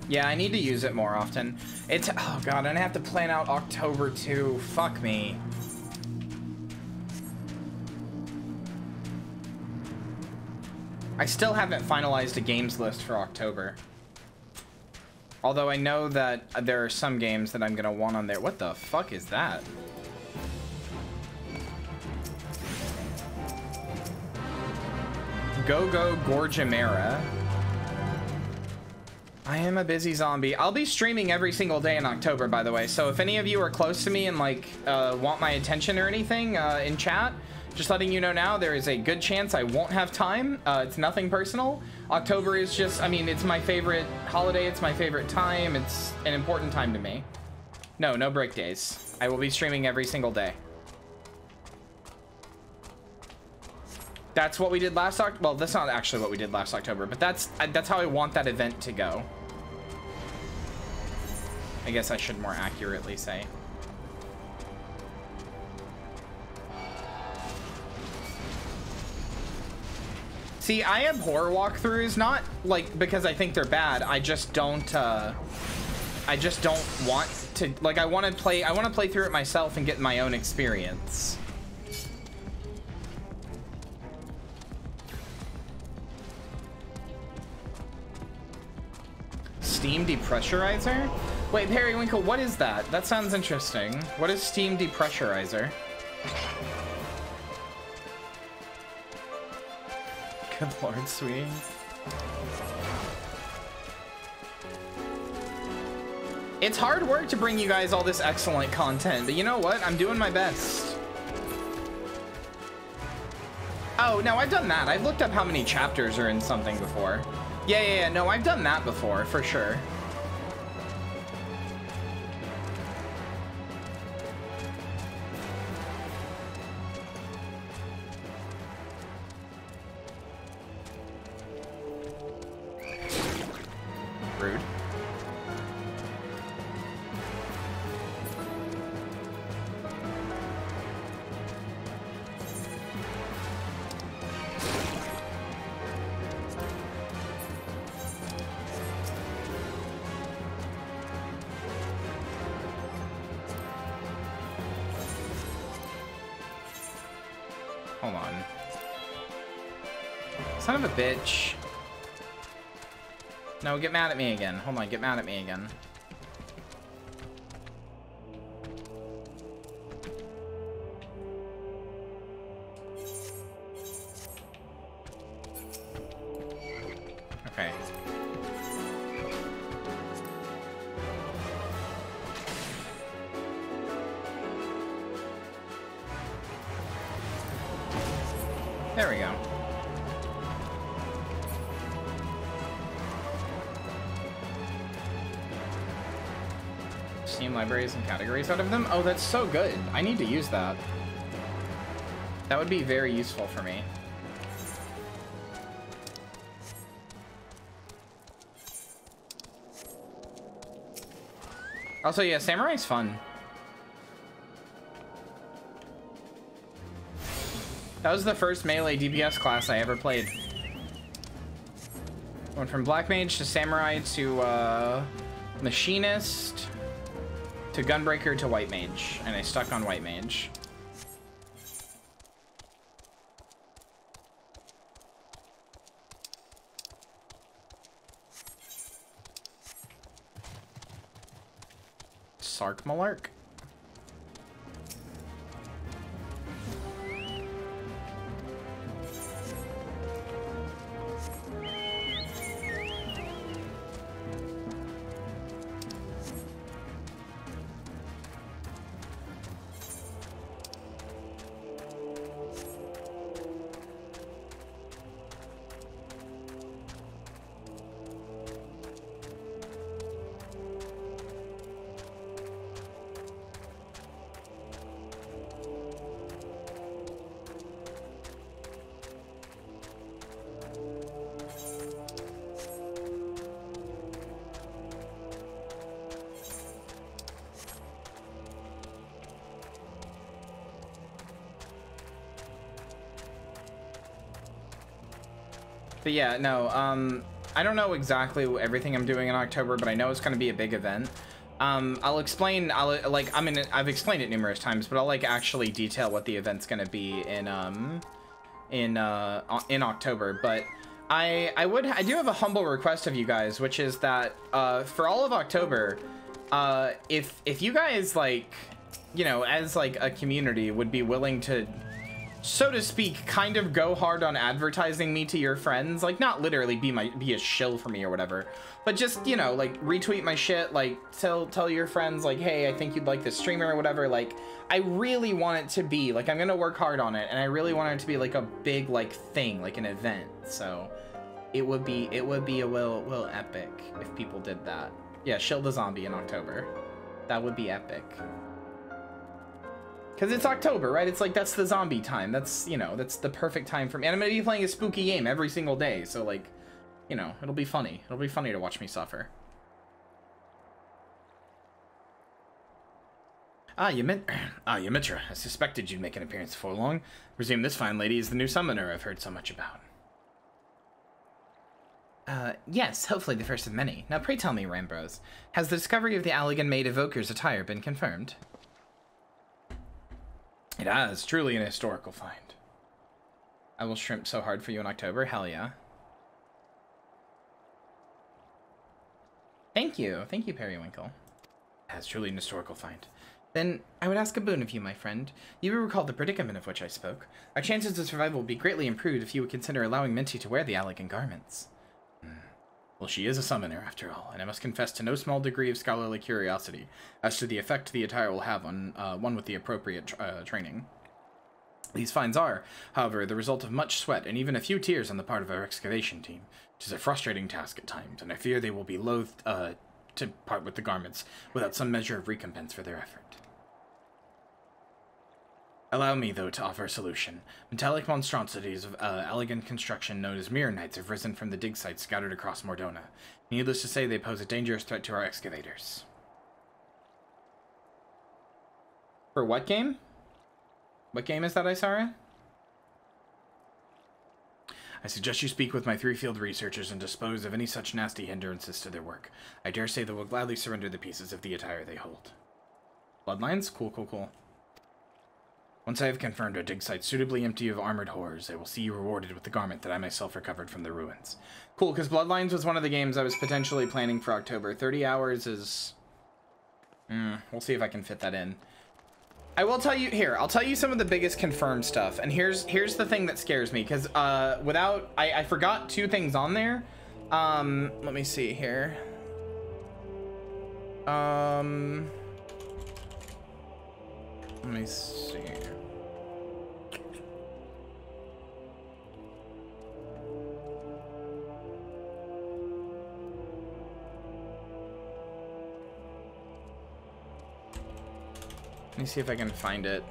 Yeah, I need to use it more often. It's, oh god, and I have to plan out October too. Fuck me. I still haven't finalized a games list for October. Although I know that there are some games that I'm gonna want on there. What the fuck is that? Go Gorgemera. I am a busy zombie. I'll be streaming every single day in October, by the way. So if any of you are close to me and like want my attention or anything in chat, just letting you know now, there is a good chance I won't have time. It's nothing personal. October is just, I mean, it's my favorite holiday. It's my favorite time. It's an important time to me. No break days. I will be streaming every single day. That's what we did last October. Well, that's not actually what we did last October, but that's how I want that event to go. I guess I should more accurately say. See, I abhor walkthroughs, not like because I think they're bad. I just don't want to, like, I want to play through it myself and get my own experience. Steam depressurizer? Wait, Periwinkle, what is that? That sounds interesting. What is Steam depressurizer? Good lord, sweetie. It's hard work to bring you guys all this excellent content, but you know what? I'm doing my best. Oh, no, I've done that. I've looked up how many chapters are in something before. Yeah, no, I've done that before, for sure. Hold on. Son of a bitch. No, get mad at me again. Hold on, get mad at me again. Okay. There we go. Steam libraries and categories out of them? Oh, that's so good. I need to use that. That would be very useful for me. Also, yeah, Samurai's fun. That was the first melee DPS class I ever played. Went from Black Mage to Samurai to Machinist to Gunbreaker to White Mage, and I stuck on White Mage. Sark Malark? But yeah, no, I don't know exactly everything I'm doing in October, but I know it's going to be a big event. I'll explain, I've explained it numerous times, but I'll like actually detail what the event's going to be in October. But I do have a humble request of you guys, which is that, for all of October, if you guys, like, you know, as like a community would be willing to, so to speak, kind of go hard on advertising me to your friends, like not literally be a shill for me or whatever, but just, you know, like retweet my shit, like tell your friends like, hey, I think you'd like this streamer or whatever. Like, I really want it to be like, I'm gonna work hard on it, and I really want it to be like a big like thing, like an event. So it would be a will epic if people did that. Yeah, shill the zombie in October. That would be epic. Because it's October, right? It's like, that's the zombie time. That's, you know, that's the perfect time for me. And I'm going to be playing a spooky game every single day. So, like, you know, it'll be funny. It'll be funny to watch me suffer. Ymitra. I suspected you'd make an appearance before long. Presume this fine lady is the new summoner I've heard so much about.
Yes, hopefully the first of many. Now, pray tell me, Rambros, has the discovery of the Allegan Maid Evoker's attire been confirmed?
It has, truly an historical find. I will shrimp so hard for you in October, hell yeah.
Thank you, Periwinkle.
It has truly an historical find.
Then, I would ask a boon of you, my friend. You will recall the predicament of which I spoke. Our chances of survival would be greatly improved if you would consider allowing Minty to wear the Allegan garments.
Well, she is a summoner, after all, and I must confess to no small degree of scholarly curiosity as to the effect the attire will have on one with the appropriate training. These finds are, however, the result of much sweat and even a few tears on the part of our excavation team. It is a frustrating task at times, and I fear they will be loath to part with the garments without some measure of recompense for their effort. Allow me, though, to offer a solution. Metallic monstrosities of elegant construction known as mirror knights have risen from the dig sites scattered across Mordona. Needless to say, they pose a dangerous threat to our excavators.
For what game? What game is that, Isara?
I suggest you speak with my 3 field researchers and dispose of any such nasty hindrances to their work. I dare say they will gladly surrender the pieces of the attire they hold.
Bloodlines? Cool.
Once I have confirmed our dig site suitably empty of armored horrors, I will see you rewarded with the garment that I myself recovered from the ruins.
Cool, because Bloodlines was one of the games I was potentially planning for October. 30 hours is... we'll see if I can fit that in. I will tell you... Here, I'll tell you some of the biggest confirmed stuff. And here's the thing that scares me, because without... I forgot 2 things on there. Let me see here. Let me see. Let me see if I can find it.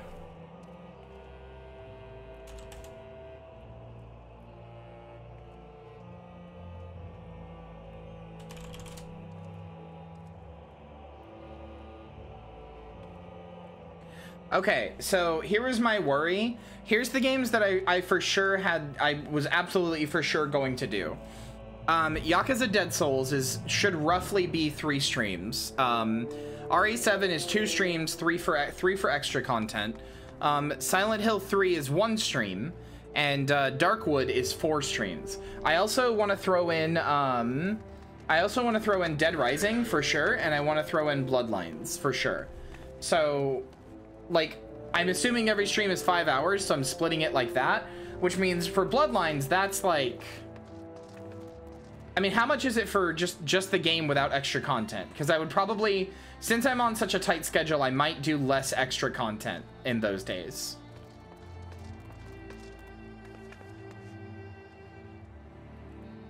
Okay, so here was my worry. Here's the games that I for sure had, I was absolutely for sure going to do. Yakuza Dead Souls should roughly be 3 streams. RE7 is 2 streams, 3 for extra content. Silent Hill 3 is 1 stream, and Darkwood is 4 streams. I also want to throw in Dead Rising for sure, and I want to throw in Bloodlines for sure. So, like, I'm assuming every stream is 5 hours, so I'm splitting it like that, which means for Bloodlines, that's like, I mean, how much is it for just the game without extra content? Because I would probably, since I'm on such a tight schedule, I might do less extra content in those days.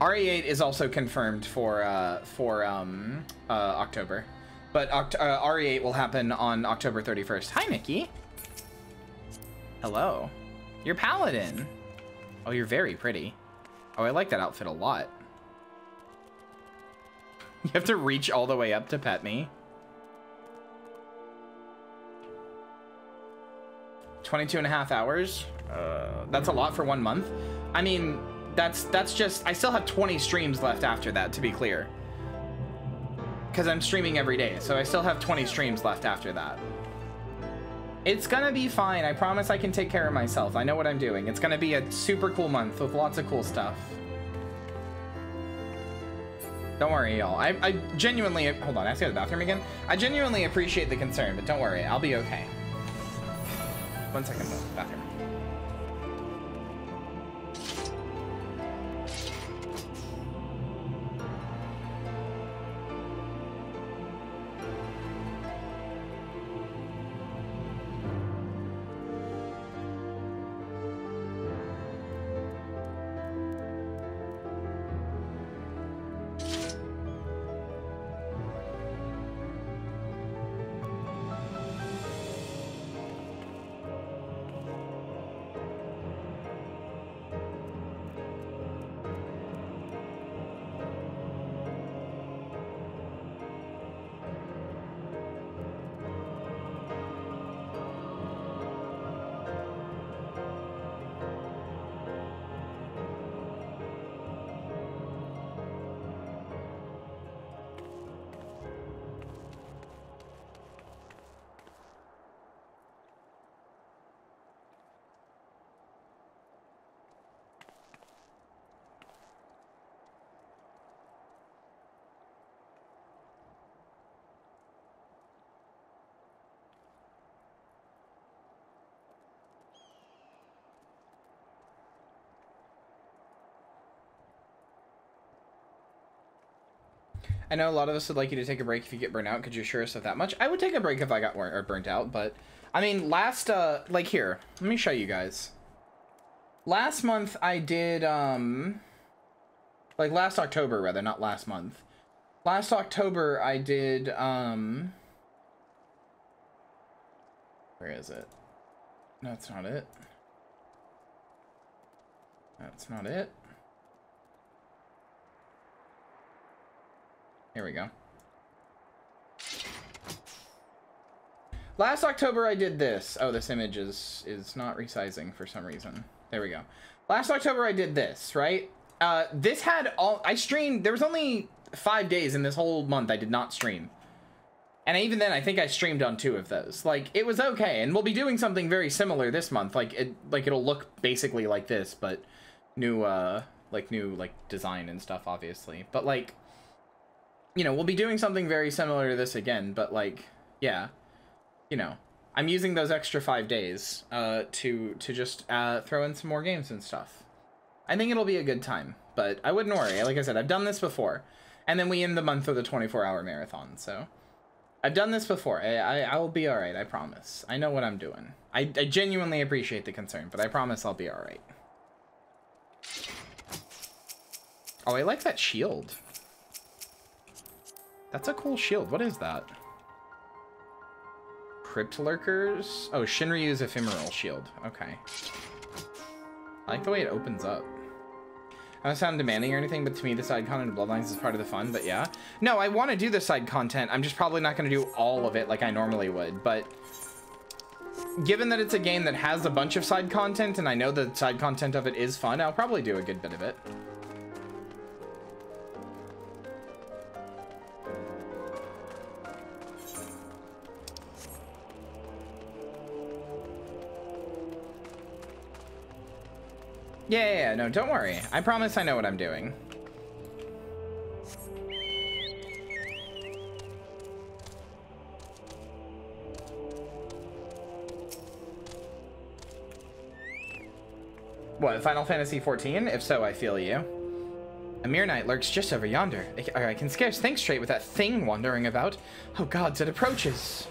RE8 is also confirmed for October, but RE8 will happen on October 31st. Hi, Nikki. Hello. You're Paladin. Oh, you're very pretty. Oh, I like that outfit a lot. You have to reach all the way up to pet me. 22.5 hours. That's a lot for 1 month. I mean, that's just, I still have 20 streams left after that, to be clear. Because I'm streaming every day, so I still have 20 streams left after that. It's gonna be fine. I promise I can take care of myself. I know what I'm doing. It's gonna be a super cool month with lots of cool stuff. Don't worry, y'all. I genuinely... Hold on, I have to go to the bathroom again. I genuinely appreciate the concern, but don't worry. I'll be okay. 1 second, bathroom. I know a lot of us would like you to take a break if you get burnt out. Could you assure us of that much? I would take a break if I got burnt out, but I mean, last, like here, let me show you guys. Last month I did, like last October rather, not last month. Last October I did, where is it? No, that's not it. That's not it. Here we go. Last October I did this. Oh, this image is not resizing for some reason. There we go. Last October I did this, right? This had all, I streamed, there was only 5 days in this whole month I did not stream. And even then, I think I streamed on 2 of those. Like, it was okay, and we'll be doing something very similar this month. Like, it'll look basically like this, but new design and stuff, obviously. But, like, you know, we'll be doing something very similar to this again, but, like, yeah, you know, I'm using those extra 5 days to just throw in some more games and stuff. I think it'll be a good time, but I wouldn't worry. Like I said, I've done this before, and then we end the month with a 24-hour marathon, so... I've done this before. I will be alright, I promise. I know what I'm doing. I genuinely appreciate the concern, but I promise I'll be alright. Oh, I like that shield. That's a cool shield. What is that? Crypt Lurkers? Oh, Shinryu's Ephemeral Shield. Okay. I like the way it opens up. I don't sound demanding or anything, but to me, the side content of Bloodlines is part of the fun, but yeah. No, I want to do the side content. I'm just probably not going to do all of it like I normally would, but given that it's a game that has a bunch of side content, and I know the side content of it is fun, I'll probably do a good bit of it. Yeah, no, don't worry. I promise I know what I'm doing. What, Final Fantasy XIV? If so, I feel you. A mere knight lurks just over yonder. I can scarce think straight with that thing wandering about. Oh gods, it approaches.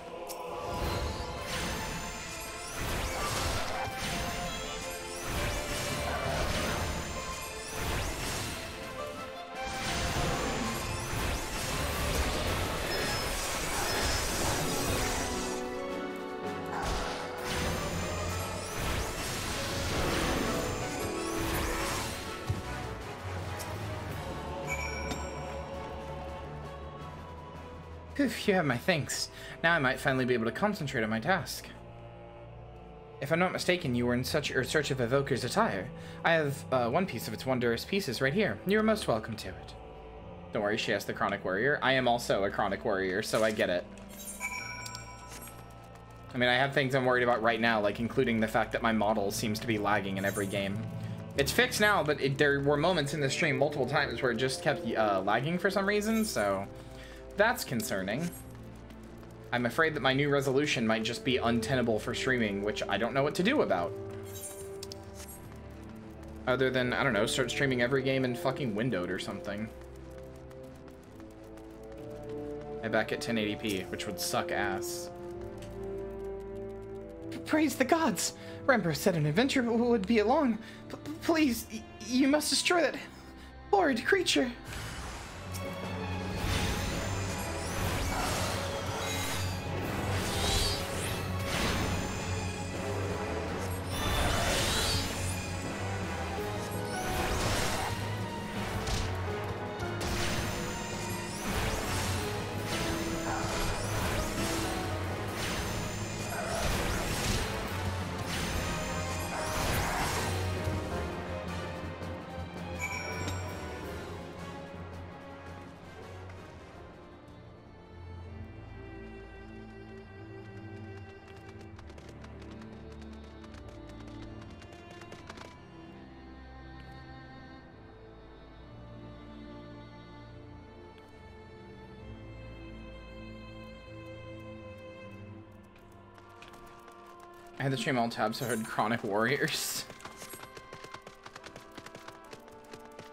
You have my thanks. Now I might finally be able to concentrate on my task. If I'm not mistaken, you were in search of Evoker's attire. I have one piece of its wondrous pieces right here. You are most welcome to it. Don't worry, she has the Chronic Warrior. I am also a Chronic Warrior, so I get it. I mean, I have things I'm worried about right now, like including the fact that my model seems to be lagging in every game. It's fixed now, but there were moments in the stream multiple times where it just kept lagging for some reason, so... That's concerning. I'm afraid that my new resolution might just be untenable for streaming, which I don't know what to do about. Other than, I don't know, start streaming every game in fucking windowed or something. I'm back at 1080p, which would suck ass. Praise the gods! Remper said an adventure would be along. Please, you must destroy that horrid creature. I had the stream all tabs, so I heard Chronic Warriors.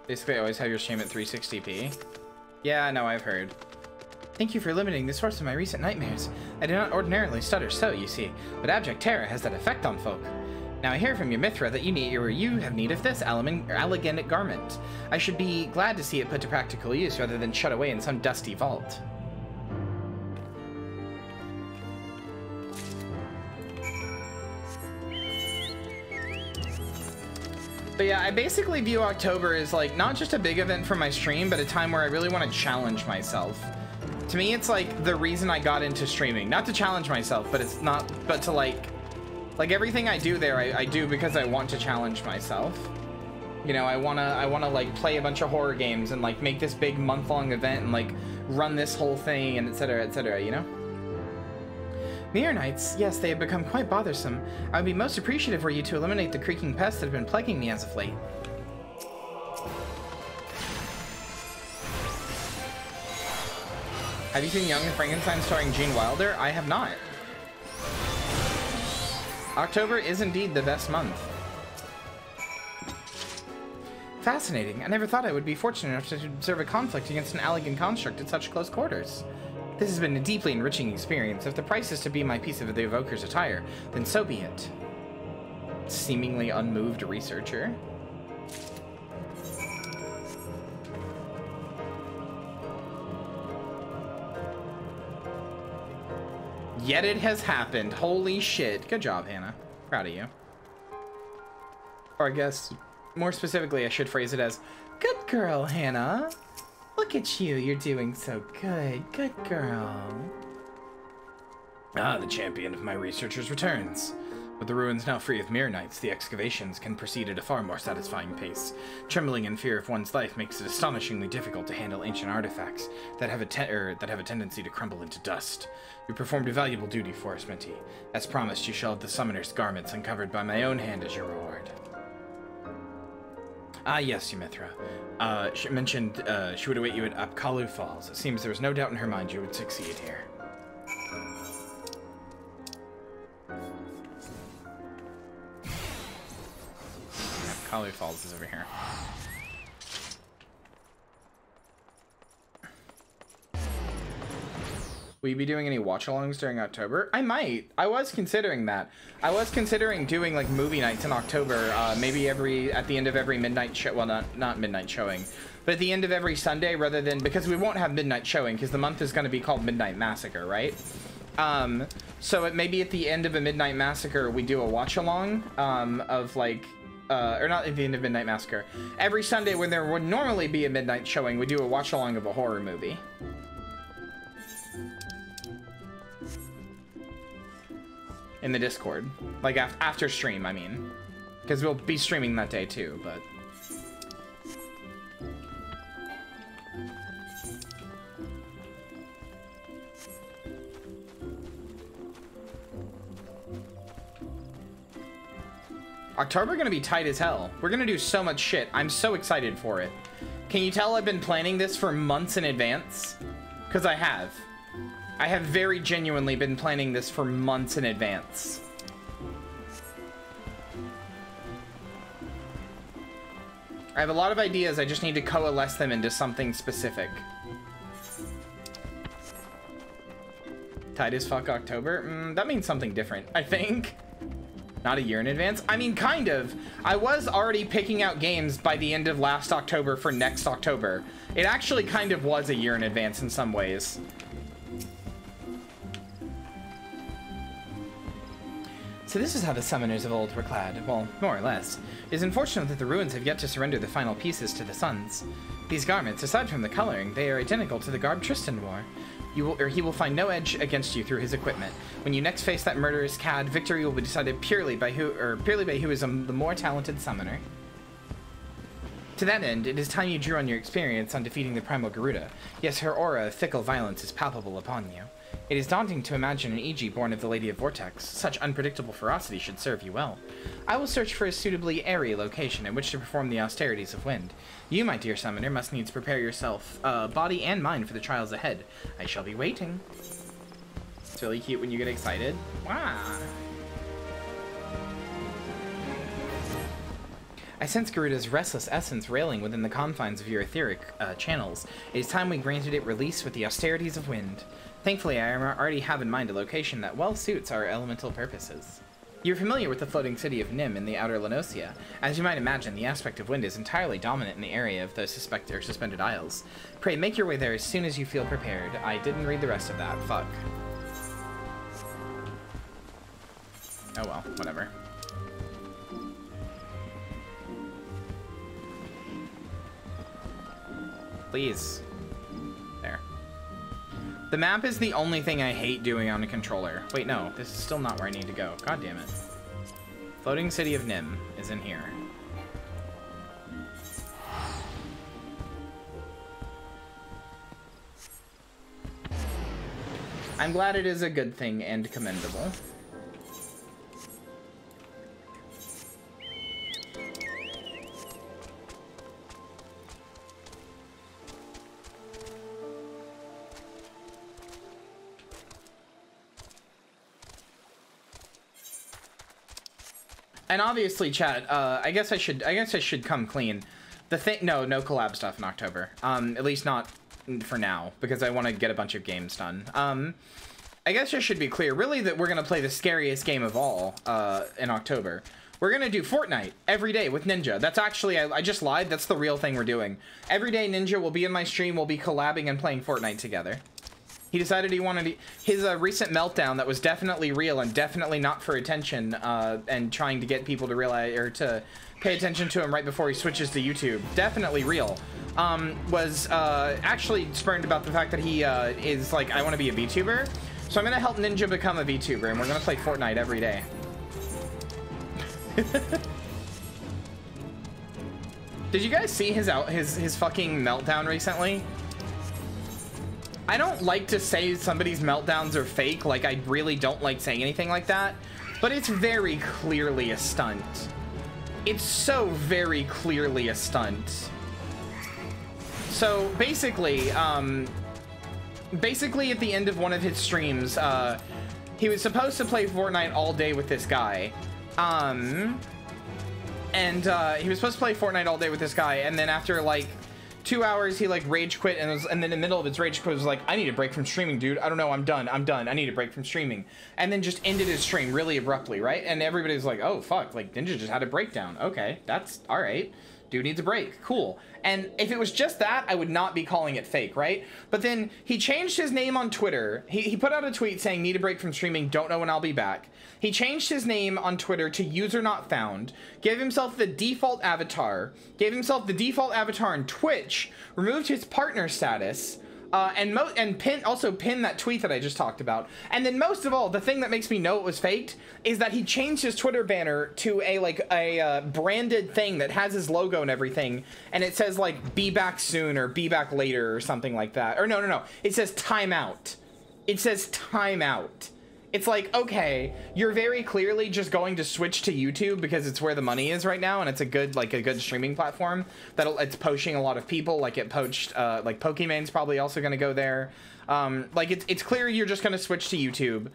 Basically, I always have your stream at 360p. Yeah, no, I've heard. Thank you for limiting the source of my recent nightmares. I do not ordinarily stutter so, you see, but abject terror has that effect on folk. Now I hear from your Mithra that you have need of this elegant garment. I should be glad to see it put to practical use rather than shut away in some dusty vault. But yeah, I basically view October as like not just a big event for my stream, but a time where I really want to challenge myself. To me, it's like the reason I got into streaming. Not to challenge myself, but it's not, but to like everything I do there, I do because I want to challenge myself. You know, I wanna like play a bunch of horror games and like make this big month-long event and like run this whole thing and etc., you know? Mirror Knights, yes, they have become quite bothersome. I would be most appreciative were you to eliminate the creaking pests that have been plaguing me as of late. Have you seen Young and Frankenstein starring Gene Wilder? I have not. October is indeed the best month. Fascinating. I never thought I would be fortunate enough to observe a conflict against an elegant construct at such close quarters. This has been a deeply enriching experience. If the price is to be my piece of the evoker's attire, then so be it. Seemingly unmoved researcher. Yet it has happened. Holy shit. Good job, Hannah. Proud of you. Or I guess, more specifically, I should phrase it as, good girl, Hannah. Look at you. You're doing so good. Good girl.
Ah, the champion of my researchers returns. With the ruins now free of Mirror Knights, the excavations can proceed at a far more satisfying pace. Trembling in fear of one's life makes it astonishingly difficult to handle ancient artifacts that have a tendency to crumble into dust. You performed a valuable duty for us, Minty. As promised, you shall have the summoner's garments uncovered by my own hand as your reward. Ah, yes, Yumithra. She mentioned she would await you at Apkalu Falls. It seems there was no doubt in her mind you would succeed here.
Apkalu Falls is over here. Will you be doing any watch-alongs during October? I might. I was considering that. I was considering doing like movie nights in October, maybe at the end of every midnight show. Well, not midnight showing, but at the end of every Sunday, rather than, because we won't have midnight showing because the month is going to be called Midnight Massacre, right? So it maybe at the end of a Midnight Massacre we do a watch-along of like. Or not at the end of Midnight Massacre. Every Sunday when there would normally be a midnight showing, we do a watch-along of a horror movie. In the Discord. Like, after stream, I mean. Because we'll be streaming that day, too, but... October gonna be tight as hell. We're gonna do so much shit. I'm so excited for it. Can you tell I've been planning this for months in advance? Because I have. I have very genuinely been planning this for months in advance. I have a lot of ideas, I just need to coalesce them into something specific. Tight as fuck October? That means something different, I think. Not a year in advance? I mean, kind of. I was already picking out games by the end of last October for next October. It actually kind of was a year in advance in some ways. So this is how the summoners of old were clad. Well, more or less. It is unfortunate that the ruins have yet to surrender the final pieces to the Suns. These garments, aside from the coloring, they are identical to the garb Tristan wore. He will find no edge against you through his equipment. When you next face that murderous cad, victory will be decided purely by who is the more talented summoner. To that end, it is time you drew on your experience on defeating the Primal Garuda. Yes, her aura of fickle violence is palpable upon you. It is daunting to imagine an Iji born of the Lady of Vortex. Such unpredictable ferocity should serve you well. I will search for a suitably airy location in which to perform the austerities of wind. You, my dear summoner, must needs prepare yourself, body and mind, for the trials ahead. I shall be waiting. It's really cute when you get excited. Wow. I sense Garuda's restless essence railing within the confines of your etheric channels. It is time we granted it release with the austerities of wind. Thankfully, I already have in mind a location that well suits our elemental purposes. You're familiar with the floating city of Nim in the outer Lenosia. As you might imagine, the aspect of wind is entirely dominant in the area of the suspended isles. Pray, make your way there as soon as you feel prepared. I didn't read the rest of that. Fuck. Oh well, whatever. Please. There. The map is the only thing I hate doing on a controller. Wait, no. This is still not where I need to go. God damn it. Floating City of Nim is in here. I'm glad it is a good thing and commendable. And obviously, chat, I guess I should come clean. The thing, no collab stuff in October. At least not for now, because I want to get a bunch of games done. I guess I should be clear, really, that we're gonna play the scariest game of all in October. We're gonna do Fortnite every day with Ninja. That's actually, I just lied. That's the real thing we're doing. Every day, Ninja will be in my stream. We'll be collabing and playing Fortnite together. He decided he wanted his recent meltdown that was definitely real and definitely not for attention, and trying to get people to realize or to pay attention to him right before he switches to YouTube. Definitely real. Was actually spurned about the fact that he is like, I want to be a VTuber. So I'm gonna help Ninja become a VTuber, and we're gonna play Fortnite every day. Did you guys see his fucking meltdown recently? I don't like to say somebody's meltdowns are fake. Like, I really don't like saying anything like that. But it's very clearly a stunt. It's so very clearly a stunt. So basically, basically at the end of one of his streams, he was supposed to play Fortnite all day with this guy. He was supposed to play Fortnite all day with this guy, and then after like 2 hours, he like rage quit, and then in the middle of his rage quit was like, I need a break from streaming, dude. I don't know, I'm done. I need a break from streaming. And then just ended his stream really abruptly, right? And everybody's like, oh fuck, like Ninja just had a breakdown. Okay, that's all right. Dude needs a break, cool. And if it was just that, I would not be calling it fake, right? But then he changed his name on Twitter. He put out a tweet saying, need a break from streaming, don't know when I'll be back. He changed his name on Twitter to user not found, gave himself the default avatar on Twitch, removed his partner status, and also pinned that tweet that I just talked about. And then most of all, the thing that makes me know it was faked is that he changed his Twitter banner to a branded thing that has his logo and everything, and it says like be back soon or be back later or something like that. Or no, it says timeout. It says timeout. It's like, okay, you're very clearly just going to switch to YouTube because it's where the money is right now, and it's a good streaming platform it's poaching a lot of people. Like it poached, like Pokemon's probably also going to go there. Like it's clear you're just going to switch to YouTube,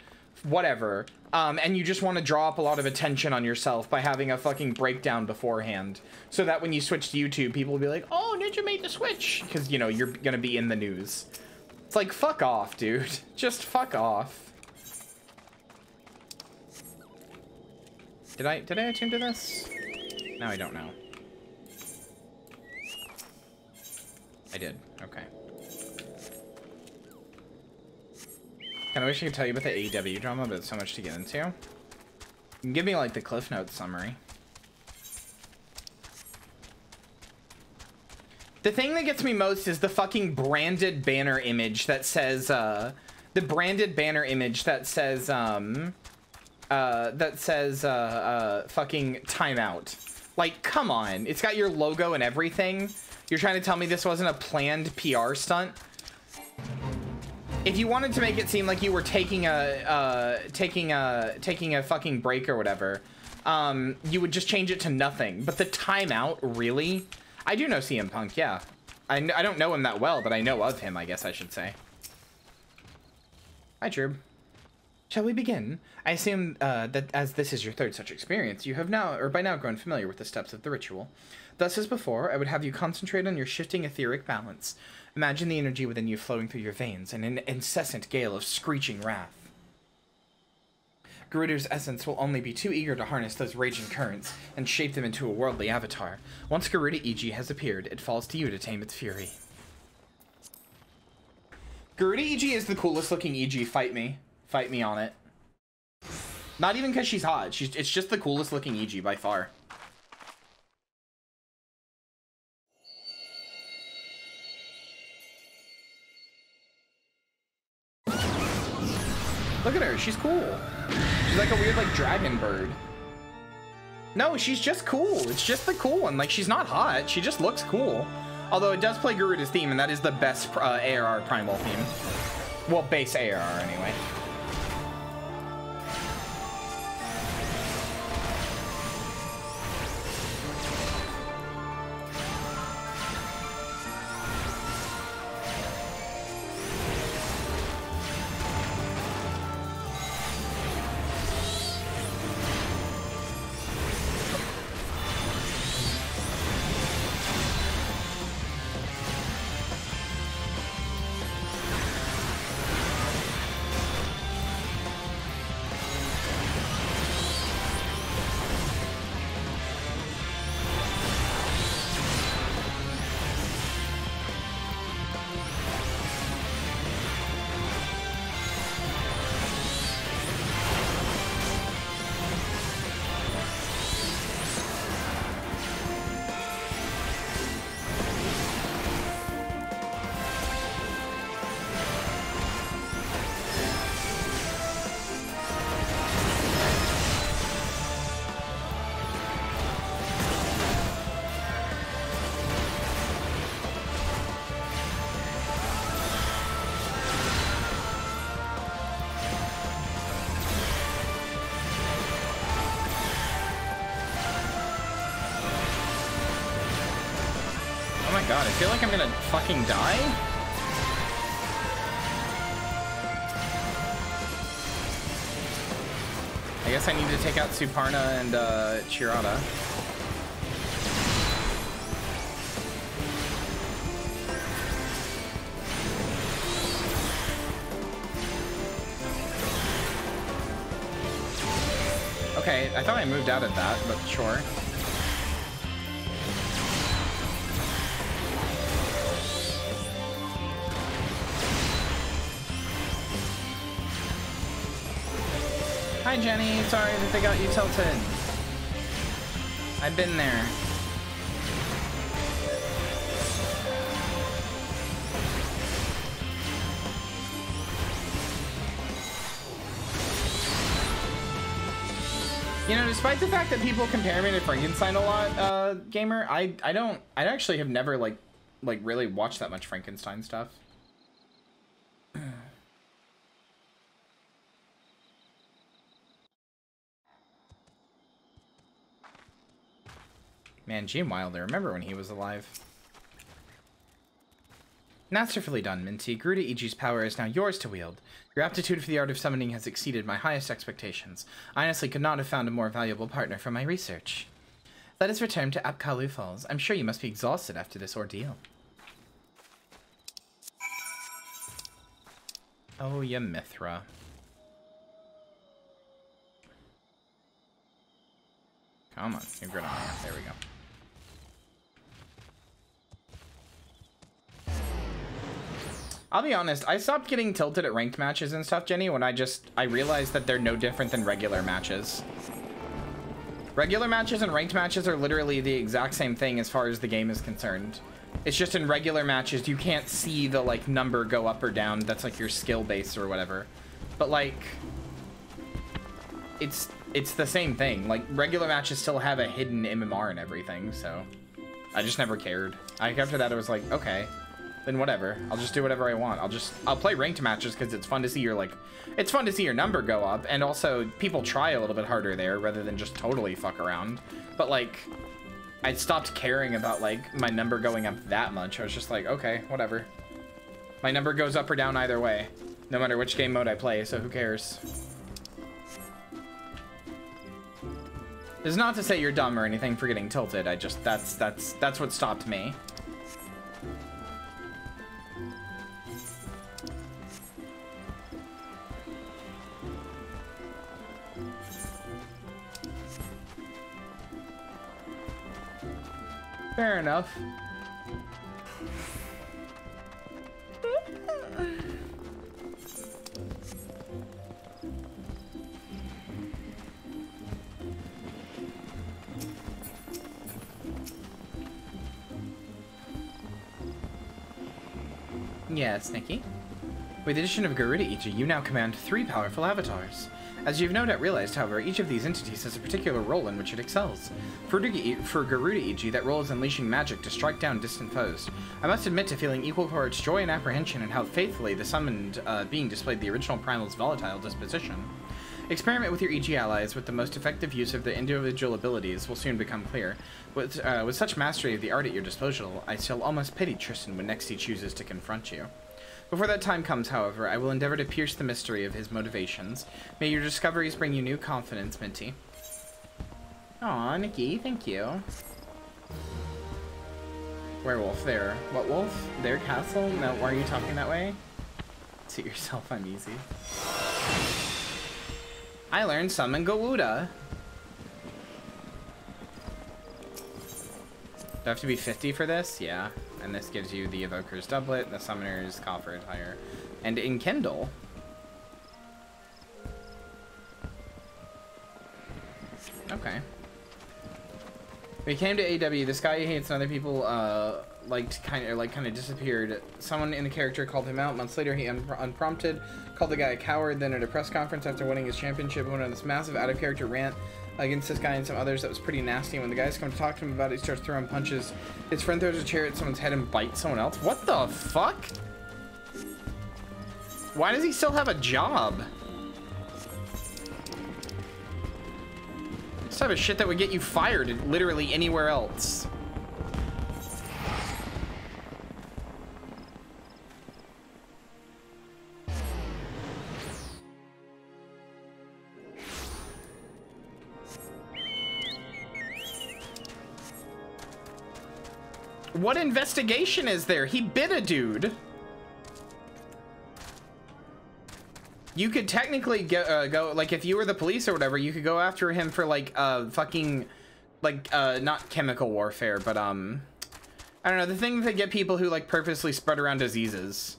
whatever. And you just want to draw up a lot of attention on yourself by having a fucking breakdown beforehand, so that when you switch to YouTube, people will be like, oh, Ninja made the switch, because you know you're going to be in the news. It's like, fuck off, dude. Just fuck off. Did I attune to this? No, I don't know. I did. Okay. Kinda wish I could tell you about the AEW drama, but it's so much to get into. You can give me like the Cliff Notes summary. The thing that gets me most is the fucking branded banner image that says, fucking timeout. Like, come on. It's got your logo and everything. You're trying to tell me this wasn't a planned PR stunt? If you wanted to make it seem like you were taking a fucking break or whatever, you would just change it to nothing. But the timeout, really? I do know CM Punk, yeah. I don't know him that well, but I know of him, I guess I should say. Hi, Trub. Shall we begin? I assume that as this is your third such experience, you have now, or by now, grown familiar with the steps of the ritual. Thus, as before, I would have you concentrate on your shifting etheric balance. Imagine the energy within you flowing through your veins in an incessant gale of screeching wrath. Garuda's essence will only be too eager to harness those raging currents and shape them into a worldly avatar. Once Garuda EG has appeared, it falls to you to tame its fury. Garuda EG is the coolest looking EG. Fight me. Fight me on it. Not even because she's hot. It's just the coolest looking EG by far. Look at her. She's cool. She's like a weird like dragon bird. No, she's just cool. It's just the cool one. Like, she's not hot. She just looks cool. Although it does play Garuda's theme, and that is the best ARR Primal theme. Well, base ARR anyway. God, I feel like I'm gonna fucking die. I guess I need to take out Suparna and Chirata. Okay, I thought I moved out of that, but sure. Hi Jenny, sorry that they got you tilted. I've been there. You know, despite the fact that people compare me to Frankenstein a lot, gamer, I actually have never like really watched that much Frankenstein stuff. Man, Gene Wilder, remember when he was alive? Masterfully done, Minty. Garuda EG's power is now yours to wield. Your aptitude for the art of summoning has exceeded my highest expectations. I honestly could not have found a more valuable partner for my research. Let us return to Apkalu Falls. I'm sure you must be exhausted after this ordeal. Oh, yeah, Mithra. Come on, you're good on me. There we go. I'll be honest, I stopped getting tilted at ranked matches and stuff, Jenny, when I realized that they're no different than regular matches. Regular matches and ranked matches are literally the exact same thing as far as the game is concerned. It's just in regular matches, you can't see the, like, number go up or down. That's, like, your skill base or whatever. But, like, it's the same thing. Like, regular matches still have a hidden MMR and everything, so I just never cared. After that, I was like, okay. Then whatever. I'll just do whatever I want. I'll play ranked matches because it's fun to see your number go up, and also people try a little bit harder there rather than just totally fuck around. But like, I stopped caring about like my number going up that much. I was just like, okay, whatever. My number goes up or down either way, no matter which game mode I play, so who cares? It's not to say you're dumb or anything for getting tilted. I just that's what stopped me. Fair enough. Yes, Nikki. With the addition of Garuda Ichi, you now command 3 powerful avatars. As you've no doubt realized, however, each of these entities has a particular role in which it excels. For Garuda e.g., that role is unleashing magic to strike down distant foes. I must admit to feeling equal parts joy and apprehension in how faithfully the summoned being displayed the original Primal's volatile disposition. Experiment with your EG allies with the most effective use of their individual abilities will soon become clear. With such mastery of the art at your disposal, I shall almost pity Tristan when next he chooses to confront you. Before that time comes, however, I will endeavor to pierce the mystery of his motivations. May your discoveries bring you new confidence, Minty. Aw, Nikki, thank you. Werewolf, there. What wolf? Their castle? No, why are you talking that way? Suit yourself, I'm easy. I learned summon Garuda. Do I have to be 50 for this? Yeah. And this gives you the Evoker's Doublet, the Summoner's Coffer Attire, and Enkindle. Okay. We came to AW. This guy he hates and other people kind of disappeared. Someone in the character called him out. Months later, he unprompted called the guy a coward. Then at a press conference after winning his championship, went on this massive out-of-character rant against this guy and some others that was pretty nasty. When the guys come to talk to him about it, he starts throwing punches. His friend throws a chair at someone's head and bites someone else. What the fuck? Why does he still have a job? This type of shit that would get you fired literally anywhere else. What investigation is there? He bit a dude. You could technically go, like, if you were the police or whatever, you could go after him for, like, fucking, like, not chemical warfare, but, I don't know, the thing that get people who, like, purposely spread around diseases.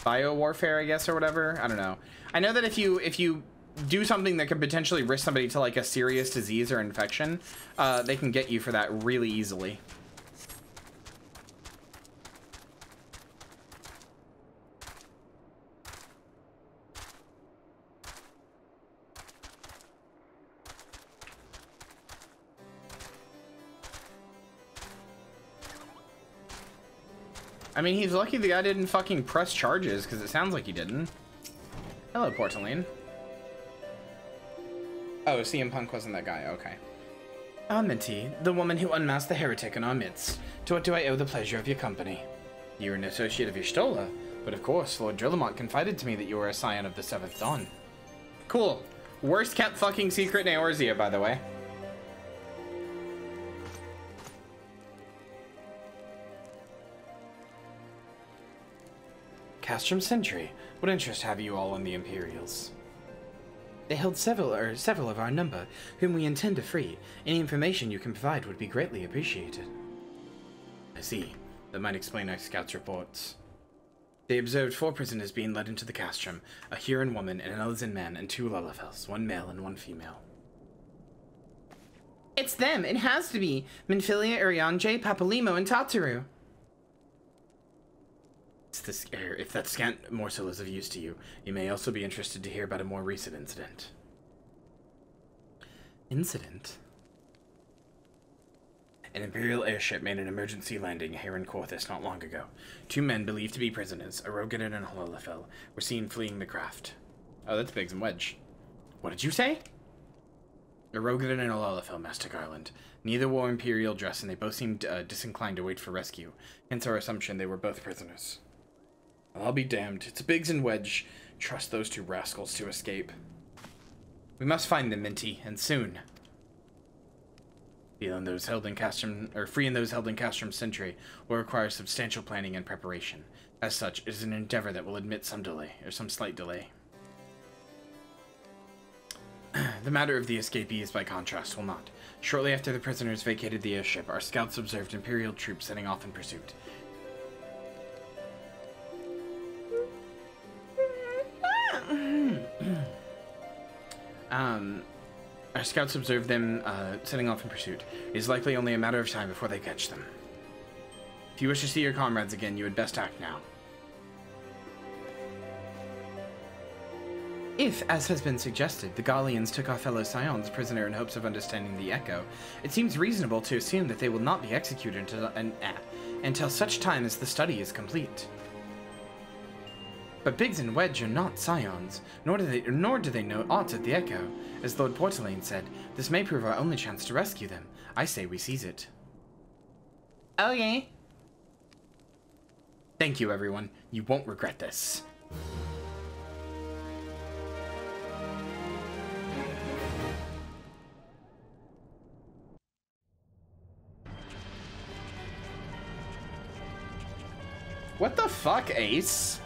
Bio warfare, I guess, or whatever. I don't know. I know that if you do something that could potentially risk somebody to, like, a serious disease or infection, they can get you for that really easily. I mean, he's lucky the guy didn't fucking press charges, because it sounds like he didn't. Hello, Portaline. Oh, CM Punk wasn't that guy, okay. Ah, Minty, the woman who unmasked the heretic in our midst. To what do I owe the pleasure of your company? You're an associate of Y'shtola, but of course, Lord Drillamont confided to me that you were a scion of the Seventh Dawn. Cool. Worst kept fucking secret in Eorzea, by the way. Castrum Sentry, what interest have you all in the Imperials? They held several of our number, whom we intend to free. Any information you can provide would be greatly appreciated. I see. That might explain our scouts' reports. They observed 4 prisoners being led into the castrum, a Huron woman and an Elzen man and 2 Lullafels, 1 male and 1 female. It's them! It has to be! Minfilia, Urianger, Papalimo, and Tataru! If that scant morsel is of use to you, you may also be interested to hear about a more recent incident. Incident? An Imperial airship made an emergency landing here in Korthus not long ago. 2 men believed to be prisoners, a Rogadan and a Lullafel, were seen fleeing the craft. Oh, that's Biggs and Wedge. What did you say? A Rogadan and a Lullafel, Master Garland. Neither wore Imperial dress, and they both seemed disinclined to wait for rescue. Hence our assumption they were both prisoners. I'll be damned. It's Biggs and Wedge. Trust those 2 rascals to escape. We must find them, Minty, and soon. Freeing those held in Castrum Sentry will require substantial planning and preparation. As such, it is an endeavor that will admit some delay, or some slight delay. The matter of the escapees, by contrast, will not. Shortly after the prisoners vacated the airship, our scouts observed Imperial troops setting off in pursuit. Our scouts observed them setting off in pursuit. It is likely only a matter of time before they catch them. If you wish to see your comrades again, you had best act now. If, as has been suggested, the Gallians took our fellow Scions prisoner in hopes of understanding the Echo, it seems reasonable to assume that they will not be executed until such time as the study is complete. But Biggs and Wedge are not Scions, nor do they know aught of the Echo. As Lord Portelaine said, this may prove our only chance to rescue them. I say we seize it.
Okay.
Thank you, everyone. You won't regret this. What the fuck, Ace?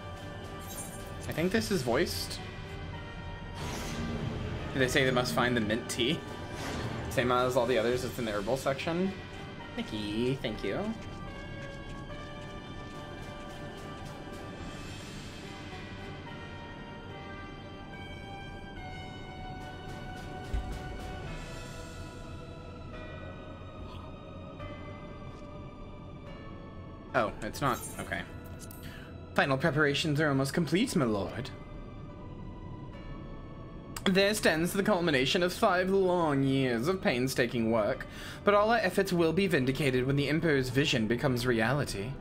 I think this is voiced. Did they say they must find the mint tea? Same as all the others, it's in the herbal section. Nikki, thank you. Oh, it's not. Okay. Final preparations are almost complete, my lord. There stands the culmination of 5 long years of painstaking work, but all our efforts will be vindicated when the Emperor's vision becomes reality.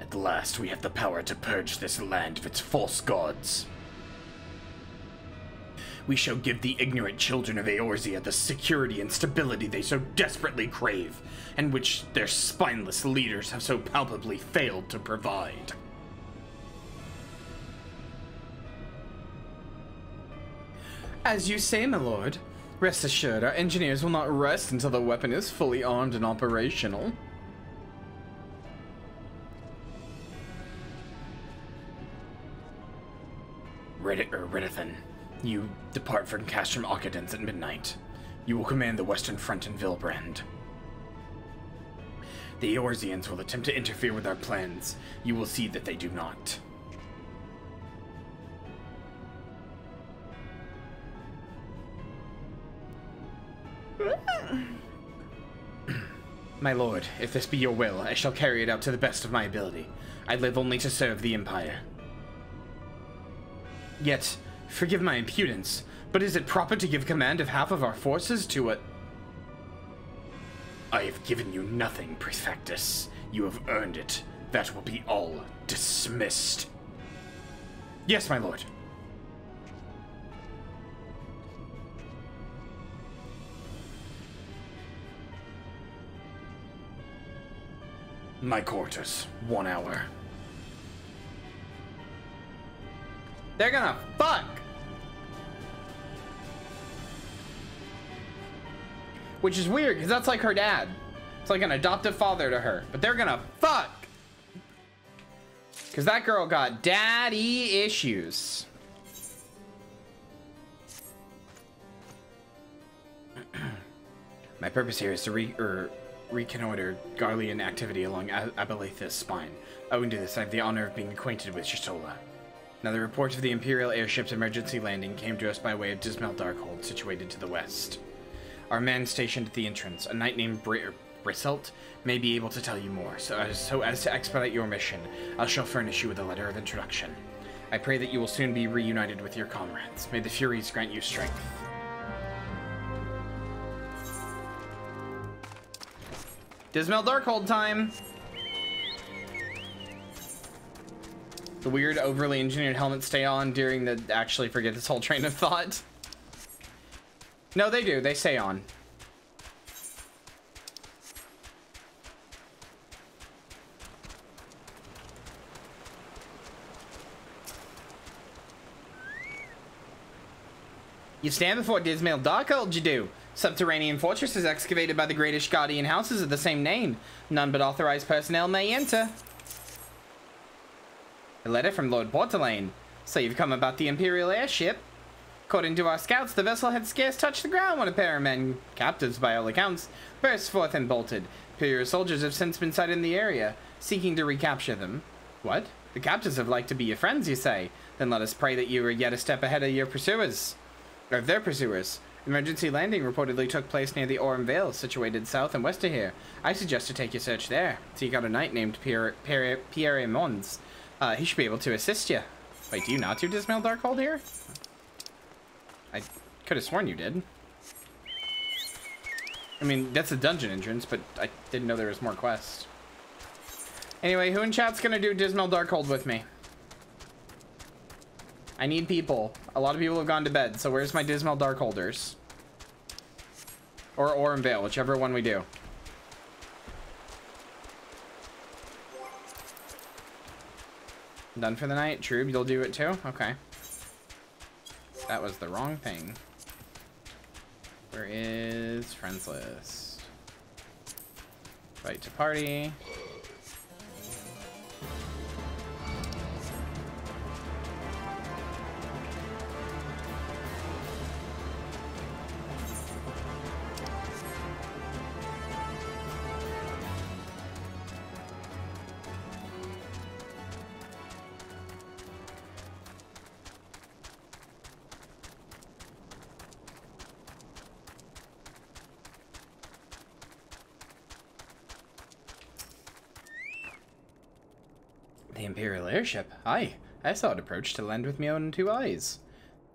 At last, we have the power to purge this land of its false gods. We shall give the ignorant children of Eorzea the security and stability they so desperately crave, and which their spineless leaders have so palpably failed to provide.
As you say, my lord. Rest assured, our engineers will not rest until the weapon is fully armed and operational.
Redithan, you depart from Castrum Occadence at midnight. You will command the Western Front in Vilbrand. The Eorzeans will attempt to interfere with our plans. You will see that they do not.
My lord, if this be your will, I shall carry it out to the best of my ability. I live only to serve the Empire. Yet, forgive my impudence, but is it proper to give command of half of our forces to a...
I have given you nothing, Prefectus. You have earned it. That will be all dismissed.
Yes, my lord.
My quarters, 1 hour.
They're gonna fuck! Which is weird, because that's like her dad. It's like an adoptive father to her. But they're gonna fuck! Because that girl got daddy issues.
My purpose here is to reconnoiter Garlean activity along Abeletha's spine. Owing to this, I have the honor of being acquainted with Shitola.
Now, the report of the Imperial airship's emergency landing came to us by way of Dismal Darkhold, situated to the west. Our man stationed at the entrance, a knight named Brisselt, may be able to tell you more, so as to expedite your mission, I shall furnish you with a letter of introduction. I pray that you will soon be reunited with your comrades. May the Furies grant you strength. Dismal Darkhold time! The weird, overly engineered helmets stay on during the... Actually, forget this whole train of thought. No, they do. They stay on. You stand before Dismal Darkhold, you do. Subterranean fortress is excavated by the greatest guardian houses of the same name. None but authorized personnel may enter. A letter from Lord Portelaine. So you've come about the Imperial airship. According to our scouts, the vessel had scarce touched the ground when a pair of men, captives by all accounts, burst forth and bolted. Imperial soldiers have since been sighted in the area, seeking to recapture them. What? The captives have liked to be your friends, you say? Then let us pray that you are yet a step ahead of your pursuers. Or of their pursuers. Emergency landing reportedly took place near the Orem Vale, situated south and west of here. I suggest to take your search there. Seek out a knight named Pierre Mons. He should be able to assist you. Wait, do you not do Dismail Darkhold here? I could have sworn you did. I mean, that's a dungeon entrance, but I didn't know there was more quests. Anyway, who in chat's gonna do Dismail Darkhold with me? I need people. A lot of people have gone to bed, so where's my Dismail Darkholders? Or Aurum Vale, whichever one we do. Done for the night? Trube, you'll do it too? Okay. That was the wrong thing. Where is friends list? Invite to party. The Imperial airship. Aye, I saw it approach to land with my own 2 eyes.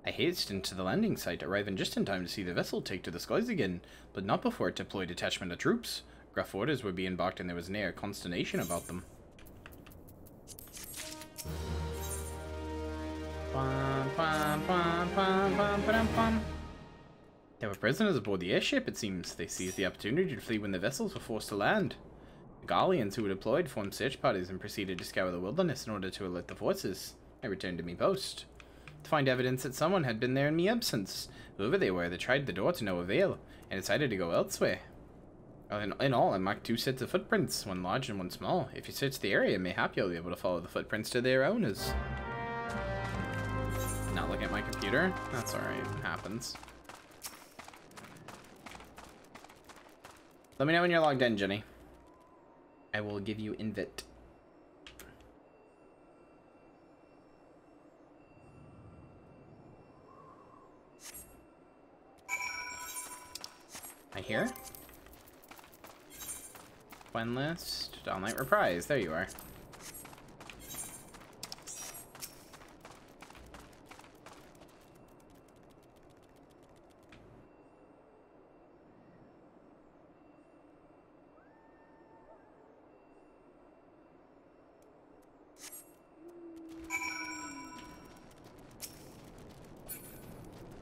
I hastened to the landing site, arriving just in time to see the vessel take to the skies again, but not before it deployed a detachment of troops. Gruff orders were being barked and there was an air of consternation about them. There were prisoners aboard the airship, it seems. They seized the opportunity to flee when the vessels were forced to land. The Garleans who were deployed formed search parties and proceeded to scour the wilderness in order to alert the forces. I returned to me post to find evidence that someone had been there in me absence. Whoever they were, they tried the door to no avail and decided to go elsewhere. In all, I marked 2 sets of footprints, one large and one small. If you search the area, mayhap you'll be able to follow the footprints to their owners. Not looking at my computer? That's alright, it happens. Let me know when you're logged in, Jenny. I will give you invite. I hear. Fun list. Dawnlight Reprise. There you are.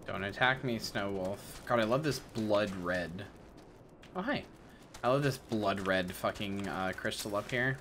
Don't attack me, Snow Wolf. God, I love this blood red. Oh, hi. I love this blood red fucking crystal up here.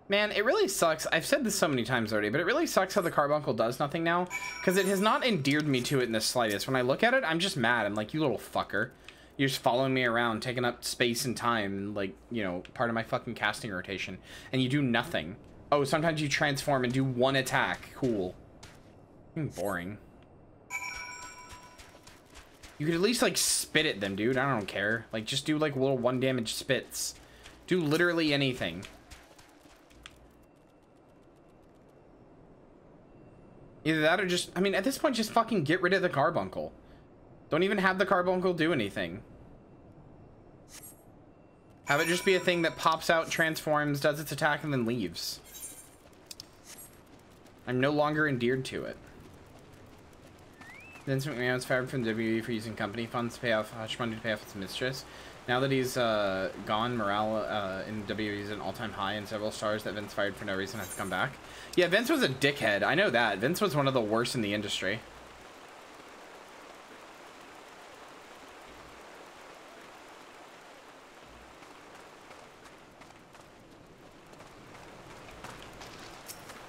Man, it really sucks. I've said this so many times already, but it really sucks how the carbuncle does nothing now, because it has not endeared me to it in the slightest. When I look at it, I'm just mad. I'm like, you little fucker. You're just following me around, taking up space and time, like, you know, part of my fucking casting rotation, and you do nothing. Oh, sometimes you transform and do 1 attack. Cool. Boring. You could at least, like, spit at them, dude. I don't care. Like, just do, like, little 1 damage spits. Do literally anything. Either that or just, I mean, at this point, just fucking get rid of the carbuncle. Don't even have the carbuncle do anything. Have it just be a thing that pops out, transforms, does its attack, and then leaves. I'm no longer endeared to it. Vince McMahon was fired from WWE for using company funds to pay off hush money to pay off its mistress. Now that he's gone, morale in WWE is an all-time high, and several stars that Vince fired for no reason have to come back. Yeah, Vince was a dickhead. I know that. Vince was one of the worst in the industry.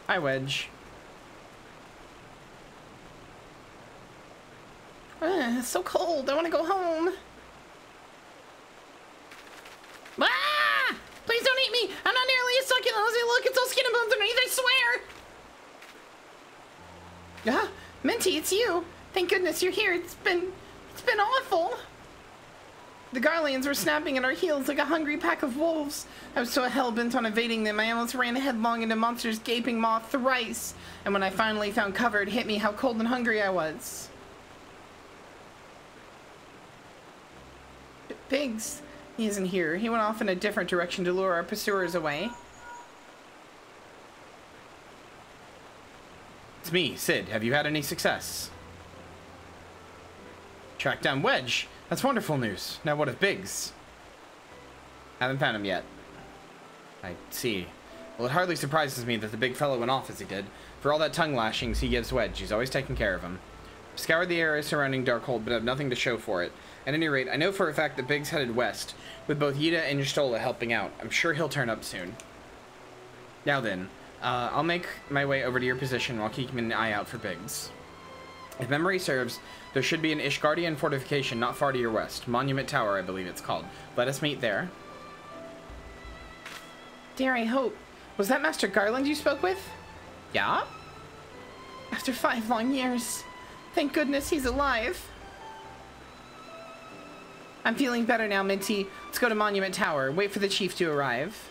Hi, Wedge.
It's so cold. I want to go home. Ah! Please don't eat me. I'm not nearly as succulent as I look. It's all skin and bones underneath, I swear. Ah, Minty, it's you. Thank goodness you're here. It's been awful. The Garleans were snapping at our heels like a hungry pack of wolves. I was so hell-bent on evading them, I almost ran headlong into Monster's gaping maw thrice. And when I finally found cover, it hit me how cold and hungry I was. Pigs.
He isn't here. He went off in a different direction to lure our pursuers away.
It's me, Sid. Have you had any success? Tracked down Wedge. That's wonderful news. Now what of Biggs?
Haven't found him yet.
I see. Well, it hardly surprises me that the big fellow went off as he did. For all that tongue lashings he gives Wedge, he's always taking care of him. I've scoured the area surrounding Darkhold, but have nothing to show for it. At any rate, I know for a fact that Biggs headed west, with both Yida and Y'shtola helping out. I'm sure he'll turn up soon. Now then, I'll make my way over to your position while keeping an eye out for Biggs. If memory serves, there should be an Ishgardian fortification not far to your west. Monument Tower, I believe it's called. Let us meet there.
Dare I hope. Was that Master Garland you spoke with?
Yeah?
After 5 long years. Thank goodness he's alive. I'm feeling better now, Minty. Let's go to Monument Tower. Wait for the chief to arrive.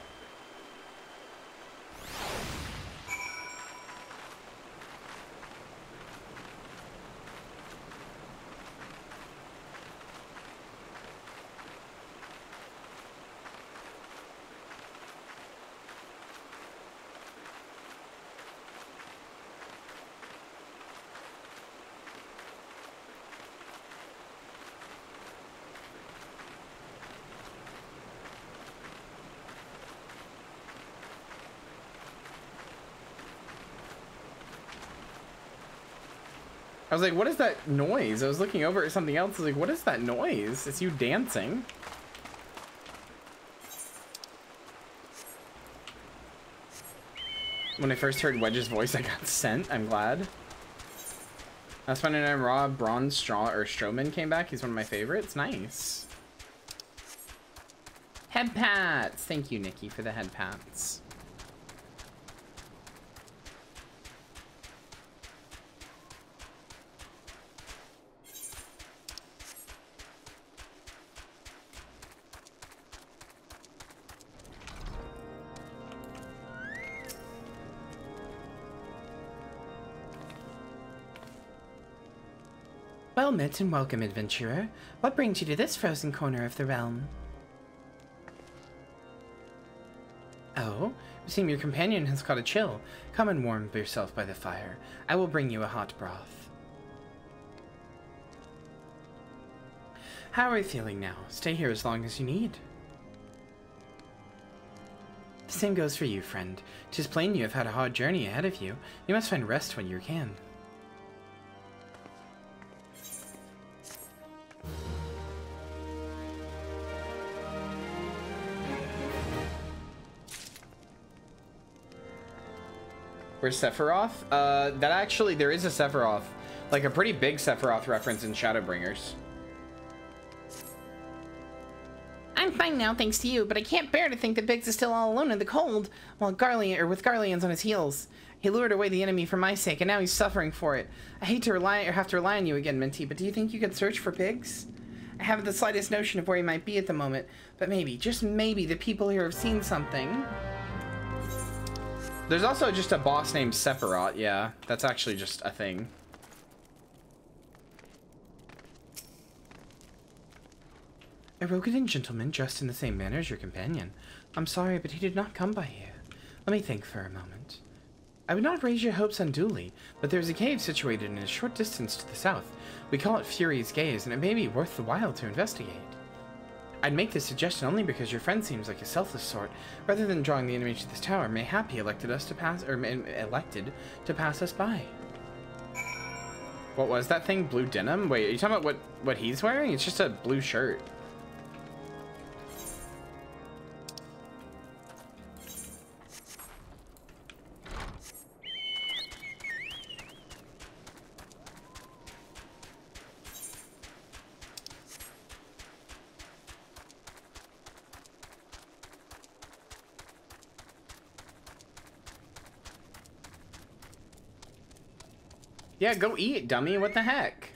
I was like, what is that noise? I was looking over at something else. I was like, what is that noise? It's you dancing. When I first heard Wedge's voice, I got sent. I'm glad. That's when I'm Raw Bronze Strowman came back. He's one of my favorites. Nice. Head pats. Thank you, Nikki, for the head pats.
Well met and welcome, adventurer. What brings you to this frozen corner of the realm? Oh, you seem your companion has caught a chill. Come and warm yourself by the fire. I will bring you a hot broth. How are you feeling now? Stay here as long as you need. The same goes for you, friend. 'Tis plain you have had a hard journey ahead of you. You must find rest when you can.
Where's Sephiroth? That actually, there is a Sephiroth. Like a pretty big Sephiroth reference in Shadowbringers.
I'm fine now, thanks to you, but I can't bear to think that Biggs is still all alone in the cold, while with Garleans on his heels. He lured away the enemy for my sake, and now he's suffering for it. I hate to have to rely on you again, Minty, but do you think you could search for Biggs? I haven't the slightest notion of where he might be at the moment, but maybe, just maybe, the people here have seen something.
There's also just a boss named Sephiroth. Yeah, that's actually just a thing.
A Rogadin gentleman dressed in the same manner as your companion. I'm sorry, but he did not come by here. Let me think for a moment. I would not raise your hopes unduly, but there is a cave situated in a short distance to the south. We call it Fury's Gaze, and it may be worth the while to investigate. I'd make this suggestion only because your friend seems like a selfless sort. Rather than drawing the enemy to this tower, mayhap he elected to pass us by.
What was that thing? Blue denim? Wait, are you talking about what he's wearing? It's just a blue shirt. Yeah, go eat, dummy. What the heck?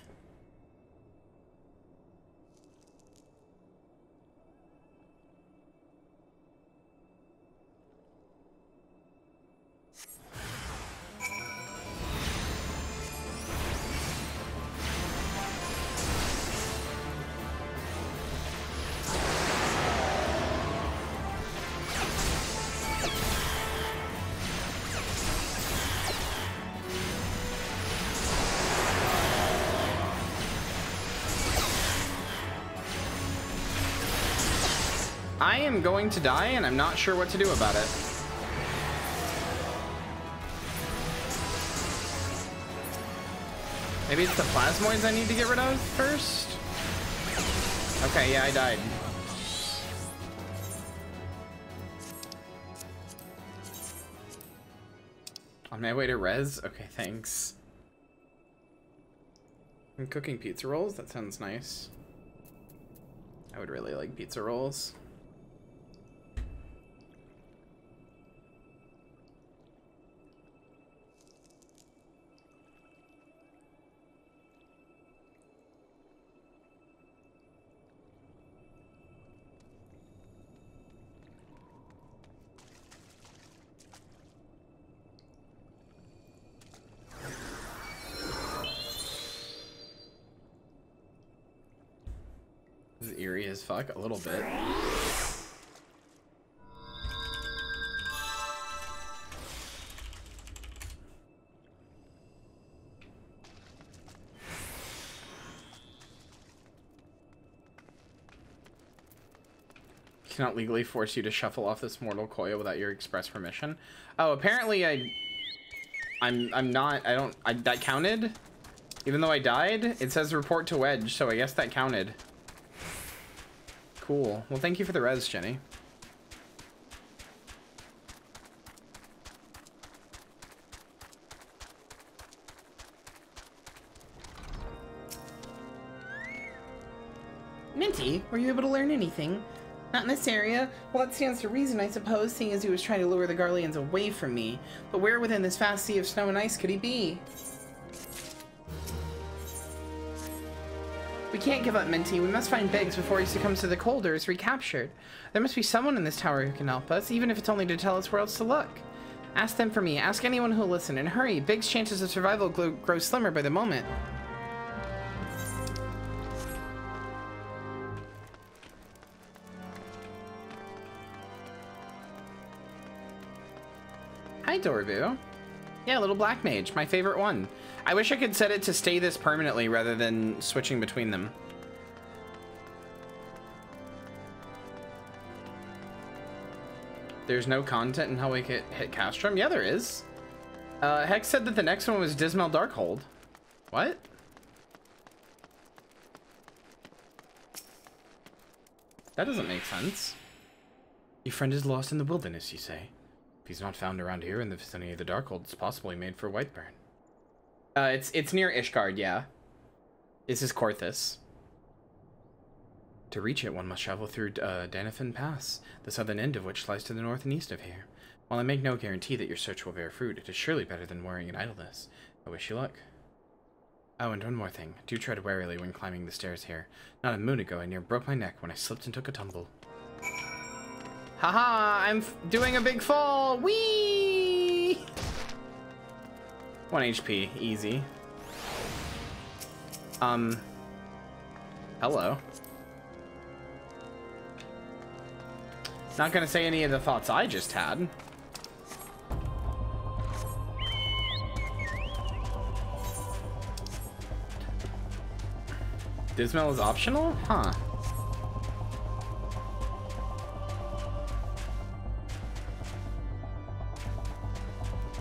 am going to die, and I'm not sure what to do about it. Maybe it's the plasmoids I need to get rid of first? Okay, yeah, I died. On my way to res? Okay, thanks. I'm cooking pizza rolls? That sounds nice. I would really like pizza rolls. This is eerie as fuck, a little bit. Cannot legally force you to shuffle off this mortal coil without your express permission. Oh, apparently I'm not, that counted? Even though I died, it says report to Wedge, so I guess that counted. Cool. Well, thank you for the res, Jenny.
Minty, were you able to learn anything? Not in this area? Well, that stands to reason, I suppose, seeing as he was trying to lure the Garleans away from me. But where within this vast sea of snow and ice could he be? We can't give up, Minty. We must find Biggs before he succumbs to the cold or is recaptured. There must be someone in this tower who can help us, even if it's only to tell us where else to look. Ask them for me. Ask anyone who'll listen. And hurry, Biggs' chances of survival grow slimmer by the moment. Hi, Dorbu. Yeah, little black mage, my favorite one. I wish I could set it to stay this permanently rather than switching between them. There's no content in how we hit Castrum? Yeah, there is. Hex said that the next one was Dismal Darkhold. What? That doesn't make sense. Your friend is lost in the wilderness, you say? If he's not found around here in the vicinity of the Darkhold, it's possibly made for Whiteburn. It's near Ishgard, yeah. This is Korthus. To reach it, one must travel through Danathan Pass, the southern end of which lies to the north and east of here. While I make no guarantee that your search will bear fruit, it is surely better than worrying in idleness. I wish you luck. Oh, and one more thing. Do tread warily when climbing the stairs here. Not a moon ago, I near broke my neck when I slipped and took a tumble. Haha, I'm doing a big fall! Whee! 1 HP, easy. Hello. Not gonna say any of the thoughts I just had. Dismal is optional? Huh.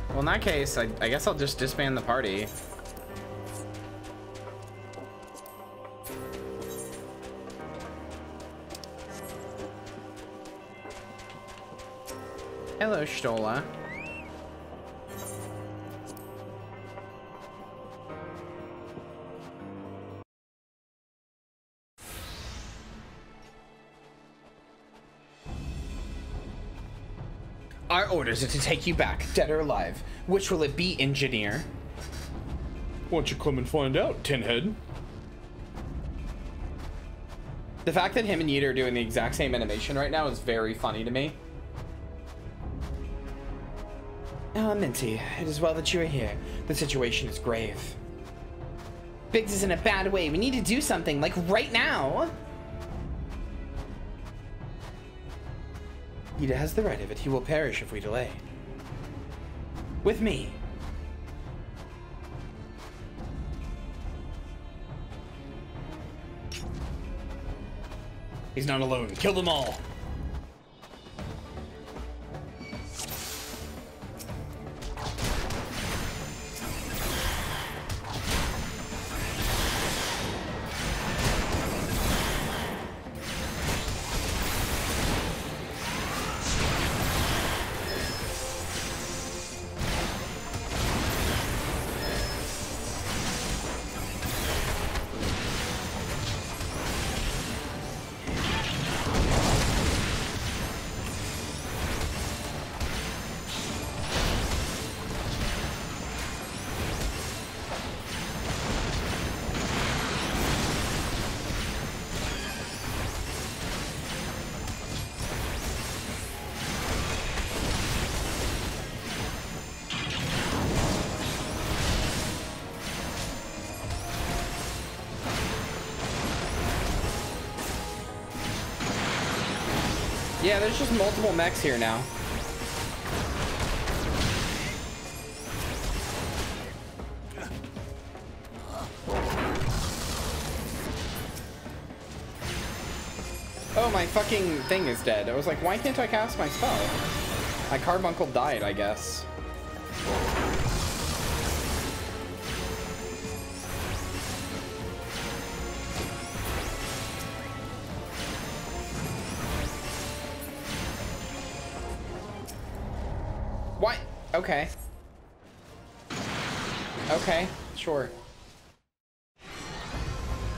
Well, in that case, I guess I'll just disband the party. Hello, Stola. Our orders are to take you back, dead or alive. Which will it be, engineer?
Why don't you come and find out, Tinhead?
The fact that him and Yeet are doing the exact same animation right now is very funny to me.
Ah, Minty, it is well that you are here. The situation is grave. Biggs is in a bad way. We need to do something, like right now.
Yeet has the right of it. He will perish if we delay.
With me.
He's not alone. Kill them all.
Yeah, there's just multiple mechs here now. Oh, my fucking thing is dead. I was like, why can't I cast my spell? My carbuncle died, I guess. What? Okay. Okay, sure.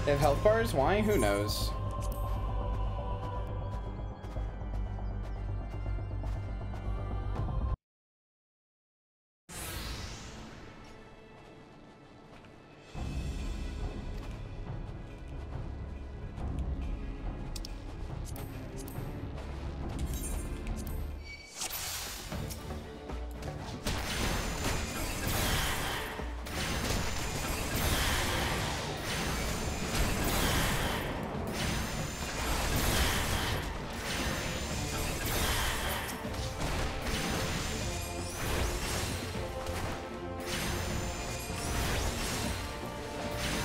They have health bars? Why? Who knows?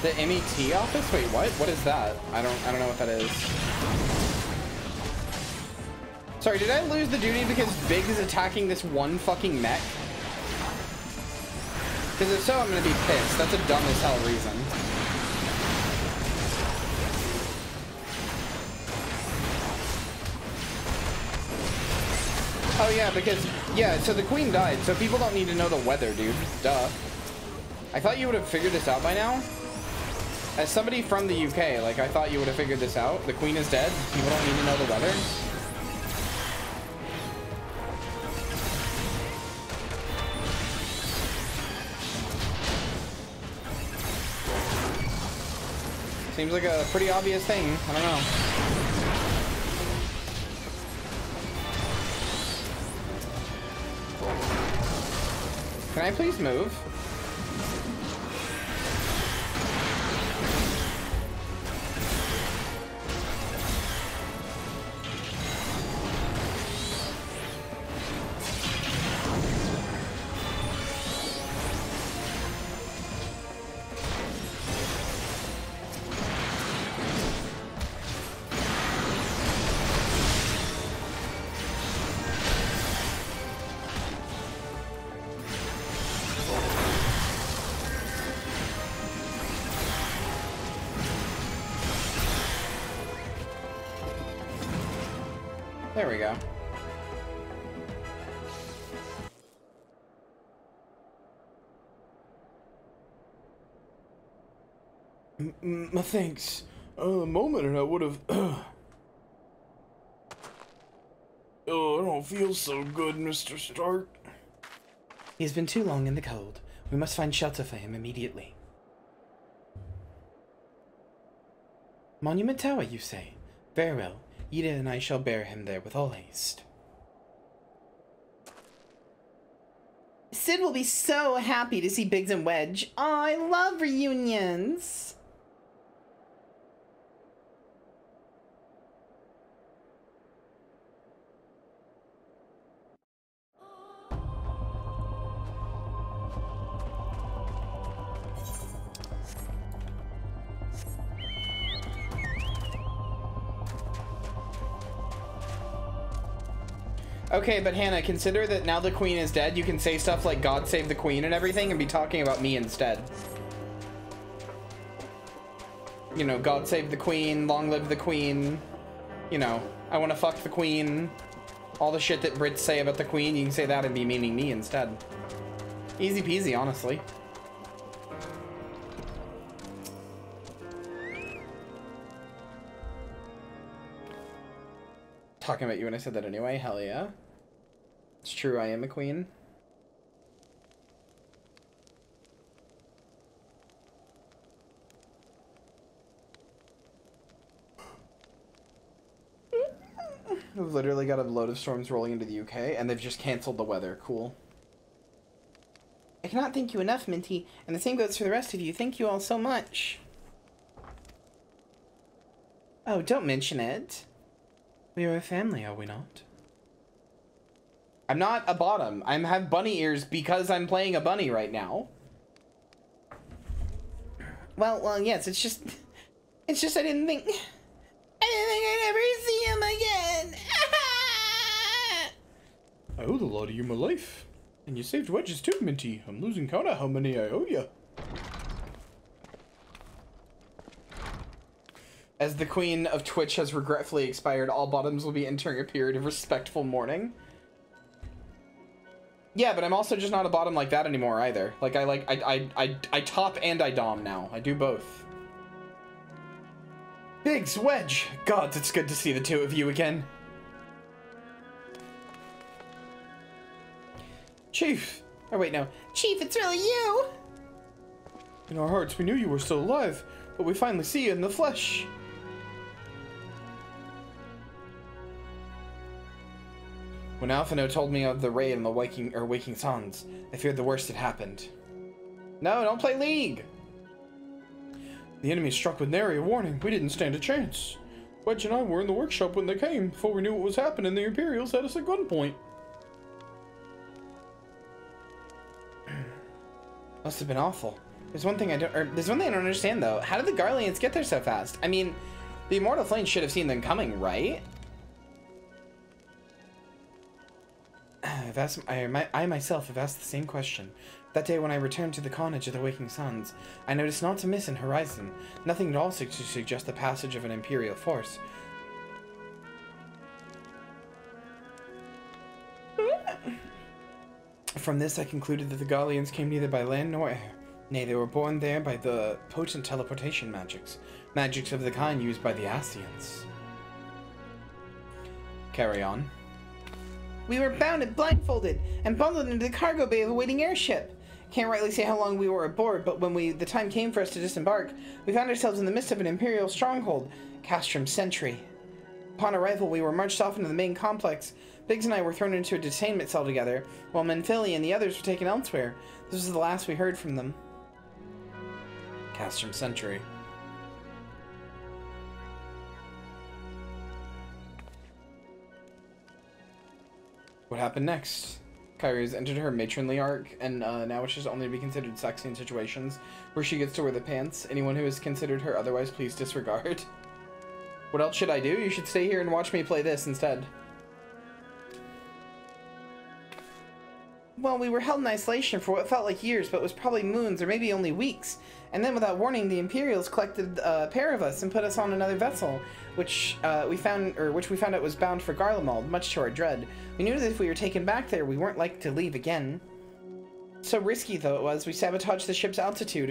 The MET office? Wait, what? What is that? I don't know what that is. Sorry, did I lose the duty because Big is attacking this one fucking mech? Because if so, I'm gonna be pissed. That's a dumb as hell reason. Oh yeah, because, yeah, so the queen died, so people don't need to know the weather, dude. Duh. I thought you would have figured this out by now. As somebody from the UK, like, I thought you would have figured this out. The queen is dead. People don't need to know the weather. Seems like a pretty obvious thing. I don't know. Can I please move? There we go.
Thanks. A moment and I would have... Oh, I don't feel so good, Mr. Stark.
He's been too long in the cold. We must find shelter for him immediately. Monument Tower, you say? Very well. Ida and I shall bear him there with all haste.
Sid will be so happy to see Biggs and Wedge. Oh, I love reunions.
Okay, but Hannah, consider that now the queen is dead, you can say stuff like God save the queen and everything and be talking about me instead. You know, God save the queen, long live the queen. You know, I want to fuck the queen. All the shit that Brits say about the queen, you can say that and be meaning me instead. Easy peasy, honestly. Talking about you when I said that anyway, hell yeah. It's true, I am a queen. We've literally got a load of storms rolling into the UK, and they've just cancelled the weather. Cool.
I cannot thank you enough, Minty, and the same goes for the rest of you. Thank you all so much. Oh, don't mention it.
We are a family, are we not? I'm not a bottom. I have bunny ears because I'm playing a bunny right now. Well, yes, it's just I didn't think I'd ever see him again.
I owe the lot of you my life. And you saved Wedges too, Minty. I'm losing count of how many I owe you.
As the queen of Twitch has regretfully expired, all bottoms will be entering a period of respectful mourning. Yeah, but I'm also just not a bottom like that anymore either. Like I top and I dom now. I do both. Biggs, Wedge! Gods, it's good to see the two of you again. Chief! Oh wait, no.
Chief, it's really you!
In our hearts, we knew you were still alive, but we finally see you in the flesh.
When Alphino told me of the raid on the Waking Suns, I feared the worst had happened. No, don't play League!
The enemy struck with nary a warning. We didn't stand a chance. Wedge and I were in the workshop when they came. Before we knew what was happening, the Imperials had us at gunpoint.
Must have been awful. There's one thing I don't understand though. How did the Garleans get there so fast? I mean, the Immortal Flame should have seen them coming, right? I myself have asked the same question. That day when I returned to the carnage of the Waking Suns, I noticed not a miss in horizon, nothing at all to suggest the passage of an Imperial force. From this I concluded that the Garleans came neither by land nor air. Nay, they were born there by the potent teleportation magics of the kind used by the Ascians. Carry on.
We were bounded, blindfolded, and bundled into the cargo bay of a waiting airship. Can't rightly say how long we were aboard, but when the time came for us to disembark, we found ourselves in the midst of an Imperial stronghold, Castrum Sentry. Upon arrival, we were marched off into the main complex. Biggs and I were thrown into a detainment cell together, while Menphili and the others were taken elsewhere. This was the last we heard from them.
Castrum Sentry. What happened next? Kyria has entered her matronly arc, and now wishes only to be considered sexy in situations where she gets to wear the pants. Anyone who has considered her otherwise, please disregard. What else should I do? You should stay here and watch me play this instead.
Well, we were held in isolation for what felt like years, but was probably moons or maybe only weeks. And then without warning, the Imperials collected a pair of us and put us on another vessel, which we found out was bound for Garlemald, much to our dread. We knew that if we were taken back there, we weren't likely to leave again. So risky though it was, we sabotaged the ship's altitude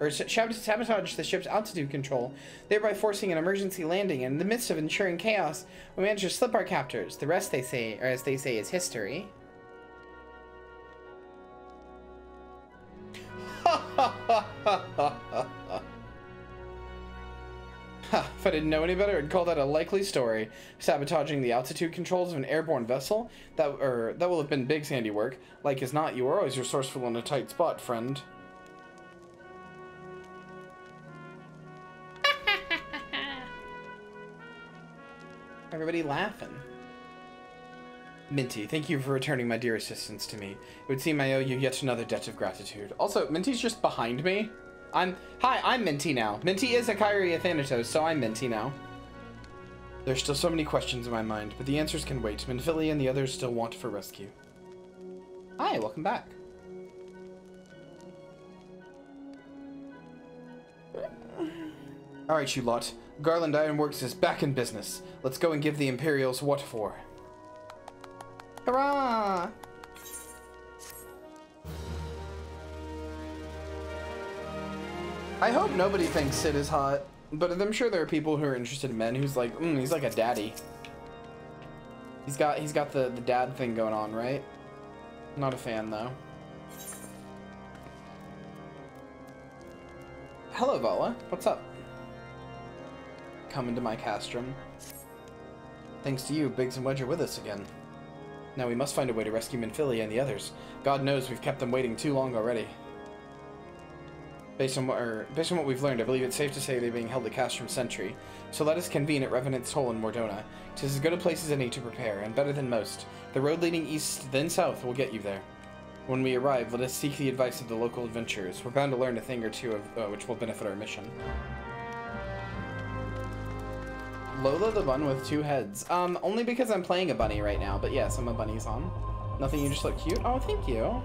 sabotaged the ship's altitude control, thereby forcing an emergency landing. And in the midst of ensuring chaos, we managed to slip our captors. The rest, they say, or as they say, is history.
If I didn't know any better, I'd call that a likely story. Sabotaging the altitude controls of an airborne vessel? That will have been Big's handiwork. Like as not, you are always resourceful in a tight spot, friend. Everybody laughing. Minty, thank you for returning my dear assistance to me. It would seem I owe you yet another debt of gratitude. Also, Minty's just behind me. Hi, I'm Minty now. Minty is a Kyria Thanatos, so I'm Minty now. There's still so many questions in my mind, but the answers can wait. Menphili and the others still want for rescue. Hi, welcome back. Alright, you lot. Garland Ironworks is back in business. Let's go and give the Imperials what for.
Hurrah!
I hope nobody thinks Sid is hot, but I'm sure there are people who are interested in men who's like, he's like a daddy. He's got the dad thing going on, right? Not a fan though. Hello, Vala. What's up? Coming to my castrum. Thanks to you, Biggs and Wedge are with us again. Now we must find a way to rescue Menphili and the others. God knows we've kept them waiting too long already. Based on what we've learned, I believe it's safe to say they're being held at Castrum Sentry. So let us convene at Revenant's Hole in Mordona. 'Tis as good a place as any to prepare, and better than most. The road leading east, then south, will get you there. When we arrive, let us seek the advice of the local adventurers. We're bound to learn a thing or two of which will benefit our mission. Lola the bun with 2 heads. Only because I'm playing a bunny right now, but yes, I'm a bunny's on. Nothing, you just look cute. Oh, thank you.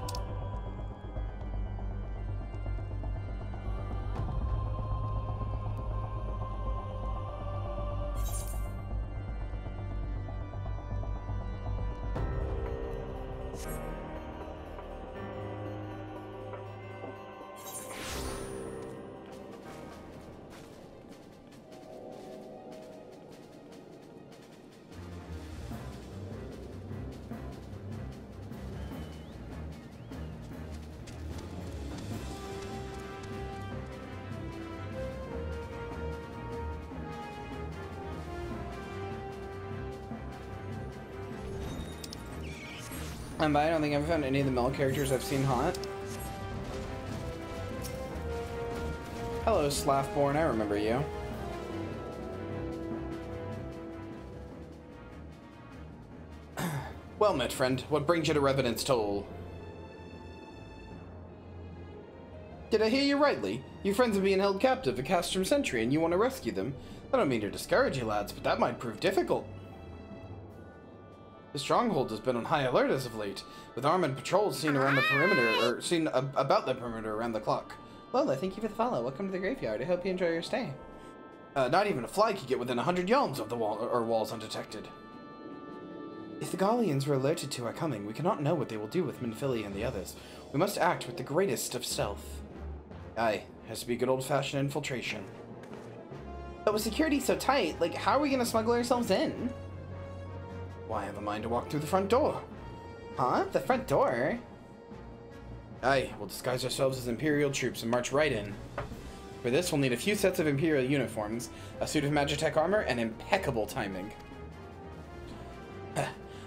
But I don't think I've found any of the male characters I've seen hot. Hello, Slaffborn, I remember you. Well met, friend. What brings you to Revenant's Toll? Did I hear you rightly? Your friends are being held captive at Castrum Sentry and you want to rescue them? I don't mean to discourage you, lads, but that might prove difficult. The stronghold has been on high alert as of late, with armored patrols seen around the perimeter, or seen about the perimeter around the clock. Lola, thank you for the follow. Welcome to the graveyard. I hope you enjoy your stay. Not even a fly could get within 100 yards of the walls undetected. If the Gallians were alerted to our coming, we cannot know what they will do with Minfili and the others. We must act with the greatest of stealth. Aye, has to be good old-fashioned infiltration. But with security so tight, like, how are we gonna smuggle ourselves in? Why, I have a mind to walk through the front door. Huh? The front door? Aye, we'll disguise ourselves as Imperial troops and march right in. For this, we'll need a few sets of Imperial uniforms, a suit of Magitech armor, and impeccable timing.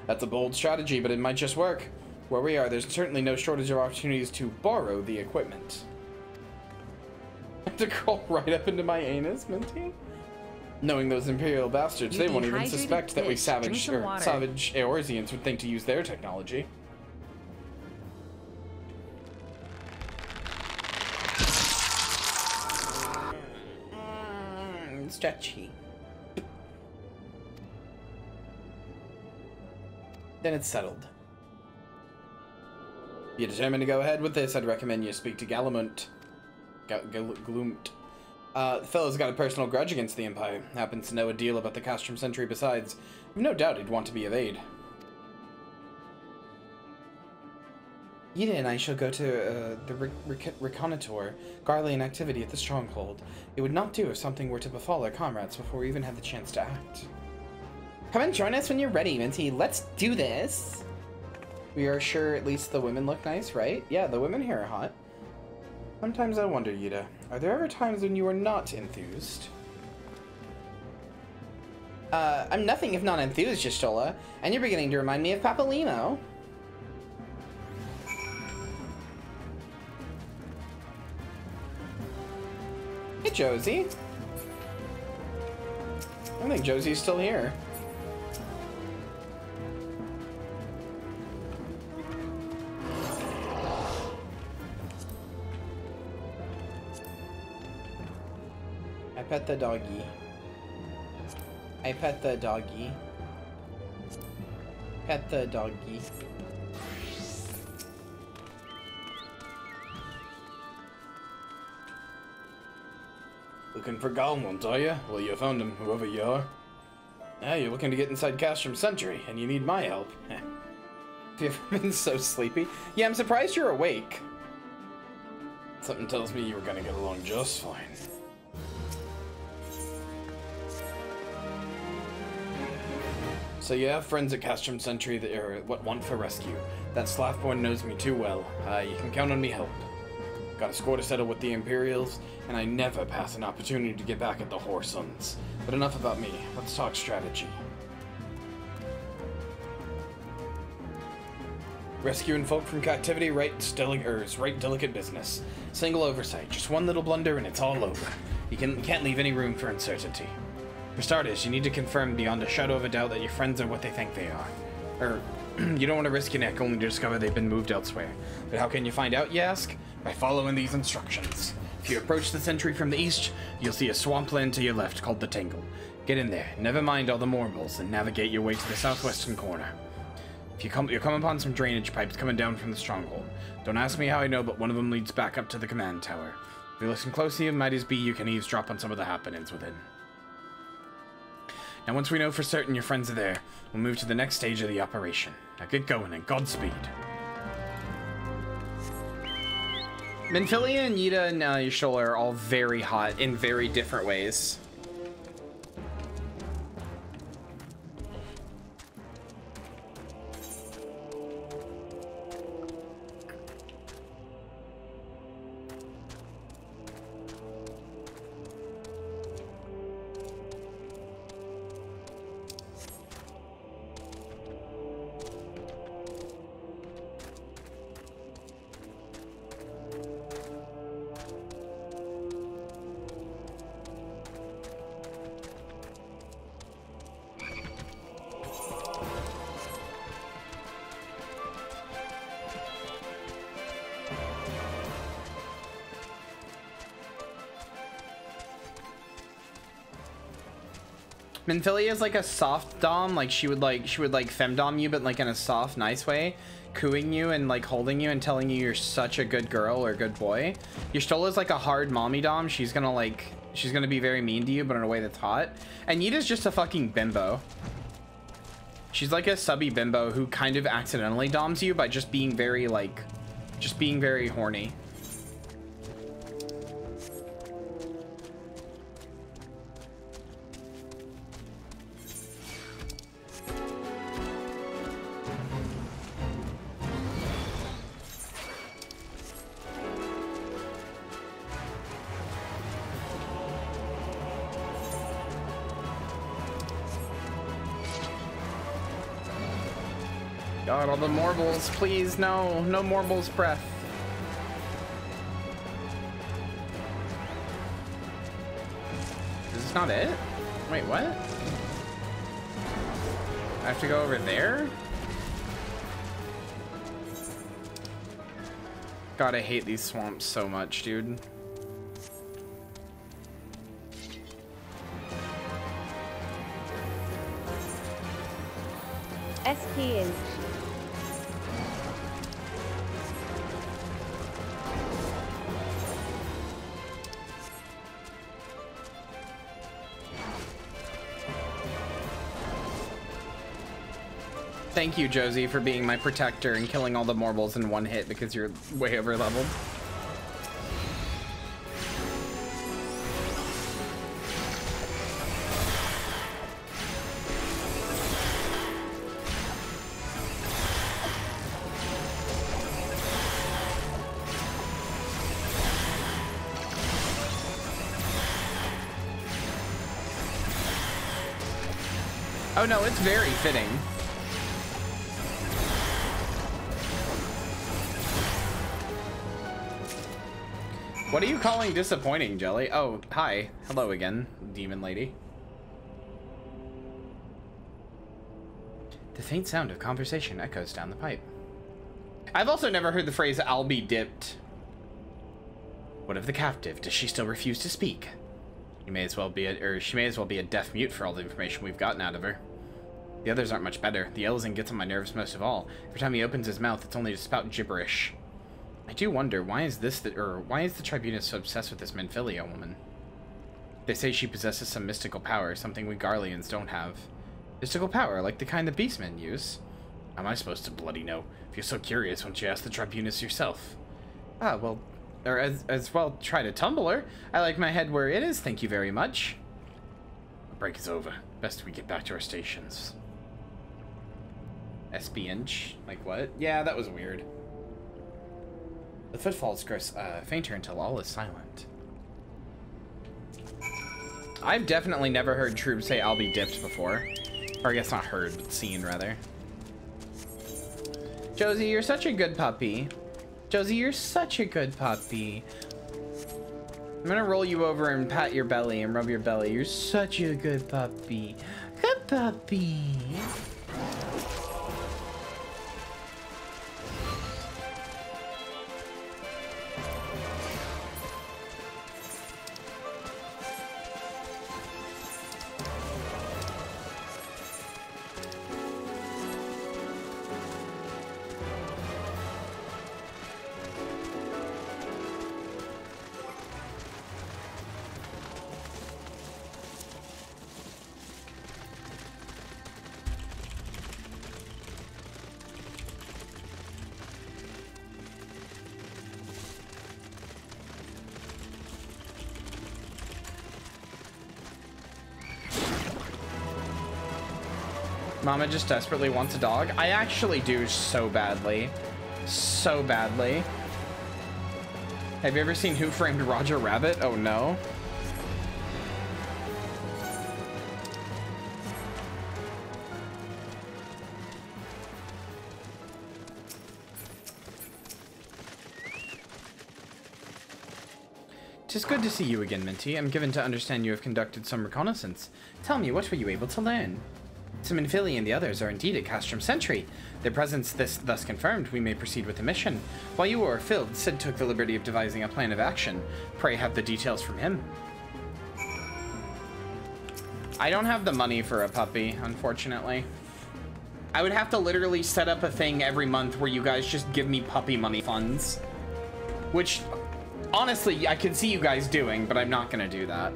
That's a bold strategy, but it might just work. Where we are, there's certainly no shortage of opportunities to borrow the equipment. To crawl right up into my anus, Minty? Knowing those Imperial bastards, they won't even suspect that we savage Eorzeans would think to use their technology. Stretchy. Then it's settled. If you're determined to go ahead with this, I'd recommend you speak to Galamont. Gloomt. The fellow's got a personal grudge against the Empire. Happens to know a deal about the Castrum Sentry besides. I've no doubt he'd want to be of aid. Yida and I shall go to the reconnoitre Garlean activity at the stronghold. It would not do if something were to befall our comrades before we even had the chance to act. Come and join us when you're ready, Minty. Let's do this! We are sure at least the women look nice, right? Yeah, the women here are hot. Sometimes I wonder, Yida, are there ever times when you are not enthused? I'm nothing if not enthused, Jistola, and you're beginning to remind me of Papalimo. Hey, Josie. I think Josie's still here. I pet the doggy. I pet the doggy. Pet the doggy. Looking for Galmont, are you? Well, you found him, whoever you are. Yeah, you're looking to get inside Castrum Sentry, and you need my help. Have you ever been so sleepy? Yeah, I'm surprised you're awake. Something tells me you were gonna get along just fine. So you have friends at Castrum Sentry that are what want for rescue. That Slaffborn knows me too well. You can count on me help. Got a score to settle with the Imperials, and I never pass an opportunity to get back at the Whoresons. But enough about me. Let's talk strategy.
Rescuing folk from captivity, right delicate business. Single oversight, just one little blunder and it's all over. You can't leave any room for uncertainty. For starters, you need to confirm beyond a shadow of a doubt that your friends are what they think they are. Or, you don't want to risk your neck only to discover they've been moved elsewhere. But how can you find out, you ask? By following these instructions. If you approach the sentry from the east, you'll see a swampland to your left called the Tangle. Get in there, never mind all the marbles, and navigate your way to the southwestern corner. You'll come upon some drainage pipes coming down from the stronghold. Don't ask me how I know, but one of them leads back up to the command tower. If you listen closely, it might as be you can eavesdrop on some of the happenings within. Now once we know for certain your friends are there, we'll move to the next stage of the operation. Now get going and Godspeed.
Minfilia and Yida and Y'shtola are all very hot in very different ways. Minfilia is like a soft dom, like she would like femdom you, but like in a soft, nice way, cooing you and like holding you and telling you you're such a good girl or good boy. Y'shtola is like a hard mommy dom. She's gonna be very mean to you, but in a way that's hot. And Yida's just a fucking bimbo. She's like a subby bimbo who kind of accidentally doms you by just being very horny. God, all the marbles, please, no marbles breath. Is this not it? Wait, what? I have to go over there? God, I hate these swamps so much, dude.
ST is
Thank you, Josie, for being my protector and killing all the marbles in one hit because you're way over leveled. Oh no, it's very fitting. What are you calling disappointing, Jelly? Oh, hi. Hello again, demon lady. The faint sound of conversation echoes down the pipe. I've also never heard the phrase, "I'll be dipped." What of the captive? Does she still refuse to speak? She may as well be a deaf mute for all the information we've gotten out of her. The others aren't much better. The Elzen gets on my nerves most of all. Every time he opens his mouth, it's only to spout gibberish. I do wonder, why is the Tribunus so obsessed with this Minfilia woman? They say she possesses some mystical power, something we Garleans don't have. Mystical power, like the kind the beastmen use. How am I supposed to bloody know? If you're so curious, why don't you ask the Tribunus yourself? Ah, well, or as well try to tumble her. I like my head where it is, thank you very much. The break is over. Best we get back to our stations. SB-inch? Like what? Yeah, that was weird. The footfalls grow fainter until all is silent. I've definitely never heard Troob say "I'll be dipped" before. Or I guess not heard, but seen rather. Josie, you're such a good puppy. Josie, you're such a good puppy. I'm gonna roll you over and pat your belly and rub your belly. You're such a good puppy. Good puppy. Mama just desperately wants a dog. I actually do so badly. So badly. Have you ever seen Who Framed Roger Rabbit? Oh no. Tis good to see you again, Minty. I'm given to understand you have conducted some reconnaissance. Tell me, what were you able to learn? Minfili and the others are indeed at Castrum Sentry. Their presence thus confirmed, we may proceed with the mission. While you were filled, Sid took the liberty of devising a plan of action. Pray have the details from him. I don't have the money for a puppy, unfortunately. I would have to literally set up a thing every month where you guys just give me puppy money funds. Which, honestly, I could see you guys doing, but I'm not going to do that.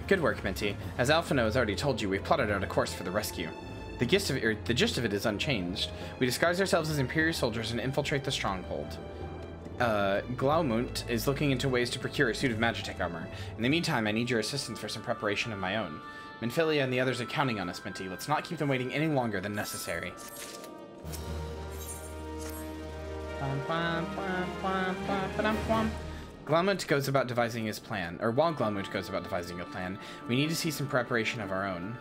Good work, Minty. As Alphino has already told you, we've plotted out a course for the rescue. The gist of it is unchanged. We disguise ourselves as Imperial soldiers and infiltrate the stronghold. Glaumunt is looking into ways to procure a suit of Magitech armor. In the meantime, I need your assistance for some preparation of my own. Minfilia and the others are counting on us, Minty. Let's not keep them waiting any longer than necessary. Glaumunt goes about devising his plan, or while Glaumunt goes about devising a plan, we need to see some preparation of our own.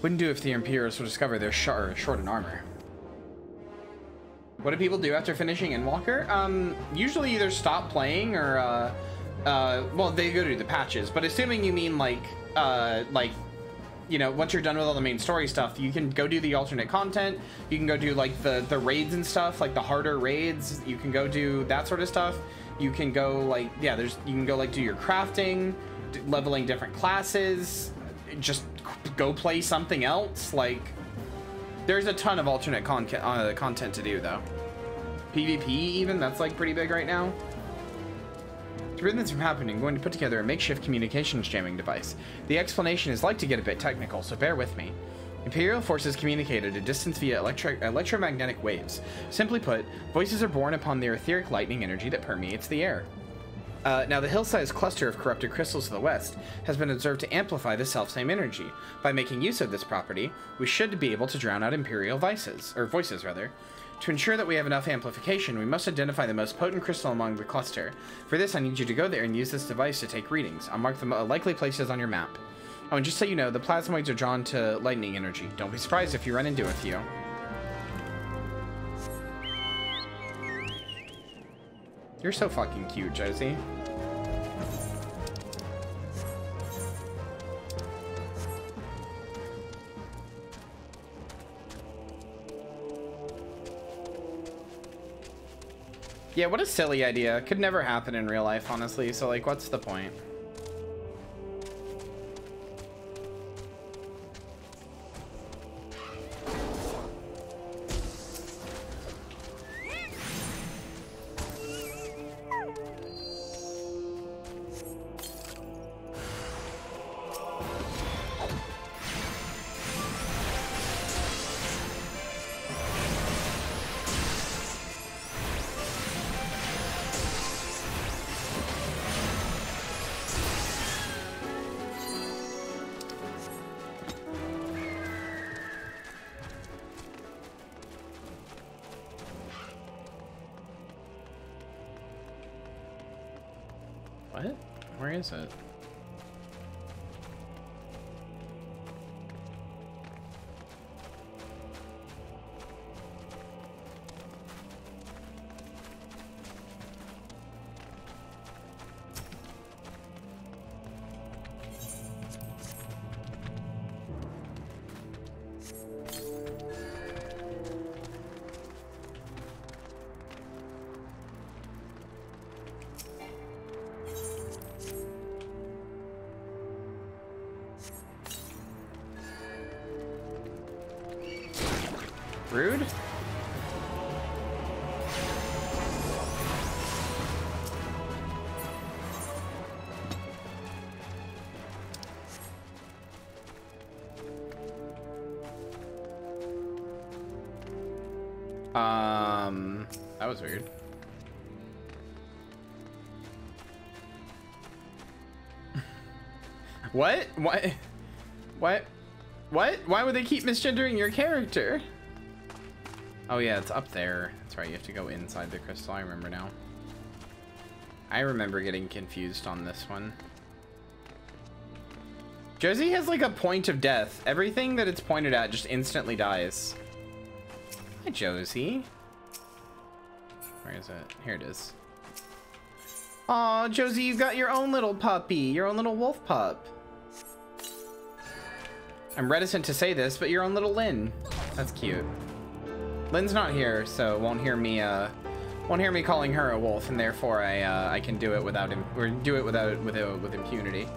Wouldn't do if the Imperials will discover they're short in armor. What do people do after finishing Endwalker? Usually either stop playing or, well, they go to the patches, but assuming you mean like, you know, once you're done with all the main story stuff, you can go do the alternate content. You can go do like the raids and stuff, like the harder raids. You can go do that sort of stuff. You can go like, yeah, you can go like do your crafting, leveling different classes, just go play something else. Like, there's a ton of alternate content to do though. PvP even, that's like pretty big right now. To prevent this from happening, I'm going to put together a makeshift communications jamming device. The explanation is like to get a bit technical, so bear with me. Imperial forces communicate at a distance via electromagnetic waves. Simply put, voices are born upon the etheric lightning energy that permeates the air. Now, the hill-sized cluster of corrupted crystals to the west has been observed to amplify the selfsame energy. By making use of this property, we should be able to drown out Imperial voices. To ensure that we have enough amplification, we must identify the most potent crystal among the cluster. For this, I need you to go there and use this device to take readings. I'll mark the likely places on your map. Oh, and just so you know, the plasmoids are drawn to lightning energy. Don't be surprised if you run into a few. You're so fucking cute, Josie. Yeah, what a silly idea. Could never happen in real life, honestly, so like, what's the point? What? Where is it? Rude. That was weird. What? What? What? What? Why would they keep misgendering your character? Oh yeah, it's up there. That's right, you have to go inside the crystal. I remember now. I remember getting confused on this one. Josie has like a point of death. Everything that it's pointed at just instantly dies. Hi, Josie. Where is it? Here it is. Aw, Josie, you got your own little puppy. Your own little wolf pup. I'm reticent to say this, but your own little Lynn. That's cute. Lynn's not here, so won't hear me calling her a wolf, and therefore I can do it without with impunity,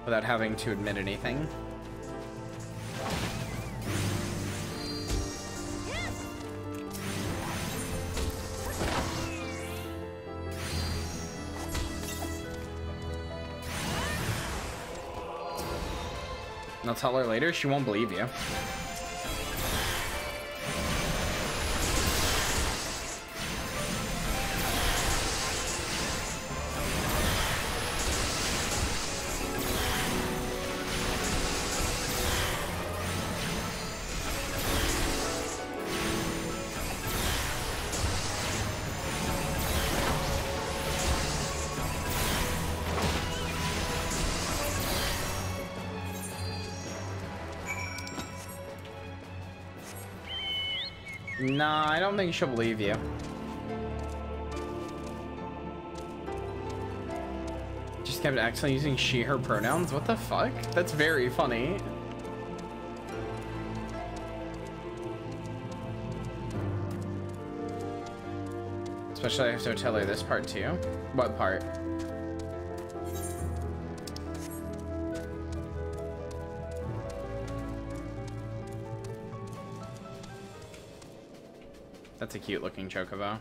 without having to admit anything. I'll tell her later. She won't believe you. Nah, I don't think she'll believe you. Just kept accidentally using she, her pronouns? What the fuck? That's very funny. Especially I have to tell her this part too. What part? That's a cute looking chocobo.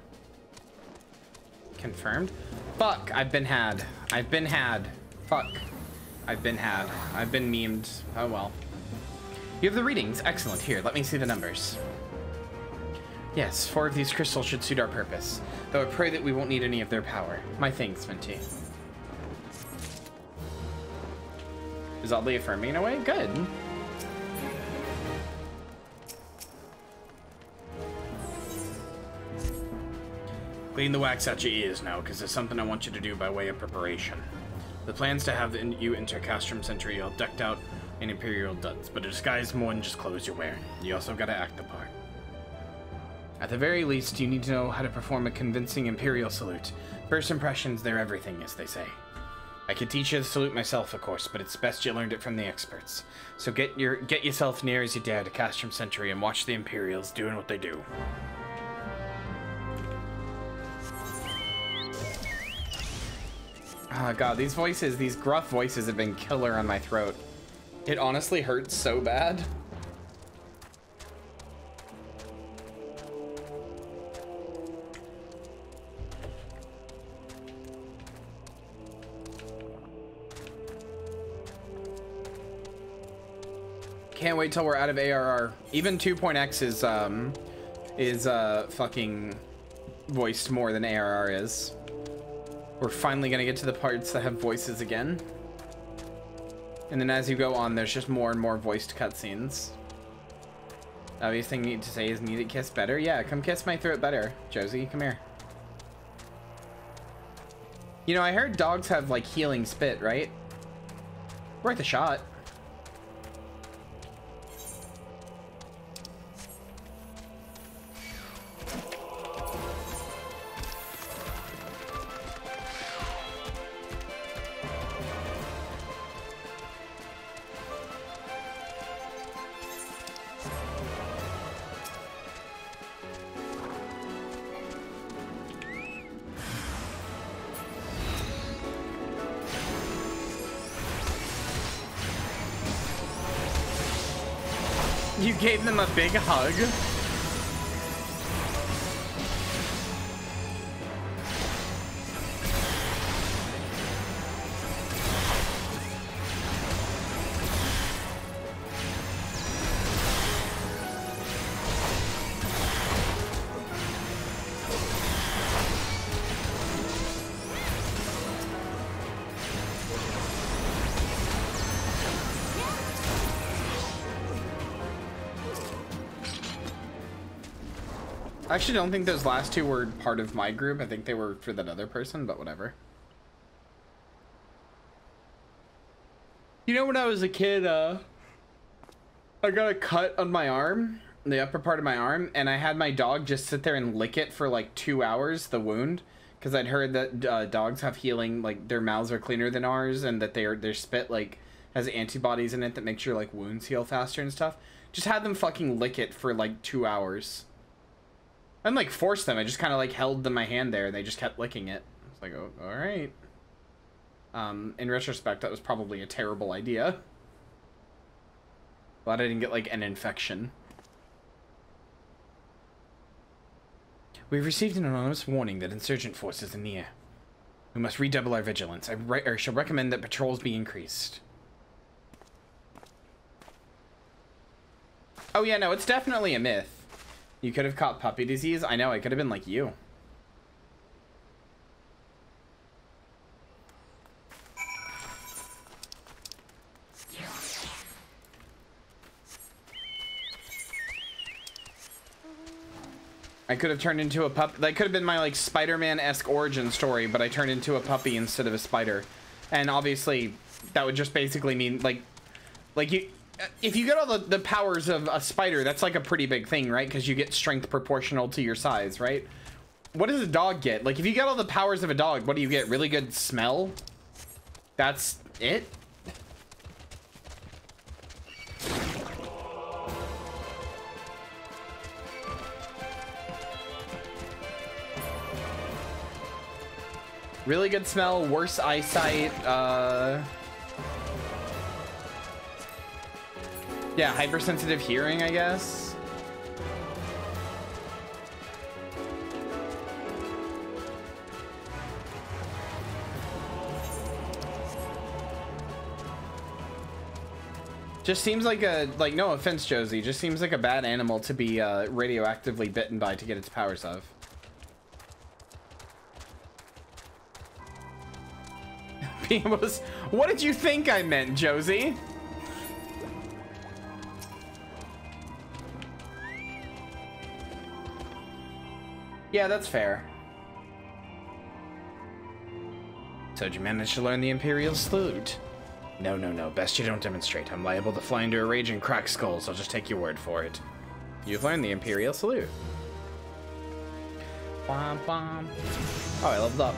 Confirmed? Fuck, I've been had. I've been had. Fuck. I've been had. I've been memed. Oh well. You have the readings. Excellent. Here, let me see the numbers. Yes, 4 of these crystals should suit our purpose, though I pray that we won't need any of their power. My thanks, Minty. Is oddly affirming in a way? Good. Clean the wax out your ears now, because there's something I want you to do by way of preparation. The plan's to have you enter Castrum Century all decked out in Imperial duds, but a disguise more than just clothes you're wearing. You also gotta act the part. At the very least, you need to know how to perform a convincing Imperial salute. First impressions, they're everything, as they say. I could teach you the salute myself, of course, but it's best you learned it from the experts. So get yourself near as you dare to Castrum Century and watch the Imperials doing what they do. Oh god, these voices, these gruff voices have been killer on my throat. It honestly hurts so bad. Can't wait till we're out of ARR. Even 2.x is fucking voiced more than ARR is. We're finally gonna get to the parts that have voices again. And then as you go on, there's just more and more voiced cutscenes. The obvious thing you need to say is, need it kissed better? Yeah, come kiss my throat better. Josie, come here. You know, I heard dogs have, like, healing spit, right? Worth a shot. You gave them a big hug? I actually don't think those last two were part of my group. I think they were for that other person, but whatever. You know, when I was a kid, I got a cut on my arm, the upper part of my arm, and I had my dog just sit there and lick it for like 2 hours, the wound, because I'd heard that dogs have healing, like their mouths are cleaner than ours, and that their spit like has antibodies in it that makes your like wounds heal faster and stuff. Just had them fucking lick it for like 2 hours. I didn't like force them. I just kind of like held them my hand there, and they just kept licking it. It's like, oh, all right. In retrospect, that was probably a terrible idea. Glad I didn't get like an infection. We've received an anonymous warning that insurgent forces are near. We must redouble our vigilance. I shall recommend that patrols be increased. Oh yeah, no, it's definitely a myth. You could have caught puppy disease. I know, I could have been like you. I could have turned into a puppy. That could have been my like Spider-Man-esque origin story, but I turned into a puppy instead of a spider. And obviously that would just basically mean like you, if you get all the powers of a spider, that's like a pretty big thing, right? Because you get strength proportional to your size, right? What does a dog get? Like if you get all the powers of a dog, what do you get? Really good smell? That's it? Really good smell, worse eyesight, yeah, hypersensitive hearing, I guess. Just seems like no offense, Josie, just seems like a bad animal to be radioactively bitten by to get its powers of. What did you think I meant, Josie? Yeah, that's fair. So did you manage to learn the Imperial salute? No, best you don't demonstrate. I'm liable to fly into a rage and crack skulls. I'll just take your word for it. You've learned the Imperial salute. Womp womp. Oh, I leveled up.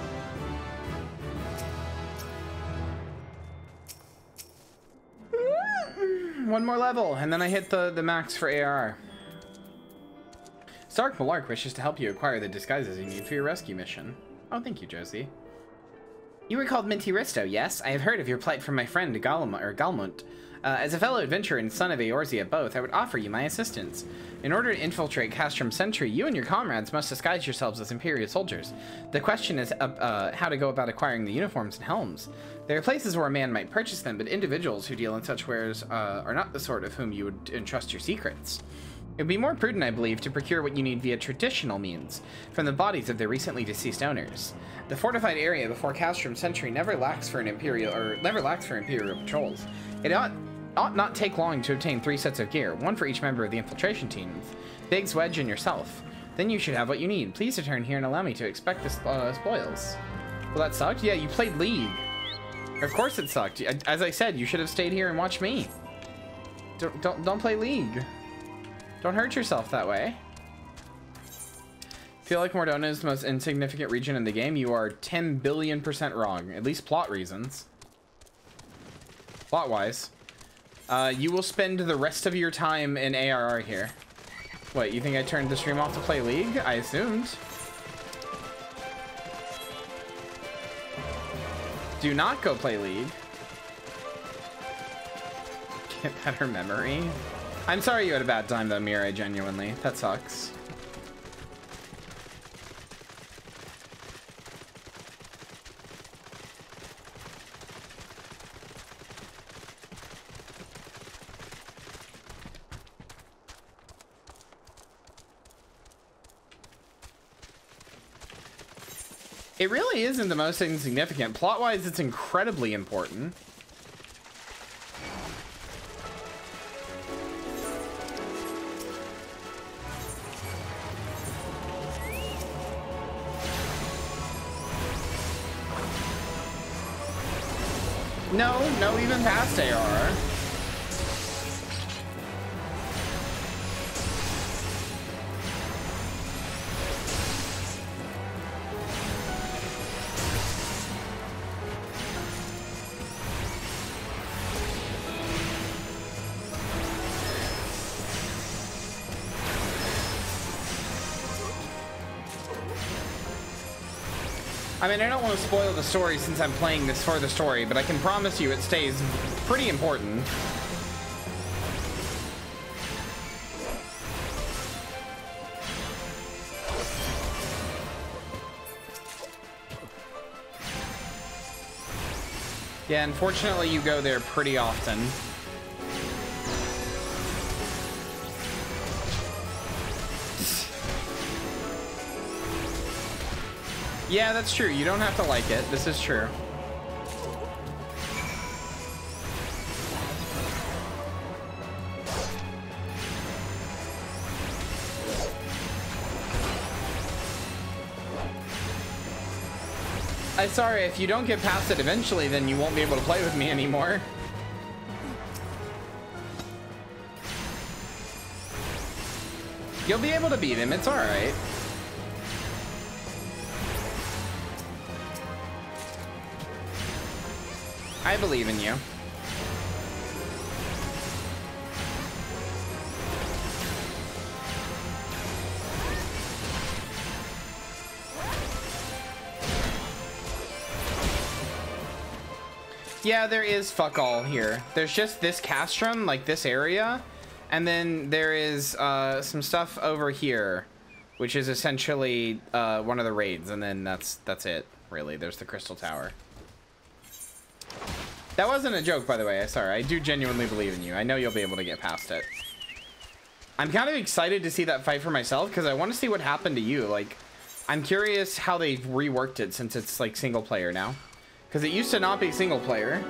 One more level, and then I hit the max for AR. Stark Malark wishes to help you acquire the disguises you need for your rescue mission. Oh, thank you, Josie. You were called Minty Rysto, yes? I have heard of your plight from my friend Galmont. As a fellow adventurer and son of Eorzea both, I would offer you my assistance. In order to infiltrate Castrum Sentry, you and your comrades must disguise yourselves as Imperial soldiers. The question is how to go about acquiring the uniforms and helms. There are places where a man might purchase them, but individuals who deal in such wares are not the sort of whom you would entrust your secrets. It would be more prudent, I believe, to procure what you need via traditional means, from the bodies of their recently deceased owners. The fortified area before Castrum Sentry never lacks for Imperial patrols. It ought not take long to obtain 3 sets of gear, 1 for each member of the infiltration team, Biggs, Wedge, and yourself. Then you should have what you need. Please return here and allow me to inspect the spoils. Well, that sucked? Yeah, you played League. Of course it sucked. As I said, you should have stayed here and watched me. Don't play League. Don't hurt yourself that way. Feel like Mordona is the most insignificant region in the game? You are 10 billion% wrong. At least plot reasons. Plot-wise. You will spend the rest of your time in ARR here. What, you think I turned the stream off to play League? I assumed. Do not go play League. Get better memory. I'm sorry you had a bad time though, Mirai, genuinely. That sucks. It really isn't the most insignificant. Plot-wise, it's incredibly important. No, even past AR. I mean, I don't want to spoil the story since I'm playing this for the story, but I can promise you it stays pretty important. Yeah, unfortunately you go there pretty often. Yeah, that's true. You don't have to like it. This is true. I'm sorry, if you don't get past it eventually, then you won't be able to play with me anymore. You'll be able to beat him. It's alright. I believe in you. Yeah, there is fuck all here. There's just this castrum, like this area, and then there is some stuff over here, which is essentially one of the raids, and then that's it, really. There's the crystal tower. That wasn't a joke, by the way. Sorry, I do genuinely believe in you. I know you'll be able to get past it. I'm kind of excited to see that fight for myself because I want to see what happened to you. Like, I'm curious how they've reworked it since it's like single player now. Because it used to not be single player.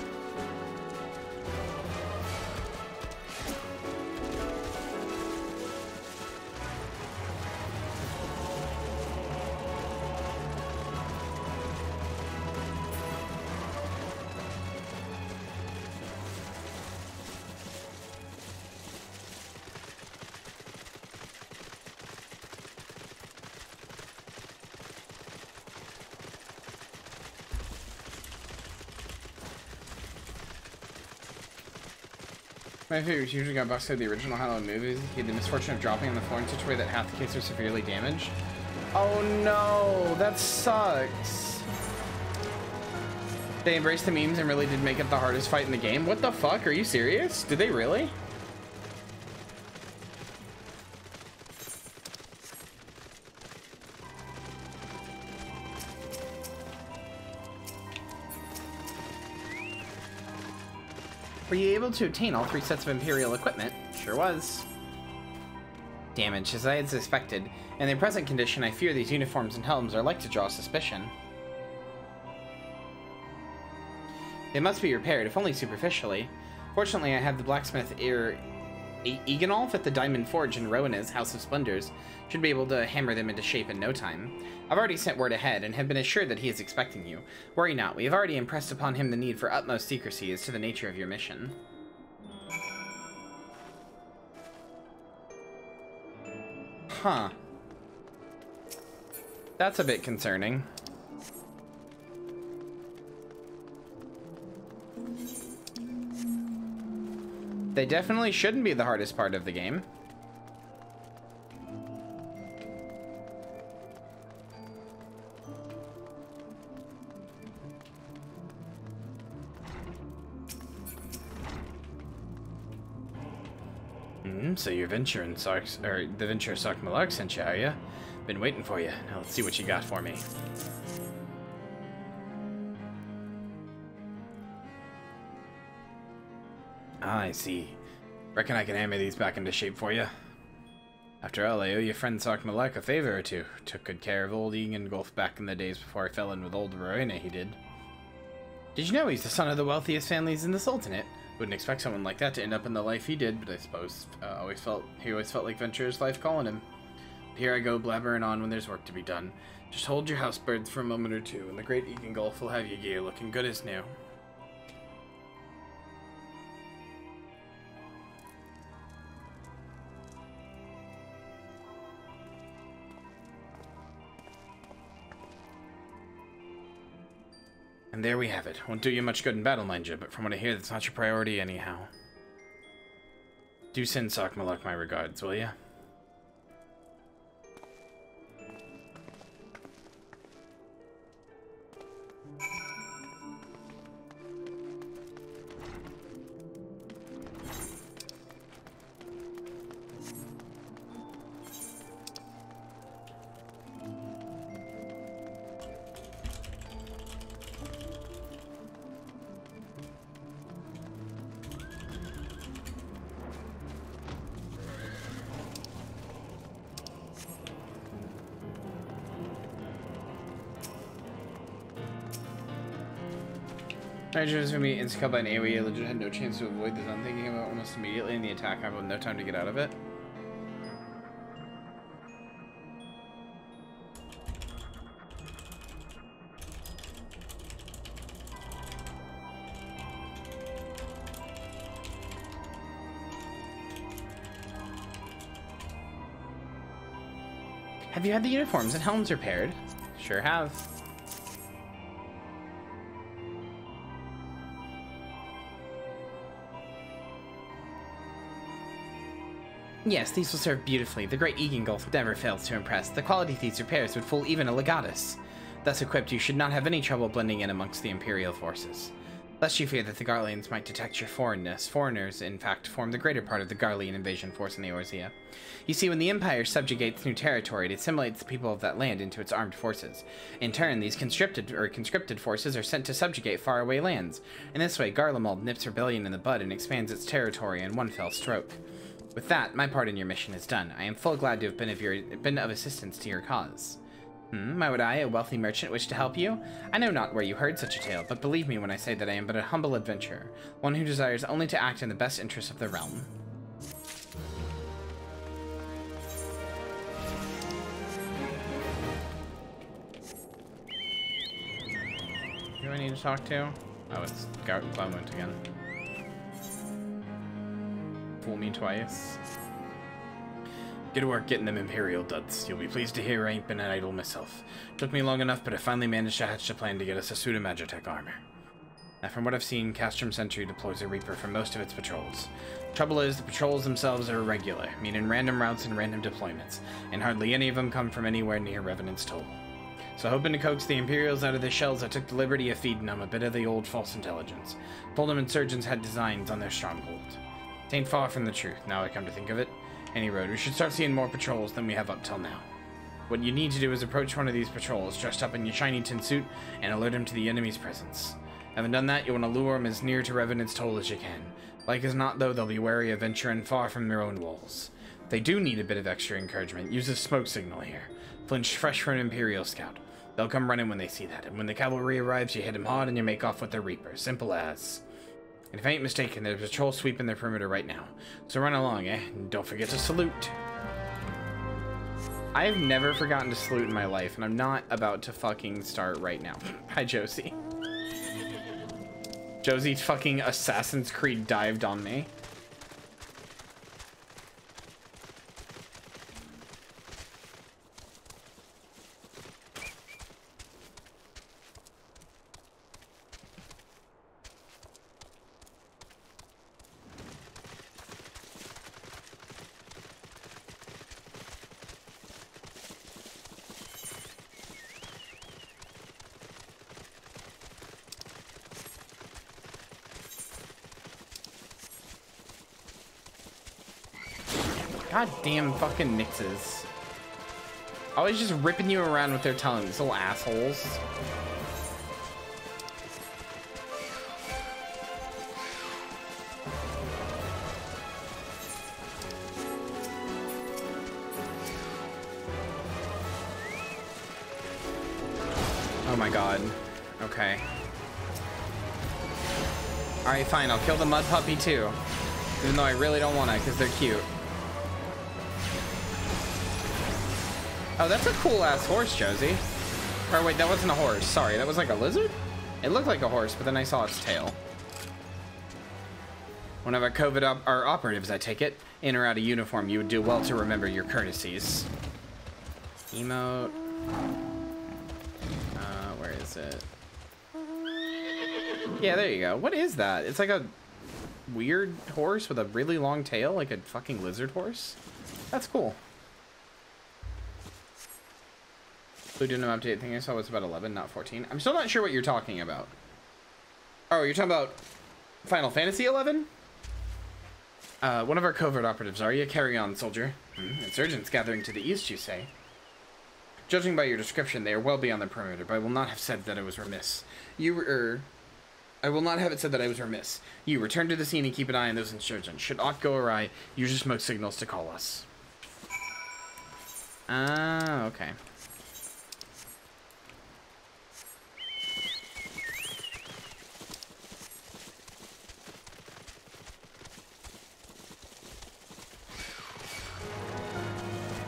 My favorite usually got busted in the original Halloween movies. He had the misfortune of dropping on the floor in such a way that half the kids are severely damaged. Oh no, that sucks. They embraced the memes and really did make it the hardest fight in the game. What the fuck? Are you serious? Did they really? Were you able to obtain all 3 sets of Imperial equipment? Sure was. Damage, as I had suspected. In their present condition, I fear these uniforms and helms are like to draw suspicion. They must be repaired, if only superficially. Fortunately, I have the blacksmith Eganolf at the Diamond Forge in Rowena's House of Splendors. Should be able to hammer them into shape in no time. I've already sent word ahead, and have been assured that he is expecting you. Worry not, we have already impressed upon him the need for utmost secrecy as to the nature of your mission. Huh. That's a bit concerning. They definitely shouldn't be the hardest part of the game. So your venture in Sark's, or the venture Sark Malark sent you, are ya? Been waiting for you. Now let's see what you got for me. Ah, I see. Reckon I can hammer these back into shape for you. After all, I owe your friend Sark Malark a favor or two. Took good care of old Egengolf back in the days before I fell in with old Rowena, he did. Did you know he's the son of the wealthiest families in the Sultanate? Wouldn't expect someone like that to end up in the life he did, but I suppose he always felt like Venture's life calling him. But here I go blabbering on when there's work to be done. Just hold your house birds for a moment or two, and the great Egengolf will have you gear looking good as new.
And there we have it. Won't do you much good in battle, mind you, but from what I hear, that's not your priority anyhow. Do send Sock Malak my regards, will ya? Managers for me insecure by an AoE. Legit had no chance to avoid this. I'm thinking about almost immediately in the attack. I have no time to get out of it. Have you had the uniforms and helms repaired? Sure have.
Yes, these will serve beautifully. The great Egengulf never fails to impress. The quality of these repairs would fool even a legatus. Thus equipped, you should not have any trouble blending in amongst the Imperial forces. Lest you fear that the Garleans might detect your foreignness, foreigners, in fact, form the greater part of the Garlean invasion force in Eorzea. You see, when the Empire subjugates new territory, it assimilates the people of that land into its armed forces. In turn, these conscripted forces are sent to subjugate faraway lands. In this way, Garlemald nips rebellion in the bud and expands its territory in one fell stroke. With that, my part in your mission is done. I am full glad to have been of assistance to your cause. Why would I, a wealthy merchant, wish to help you? I know not where you heard such a tale, but believe me when I say that I am but a humble adventurer, one who desires only to act in the best interest of the realm.
Who do I need to talk to? Oh, it's Glowmont again. Fool me twice.
Get to work getting them Imperial duds. You'll be pleased to hear I ain't been an idle myself. Took me long enough, but I finally managed to hatch a plan to get us a suit of Magitech armor. Now, from what I've seen, Castrum Sentry deploys a Reaper for most of its patrols. Trouble is, the patrols themselves are irregular, meaning random routes and random deployments, and hardly any of them come from anywhere near Revenant's Toll. So hoping to coax the Imperials out of their shells, I took the liberty of feeding them a bit of the old false intelligence. Told them insurgents had designs on their stronghold. It ain't far from the truth, now I come to think of it. Any road, we should start seeing more patrols than we have up till now. What you need to do is approach one of these patrols, dressed up in your shiny tin suit, and alert him to the enemy's presence. Having done that, you want to lure him as near to Revenant's Toll as you can. Like as not, though, they'll be wary of venturing far from their own walls. If they do need a bit of extra encouragement, use a smoke signal here. Flinched fresh from an Imperial scout. They'll come running when they see that, and when the cavalry arrives, you hit them hard and you make off with their Reaper. Simple as. And if I ain't mistaken, there's a patrol sweeping their perimeter right now. So run along, eh? And don't forget to salute.
I've never forgotten to salute in my life, and I'm not about to fucking start right now. Hi, Josie. Josie fucking Assassin's Creed dived on me. God damn fucking Nixes. Always just ripping you around with their tongue, these little assholes. Oh my god. Okay. Alright, fine, I'll kill the mud puppy too. Even though I really don't want to, because they're cute. Oh, that's a cool-ass horse, Josie. Or wait, that wasn't a horse. Sorry, that was like a lizard? It looked like a horse, but then I saw its tail. One of our COVID operatives, I take it. In or out of uniform, you would do well to remember your courtesies. Emote. Where is it? Yeah, there you go. What is that? It's like a weird horse with a really long tail, like a fucking lizard horse. That's cool. Blue didn't update. I think I saw was about 11, not 14. I'm still not sure what you're talking about. Oh, you're talking about Final Fantasy 11? One of our covert operatives, are you? Carry on, soldier. Insurgents gathering to the east, you say? Judging by your description, they are well beyond the perimeter, but I will not have said that I was remiss. I will not have it said that I was remiss. You return to the scene and keep an eye on those insurgents. Should aught go awry, use your smoke signals to call us. Ah, okay.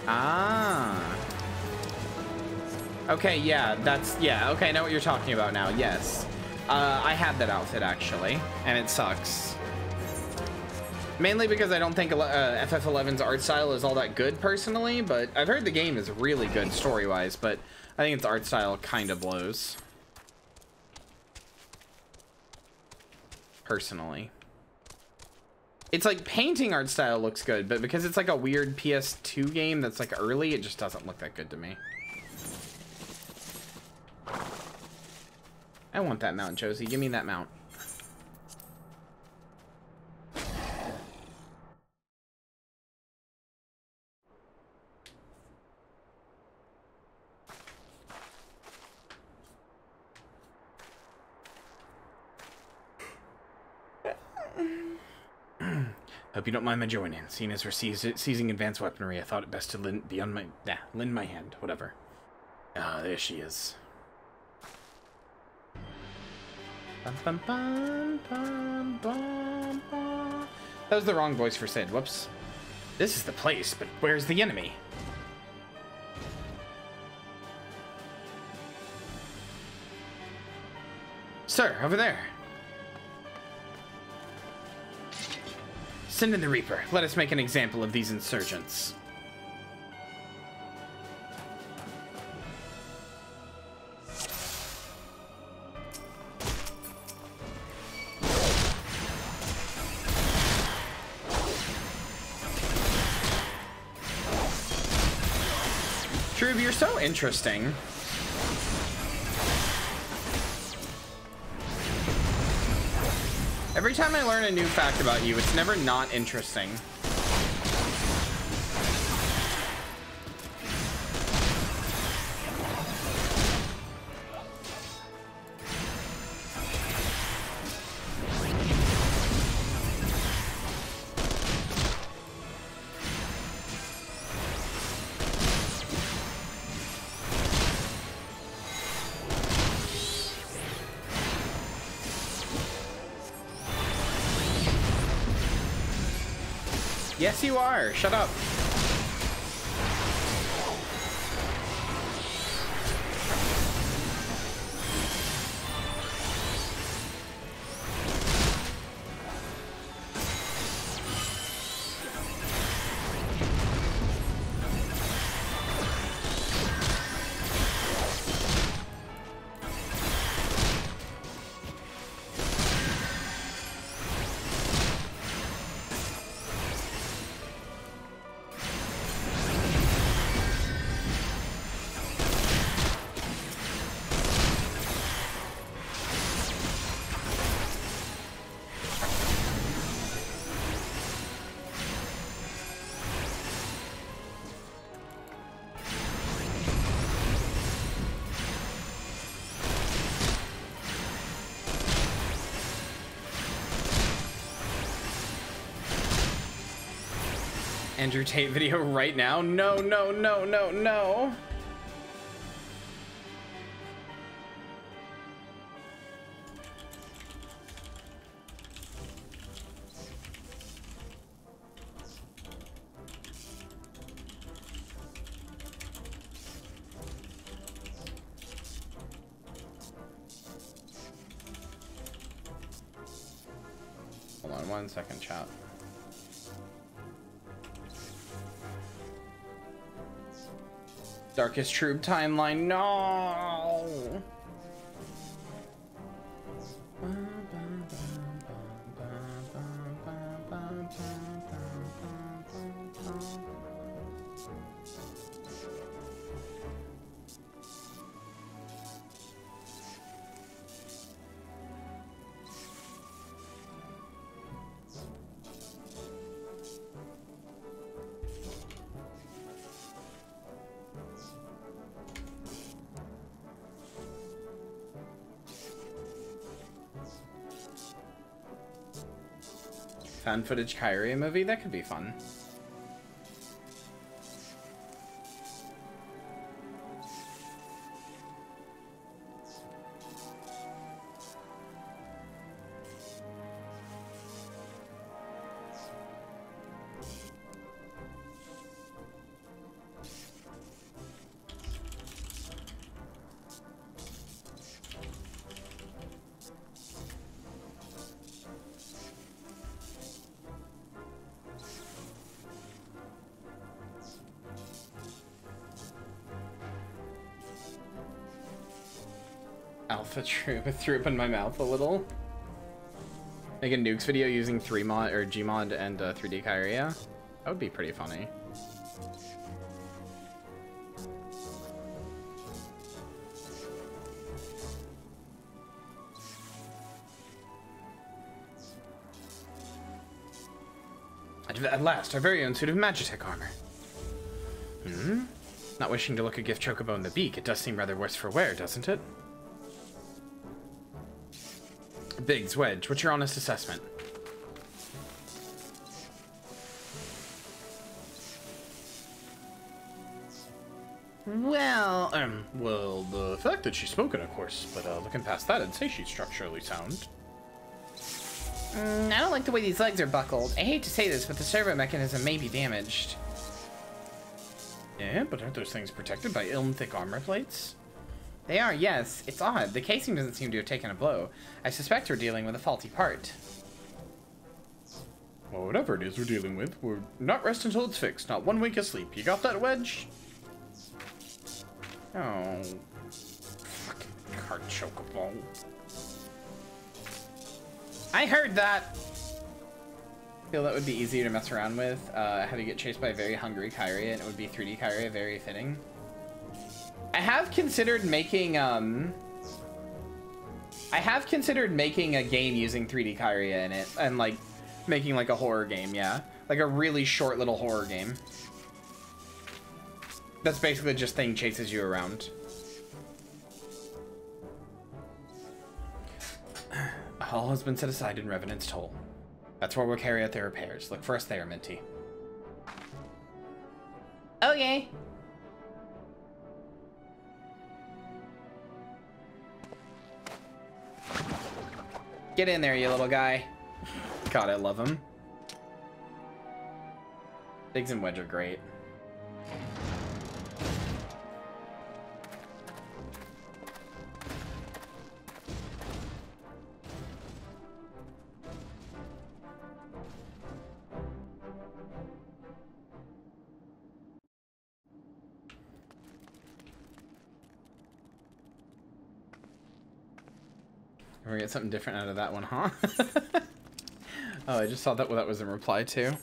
Ah. Okay, yeah, okay, I know what you're talking about now, yes. I had that outfit, actually, and it sucks. Mainly because I don't think FF11's art style is all that good, personally, but I've heard the game is really good story-wise, but I think its art style kind of blows. Personally. It's like painting art style looks good, but because it's like a weird PS2 game that's like early, it just doesn't look that good to me. I want that mount, Josie. Give me that mount. Hope you don't mind my joining. Seeing as we're seizing advanced weaponry, I thought it best to lend my hand. Whatever. Ah, there she is. Bum, bum, bum, bum, bum, bum. That was the wrong voice for Sid. Whoops. This is the place, but where's the enemy? Sir, over there. Send in the Reaper. Let us make an example of these insurgents. Trube, you're so interesting. Every time I learn a new fact about you, it's never not interesting. Yes, you are. Shut up. Andrew Tate video right now? No, no, no, no, no. Hold on 1 second, chat. Darkest Troop timeline, no! Fan footage Kyria movie? That could be fun. Alpha troop. I threw up in my mouth a little. Make a nukes video using 3mod or Gmod and 3D Kyria. That would be pretty funny. At last, our very own suit of Magitech armor. Not wishing to look a gift chocobo in the beak, it does seem rather worse for wear, doesn't it? Biggs, Wedge, what's your honest assessment? Well, the fact that she's spoken, of course, but looking past that, I'd say she's structurally sound.
I don't like the way these legs are buckled. I hate to say this, but the servo mechanism may be damaged.
Yeah, but aren't those things protected by ill and thick armor plates?
They are, yes. It's odd. The casing doesn't seem to have taken a blow. I suspect we're dealing with a faulty part.
Well, whatever it is we're dealing with, we're not rest until it's fixed. Not one wink of sleep. You got that, Wedge? Oh. Fucking card chocobo.
I heard that!
I feel that would be easier to mess around with. Have you get chased by a very hungry Kyria, and it would be 3D Kyria, very fitting. I have considered making a game using 3D Kyria in it, and like making like a horror game, yeah. Like a really short little horror game. That's basically just thing chases you around. All has been set aside in Revenant's Toll. That's where we'll carry out their repairs. Look for us there, Minty.
Okay.
Get in there, you little guy. God, I love him. Biggs and Wedge are great. We're gonna get something different out of that one, huh? Oh, I just saw that what that was in reply to.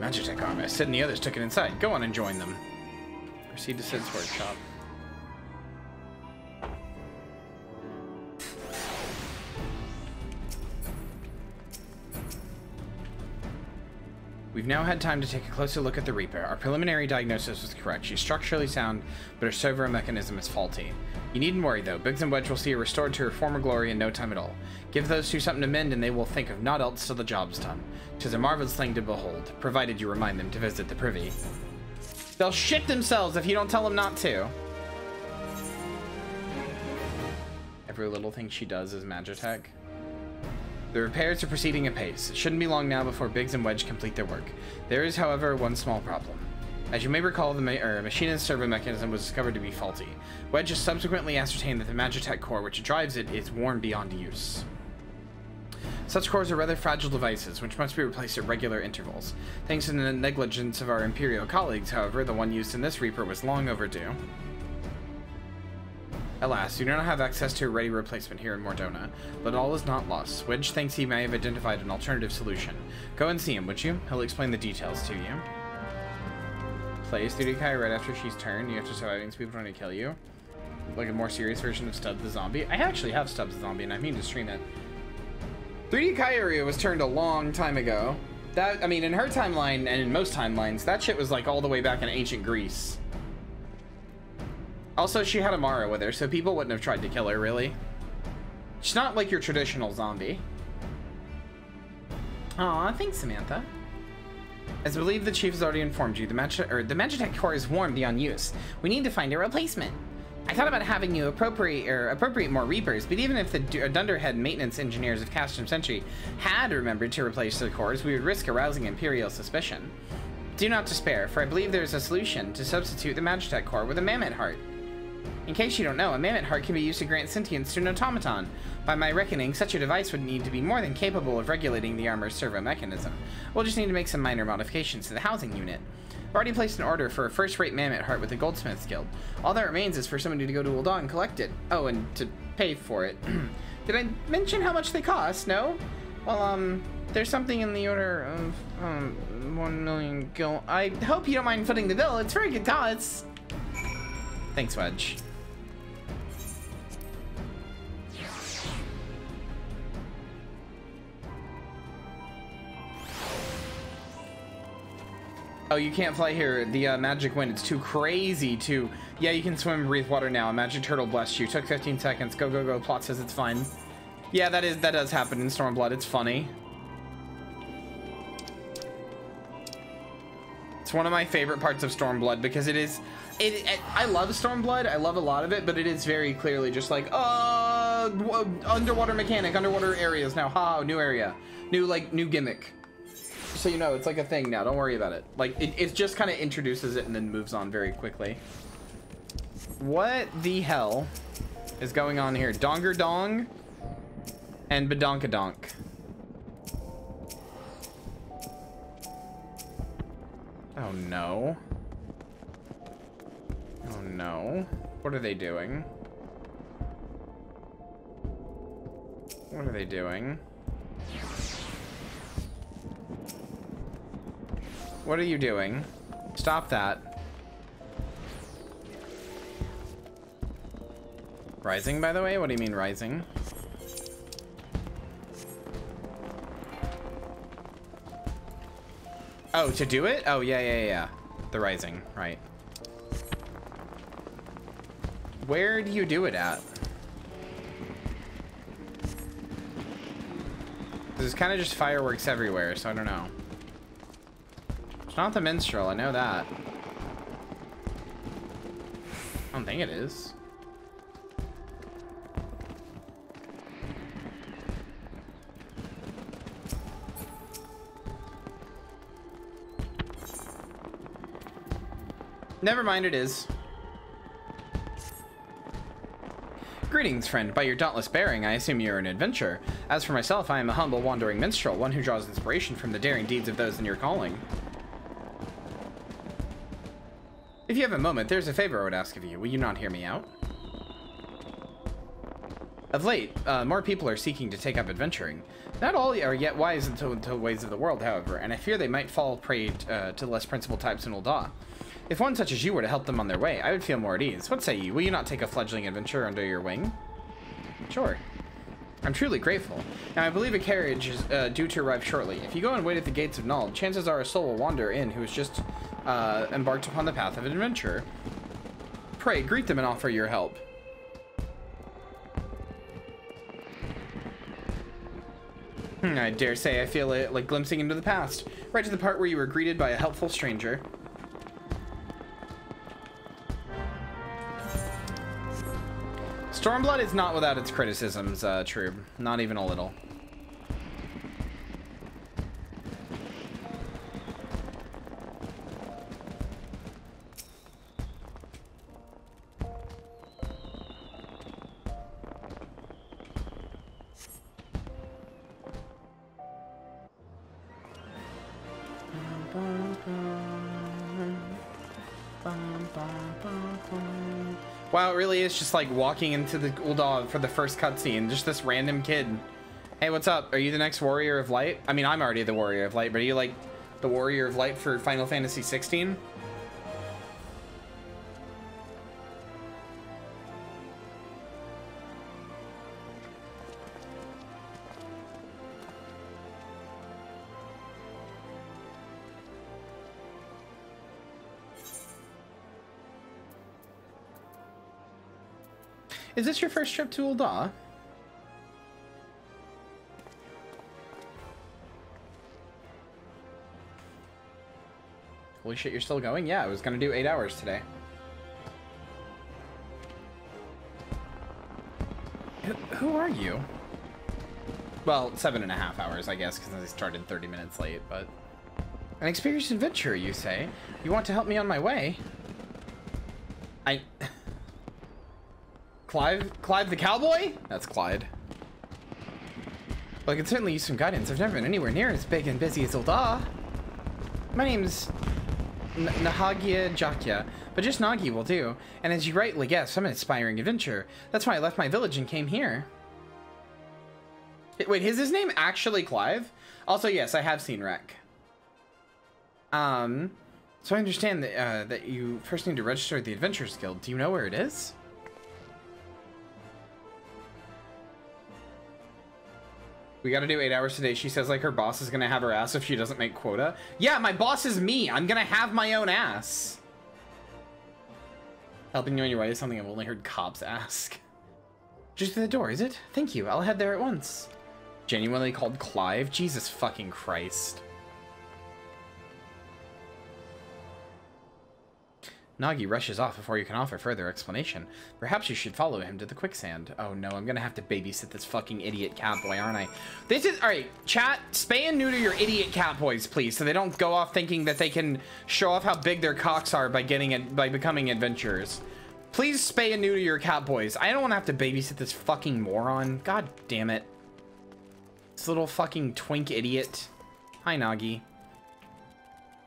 Magitech armor. Sid and the others took it inside. Go on and join them. Proceed to Sid's workshop. We've now had time to take a closer look at the Reaper. Our preliminary diagnosis was correct. She's structurally sound, but her servo mechanism is faulty. You needn't worry, though. Biggs and Wedge will see her restored to her former glory in no time at all. Give those two something to mend, and they will think of naught else till the job's done. 'Tis a marvelous thing to behold, provided you remind them to visit the privy. They'll shit themselves if you don't tell them not to. Every little thing she does is Magitech. The repairs are proceeding apace. It shouldn't be long now before Biggs and Wedge complete their work. There is, however, one small problem. As you may recall, the machinist's servo mechanism was discovered to be faulty. Wedge has subsequently ascertained that the Magitech core which drives it is worn beyond use. Such cores are rather fragile devices, which must be replaced at regular intervals. Thanks to the negligence of our Imperial colleagues, however, the one used in this Reaper was long overdue. Alas, you do not have access to a ready replacement here in Mordona, but all is not lost. Wedge thinks he may have identified an alternative solution. Go and see him, would you? He'll explain the details to you. Plays 3D Kyria right after she's turned. You have to survive against people trying to kill you. Like a more serious version of Stubbs the Zombie. I actually have Stubbs the Zombie, and I mean to stream it. 3D Kyria was turned a long time ago. That, I mean, in her timeline, and in most timelines, that shit was like all the way back in ancient Greece. Also, she had Amara with her, so people wouldn't have tried to kill her, really. She's not like your traditional zombie. Aw, thanks, Samantha. As I believe the chief has already informed you, the Magitech core is worn beyond use. We need to find a replacement. I thought about having you appropriate more Reapers, but even if the Dunderhead maintenance engineers of Castrum Century had remembered to replace the cores, we would risk arousing Imperial suspicion. Do not despair, for I believe there is a solution to substitute the Magitech core with a Mammoth Heart. In case you don't know, a Mammoth Heart can be used to grant sentience to an automaton. By my reckoning, such a device would need to be more than capable of regulating the armor's servo mechanism. We'll just need to make some minor modifications to the housing unit. I've already placed an order for a first-rate Mammoth Heart with the Goldsmith's Guild. All that remains is for somebody to go to Ul'dah and collect it. Oh, and to pay for it. Did I mention how much they cost? No? Well, there's something in the order of, 1 million gil. I hope you don't mind footing the bill. It's very good cost. Thanks, Wedge. Oh, you can't fly here. The magic wind, it's too crazy to... Yeah, you can swim and breathe water now. A magic turtle blessed you. Took 15 seconds. Go, go, go. Plot says it's fine. Yeah, that does happen in Stormblood. It's funny. It's one of my favorite parts of Stormblood because it is... I love Stormblood. I love a lot of it, but it is very clearly just like, underwater mechanic, underwater areas now. Ha, new area. New gimmick. So you know, it's like a thing now. Don't worry about it. Like, it just kind of introduces it and then moves on very quickly. What the hell is going on here? Donger Dong and Badonkadonk. Oh no. Oh no. What are they doing? What are they doing? What are you doing? Stop that. Rising, by the way? What do you mean rising? Oh, to do it? Oh, yeah. The rising, right. Where do you do it at? There's kind of just fireworks everywhere, so I don't know. It's not the minstrel, I know that. I don't think it is. Never mind, it is. Greetings, friend. By your dauntless bearing, I assume you're an adventurer. As for myself, I am a humble, wandering minstrel, one who draws inspiration from the daring deeds of those in your calling. If you have a moment, there's a favor I would ask of you. Will you not hear me out? Of late, more people are seeking to take up adventuring. Not all are yet wise into the ways of the world, however, and I fear they might fall prey to the less principled types in Ul'dah. If one such as you were to help them on their way, I would feel more at ease. What say you? Will you not take a fledgling adventurer under your wing? Sure. I'm truly grateful. Now, I believe a carriage is due to arrive shortly. If you go and wait at the gates of Null, chances are a soul will wander in who has just embarked upon the path of an adventurer. Pray, greet them and offer your help. I dare say I feel it like glimpsing into the past. Right to the part where you were greeted by a helpful stranger. Stormblood is not without its criticisms, Trube. Not even a little. Wow, it really is just like walking into the Ul'dah for the first cutscene. Just this random kid. Hey, what's up? Are you the next Warrior of Light? I mean, I'm already the Warrior of Light, but are you like the Warrior of Light for Final Fantasy XVI? Is this your first trip to Ul'dah? Holy shit, you're still going? Yeah, I was gonna do 8 hours today. Who are you? Well, 7.5 hours, I guess, because I started 30 minutes late, but... An experienced adventurer, you say? You want to help me on my way? Clive the cowboy? That's Clyde. Well, I could certainly use some guidance. I've never been anywhere near as big and busy as Ul'dah. My name's Nahagia Jakya, but just Nagi will do. And as you rightly guessed, I'm an aspiring adventurer. That's why I left my village and came here. Wait, is his name actually Clive? Also, yes, I have seen Wreck. So I understand that, that you first need to register at the Adventurers Guild. Do you know where it is? We gotta do 8 hours today. She says like her boss is gonna have her ass if she doesn't make quota. Yeah, my boss is me. I'm gonna have my own ass. Helping you on your way is something I've only heard cops ask. Just through the door, is it? Thank you. I'll head there at once. Genuinely called Clive? Jesus fucking Christ. Nagi rushes off before you can offer further explanation. Perhaps you should follow him to the quicksand. Oh no, I'm gonna have to babysit this fucking idiot catboy, aren't I? This is... Alright, chat, spay and neuter your idiot catboys, please, so they don't go off thinking that they can show off how big their cocks are by becoming adventurers. Please spay and neuter your catboys. I don't want to have to babysit this fucking moron. God damn it. This little fucking twink idiot. Hi, Nagi.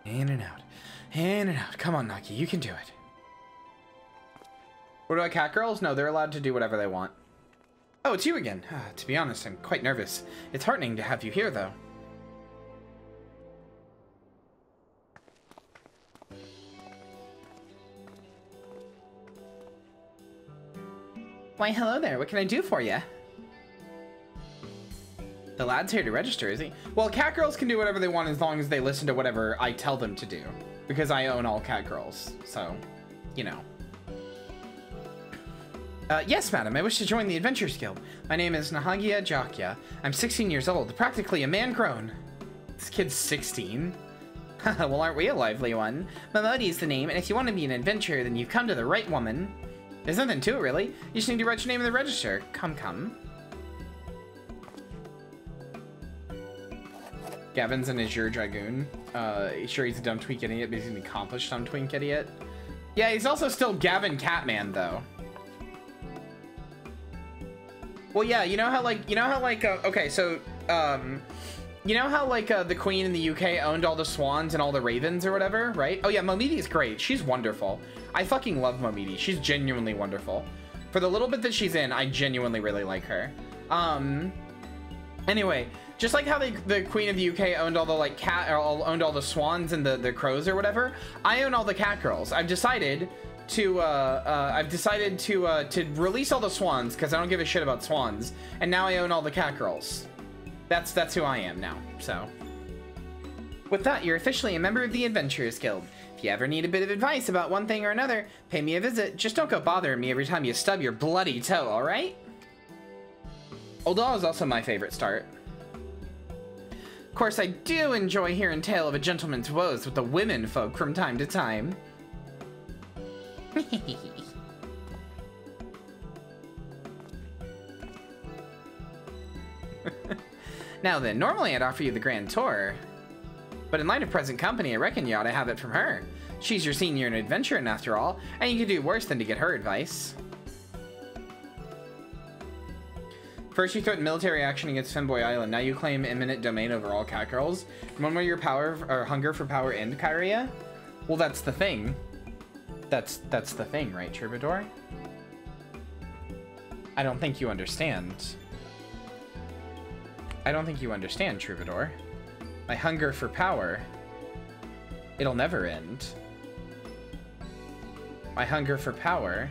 In and out. In and out. Come on, Nagi. You can do it. What about cat girls? No, they're allowed to do whatever they want. Oh, it's you again. To be honest, I'm quite nervous. It's heartening to have you here, though.
Why, hello there. What can I do for you?
The lad's here to register, is he? Well, cat girls can do whatever they want as long as they listen to whatever I tell them to do. Because I own all cat girls, so, you know. Yes, madam, I wish to join the Adventurers Guild. My name is Nahagia Jakya. I'm 16 years old, practically a man grown. This kid's 16?
Well, aren't we a lively one? Momodi's the name, and if you want to be an adventurer, then you've come to the right woman.
There's nothing to it, really. You just need to write your name in the register. Come, come. Gavin's an Azure Dragoon. Sure, he's a dumb twink idiot, but he's an accomplished dumb twink idiot. Yeah, he's also still Gavin Catman, though. Well, yeah, you know how, like, okay, so, you know how, like, the Queen in the UK owned all the swans and all the ravens or whatever, right? Oh, yeah, Momidi's great. She's wonderful. I fucking love Momidi. She's genuinely wonderful. For the little bit that she's in, I genuinely really like her. Anyway, just like how the Queen of the UK owned all the, like, owned all the swans and the crows or whatever, I own all the cat girls. I've decided to release all the swans because I don't give a shit about swans, and now I own all the cat girls. That's who I am now, so.
With that, you're officially a member of the Adventurers Guild. If you ever need a bit of advice about one thing or another, pay me a visit. Just don't go bothering me every time you stub your bloody toe, alright?
Ul'dah is also my favorite start.
Of course, I do enjoy hearing tale of a gentleman's woes with the women folk from time to time. Now then, normally I'd offer you the grand tour, but in light of present company, I reckon you ought to have it from her. She's your senior in adventuring after all, and you could do worse than to get her advice.
First you threatened military action against Femboy Island, now you claim eminent domain over all cat girls. Remember your power, or hunger for power end, Kyria? Well, that's the thing. That's the thing, right, Troubadour? I don't think you understand. I don't think you understand, Troubadour. My hunger for power, it'll never end. My hunger for power,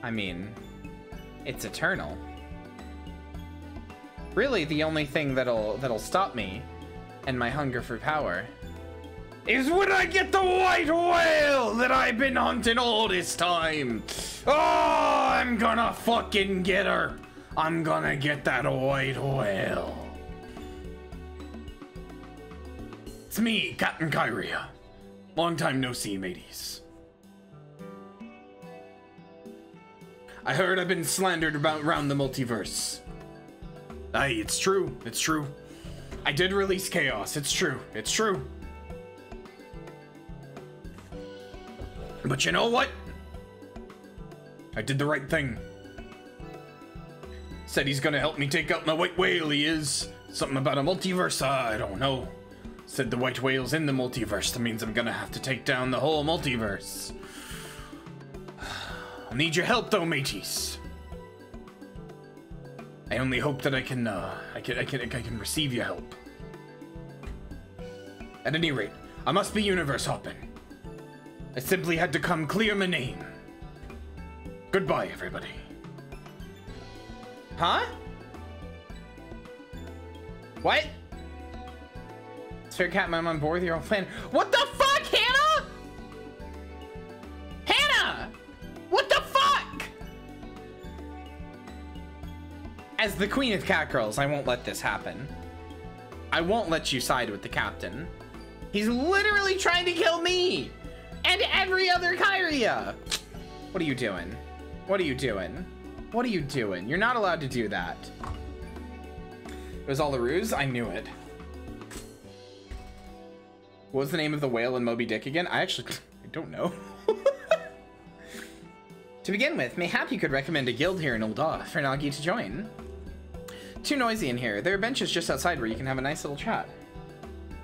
I mean, it's eternal. Really, the only thing that'll stop me and my hunger for power is when I get the white whale that I've been hunting all this time. Oh, I'm gonna fucking get her. I'm gonna get that white whale. It's me, Captain Kyria. Long time no see, mateys. I heard I've been slandered around the multiverse. Aye, it's true. It's true. I did release chaos. It's true. It's true. But you know what? I did the right thing. Said he's gonna help me take out my white whale, he is. Something about a multiverse, I don't know. Said the white whale's in the multiverse. That means I'm gonna have to take down the whole multiverse. I need your help though, mateys. I only hope that I can receive your help. At any rate, I must be universe hopping. I simply had to come clear my name. Goodbye, everybody. Huh? What? It's fair, Captain, I'm on board with your own plan. What the fuck, Hannah? Hannah! What the fuck? As the Queen of Catgirls, I won't let this happen. I won't let you side with the Captain. He's literally trying to kill me! And every other Kyria! What are you doing? What are you doing? What are you doing? You're not allowed to do that. It was all a ruse? I knew it. What was the name of the whale in Moby Dick again? I don't know. To begin with, mayhap you could recommend a guild here in Ul'dah for Nagi to join. Too noisy in here. There are benches just outside where you can have a nice little chat.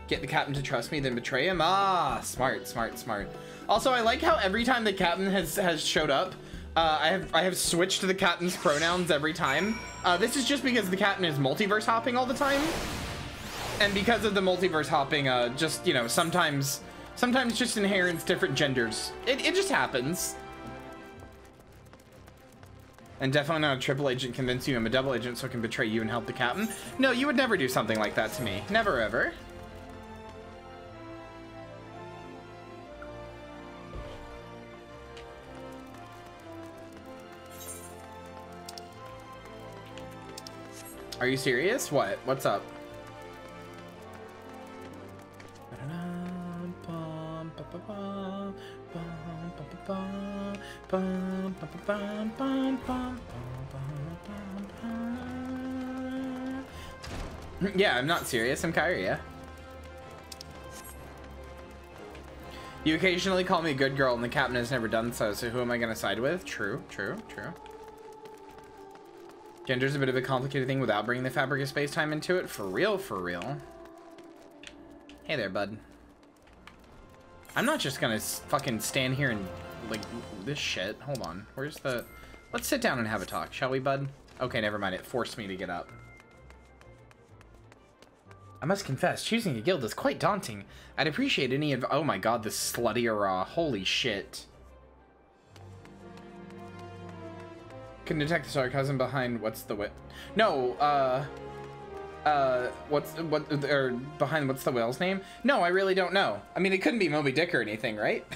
Get the Captain to trust me, then betray him. Ah, smart, smart, smart. Also, I like how every time the Captain has showed up, I have switched to the Captain's pronouns every time. This is just because the Captain is multiverse hopping all the time. And because of the multiverse hopping, just, you know, sometimes just inherits different genders. It just happens. And definitely not a triple agent convincing you I'm a double agent so I can betray you and help the Captain. No, you would never do something like that to me. Never, ever. Are you serious? What? What's up? Yeah, I'm not serious. I'm Kyria. You occasionally call me a good girl and the Captain has never done so, so who am I gonna side with? True, true, true. Gender's a bit of a complicated thing without bringing the fabric of space-time into it. For real, for real. Hey there, bud. I'm not just gonna fucking stand here and, like, this shit. Hold on. Where's the... Let's sit down and have a talk, shall we, bud? Okay, never mind. It forced me to get up. I must confess, choosing a guild is quite daunting. I'd appreciate any advice. Oh my god, this slutty raw. Holy shit. Can detect the sarcasm behind what's the wit? No, behind what's the whale's name? No, I really don't know. I mean, it couldn't be Moby Dick or anything, right?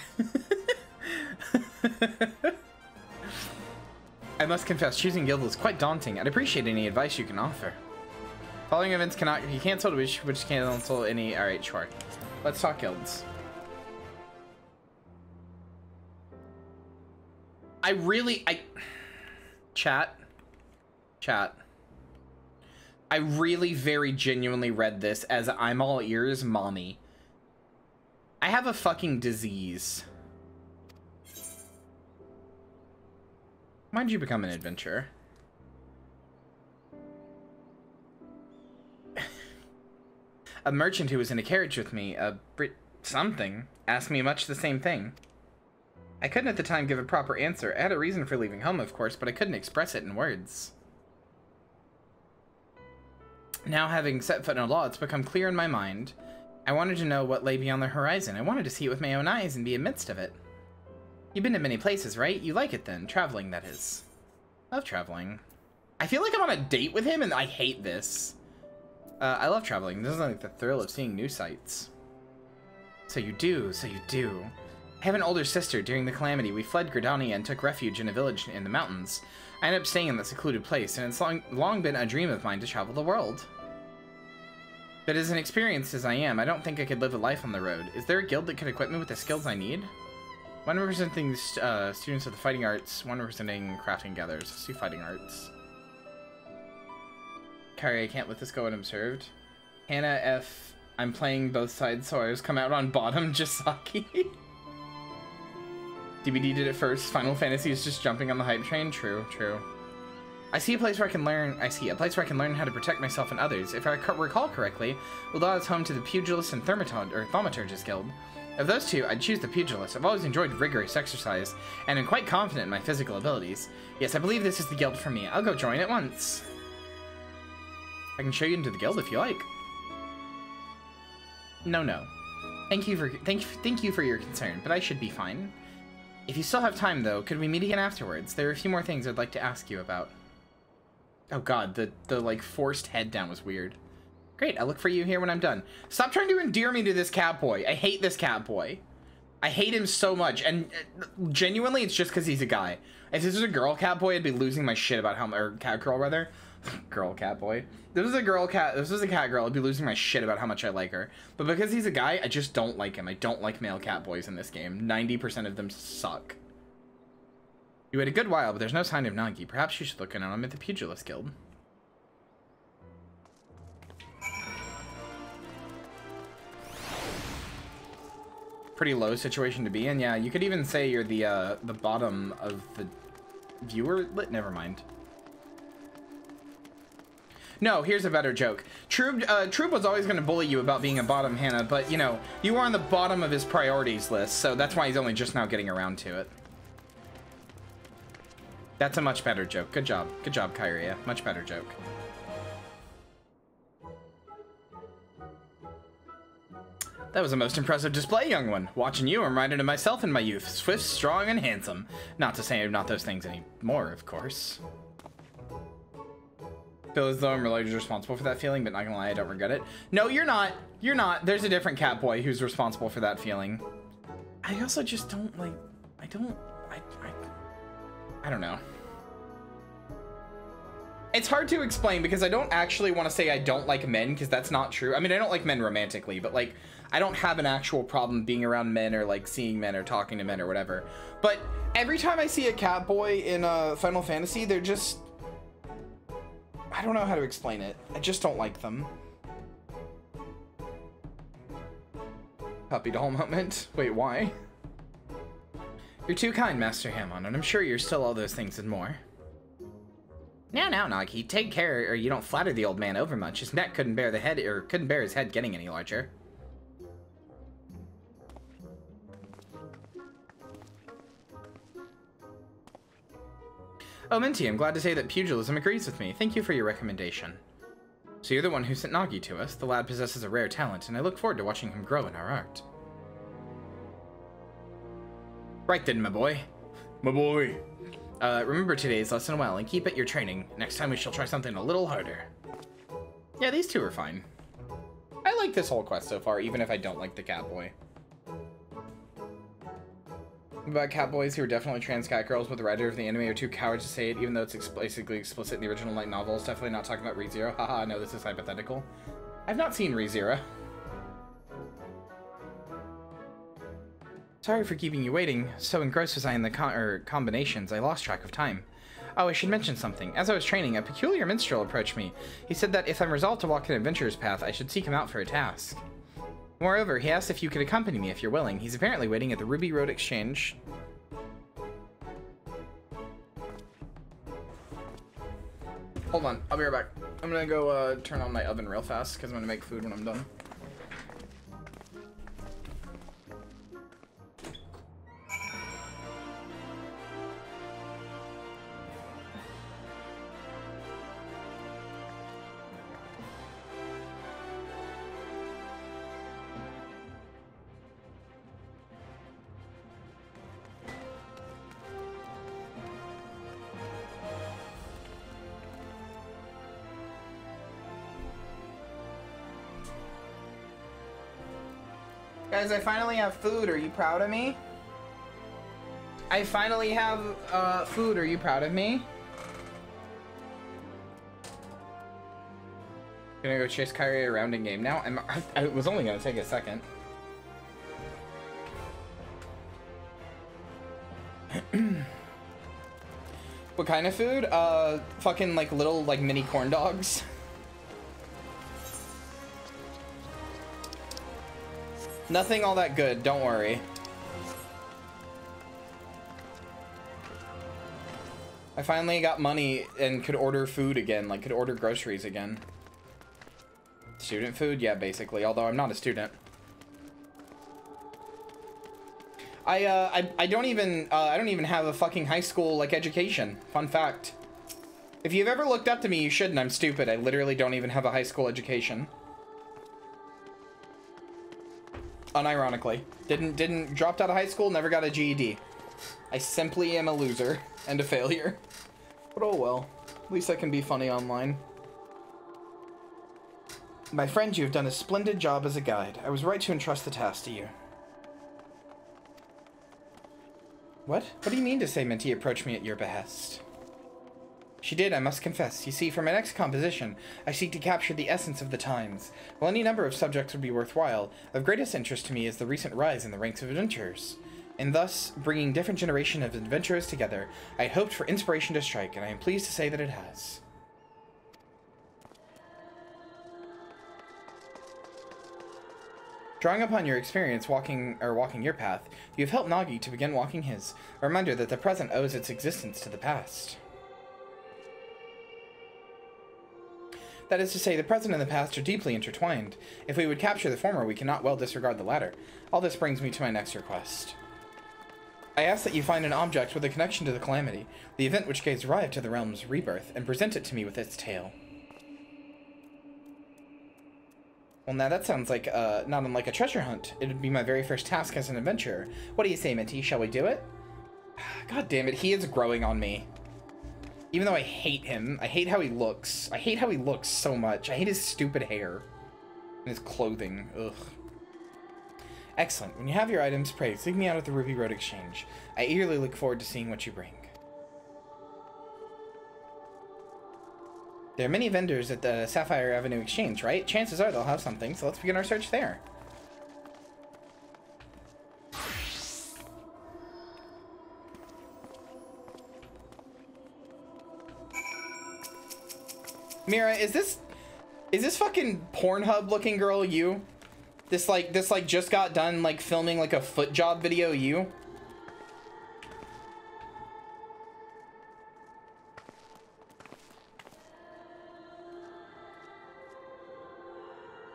I must confess, choosing guild is quite daunting. I'd appreciate any advice you can offer. Following events cannot be canceled, which cancel any. All right, sure. Let's talk guilds. Chat. I really very genuinely read this as I'm all ears, mommy. I have a fucking disease. Why'd you become an adventurer? A merchant who was in a carriage with me, something, asked me much the same thing. I couldn't at the time give a proper answer. I had a reason for leaving home, of course, but I couldn't express it in words. Now, having set foot in a law, it's become clear in my mind. I wanted to know what lay beyond the horizon. I wanted to see it with my own eyes and be amidst of it. You've been to many places, right? You like it then. Traveling, that is. Love traveling. I feel like I'm on a date with him, and I hate this. I love traveling. This is like the thrill of seeing new sights. So you do, so you do. I have an older sister. During the calamity, we fled Gridania and took refuge in a village in the mountains. I ended up staying in that secluded place, and it's long been a dream of mine to travel the world. But as inexperienced as I am, I don't think I could live a life on the road. Is there a guild that could equip me with the skills I need? One representing students of the fighting arts, one representing crafting gatherers. Let's do fighting arts. Kyria, I can't let this go unobserved. Hannah F. I'm playing both sides, so I was come out on bottom. Jisaki. DBD did it first. Final Fantasy is just jumping on the hype train. True, true. I see a place where I can learn. How to protect myself and others. If I recall correctly, Ul'dah is home to the Pugilist and Thaumaturgist Guild. Of those two, I'd choose the Pugilist. I've always enjoyed rigorous exercise, and am quite confident in my physical abilities. Yes, I believe this is the guild for me. I'll go join at once. I can show you into the guild if you like. No. Thank you for your concern, but I should be fine. If you still have time, though, could we meet again afterwards? There are a few more things I'd like to ask you about. Oh god, the like forced head down was weird. Great, I'll look for you here when I'm done. Stop trying to endear me to this cat boy. I hate this cat boy. I hate him so much, and genuinely, it's just because he's a guy. If this was a girl cat boy, I'd be losing my shit about how, or cat girl rather. Girl cat boy. If this was a cat girl, I'd be losing my shit about how much I like her. But because he's a guy, I just don't like him. I don't like male cat boys in this game. 90% of them suck. You wait a good while, but there's no sign of Nagi. Perhaps you should look in on him at the Pugilist Guild. Pretty low situation to be in. Yeah, you could even say you're the bottom of the viewer. Never mind. No, here's a better joke. Troop was always going to bully you about being a bottom, Hannah, but, you know, you were on the bottom of his priorities list, so that's why he's only just now getting around to it. That's a much better joke. Good job. Good job, Kyria. Much better joke. That was a most impressive display, young one. Watching you, I'm reminded of myself in my youth. Swift, strong, and handsome. Not to say I'm not those things anymore, of course. Feel as though I'm really responsible for that feeling, but not gonna lie, I don't regret it. No, you're not. You're not. There's a different cat boy who's responsible for that feeling. I also just don't like. I don't know. It's hard to explain because I don't actually want to say I don't like men, because that's not true. I mean, I don't like men romantically, but like, I don't have an actual problem being around men or like seeing men or talking to men or whatever. But every time I see a cat boy in Final Fantasy, they're just, I don't know how to explain it. I just don't like them. Puppy doll moment. Wait, why? You're too kind, Master Hammond, and I'm sure you're still all those things and more. Now, Nagi, take care, or you don't flatter the old man over much. His neck couldn't bear his head getting any larger. Oh, Minty, I'm glad to say that pugilism agrees with me. Thank you for your recommendation. So you're the one who sent Nagi to us. The lad possesses a rare talent, and I look forward to watching him grow in our art. Right then, my boy. My boy. Remember today's lesson well and keep at your training. Next time we shall try something a little harder. Yeah, these two are fine. I like this whole quest so far, even if I don't like the cat boy. About cat boys who are definitely trans cat girls, but the writer of the anime are too cowards to say it, even though it's basically explicit in the original light novel. It's definitely not talking about ReZero. Haha, no, this is hypothetical. I've not seen ReZero. Sorry for keeping you waiting. So engrossed was I in the combinations, I lost track of time. Oh, I should mention something. As I was training, a peculiar minstrel approached me. He said that if I'm resolved to walk an adventurer's path, I should seek him out for a task. Moreover, he asked if you could accompany me if you're willing. He's apparently waiting at the Ruby Road Exchange. Hold on, I'll be right back. I'm gonna go turn on my oven real fast, because I'm gonna make food when I'm done. Guys, I finally have food. Are you proud of me? I finally have food. Are you proud of me? Gonna go chase Kyria around in game now. I was only gonna take a second. What kind of food? Fucking like little like mini corn dogs. Nothing all that good, don't worry. I finally got money and could order food again, like could order groceries again. Student food? Yeah, basically, although I'm not a student. I don't even have a fucking high school like education. Fun fact. If you've ever looked up to me, you shouldn't. I'm stupid. I literally don't even have a high school education. Unironically. Dropped out of high school, never got a GED. I simply am a loser and a failure. But oh well. At least I can be funny online. My friend, you have done a splendid job as a guide. I was right to entrust the task to you. What? What do you mean to say Minty approached me at your behest? She did, I must confess. You see, for my next composition, I seek to capture the essence of the times. While any number of subjects would be worthwhile, of greatest interest to me is the recent rise in the ranks of adventurers. And thus, bringing different generations of adventurers together, I had hoped for inspiration to strike, and I am pleased to say that it has. Drawing upon your experience walking your path, you have helped Nagi to begin walking his, a reminder that the present owes its existence to the past. That is to say, the present and the past are deeply intertwined. If we would capture the former, we cannot well disregard the latter. All this brings me to my next request. I ask that you find an object with a connection to the Calamity, the event which gave rise to the realm's rebirth, and present it to me with its tale. Well, now that sounds like, not unlike a treasure hunt. It would be my very first task as an adventurer. What do you say, Minty? Shall we do it? God damn it, he is growing on me. Even though I hate him, I hate how he looks. I hate how he looks so much. I hate his stupid hair. And his clothing. Ugh. Excellent. When you have your items, pray, seek me out at the Ruby Road Exchange. I eagerly look forward to seeing what you bring. There are many vendors at the Sapphire Avenue Exchange, right? Chances are they'll have something, so let's begin our search there. Mira, is this fucking Pornhub looking girl you? This like just got done like filming like a foot job video you?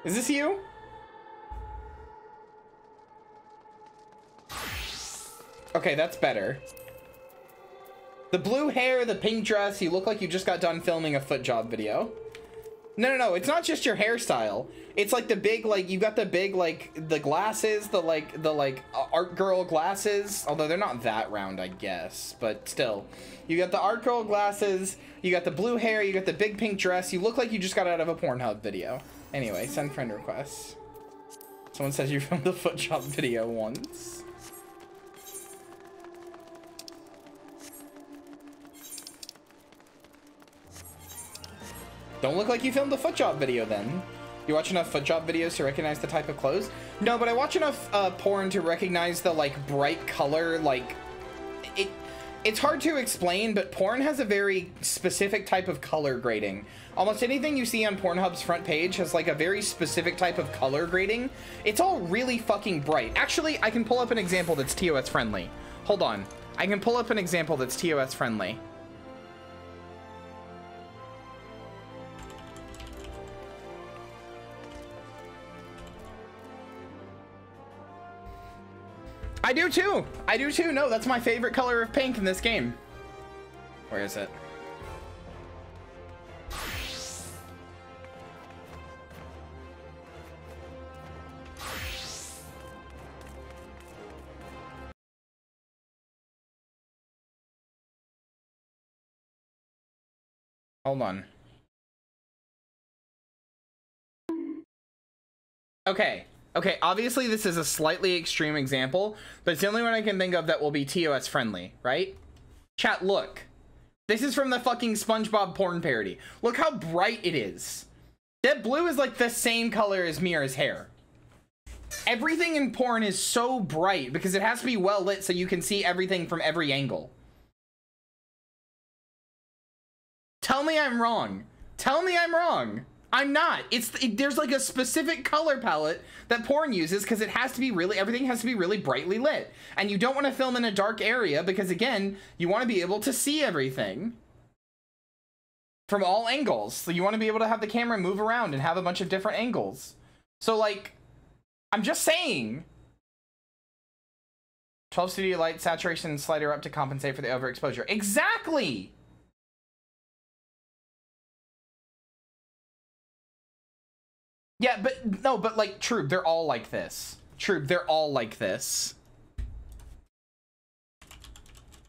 Is this you? Okay, that's better. The blue hair, the pink dress, you look like you just got done filming a foot job video. No, it's not just your hairstyle. It's like the big, like, you got the big, like, the glasses, the art girl glasses. Although they're not that round, I guess. But still. You got the art girl glasses, you got the blue hair, you got the big pink dress. You look like you just got out of a Pornhub video. Anyway, send friend requests. Someone says you filmed the foot job video once. Don't look like you filmed the foot job video then. You watch enough foot job videos to recognize the type of clothes? No, but I watch enough porn to recognize the like bright color, like it's hard to explain, but porn has a very specific type of color grading. Almost anything you see on Pornhub's front page has like a very specific type of color grading. It's all really fucking bright. Actually, I can pull up an example that's TOS friendly. Hold on. I can pull up an example that's TOS friendly. I do too. I do too. No, that's my favorite color of pink in this game. Where is it? Hold on. Okay. Okay, obviously this is a slightly extreme example, but it's the only one I can think of that will be TOS friendly, right? Chat, look. This is from the fucking SpongeBob porn parody. Look how bright it is. That blue is like the same color as Mira's hair. Everything in porn is so bright because it has to be well lit so you can see everything from every angle. Tell me I'm wrong. Tell me I'm wrong. I'm not. There's like a specific color palette that porn uses because it has to be really, everything has to be really brightly lit. And you don't want to film in a dark area because, again, you want to be able to see everything from all angles. So you want to be able to have the camera move around and have a bunch of different angles. So, like, I'm just saying. 12 studio light saturation slider up to compensate for the overexposure. Exactly! Yeah, but no, but like, True, they're all like this. True, they're all like this.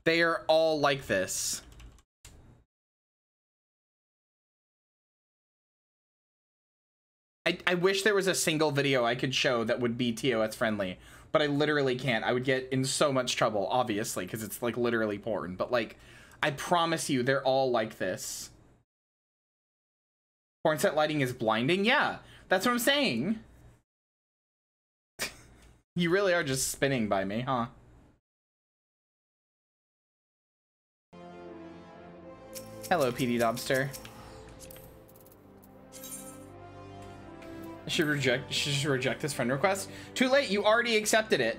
They are all like this. I wish there was a single video I could show that would be TOS friendly, but I literally can't. I would get in so much trouble, obviously, because it's like literally porn. But like, I promise you, they're all like this. Porn set lighting is blinding? Yeah. That's what I'm saying. You really are just spinning by me, huh? Hello, PD Dobster. I should reject this friend request. Too late, you already accepted it.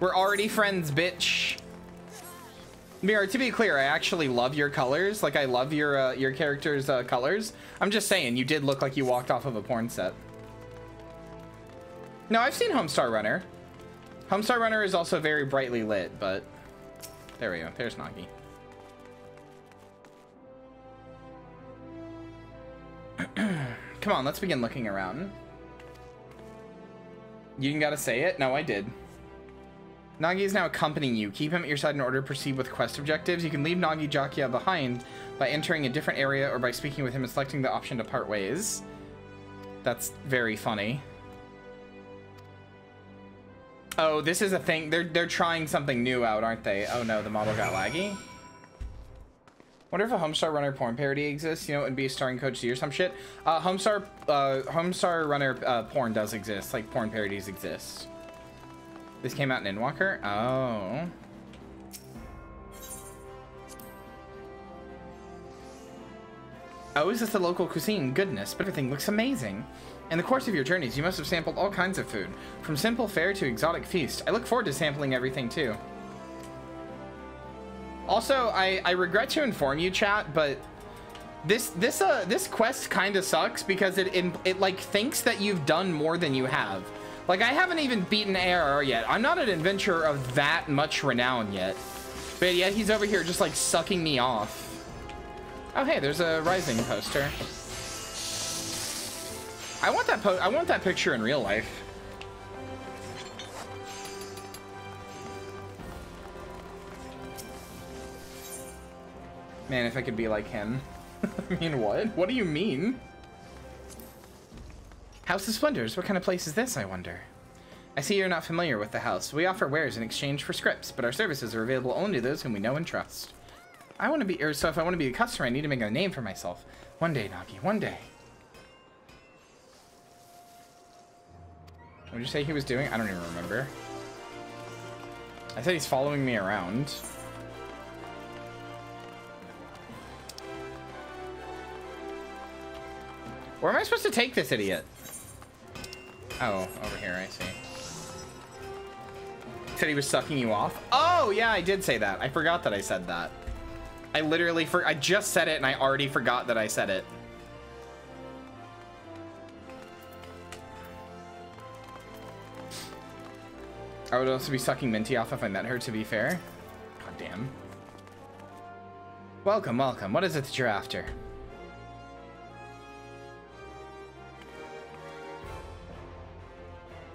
We're already friends, bitch. Mira, to be clear, I actually love your colors. Like, I love your character's colors. I'm just saying, you did look like you walked off of a porn set. No, I've seen Homestar Runner. Homestar Runner is also very brightly lit, but... There we go. There's Nagi. Come on, let's begin looking around. You gotta say it? No, I did. Nagi is now accompanying you. Keep him at your side in order to proceed with quest objectives. You can leave Nagi Jakia behind by entering a different area or by speaking with him and selecting the option to part ways. That's very funny. Oh, this is a thing. They're trying something new out, aren't they? Oh no, the model got laggy. Wonder if a Homestar Runner porn parody exists. You know, it would be starring Coach Z or some shit. Homestar Runner porn does exist. Like, porn parodies exist. This came out in Endwalker? Oh. Oh, is this the local cuisine? Goodness, but everything looks amazing. In the course of your journeys, you must have sampled all kinds of food, from simple fare to exotic feast. I look forward to sampling everything too. Also, I regret to inform you, chat, but this quest kind of sucks because it like thinks that you've done more than you have. Like, I haven't even beaten ARR yet. I'm not an adventurer of that much renown yet. But yet he's over here just like sucking me off. Oh hey, there's a Rising poster. I want that picture in real life. Man, if I could be like him. I mean, what? What do you mean? House of Splendors, what kind of place is this, I wonder? I see you're not familiar with the house. We offer wares in exchange for scripts, but our services are available only to those whom we know and trust. So if I want to be a customer, I need to make a name for myself. One day, Nagi, one day. What did you say he was doing? I don't even remember. I said he's following me around. Where am I supposed to take this idiot? Oh, over here, I see. Said he was sucking you off? Oh, yeah, I did say that. I forgot that I said that. I literally I just said it and I already forgot that I said it. I would also be sucking Minty off if I met her, to be fair. God damn. Welcome, welcome. What is it that you're after?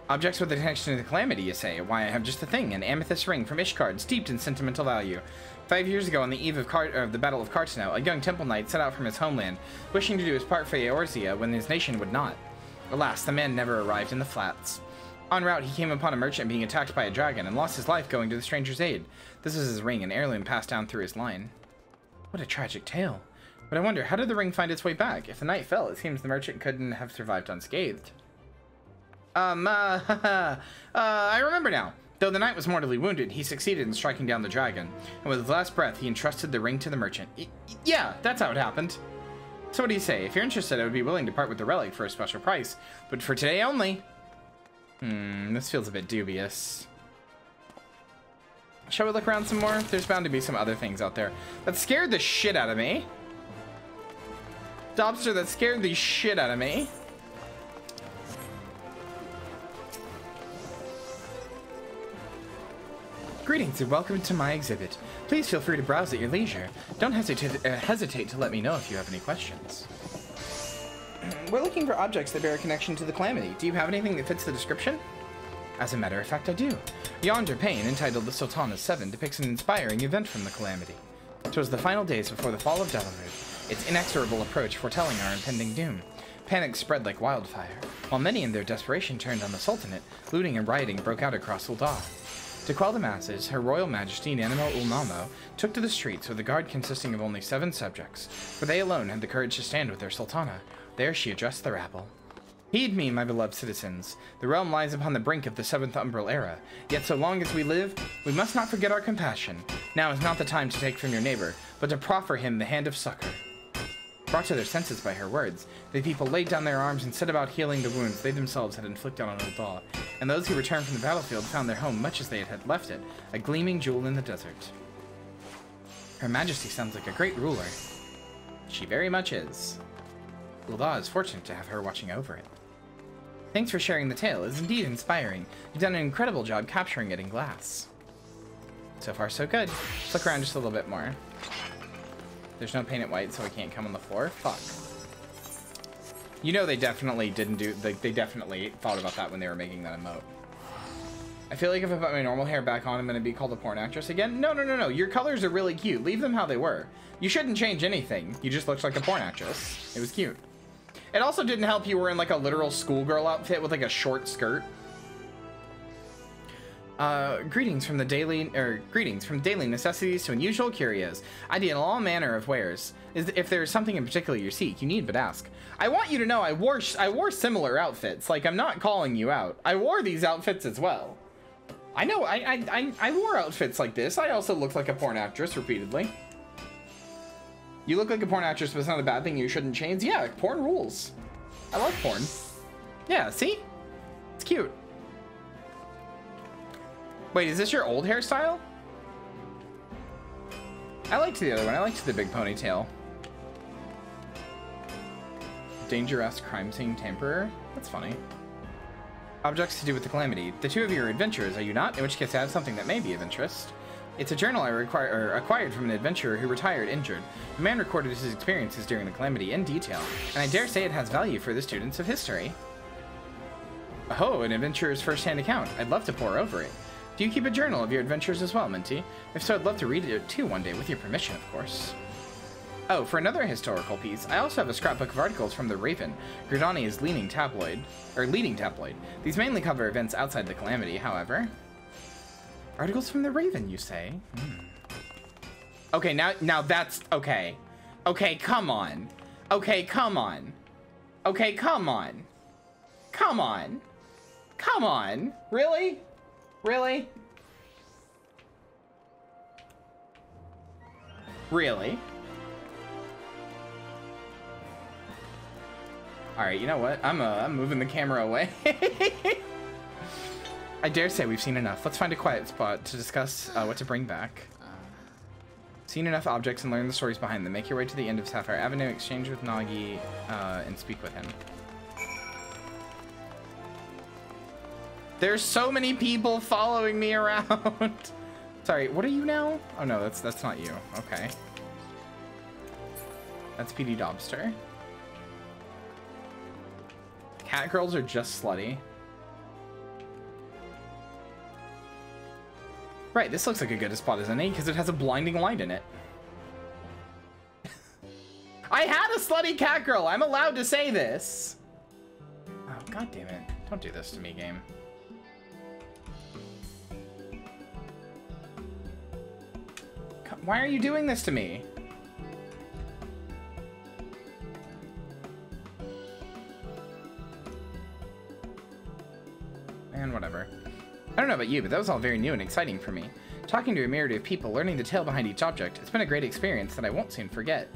Objects with a connection to the calamity, you say? Why, I have just the thing, an amethyst ring from Ishgard, steeped in sentimental value. 5 years ago, on the eve of the Battle of Cartano, a young temple knight set out from his homeland, wishing to do his part for Eorzea when his nation would not. Alas, the man never arrived in the flats. En route, he came upon a merchant being attacked by a dragon and lost his life going to the stranger's aid. This was his ring, an heirloom passed down through his line. What a tragic tale. But I wonder, how did the ring find its way back? If the night fell, it seems the merchant couldn't have survived unscathed. I remember now. Though the knight was mortally wounded, he succeeded in striking down the dragon, and with his last breath, he entrusted the ring to the merchant. Yeah, that's how it happened. So what do you say? If you're interested, I would be willing to part with the relic for a special price, but for today only. This feels a bit dubious. Shall we look around some more? There's bound to be some other things out there. That scared the shit out of me. Dobster, that scared the shit out of me. Greetings and welcome to my exhibit. Please feel free to browse at your leisure. Don't hesitate to let me know if you have any questions. We're looking for objects that bear a connection to the Calamity. Do you have anything that fits the description? As a matter of fact, I do. Yonder pane, entitled The Sultana's Seven, depicts an inspiring event from the Calamity. 'Twas the final days before the fall of Delamud, its inexorable approach foretelling our impending doom. Panic spread like wildfire, while many in their desperation turned on the Sultanate. Looting and rioting broke out across Ul'dah. To quell the masses, Her Royal Majesty Nanamo Ulnamo took to the streets with a guard consisting of only 7 subjects, for they alone had the courage to stand with their Sultana. There she addressed the rabble. Heed me, my beloved citizens. The realm lies upon the brink of the 7th Umbral Era. Yet so long as we live, we must not forget our compassion. Now is not the time to take from your neighbor, but to proffer him the hand of succor. Brought to their senses by her words, the people laid down their arms and set about healing the wounds they themselves had inflicted on Ul'dah, and those who returned from the battlefield found their home much as they had left it, a gleaming jewel in the desert. Her Majesty sounds like a great ruler. She very much is. Ul'dah is fortunate to have her watching over it. Thanks for sharing the tale. It is indeed inspiring. You've done an incredible job capturing it in glass. So far, so good. Let's look around just a little bit more. There's no painted white, so we can't come on the floor. Fuck. You know they definitely didn't do... They definitely thought about that when they were making that emote. I feel like if I put my normal hair back on, I'm going to be called a porn actress again. No, no, no, no. Your colors are really cute. Leave them how they were. You shouldn't change anything. You just looked like a porn actress. It was cute. It also didn't help you were in like a literal schoolgirl outfit with like a short skirt. Greetings from daily necessities to unusual curios. I deal in all manner of wares. If there is something in particular you seek, you need but ask. I want you to know I wore similar outfits. Like, I'm not calling you out. I wore these outfits as well. I know, I wore outfits like this. I also looked like a porn actress repeatedly. You look like a porn actress, but it's not a bad thing you shouldn't change. Yeah, porn rules. I love porn. Yeah, see? It's cute. Wait, is this your old hairstyle? I liked the other one. I liked the big ponytail. Dangerous crime scene tamperer? That's funny. Objects to do with the Calamity. The two of you are adventurers, are you not? In which case I have something that may be of interest. It's a journal I acquired from an adventurer who retired injured. The man recorded his experiences during the Calamity in detail, and I dare say it has value for the students of history. Oh, an adventurer's first-hand account. I'd love to pore over it. Do you keep a journal of your adventures as well, Minty? If so, I'd love to read it too one day, with your permission, of course. Oh, for another historical piece, I also have a scrapbook of articles from the Raven, Gridani's leading tabloid. These mainly cover events outside the Calamity, however. Articles from the Raven, you say? Okay, now that's... Okay. Okay, come on. Okay, come on. Okay, come on. Come on. Come on. Really? Really? Really? Alright, you know what? I'm moving the camera away. I dare say we've seen enough. Let's find a quiet spot to discuss what to bring back. Seen enough objects and learn the stories behind them. Make your way to the end of Sapphire Avenue, exchange with Nagi, and speak with him. There's so many people following me around. Sorry, what are you now? Oh no, that's not you. Okay. That's PD Dobster. Cat girls are just slutty. Right, this looks like a good spot as any because it has a blinding light in it. I had a slutty cat girl. I'm allowed to say this. Oh. God damn it. Don't do this to me, game. Why are you doing this to me? And whatever. I don't know about you, but that was all very new and exciting for me. Talking to a myriad of people, learning the tale behind each object, it's been a great experience that I won't soon forget.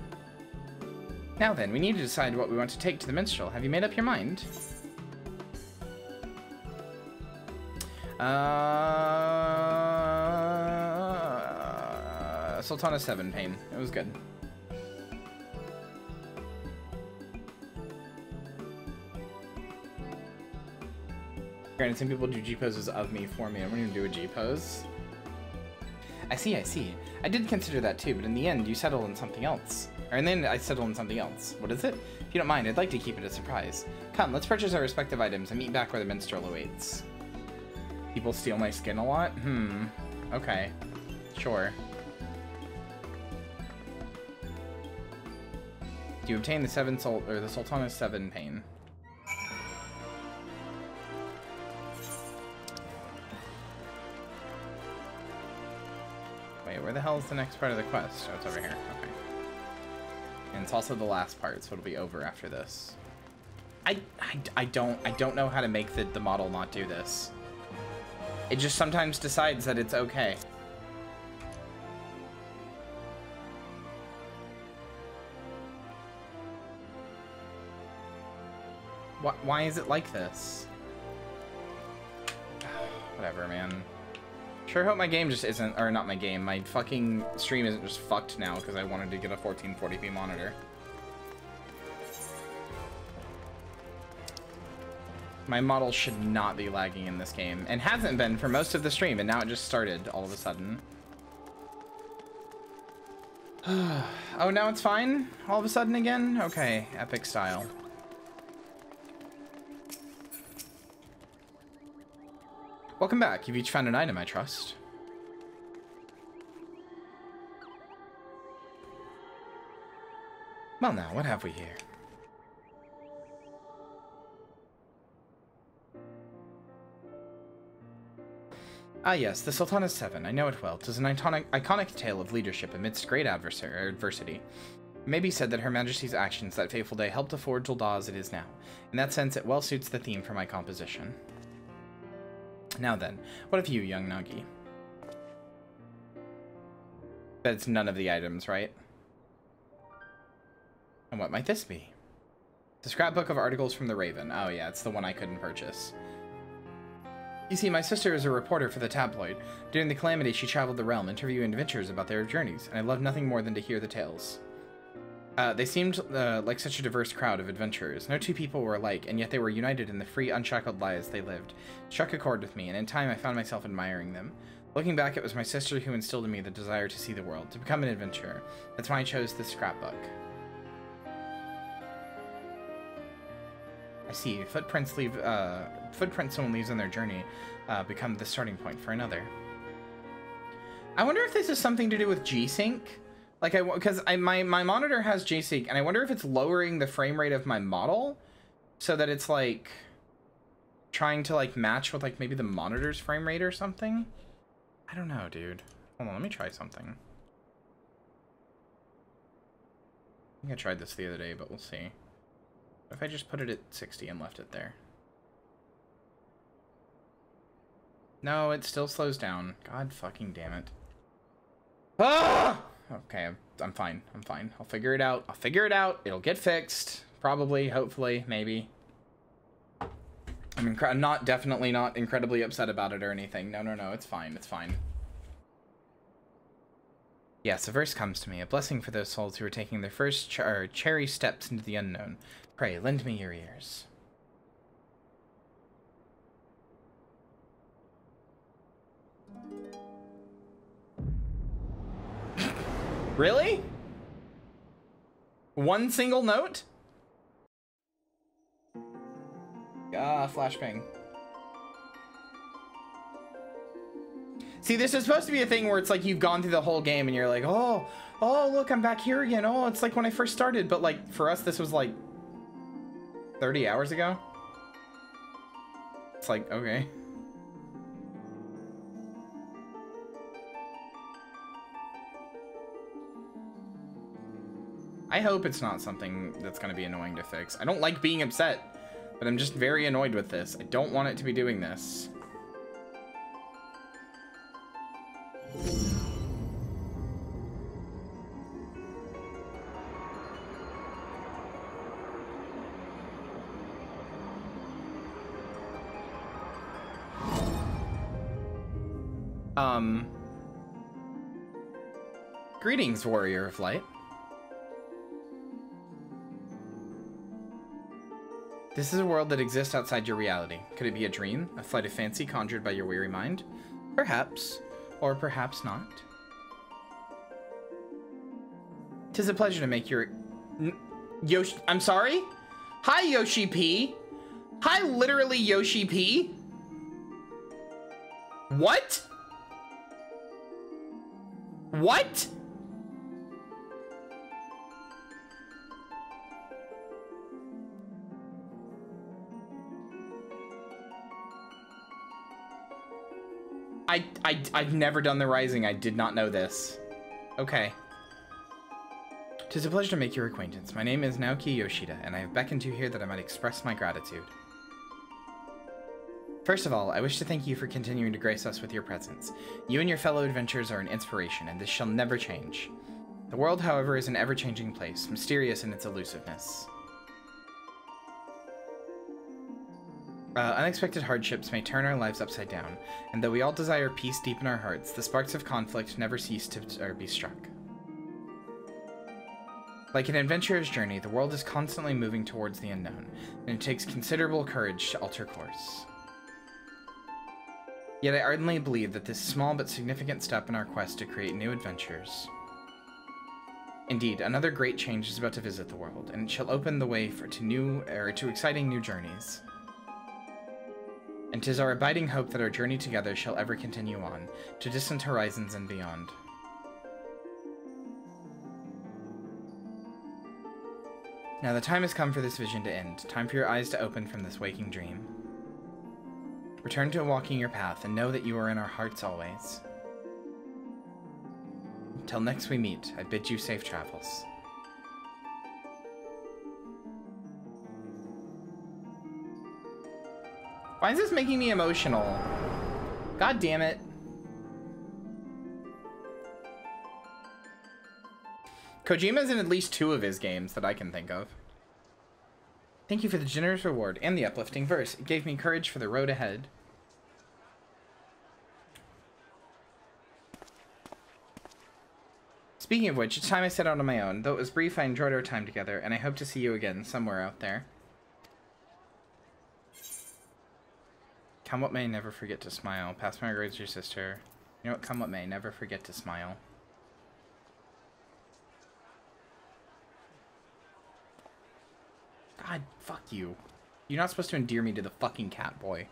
Now then, we need to decide what we want to take to the minstrel. Have you made up your mind? Sultana 7 pain. It was good. Granted, some people do G poses of me for me. I wouldn't even do a G pose. I see, I see. I did consider that too, but in the end, you settled on something else. Or in the end, I settled on something else. What is it? If you don't mind, I'd like to keep it a surprise. Come, let's purchase our respective items and meet back where the minstrel awaits. People steal my skin a lot? Okay. Sure. You obtain the the Sultana 7 pain. Wait, where the hell is the next part of the quest? Oh, it's over here. Okay. And it's also the last part, so it'll be over after this. I don't know how to make the model not do this. It just sometimes decides that it's okay. Why is it like this? Whatever, man. Sure hope my game just isn't, or not my game, my fucking stream isn't just fucked now because I wanted to get a 1440p monitor. My model should not be lagging in this game, and hasn't been for most of the stream, and now it just started all of a sudden. Oh, now it's fine? All of a sudden again? Okay, epic style. Welcome back. You've each found an item, I trust. Well now, what have we here? Ah yes, the Sultana 7. I know it well. 'Tis an iconic tale of leadership amidst great adversity. It may be said that Her Majesty's actions that fateful day helped to forge Ul'dah as it is now. In that sense, it well suits the theme for my composition. Now then, what of you, young Nagi? Bet it's none of the items, right? And what might this be? The scrapbook of articles from the Raven. Oh yeah, it's the one I couldn't purchase. You see, my sister is a reporter for the tabloid. During the Calamity, she traveled the realm, interviewing adventurers about their journeys, and I loved nothing more than to hear the tales. They seemed like such a diverse crowd of adventurers. No two people were alike, and yet they were united in the free, unshackled lives they lived. It struck a chord with me, and in time I found myself admiring them. Looking back, it was my sister who instilled in me the desire to see the world, to become an adventurer. That's why I chose this scrapbook. I see. Footprints someone leaves on their journey become the starting point for another. I wonder if this is something to do with G-Sync. Like, because my monitor has G-Sync, and I wonder if it's lowering the frame rate of my model so that it's, like, trying to, like, match with, like, maybe the monitor's frame rate or something? I don't know, dude. Hold on, let me try something. I think I tried this the other day, but we'll see. What if I just put it at 60 and left it there? No, it still slows down. God fucking damn it. Ah! Okay, I'm fine. I'm fine. I'll figure it out. I'll figure it out. It'll get fixed. Probably, hopefully, maybe. I'm definitely not incredibly upset about it or anything. No, it's fine. It's fine. Yes, a verse comes to me. A blessing for those souls who are taking their first cherry steps into the unknown. Pray, lend me your ears. Really? One single note? Flashbang. See, this is supposed to be a thing where it's like you've gone through the whole game and you're like, oh, look, I'm back here again. Oh, it's like when I first started. But like, for us, this was like 30 hours ago. It's like, okay. I hope it's not something that's going to be annoying to fix. I don't like being upset, but I'm just very annoyed with this. I don't want it to be doing this. Greetings, Warrior of Light. This is a world that exists outside your reality. Could it be a dream? A flight of fancy conjured by your weary mind? Perhaps. Or perhaps not. 'Tis a pleasure to make your... Yoshi... I'm sorry? Hi, Yoshi P. Hi, literally Yoshi P. What? What? I've never done the Rising. I did not know this. Okay. 'Tis a pleasure to make your acquaintance. My name is Naoki Yoshida, and I have beckoned you here that I might express my gratitude. First of all, I wish to thank you for continuing to grace us with your presence. You and your fellow adventurers are an inspiration, and this shall never change. The world, however, is an ever-changing place, mysterious in its elusiveness. Unexpected hardships may turn our lives upside down, and though we all desire peace deep in our hearts, the sparks of conflict never cease to be struck. Like an adventurer's journey, the world is constantly moving towards the unknown, and it takes considerable courage to alter course. Yet I ardently believe that this small but significant step in our quest to create new adventures. Indeed, another great change is about to visit the world, and it shall open the way to exciting new journeys. And 'tis our abiding hope that our journey together shall ever continue on, to distant horizons and beyond. Now the time has come for this vision to end, time for your eyes to open from this waking dream. Return to walking your path, and know that you are in our hearts always. Until next we meet, I bid you safe travels. Why is this making me emotional? God damn it. Kojima's in at least 2 of his games that I can think of. Thank you for the generous reward and the uplifting verse. It gave me courage for the road ahead. Speaking of which, it's time I set out on my own. Though it was brief, I enjoyed our time together, and I hope to see you again somewhere out there. Come what may, never forget to smile. Pass my regards to your sister. You know what? Come what may, never forget to smile. God, fuck you. You're not supposed to endear me to the fucking cat boy.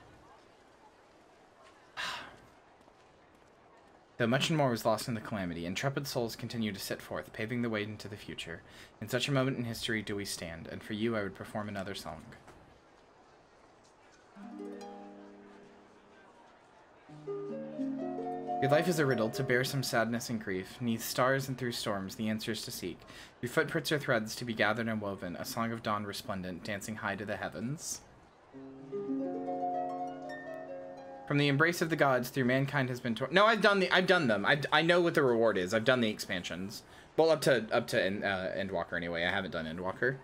Though much and more was lost in the calamity, intrepid souls continue to sit forth, paving the way into the future. In such a moment in history do we stand, and for you I would perform another song. Your life is a riddle, to bear some sadness and grief. Neath stars and through storms, the answers to seek. Your footprints are threads to be gathered and woven, a song of dawn resplendent, dancing high to the heavens. From the embrace of the gods, through mankind has been torn. No, I've done them. I know what the reward is. I've done the expansions. Well, up to Endwalker anyway. I haven't done Endwalker.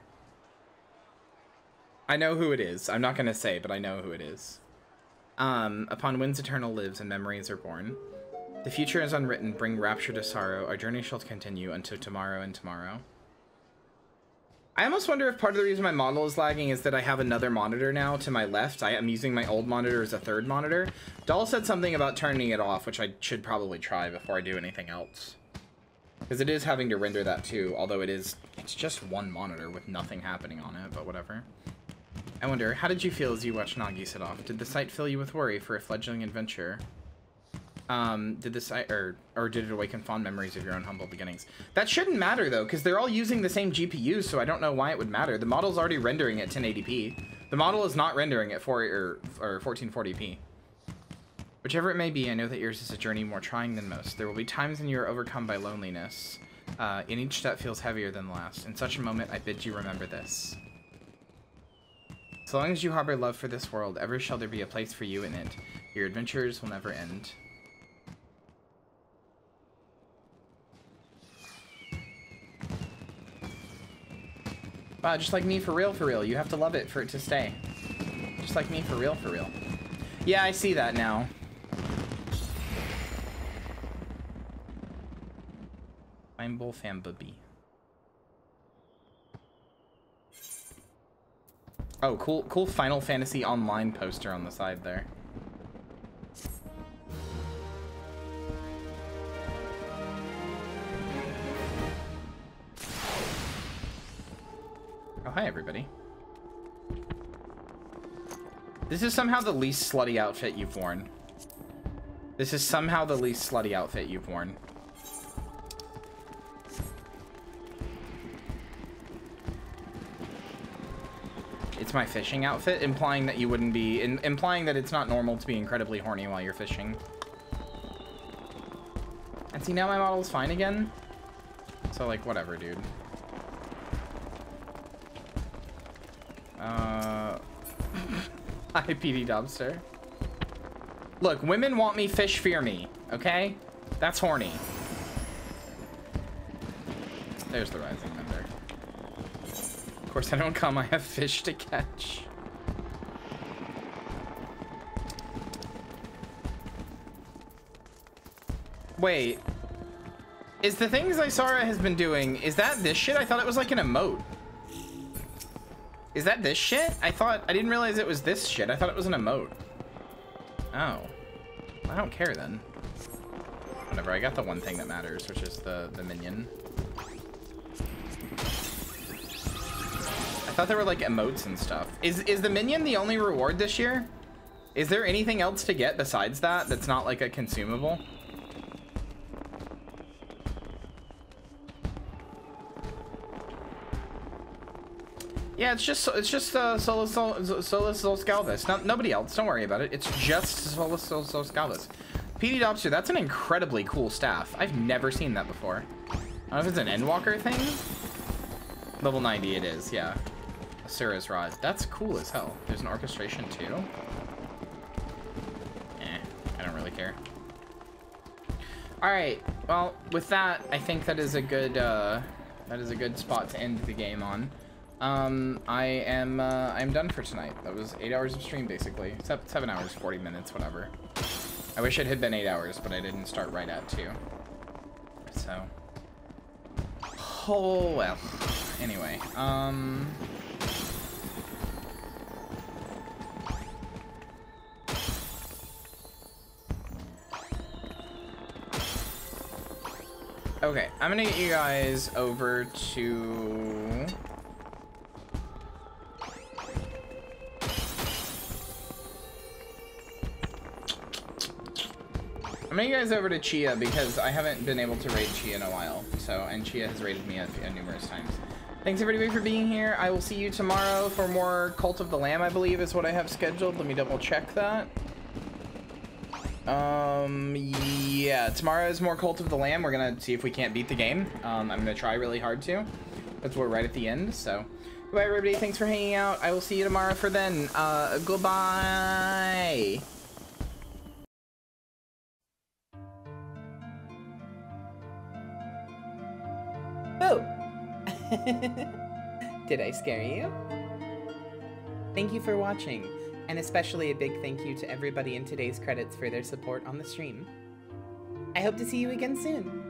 I know who it is. I'm not gonna say, but I know who it is. Upon winds eternal lives and memories are born. The future is unwritten, bring rapture to sorrow. Our journey shall continue until tomorrow and tomorrow. I almost wonder if part of the reason my model is lagging is that I have another monitor now to my left. I am using my old monitor as a third monitor. Doll said something about turning it off, which I should probably try before I do anything else. Because it is having to render that too, although it's just one monitor with nothing happening on it, but whatever. I wonder, how did you feel as you watched Nagi set off? Did the sight fill you with worry for a fledgling adventure? Did the sight, or did it awaken fond memories of your own humble beginnings? That shouldn't matter though, because they're all using the same GPU, so I don't know why it would matter. The model's already rendering at 1080p. The model is not rendering at 1440p. Whichever it may be, I know that yours is a journey more trying than most. There will be times when you are overcome by loneliness, and each step feels heavier than the last. In such a moment, I bid you remember this. So long as you harbor love for this world, ever shall there be a place for you in it. Your adventures will never end. Wow, just like me, for real, you have to love it for it to stay. Just like me, for real. Yeah, I see that now. I'm Bull Fan Booby. Oh, cool Final Fantasy Online poster on the side there. Oh, hi everybody. This is somehow the least slutty outfit you've worn. This is somehow the least slutty outfit you've worn. It's my fishing outfit, implying that you wouldn't be, implying that it's not normal to be incredibly horny while you're fishing. And see, now my model's fine again. So, like, whatever, dude. Hi, PD Dobster. Look, women want me, fish fear me, okay? That's horny. There's the rising member. Of course, I don't come, I have fish to catch. Wait. Is the things Isara has been doing, is that this shit? I thought it was like an emote. Is that this shit? I didn't realize it was this shit. I thought it was an emote. Oh. I don't care then. Whatever, I got the one thing that matters, which is the minion. I thought there were like emotes and stuff. Is the minion the only reward this year? Is there anything else to get besides that that's not like a consumable? Yeah, it's just Solus Scalvis. Nobody else. Don't worry about it. It's just Solus Scalvis. PD Dobster, that's an incredibly cool staff. I've never seen that before. I don't know if it's an Endwalker thing. Level 90 it is, yeah. Asura's Rod. That's cool as hell. There's an orchestration too. I don't really care. Alright, well, with that, I think that is a good spot to end the game on. I'm done for tonight. That was 8 hours of stream, basically. 7 hours, 40 minutes, whatever. I wish it had been 8 hours, but I didn't start right at 2. So. Oh, well. Anyway, okay, I'm gonna get you guys over to... I'm gonna get you guys over to Chia because I haven't been able to raid Chia in a while. So, and Chia has raided me numerous times. Thanks everybody for being here. I will see you tomorrow for more Cult of the Lamb, I believe is what I have scheduled. Let me double check that. Yeah, tomorrow is more Cult of the Lamb. We're gonna see if we can't beat the game. I'm gonna try really hard to. That's we're right at the end, so. Goodbye everybody, thanks for hanging out. I will see you tomorrow for then. Goodbye.
Oh! Did I scare you? Thank you for watching, and especially a big thank you to everybody in today's credits for their support on the stream. I hope to see you again soon.